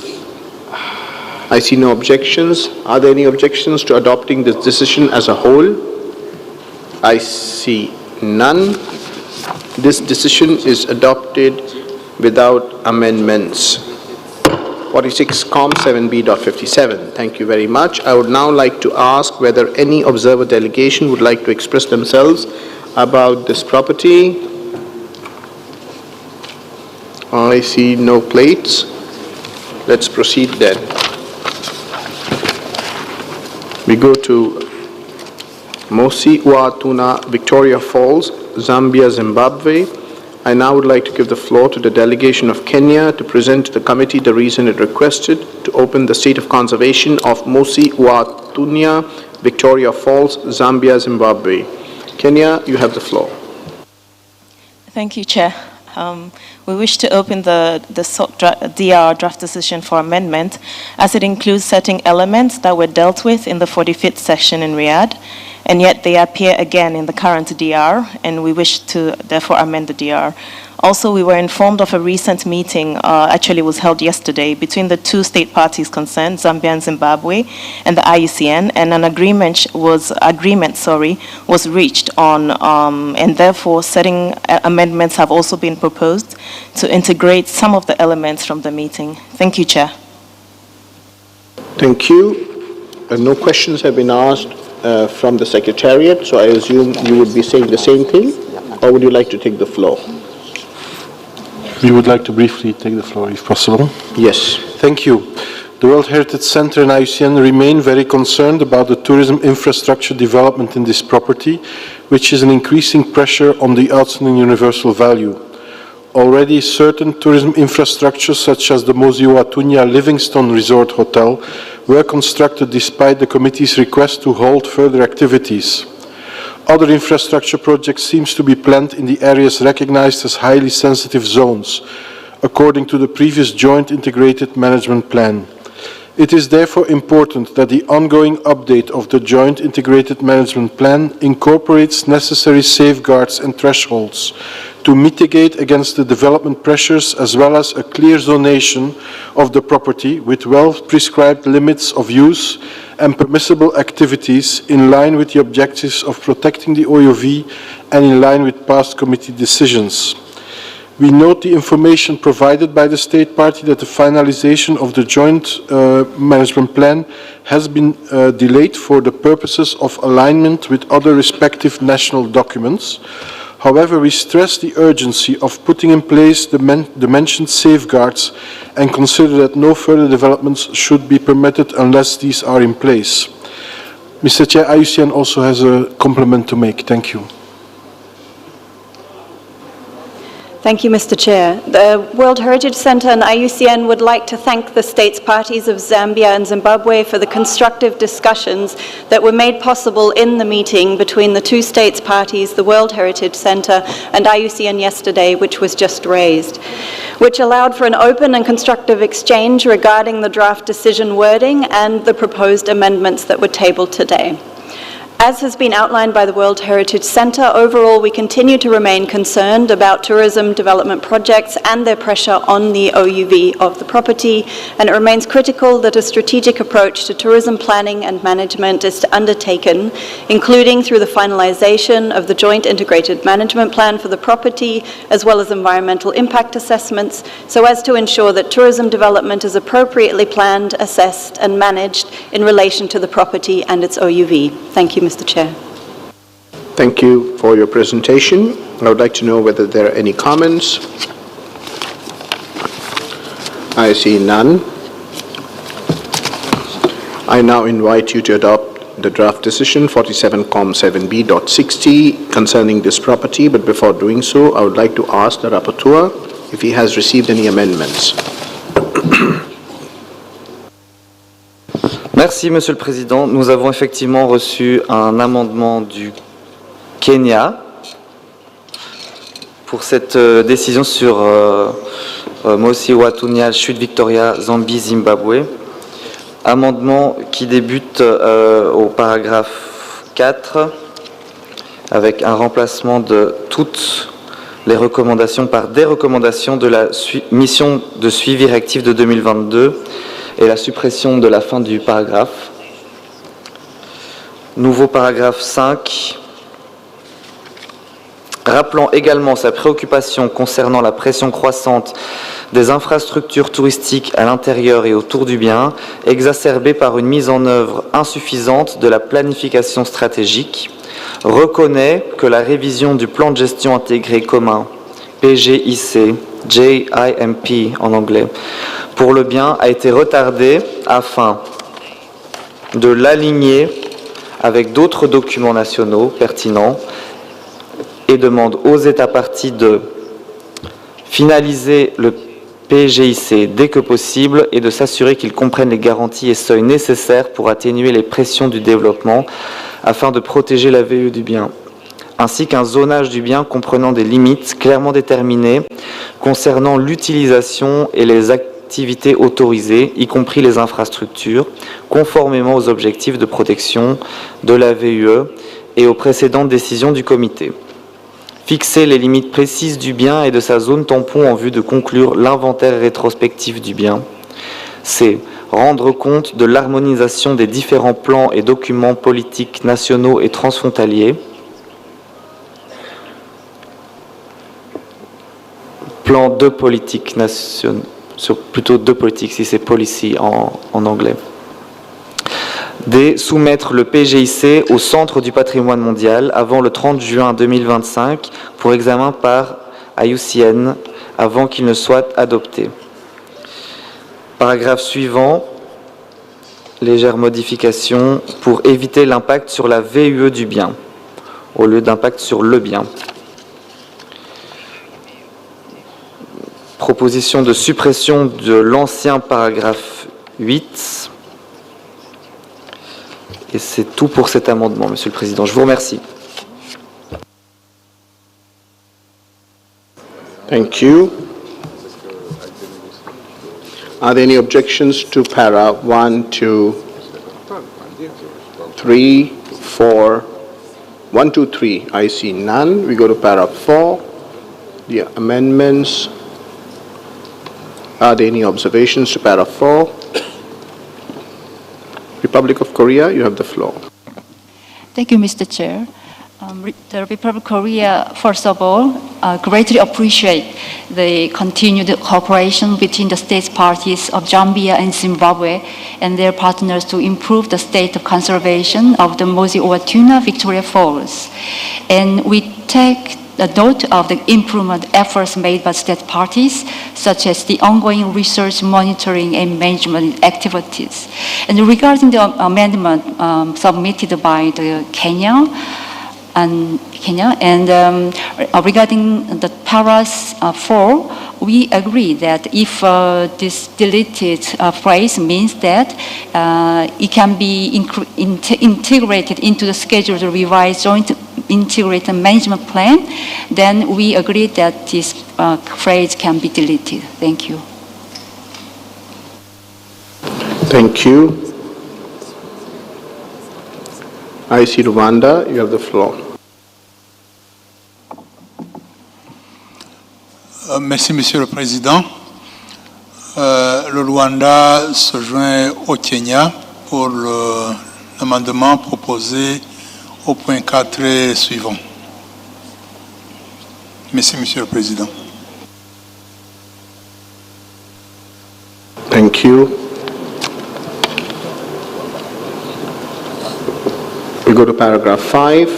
I see no objections. Are there any objections to adopting this decision as a whole? I see none. This decision is adopted without amendments. 46 Com 7B.57. Thank you very much. I would now like to ask whether any observer delegation would like to express themselves about this property. I see no plates. Let's proceed then. We go to Mosi Uatuna, Victoria Falls, Zambia, Zimbabwe. I now would like to give the floor to the delegation of Kenya to present to the committee the reason it requested to open the state of conservation of Mosi Uatunya, Victoria Falls, Zambia, Zimbabwe. Kenya, you have the floor. Thank you, Chair. We wish to open the DR draft decision for amendment as it includes certain elements that were dealt with in the 45th session in Riyadh, and yet they appear again in the current DR, and we wish to therefore amend the DR. Also, we were informed of a recent meeting, actually was held yesterday, between the two state parties concerned, Zambia and Zimbabwe, and the IUCN, and an agreement was reached on, and therefore certain amendments have also been proposed to integrate some of the elements from the meeting. Thank you, Chair. Thank you. No questions have been asked from the Secretariat, so I assume you would be saying the same thing, or would you like to take the floor? We would like to briefly take the floor, if possible. Yes. Thank you. The World Heritage Center and IUCN remain very concerned about the tourism infrastructure development in this property, which is an increasing pressure on the outstanding universal value. Already certain tourism infrastructures, such as the Mosi Uatunya Livingstone Resort Hotel, were constructed despite the committee's request to halt further activities. Other infrastructure projects seem to be planned in the areas recognized as highly sensitive zones, according to the previous Joint Integrated Management Plan. It is therefore important that the ongoing update of the Joint Integrated Management Plan incorporates necessary safeguards and thresholds to mitigate against the development pressures, as well as a clear zonation of the property with well-prescribed limits of use and permissible activities in line with the objectives of protecting the OUV and in line with past committee decisions. We note the information provided by the state party that the finalization of the joint management plan has been delayed for the purposes of alignment with other respective national documents. However, we stress the urgency of putting in place the mentioned safeguards and consider that no further developments should be permitted unless these are in place. Mr. Chair, IUCN also has a compliment to make. Thank you. Thank you, Mr. Chair. The World Heritage Center and IUCN would like to thank the states parties of Zambia and Zimbabwe for the constructive discussions that were made possible in the meeting between the two states parties, the World Heritage Center and IUCN yesterday, which was just raised, which allowed for an open and constructive exchange regarding the draft decision wording and the proposed amendments that were tabled today. As has been outlined by the World Heritage Centre, overall we continue to remain concerned about tourism development projects and their pressure on the OUV of the property, and it remains critical that a strategic approach to tourism planning and management is undertaken, including through the finalisation of the Joint Integrated Management Plan for the property, as well as environmental impact assessments, so as to ensure that tourism development is appropriately planned, assessed and managed in relation to the property and its OUV. Thank you, Mr. Chair. Thank you for your presentation. I would like to know whether there are any comments. I see none. I now invite you to adopt the draft decision 47Com7B.60 concerning this property, but before doing so, I would like to ask the rapporteur if he has received any amendments. Merci, Monsieur le Président. Nous avons effectivement reçu un amendement du Kenya pour cette décision sur Mosi Watunya, chute Victoria, Zambie, Zimbabwe. Amendement qui débute au paragraphe 4 avec un remplacement de toutes les recommandations par des recommandations de la mission de suivi réactif de 2022 et la suppression de la fin du paragraphe. Nouveau paragraphe 5. Rappelant également sa préoccupation concernant la pression croissante des infrastructures touristiques à l'intérieur et autour du bien, exacerbée par une mise en œuvre insuffisante de la planification stratégique, reconnaît que la révision du plan de gestion intégré commun, PGIC, JIMP en anglais, pour le bien a été retardée afin de l'aligner avec d'autres documents nationaux pertinents et demande aux États parties de finaliser le PGIC dès que possible et de s'assurer qu'ils comprennent les garanties et seuils nécessaires pour atténuer les pressions du développement afin de protéger la VE du bien, ainsi qu'un zonage du bien comprenant des limites clairement déterminées concernant l'utilisation et les activités autorisées, y compris les infrastructures, conformément aux objectifs de protection de la VUE et aux précédentes décisions du comité. Fixer les limites précises du bien et de sa zone tampon en vue de conclure l'inventaire rétrospectif du bien. C'est rendre compte de l'harmonisation des différents plans et documents politiques nationaux et transfrontaliers. Plan de politique nationale, plutôt de politique si c'est policy en anglais. D. Soumettre le PGIC au Centre du patrimoine mondial avant le 30 juin 2025 pour examen par IUCN avant qu'il ne soit adopté. Paragraphe suivant, légère modification pour éviter l'impact sur la VUE du bien au lieu d'impact sur le bien. Proposition de suppression de l'ancien paragraphe 8. Et c'est tout pour cet amendement, Monsieur le Président. Je vous remercie. Thank you. Are there any objections to para 1, 2, 3, 4, 1, 2, 3? I see none. We go to para 4. The amendments. Are there any observations to para 4? Republic of Korea, you have the floor. Thank you, Mr. Chair. The Republic of Korea, first of all, greatly appreciate the continued cooperation between the state parties of Zambia and Zimbabwe and their partners to improve the state of conservation of the Mosi Oatuna Victoria Falls. And we take the note of the improvement efforts made by state parties, such as the ongoing research, monitoring, and management activities. And regarding the amendment submitted by the Kenya, regarding the paras 4, we agree that if this deleted phrase means that it can be integrated into the scheduled revised joint integrated management plan, then we agree that this phrase can be deleted. Thank you. Thank you. I see Rwanda. You have the floor. Merci, Monsieur le Président. Le Rwanda se joint au Kenya pour l'amendement proposé au point 4 suivant. Merci, Monsieur le Président. Thank you. We go to paragraph 5.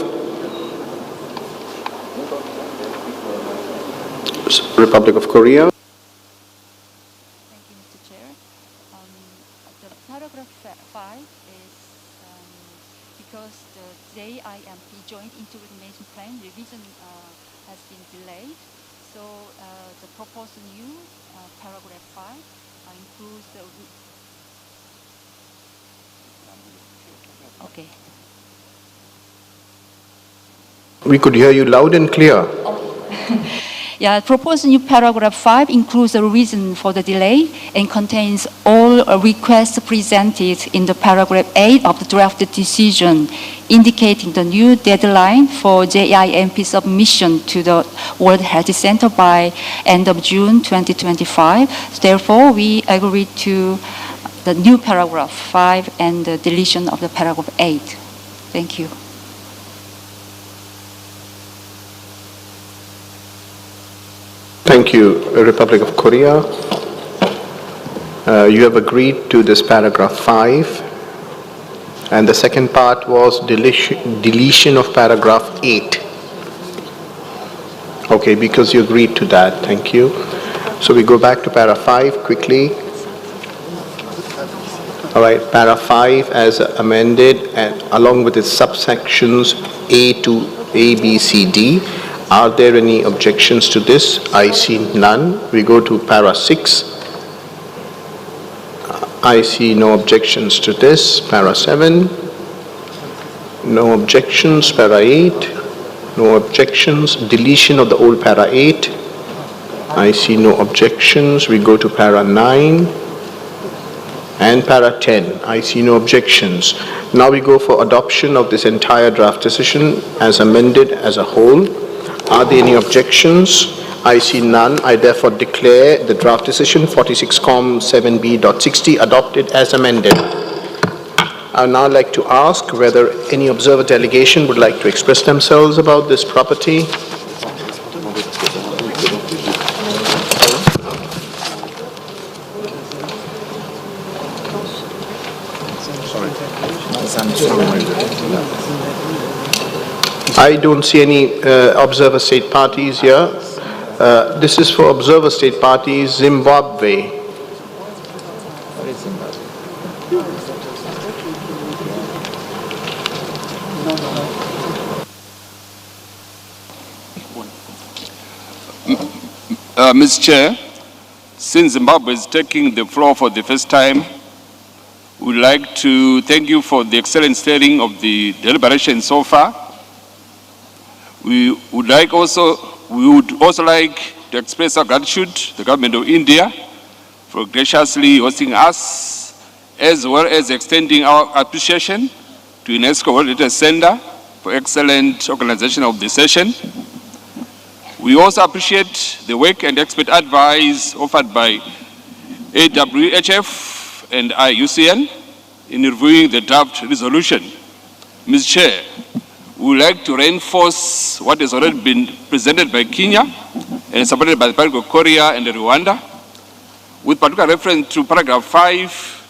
Republic of Korea. Thank you, Mr. Chair. The paragraph 5 is because the JIMP Joint Intervention Plan revision has been delayed. So the proposed new paragraph 5 includes the... Okay. We could hear you loud and clear. Yeah, proposed new paragraph 5 includes a reason for the delay and contains all requests presented in the paragraph 8 of the draft decision, indicating the new deadline for JIMP submission to the World Heritage Center by end of June 2025. Therefore, we agreed to the new paragraph 5 and the deletion of the paragraph 8. Thank you. Thank you, Republic of Korea. You have agreed to this paragraph 5. And the second part was deletion of paragraph 8. Okay, because you agreed to that. Thank you. So we go back to para 5 quickly. All right, para 5 as amended and along with its subsections A to A, B, C, D. Are there any objections to this? I see none. We go to para 6. I see no objections to this. Para 7. No objections. Para 8. No objections. Deletion of the old para 8. I see no objections. We go to para 9. And para 10. I see no objections. Now we go for adoption of this entire draft decision as amended as a whole. Are there any objections? I see none. I therefore declare the draft decision 46Com 7B.60 adopted as amended. I would now like to ask whether any observer delegation would like to express themselves about this property. I don't see any observer state parties here. This is for observer state parties, Zimbabwe. Mr. Chair, since Zimbabwe is taking the floor for the first time, we would like to thank you for the excellent steering of the deliberation so far. We would also like to express our gratitude to the government of India for graciously hosting us, as well as extending our appreciation to UNESCO World Heritage Center for excellent organization of the session. We also appreciate the work and expert advice offered by AWHF and IUCN in reviewing the draft resolution. Mr. Chair, we would like to reinforce what has already been presented by Kenya and supported by the Republic of Korea and Rwanda, with particular reference to paragraph 5.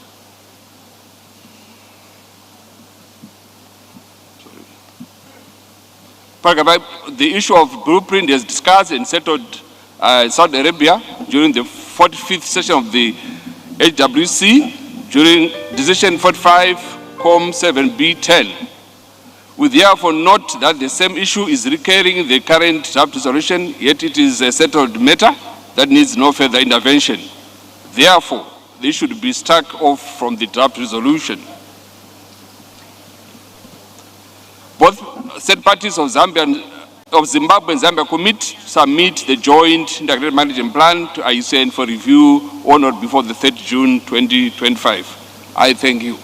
The issue of blueprint is discussed and settled in Saudi Arabia during the 45th session of the HWC during decision 45Com 7B10. We therefore note that the same issue is recurring in the current draft resolution, yet it is a settled matter that needs no further intervention. Therefore, they should be struck off from the draft resolution. Both said parties of Zimbabwe and Zambia commit to submit the joint integrated management plan to IUCN for review on or before the 3rd June 2025. I thank you.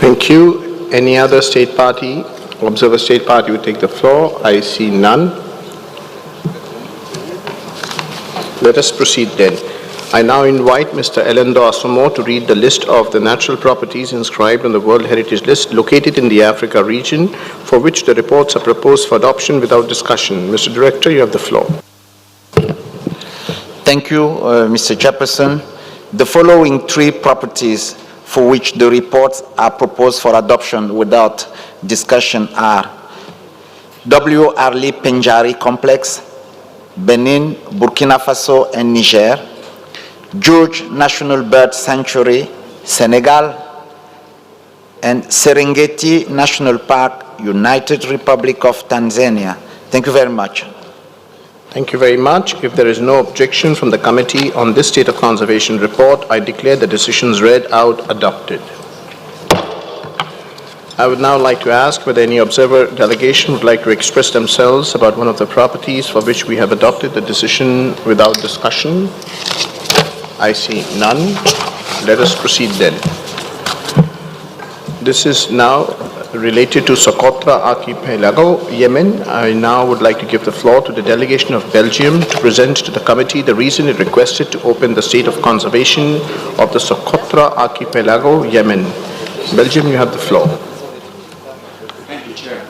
Thank you. Any other state party, observer state party would take the floor? I see none. Let us proceed then. I now invite Mr. Elendo Asamoah to read the list of the natural properties inscribed on the World Heritage List located in the Africa region, for which the reports are proposed for adoption without discussion. Mr. Director, you have the floor. Thank you, Mr. Chairperson. The following three properties for which the reports are proposed for adoption without discussion are W. Arli Penjari Complex, Benin, Burkina Faso, and Niger; George National Bird Sanctuary, Senegal; and Serengeti National Park, United Republic of Tanzania. Thank you very much. Thank you very much. If there is no objection from the committee on this state of conservation report, I declare the decisions read out adopted. I would now like to ask whether any observer delegation would like to express themselves about one of the properties for which we have adopted the decision without discussion. I see none. Let us proceed then. This is now related to Socotra Archipelago, Yemen. I now would like to give the floor to the delegation of Belgium to present to the committee the reason it requested to open the state of conservation of the Socotra Archipelago, Yemen. Belgium, you have the floor. Thank you, Chair.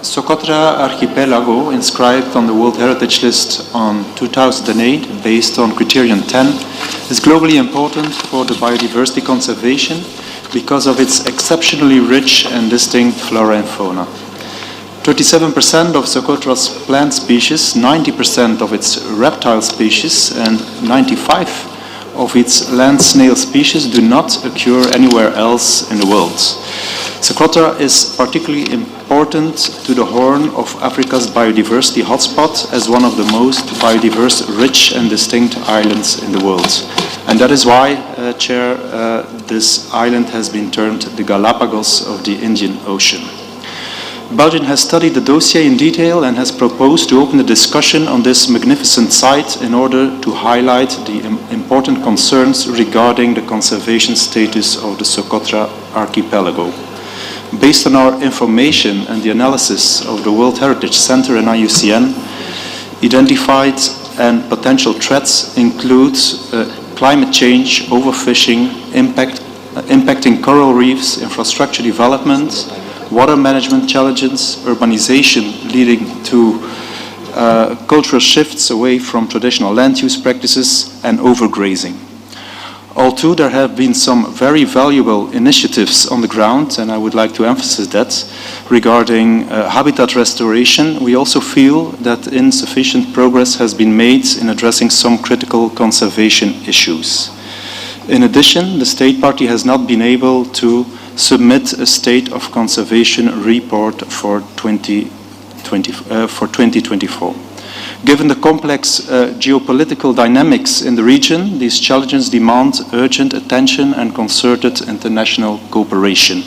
Socotra Archipelago, inscribed on the World Heritage List on 2008 based on Criterion 10, is globally important for the biodiversity conservation because of its exceptionally rich and distinct flora and fauna. 37% of Socotra's plant species, 90% of its reptile species, and 95% of its land snail species do not occur anywhere else in the world. Socotra is particularly important to the Horn of Africa's biodiversity hotspot as one of the most biodiverse, rich and distinct islands in the world. And that is why, Chair, this island has been termed the Galapagos of the Indian Ocean. Belgium has studied the dossier in detail and has proposed to open a discussion on this magnificent site in order to highlight the important concerns regarding the conservation status of the Socotra Archipelago. Based on our information and the analysis of the World Heritage Center and IUCN, identified and potential threats include climate change, overfishing, impacting coral reefs, infrastructure development, water management challenges, urbanization leading to cultural shifts away from traditional land use practices, and overgrazing. Although there have been some very valuable initiatives on the ground, and I would like to emphasize that, regarding habitat restoration, we also feel that insufficient progress has been made in addressing some critical conservation issues. In addition, the state party has not been able to submit a state of conservation report for 2024. Given the complex geopolitical dynamics in the region, these challenges demand urgent attention and concerted international cooperation.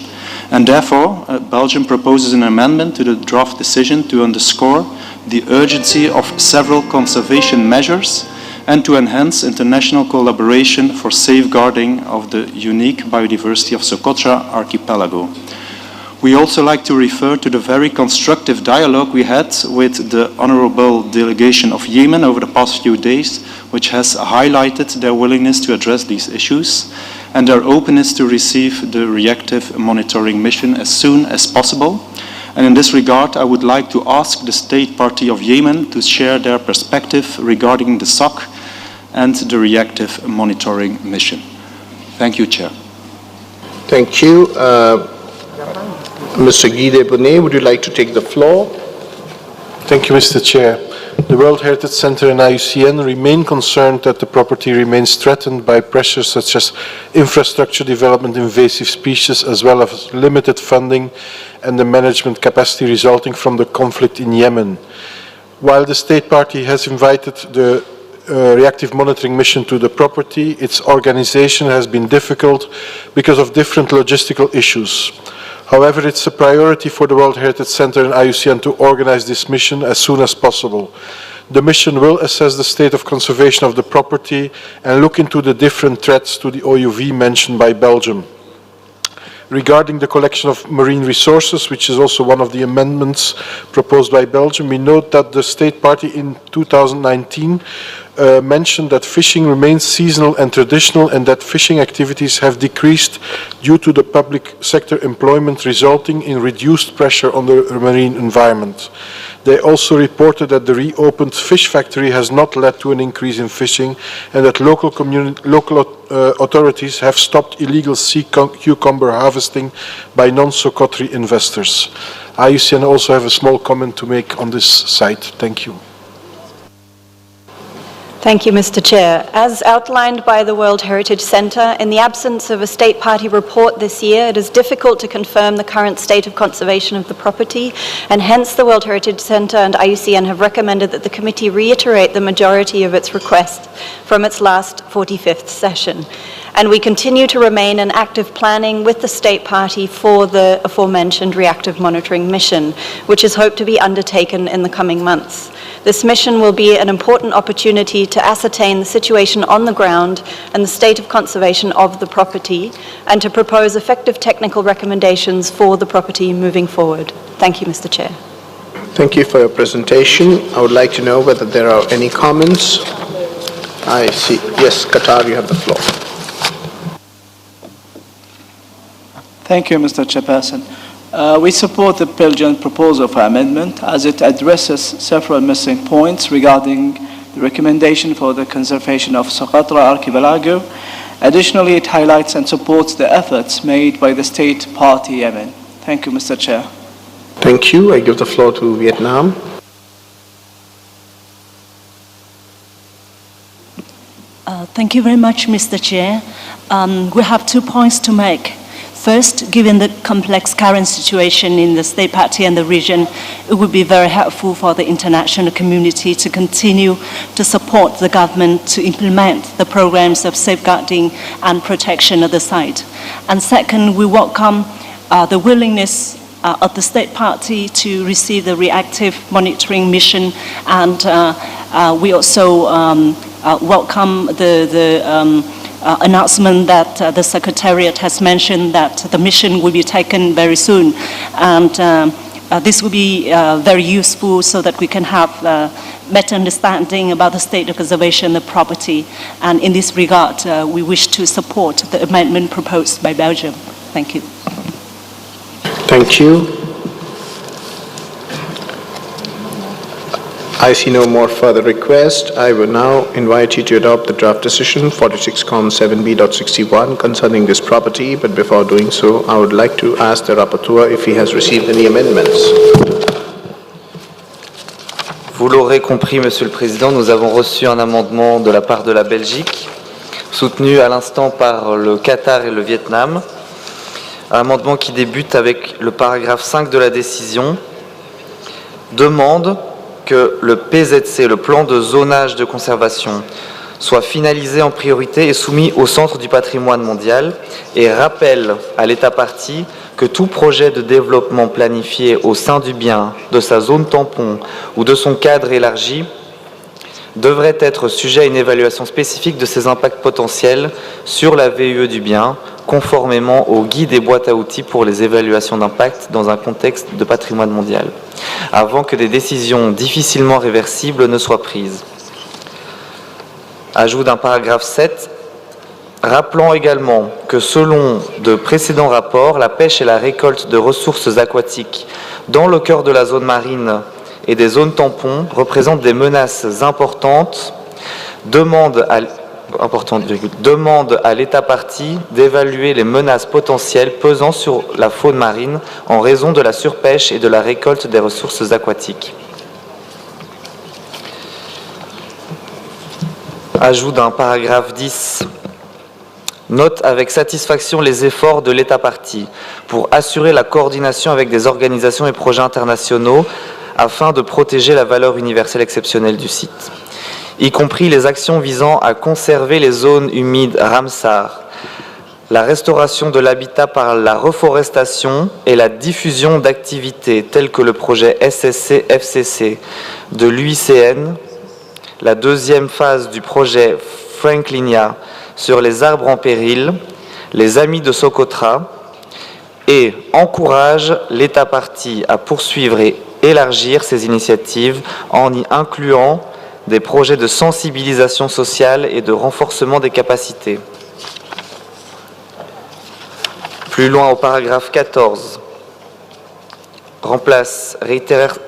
And therefore, Belgium proposes an amendment to the draft decision to underscore the urgency of several conservation measures and to enhance international collaboration for safeguarding of the unique biodiversity of Socotra Archipelago. We also like to refer to the very constructive dialogue we had with the Honorable Delegation of Yemen over the past few days, which has highlighted their willingness to address these issues and their openness to receive the reactive monitoring mission as soon as possible. And in this regard, I would like to ask the State Party of Yemen to share their perspective regarding the SOC and the reactive monitoring mission. Thank you, Chair. Thank you. Mr. Guy Debonnet, would you like to take the floor? Thank you, Mr. Chair. The World Heritage Center and IUCN remain concerned that the property remains threatened by pressures such as infrastructure development, invasive species, as well as limited funding and the management capacity resulting from the conflict in Yemen. While the State Party has invited the reactive monitoring mission to the property, its organization has been difficult because of different logistical issues. However, it's a priority for the World Heritage Center and IUCN to organize this mission as soon as possible. The mission will assess the state of conservation of the property and look into the different threats to the OUV mentioned by Belgium. regarding the collection of marine resources, which is also one of the amendments proposed by Belgium, we note that the state party in 2019 mentioned that fishing remains seasonal and traditional and that fishing activities have decreased due to the public sector employment, resulting in reduced pressure on the marine environment. They also reported that the reopened fish factory has not led to an increase in fishing and that local authorities have stopped illegal sea cucumber harvesting by non-Socotri investors. IUCN also have a small comment to make on this site. Thank you. Thank you, Mr. Chair. As outlined by the World Heritage Centre, in the absence of a state party report this year, it is difficult to confirm the current state of conservation of the property, and hence the World Heritage Centre and IUCN have recommended that the committee reiterate the majority of its requests from its last 45th session. And we continue to remain in active planning with the state party for the aforementioned reactive monitoring mission, which is hoped to be undertaken in the coming months. This mission will be an important opportunity to ascertain the situation on the ground and the state of conservation of the property, and to propose effective technical recommendations for the property moving forward. Thank you, Mr. Chair. Thank you for your presentation. I would like to know whether there are any comments. I see. Yes, Qatar, you have the floor. Thank you, Mr. Chairperson. We support the Belgian proposal for amendment as it addresses several missing points regarding the recommendation for the conservation of Socotra archipelago. Additionally, it highlights and supports the efforts made by the state party Yemen. Thank you, Mr. Chair. Thank you. I give the floor to Vietnam. Thank you very much, Mr. Chair. We have 2 points to make. First, given the complex current situation in the state party and the region, it would be very helpful for the international community to continue to support the government to implement the programs of safeguarding and protection of the site. And second, we welcome the willingness of the state party to receive the reactive monitoring mission, and we also welcome the announcement that the Secretariat has mentioned that the mission will be taken very soon, and this will be very useful so that we can have better understanding about the state of conservation of property. And in this regard, we wish to support the amendment proposed by Belgium. Thank you. Thank you. I see no more further requests. I will now invite you to adopt the draft decision 46-7B.61 concerning this property, but before doing so, I would like to ask the rapporteur if he has received any amendments. Vous l'aurez compris, Monsieur le Président, nous avons reçu un amendement de la part de la Belgique, soutenu à l'instant par le Qatar et le Vietnam. Un amendement qui débute avec le paragraphe 5 de la décision, demande que le PZC, le plan de zonage de conservation, soit finalisé en priorité et soumis au Centre du patrimoine mondial, et rappelle à l'État partie que tout projet de développement planifié au sein du bien, de sa zone tampon ou de son cadre élargi devrait être sujet à une évaluation spécifique de ses impacts potentiels sur la VUE du bien, conformément au guide et boîte à outils pour les évaluations d'impact dans un contexte de patrimoine mondial, avant que des décisions difficilement réversibles ne soient prises. Ajout d'un paragraphe 7, rappelant également que selon de précédents rapports, la pêche et la récolte de ressources aquatiques dans le cœur de la zone marine et des zones tampons représentent des menaces importantes, demande à l'État partie d'évaluer les menaces potentielles pesant sur la faune marine en raison de la surpêche et de la récolte des ressources aquatiques. Ajout d'un paragraphe 10. Note avec satisfaction les efforts de l'État partie pour assurer la coordination avec des organisations et projets internationaux afin de protéger la valeur universelle exceptionnelle du site, y compris les actions visant à conserver les zones humides Ramsar, la restauration de l'habitat par la reforestation et la diffusion d'activités telles que le projet SSC-FCC de l'UICN, la deuxième phase du projet Franklinia sur les arbres en péril, les Amis de Socotra, et encourage l'État partie à poursuivre et élargir ses initiatives en y incluant des projets de sensibilisation sociale et de renforcement des capacités. Plus loin au paragraphe 14,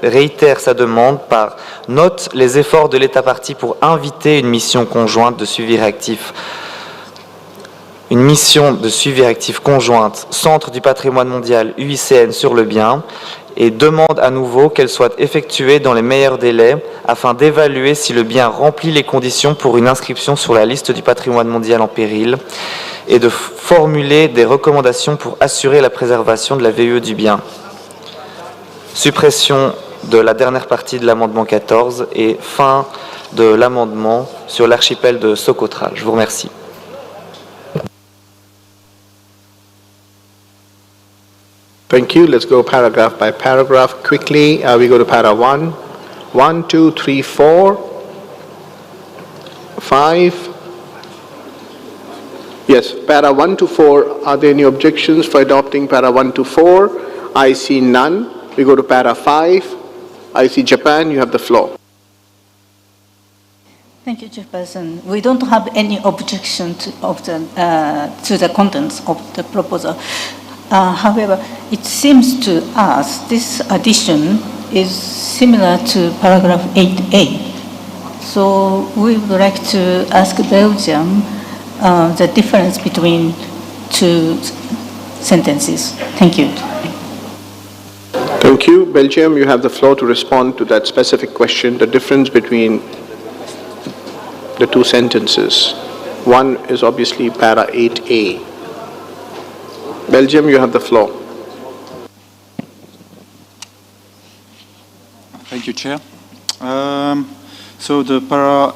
réitère sa demande par « note les efforts de l'État partie pour inviter une mission conjointe de suivi réactif ». Une mission de suivi réactif conjointe, Centre du patrimoine mondial UICN sur le bien, et demande à nouveau qu'elle soit effectuée dans les meilleurs délais afin d'évaluer si le bien remplit les conditions pour une inscription sur la liste du patrimoine mondial en péril et de formuler des recommandations pour assurer la préservation de la VE du bien. Suppression de la dernière partie de l'amendement 14 et fin de l'amendement sur l'archipel de Socotra. Je vous remercie. Thank you. Let's go paragraph by paragraph quickly. We go to para 1. 1, 2, 3, 4, 5. Yes, para 1 to 4. Are there any objections for adopting para 1 to 4? I see none. We go to para 5. I see Japan. You have the floor. Thank you, Chairperson. We don't have any objection to the contents of the proposal. However, it seems to us this addition is similar to paragraph 8A. So we would like to ask Belgium the difference between two sentences. Thank you. Thank you. Belgium, you have the floor to respond to that specific question, the difference between the two sentences. One is obviously para 8A. Belgium, you have the floor. Thank you, Chair. So the para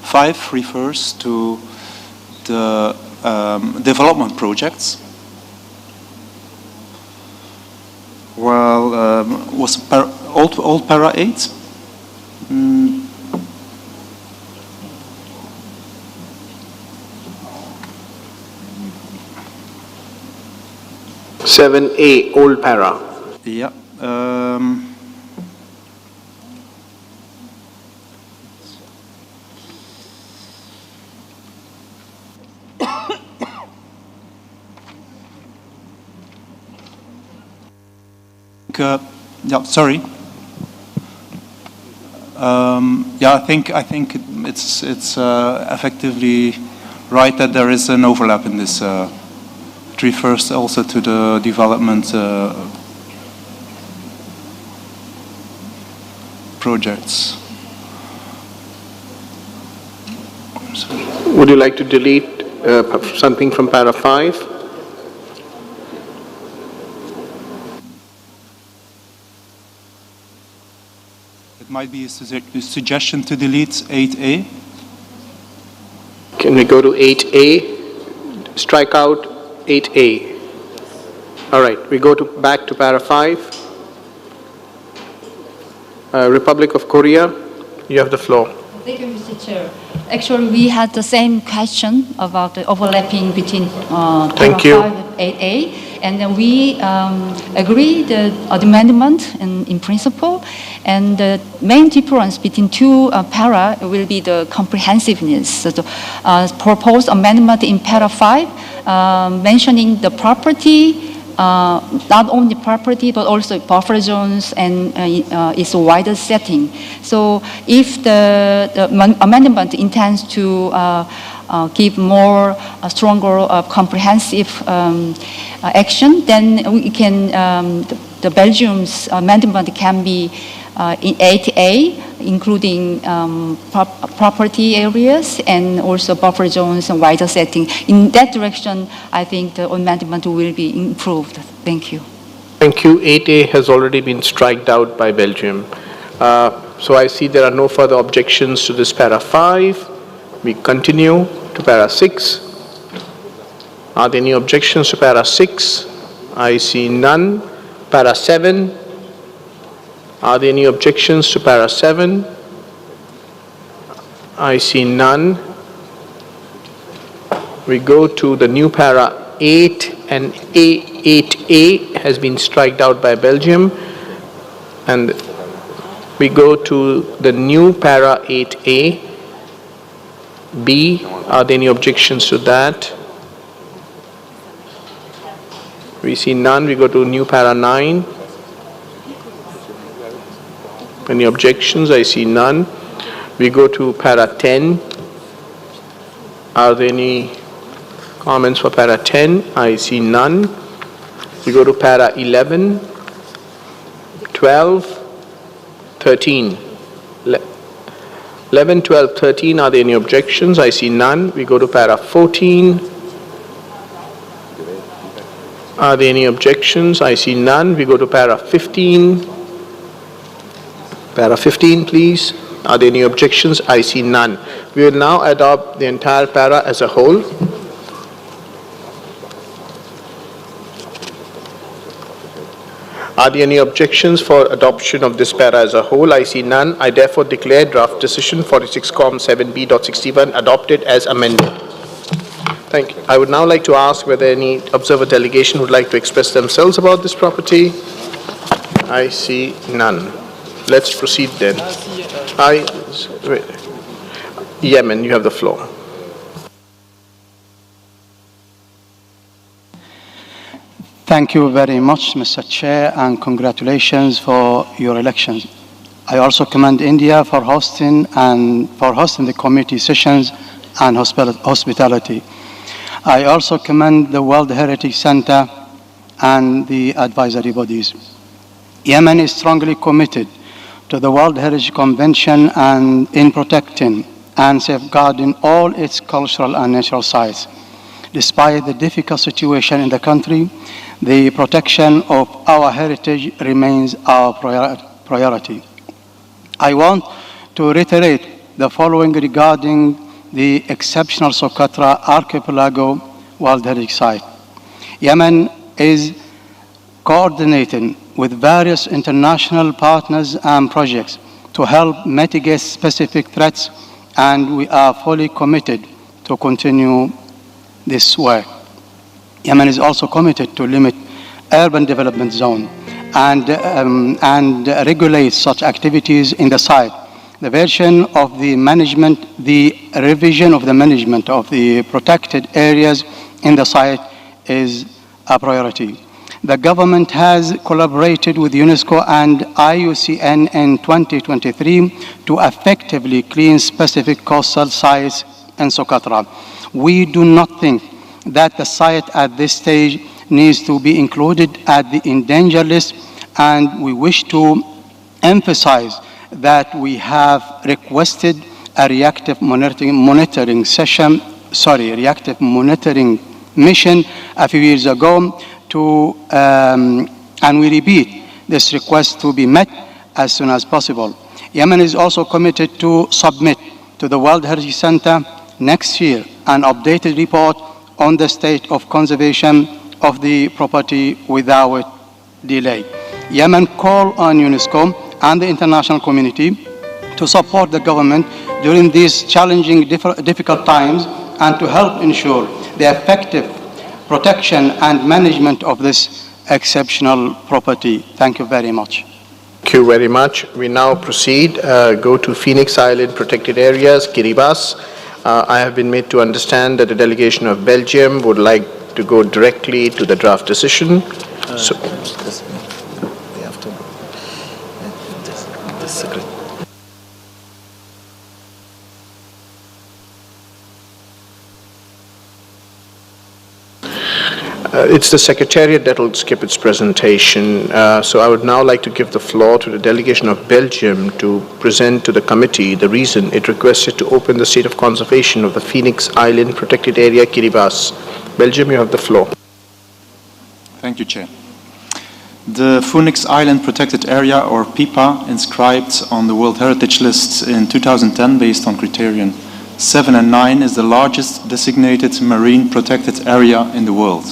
5 refers to the development projects. Well, was old para 8? 7A, old para. Yeah. Yeah, sorry. Yeah, I think it's effectively right that there is an overlap in this. It refers also to the development projects. Would you like to delete something from para 5? It might be a suggestion to delete 8A. Can we go to 8A? Strike out 8A. All right, we go back to para 5. Republic of Korea, you have the floor. Thank you, Mr. Chair. Actually, we had the same question about the overlapping between Thank you. 5 and 8A, and then we agree the amendment in principle, and the main difference between two para will be the comprehensiveness. So the proposed amendment in para 5 mentioning the property, not only property but also buffer zones and its wider setting. So if the amendment intends to give more stronger comprehensive action, then we can the Belgium's amendment can be in 8A, including property areas and also buffer zones and wider setting. In that direction, I think the amendment will be improved. Thank you. Thank you. 8A has already been striked out by Belgium. So I see there are no further objections to this para 5. We continue to para 6. Are there any objections to para 6? I see none. Para 7. Are there any objections to para 7? I see none. We go to the new para 8 and A8A has been striked out by Belgium. And we go to the new para 8A. B, are there any objections to that? We see none. We go to new para 9. Any objections? I see none. We go to para 10. Are there any comments for para 10? I see none. We go to para 11, 12, 13. 11, 12, 13, are there any objections? I see none. We go to para 14. Are there any objections? I see none. We go to para 15. Para 15, please. Are there any objections? I see none. We will now adopt the entire para as a whole. Are there any objections for adoption of this para as a whole? I see none. I therefore declare draft decision 46-7B.61 adopted as amended. Thank you. I would now like to ask whether any observer delegation would like to express themselves about this property. I see none. Let's proceed then. Yemen, you have the floor. Thank you very much, Mr. Chair, and congratulations for your elections. I also commend India for hosting the committee sessions and hospitality. I also commend the World Heritage Center and the advisory bodies. Yemen is strongly committed to the World Heritage Convention and in protecting and safeguarding all its cultural and natural sites. Despite the difficult situation in the country, the protection of our heritage remains our priority. I want to reiterate the following regarding the exceptional Socotra Archipelago World Heritage Site. Yemen is coordinating with various international partners and projects to help mitigate specific threats, and we are fully committed to continue this work. Yemen is also committed to limit urban development zone and regulate such activities in the site. The revision of the management of the protected areas in the site is a priority. The government has collaborated with UNESCO and IUCN in 2023 to effectively clean specific coastal sites in Socotra. We do not think that the site at this stage needs to be included at the endangered list, and we wish to emphasize that we have requested a reactive monitoring mission a few years ago and we repeat this request to be met as soon as possible. Yemen is also committed to submit to the World Heritage Center next year an updated report on the state of conservation of the property without delay. Yemen call on UNESCO and the international community to support the government during these challenging, difficult times and to help ensure the effective protection and management of this exceptional property. Thank you very much. Thank you very much. We now proceed, go to Phoenix Island Protected Areas, Kiribati. I have been made to understand that a delegation of Belgium would like to go directly to the draft decision. It's the Secretariat that will skip its presentation. So I would now like to give the floor to the delegation of Belgium to present to the committee the reason it requested to open the state of conservation of the Phoenix Island Protected Area, Kiribati. Belgium, you have the floor. Thank you, Chair. The Phoenix Island Protected Area, or PIPA, inscribed on the World Heritage List in 2010 based on criterion 7 and 9, is the largest designated marine protected area in the world.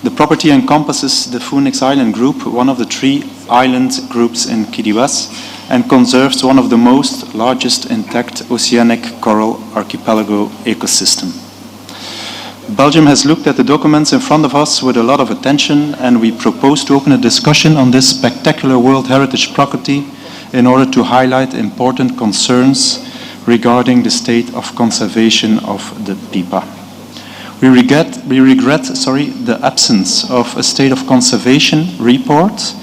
The property encompasses the Phoenix Island Group, one of the 3 island groups in Kiribati, and conserves one of the most largest intact oceanic coral archipelago ecosystem. Belgium has looked at the documents in front of us with a lot of attention, and we propose to open a discussion on this spectacular World Heritage property in order to highlight important concerns regarding the state of conservation of the Pipa. We regret the absence of a state of conservation report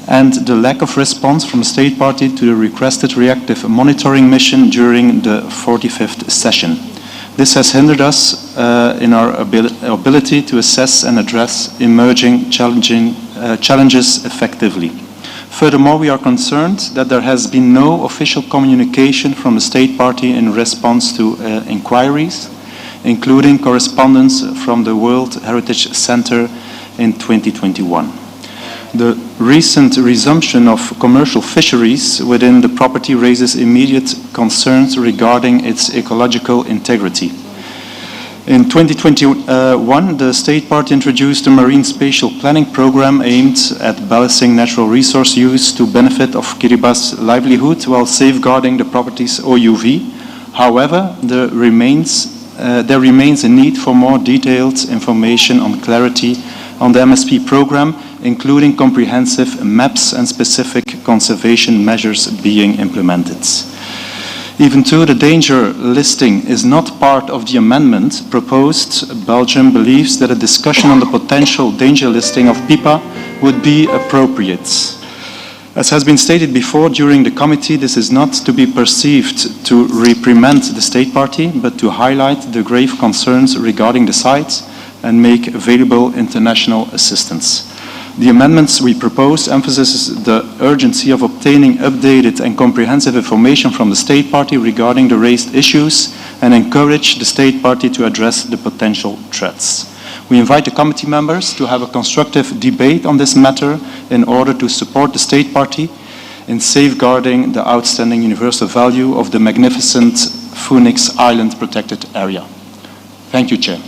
and the lack of response from the state party to the requested reactive monitoring mission during the 45th session. This has hindered us in our ability to assess and address emerging challenges effectively. Furthermore, we are concerned that there has been no official communication from the state party in response to inquiries, including correspondence from the World Heritage Center in 2021. The recent resumption of commercial fisheries within the property raises immediate concerns regarding its ecological integrity. In 2021, the state party introduced a marine spatial planning program aimed at balancing natural resource use to benefit of Kiriba's livelihood while safeguarding the property's OUV. However, there remains a need for more detailed information on clarity on the MSP program, including comprehensive maps and specific conservation measures being implemented. Even though the danger listing is not part of the amendment proposed, Belgium believes that a discussion on the potential danger listing of Pipa would be appropriate. As has been stated before during the committee, this is not to be perceived to reprimand the state party, but to highlight the grave concerns regarding the site and make available international assistance. The amendments we propose emphasizes the urgency of obtaining updated and comprehensive information from the state party regarding the raised issues and encourage the state party to address the potential threats. We invite the committee members to have a constructive debate on this matter in order to support the state party in safeguarding the outstanding universal value of the magnificent Phoenix Island protected area. Thank you, Chair.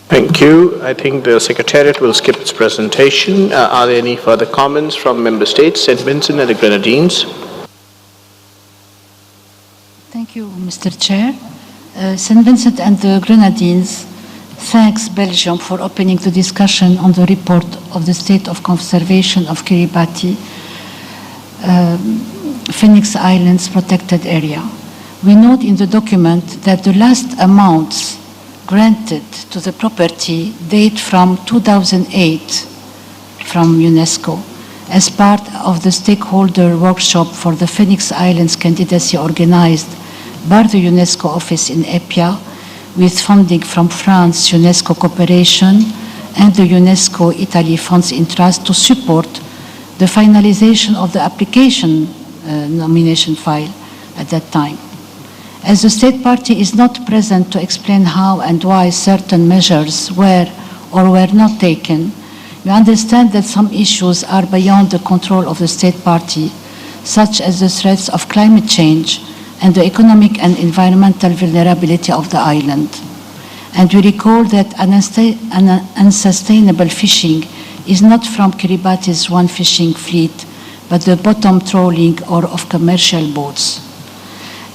Thank you. I think the Secretariat will skip its presentation. Are there any further comments from Member States, St. Vincent and the Grenadines? Thank you, Mr. Chair. St. Vincent and the Grenadines thanks Belgium for opening the discussion on the report of the state of conservation of Kiribati, Phoenix Islands protected area. We note in the document that the last amounts granted to the property date from 2008 from UNESCO as part of the stakeholder workshop for the Phoenix Islands candidacy organized by the UNESCO office in Epia with funding from France, UNESCO Cooperation, and the UNESCO Italy Funds in Trust to support the finalization of the application nomination file at that time. As the state party is not present to explain how and why certain measures were or were not taken, we understand that some issues are beyond the control of the state party, such as the threats of climate change and the economic and environmental vulnerability of the island. And we recall that unsustainable fishing is not from Kiribati's one fishing fleet, but the bottom trawling or of commercial boats.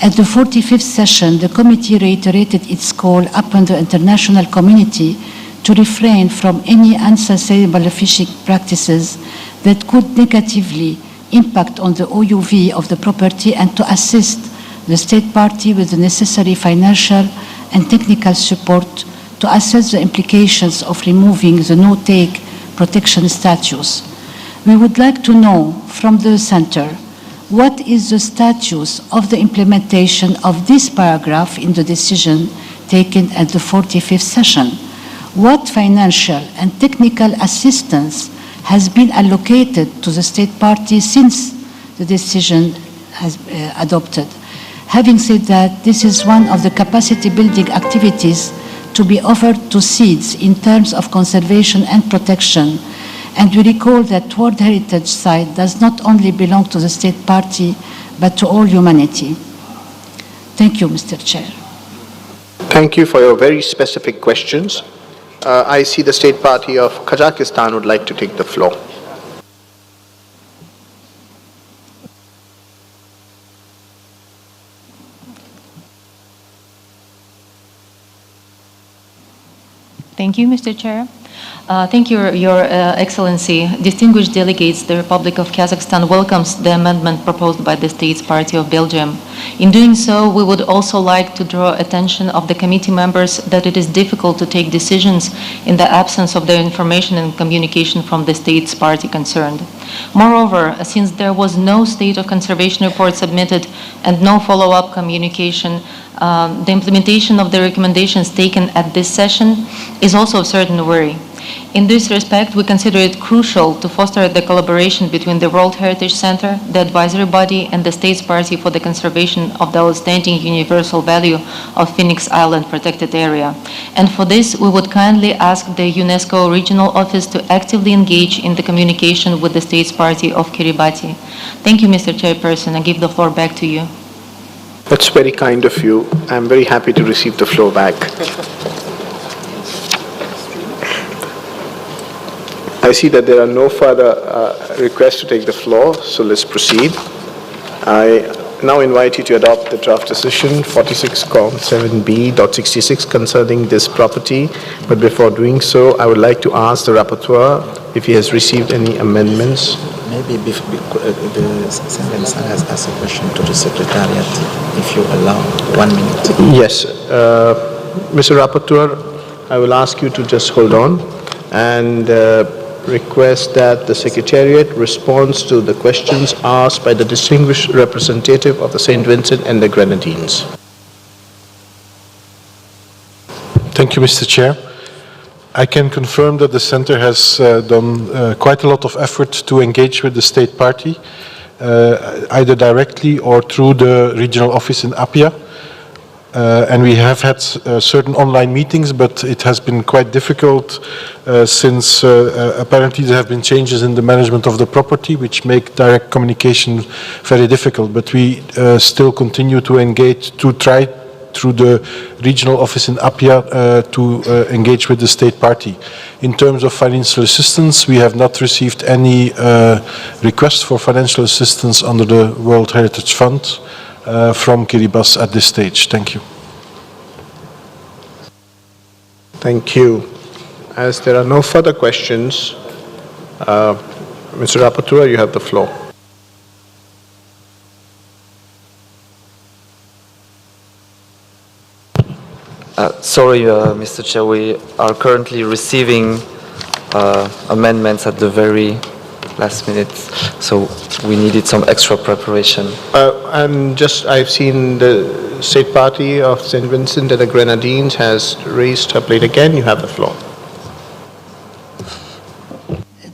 At the 45th session, the committee reiterated its call upon the international community to refrain from any unsustainable fishing practices that could negatively impact on the OUV of the property and to assist the state party with the necessary financial and technical support to assess the implications of removing the no-take protection status. We would like to know from the Center what is the status of the implementation of this paragraph in the decision taken at the 45th session? What financial and technical assistance has been allocated to the state party since the decision has adopted? Having said that, this is one of the capacity building activities to be offered to seeds in terms of conservation and protection. And we recall that World Heritage Site does not only belong to the state party, but to all humanity. Thank you, Mr. Chair. Thank you for your very specific questions. I see the state party of Kazakhstan would like to take the floor. Thank you, Mr. Chair. Thank you, Your Excellency. Distinguished delegates, the Republic of Kazakhstan welcomes the amendment proposed by the States Party of Belgium. In doing so, we would also like to draw attention of the committee members that it is difficult to take decisions in the absence of the information and communication from the States Party concerned. Moreover, since there was no state of conservation report submitted and no follow-up communication, the implementation of the recommendations taken at this session is also of certain worry. In this respect, we consider it crucial to foster the collaboration between the World Heritage Center, the advisory body, and the States Party for the conservation of the outstanding universal value of Phoenix Island protected area. And for this, we would kindly ask the UNESCO regional office to actively engage in the communication with the States Party of Kiribati. Thank you, Mr. Chairperson. I give the floor back to you. That's very kind of you. I'm very happy to receive the floor back. I see that there are no further requests to take the floor, so let's proceed. I now invite you to adopt the draft decision 46.7b.66 concerning this property. But before doing so, I would like to ask the rapporteur if he has received any amendments. Maybe the Senator has asked a question to the Secretariat, if you allow 1 minute. Yes. Mr. Rapporteur, I will ask you to just hold on and request that the Secretariat responds to the questions asked by the distinguished representative of the St. Vincent and the Grenadines. Thank you, Mr. Chair. I can confirm that the Centre has done quite a lot of effort to engage with the State Party, either directly or through the regional office in Apia. And we have had certain online meetings, but it has been quite difficult since apparently there have been changes in the management of the property which make direct communication very difficult. But we still continue to engage, to try through the regional office in Apia to engage with the State Party. In terms of financial assistance, we have not received any request for financial assistance under the World Heritage Fund from Kiribati at this stage. Thank you. Thank you. As there are no further questions, Mr. Rapporteur, you have the floor. Sorry, Mr. Chair, we are currently receiving amendments at the very last minute, so we needed some extra preparation. I've seen the State Party of St. Vincent and the Grenadines has raised her plate again. You have the floor.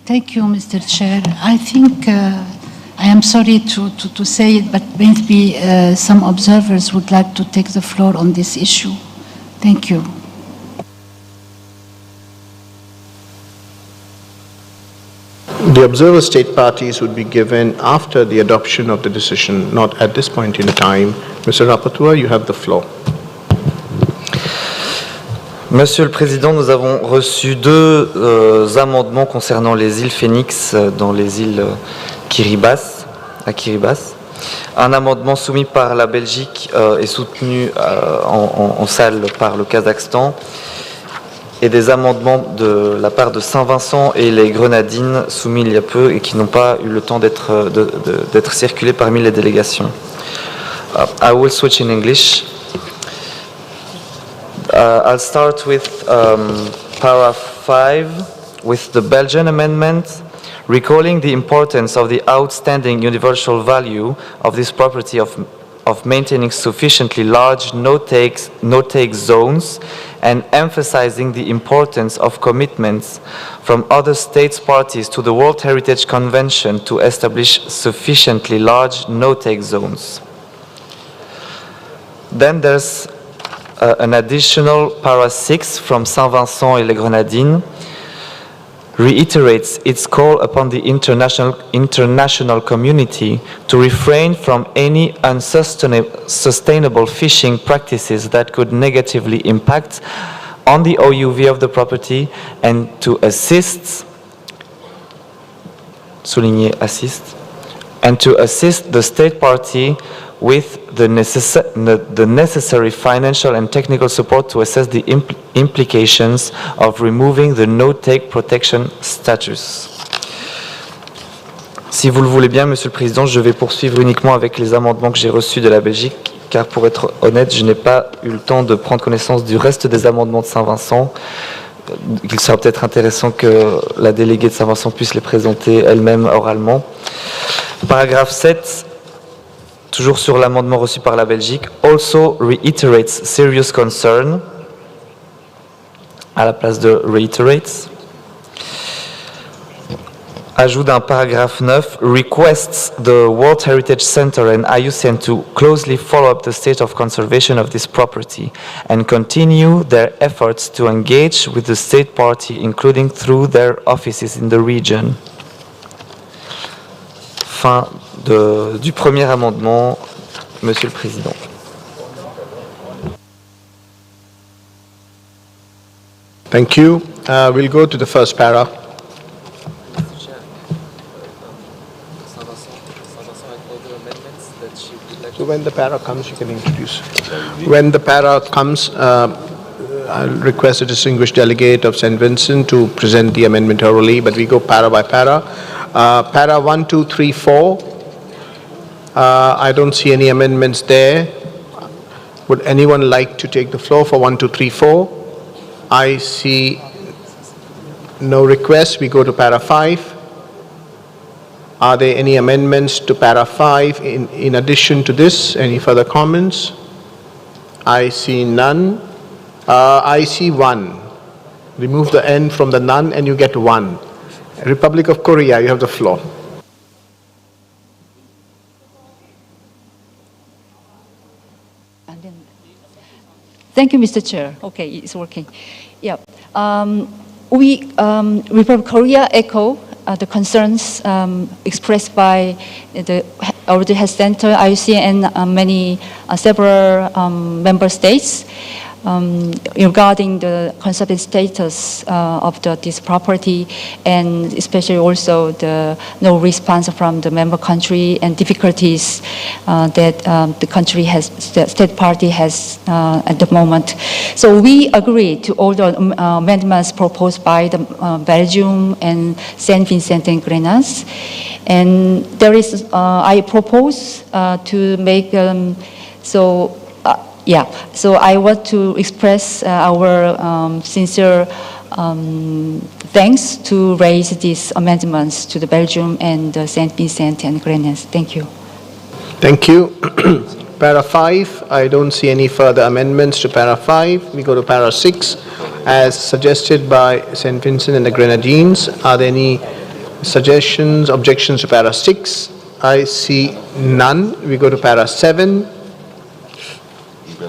Thank you, Mr. Chair. I think, I am sorry to say it, but maybe some observers would like to take the floor on this issue. Thank you. The observer state parties would be given after the adoption of the decision, not at this point in time. Mr. Rapporteur, you have the floor. Monsieur le Président, nous avons reçu deux amendements concernant les îles Phoenix dans les îles Kiribati, à Kiribati. Un amendement soumis par la Belgique et soutenu en salle par le Kazakhstan, et des amendements de la part de Saint-Vincent et les Grenadines soumis il y a peu et qui n'ont pas eu le temps d'être circulés parmi les délégations. I will switch in English. I'll start with paragraph 5 with the Belgian amendment, recalling the importance of the outstanding universal value of this property of maintaining sufficiently large no-take zones and emphasizing the importance of commitments from other states parties to the World Heritage Convention to establish sufficiently large no-take zones. Then there's an additional para 6 from Saint-Vincent et les Grenadines, reiterates its call upon the international community to refrain from any unsustainable fishing practices that could negatively impact on the OUV of the property and to assist, souligner assist, and to assist the state party with the necessary financial and technical support to assess the implications of removing the no-take protection status. Si vous le voulez bien, Monsieur le Président, je vais poursuivre uniquement avec les amendements que j'ai reçus de la Belgique, car pour être honnête, je n'ai pas eu le temps de prendre connaissance du reste des amendements de Saint-Vincent. Il sera peut-être intéressant que la déléguée de Saint-Vincent puisse les présenter elle-même oralement. Paragraphe 7, toujours sur l'amendement reçu par la Belgique, also reiterates serious concern, à la place de reiterates. Ajoute un paragraphe 9, requests the World Heritage Center and IUCN to closely follow up the state of conservation of this property and continue their efforts to engage with the state party, including through their offices in the region. Fin du premier amendement, Monsieur le Président. Thank you. We'll go to the first para. So when the para comes, you can introduce. When the para comes, I'll request a distinguished delegate of St. Vincent to present the amendment orally, but we go para by para. Para 1, 2, 3, 4. I don't see any amendments there. Would anyone like to take the floor for 1, 2, 3, 4? I see no requests. We go to para 5. Are there any amendments to para 5 in addition to this? Any further comments? I see none. I see 1. Remove the N from the none and you get 1. Republic of Korea, you have the floor. Thank you, Mr. Chair. Okay, it's working. Yeah. Republic of Korea echo the concerns expressed by the World Heritage Center, IUCN, and several member states regarding the conservation status of this property, and especially also the no response from the member country and difficulties that the country has, the state party has at the moment. So we agree to all the amendments proposed by the Belgium and Saint Vincent and Grenadines, and there is I propose to make so I want to express our sincere thanks to raise these amendments to the Belgium and Saint Vincent and Grenadines. Thank you. Thank you. Para 5, I don't see any further amendments to para 5. We go to para 6, as suggested by Saint Vincent and the Grenadines. Are there any suggestions, objections to para 6? I see none. We go to para 7.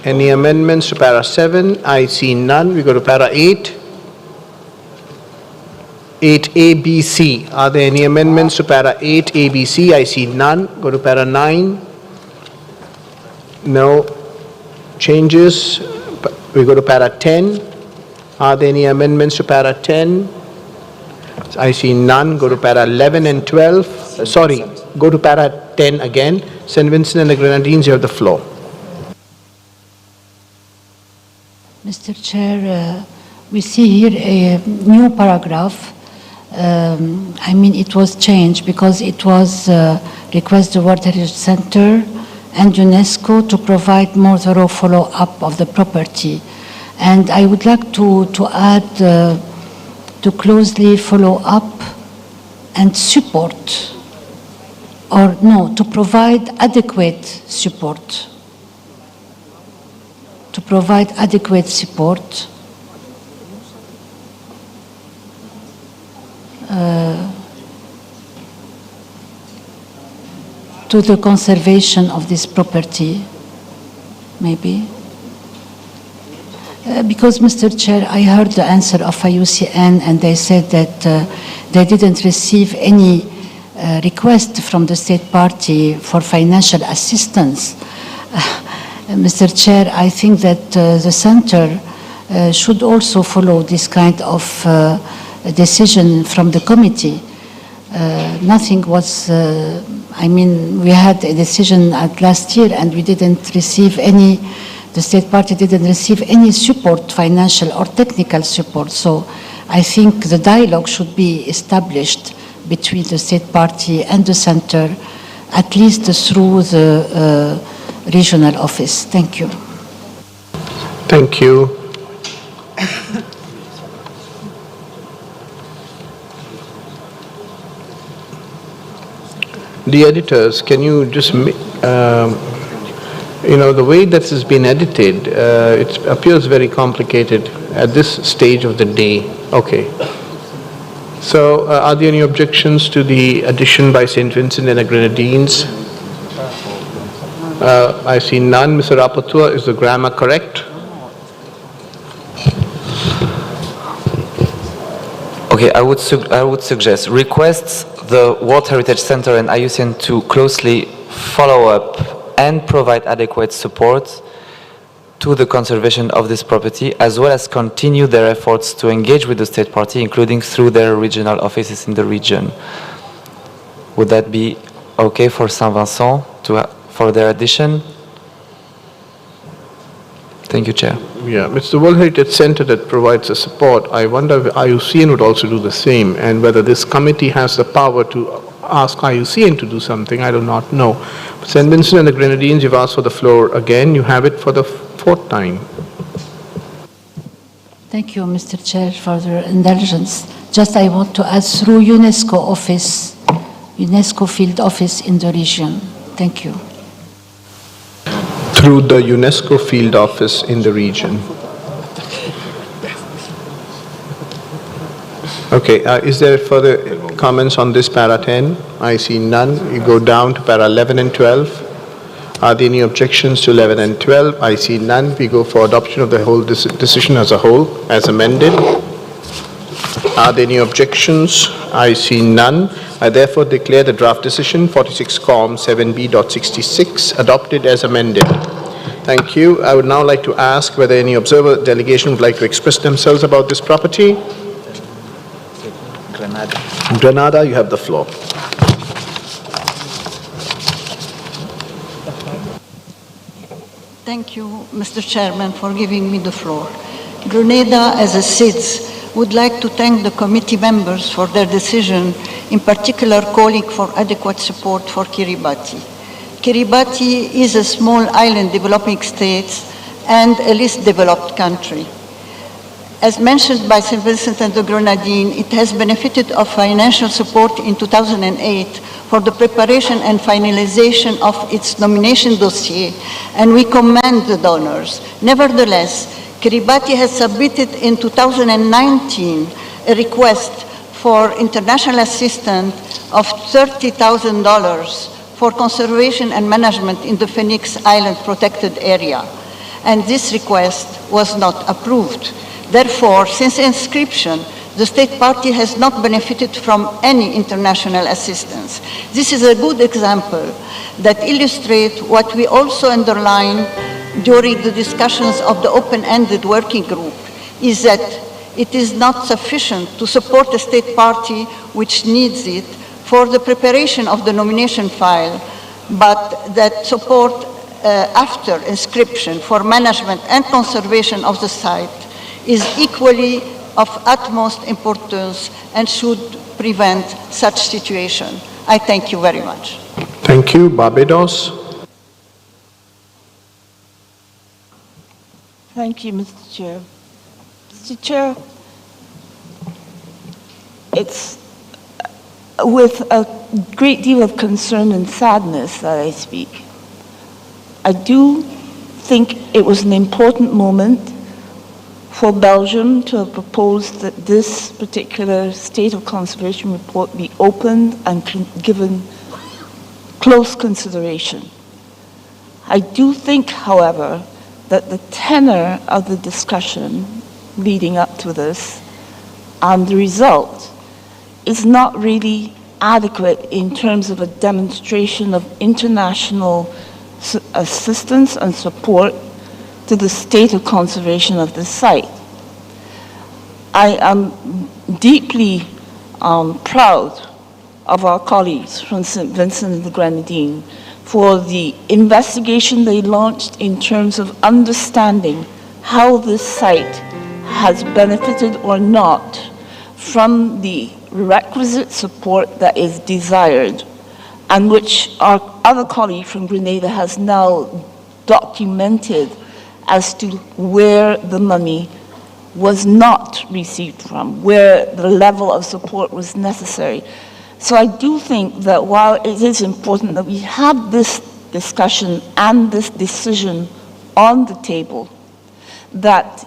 Any amendments to para 7? I see none. We go to para 8. 8A, B, C. Are there any amendments to para 8, A, B, C? I see none. Go to para 9. No changes. We go to para 10. Are there any amendments to para 10? I see none. Go to para 11 and 12. Sorry, go to para 10 again. St. Vincent and the Grenadines, you have the floor. Mr. Chair, we see here a new paragraph. I mean, it was changed because it was request the World Heritage Center and UNESCO to provide more thorough follow-up of the property. And I would like to add to closely follow up and support, or no, to provide adequate support. To provide adequate support to the conservation of this property, maybe. Because, Mr. Chair, I heard the answer of IUCN and they said that they didn't receive any request from the state party for financial assistance. Mr. Chair, I think that the center should also follow this kind of decision from the committee. Nothing was, I mean, we had a decision at last year and we didn't receive any, the state party didn't receive any support, financial or technical support. So I think the dialogue should be established between the state party and the center, at least through the regional office. Thank you. Thank you. The editors, can you just, the way that has been edited, it appears very complicated at this stage of the day. Okay. So, are there any objections to the addition by St. Vincent and the Grenadines? I see none. Mr. Rapporteur, is the grammar correct? Okay, I would suggest requests the World Heritage Center and IUCN to closely follow up and provide adequate support to the conservation of this property, as well as continue their efforts to engage with the state party, including through their regional offices in the region. Would that be okay for Saint Vincent for their addition? Thank you, Chair. Yeah, it's the World Heritage Center that provides the support. I wonder if IUCN would also do the same, and whether this committee has the power to ask IUCN to do something, I do not know. But St. Vincent and the Grenadines, you've asked for the floor again. You have it for the fourth time. Thank you, Mr. Chair, for your indulgence. Just I want to add through UNESCO office, UNESCO field office in the region. Thank you. Through the UNESCO field office in the region. Okay, is there further comments on this para 10? I see none. You go down to para 11 and 12. Are there any objections to 11 and 12? I see none. We go for adoption of the whole decision as a whole, as amended. Are there any objections? I see none. I therefore declare the draft decision 46 COM 7B.66 adopted as amended. Thank you. I would now like to ask whether any observer delegation would like to express themselves about this property. Grenada, you have the floor. Thank you, Mr. Chairman, for giving me the floor. Grenada, as a SIDS, would like to thank the committee members for their decision, in particular calling for adequate support for Kiribati. Kiribati is a small island developing state and a least developed country. As mentioned by St. Vincent and the Grenadines, it has benefited of financial support in 2008 for the preparation and finalization of its nomination dossier, and we commend the donors. Nevertheless, Kiribati has submitted in 2019 a request for international assistance of $30,000 for conservation and management in the Phoenix Island protected area, and this request was not approved. Therefore, since inscription, the state party has not benefited from any international assistance. This is a good example that illustrates what we also underline during the discussions of the open-ended working group, is that it is not sufficient to support a state party which needs it for the preparation of the nomination file, but that support after inscription for management and conservation of the site is equally of utmost importance and should prevent such situation. I thank you very much. Thank you. Barbados. Thank you, Mr. Chair. Mr. Chair, it's with a great deal of concern and sadness that I speak. I do think it was an important moment for Belgium to have proposed that this particular state of conservation report be opened and given close consideration. I do think, however, that the tenor of the discussion leading up to this and the result is not really adequate in terms of a demonstration of international assistance and support to the state of conservation of this site. I am deeply proud of our colleagues from St. Vincent and the Grenadines for the investigation they launched in terms of understanding how this site has benefited or not from the requisite support that is desired, and which our other colleague from Grenada has now documented as to where the money was not received from, where the level of support was necessary. So I do think that while it is important that we have this discussion and this decision on the table, that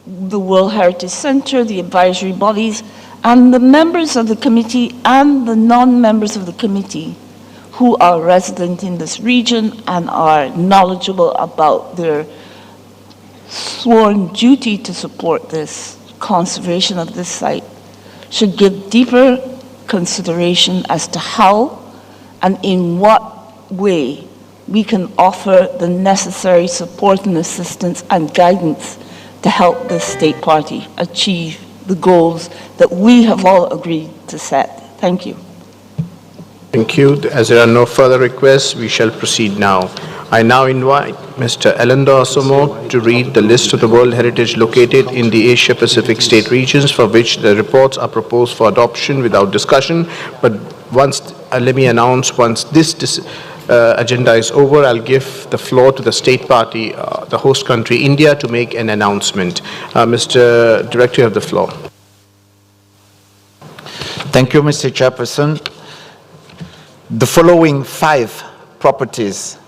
the World Heritage Center, the advisory bodies, and the members of the committee and the non-members of the committee who are resident in this region and are knowledgeable about their sworn duty to support this conservation of this site should give deeper consideration as to how and in what way we can offer the necessary support and assistance and guidance to help the state party achieve the goals that we have all agreed to set. Thank you. Thank you. As there are no further requests, we shall proceed now. I now invite Mr. Elendo Asomo to read the list of the World Heritage located in the Asia-Pacific state regions for which the reports are proposed for adoption without discussion. But once, let me announce, once this agenda is over, I'll give the floor to the state party, the host country, India, to make an announcement. Mr. Director, you have the floor. Thank you, Mr. Chairperson. The following 5 properties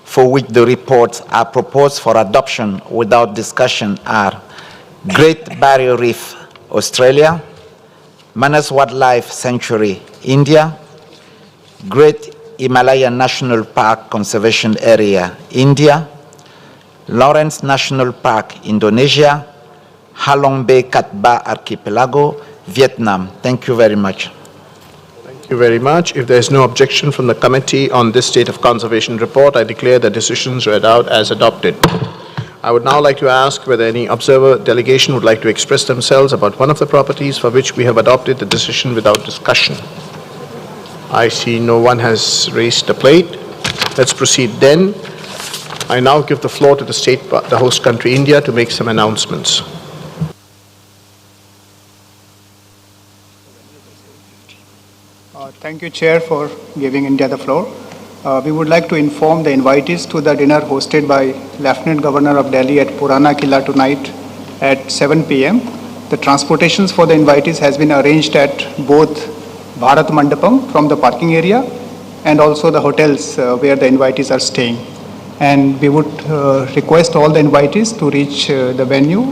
for which the reports are proposed for adoption without discussion are Great Barrier Reef, Australia; Manas Wildlife Sanctuary, India; Great Himalayan National Park Conservation Area, India; Lawrence National Park, Indonesia; Halong Bay Cat Ba Archipelago, Vietnam. Thank you very much. Thank you very much. If there is no objection from the committee on this state of conservation report, I declare the decisions read out as adopted. I would now like to ask whether any observer delegation would like to express themselves about one of the properties for which we have adopted the decision without discussion. I see no one has raised a plate. Let's proceed then. I now give the floor to the host country, India, to make some announcements. Thank you, Chair, for giving India the floor. We would like to inform the invitees to the dinner hosted by Lieutenant Governor of Delhi at Purana Killa tonight at 7 p.m. The transportations for the invitees has been arranged at both Bharat Mandapam from the parking area and also the hotels where the invitees are staying. And we would request all the invitees to reach the venue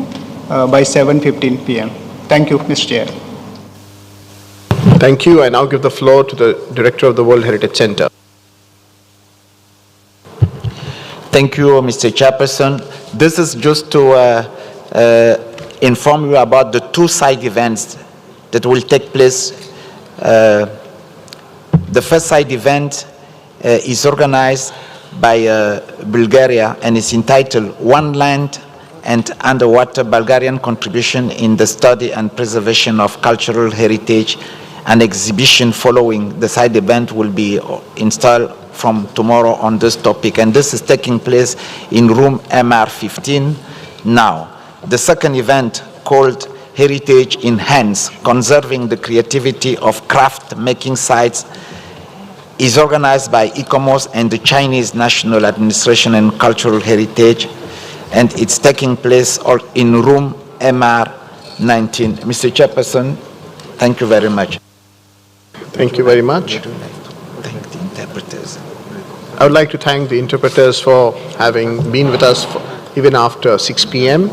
by 7:15 p.m. Thank you, Mr. Chair. Thank you. I now give the floor to the Director of the World Heritage Center. Thank you, Mr. Chairperson. This is just to inform you about the 2 side events that will take place. The first side event is organized by Bulgaria and is entitled One Land and Underwater Bulgarian Contribution in the Study and Preservation of Cultural Heritage. An exhibition following the side event will be installed from tomorrow on this topic, and this is taking place in room MR15 now. The second event, called Heritage in Hands, Conserving the Creativity of Craft Making Sites, is organized by ICOMOS and the Chinese National Administration and Cultural Heritage, and it's taking place in room MR19. Mr. Chairperson, thank you very much. Thank you very much. Thank the interpreters. I would like to thank the interpreters for having been with us even after 6 p.m.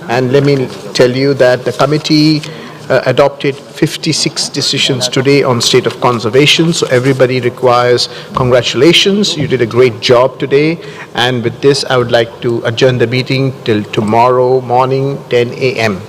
And let me tell you that the committee adopted 56 decisions today on state of conservation. So everybody requires congratulations. You did a great job today. And with this, I would like to adjourn the meeting till tomorrow morning, 10 a.m.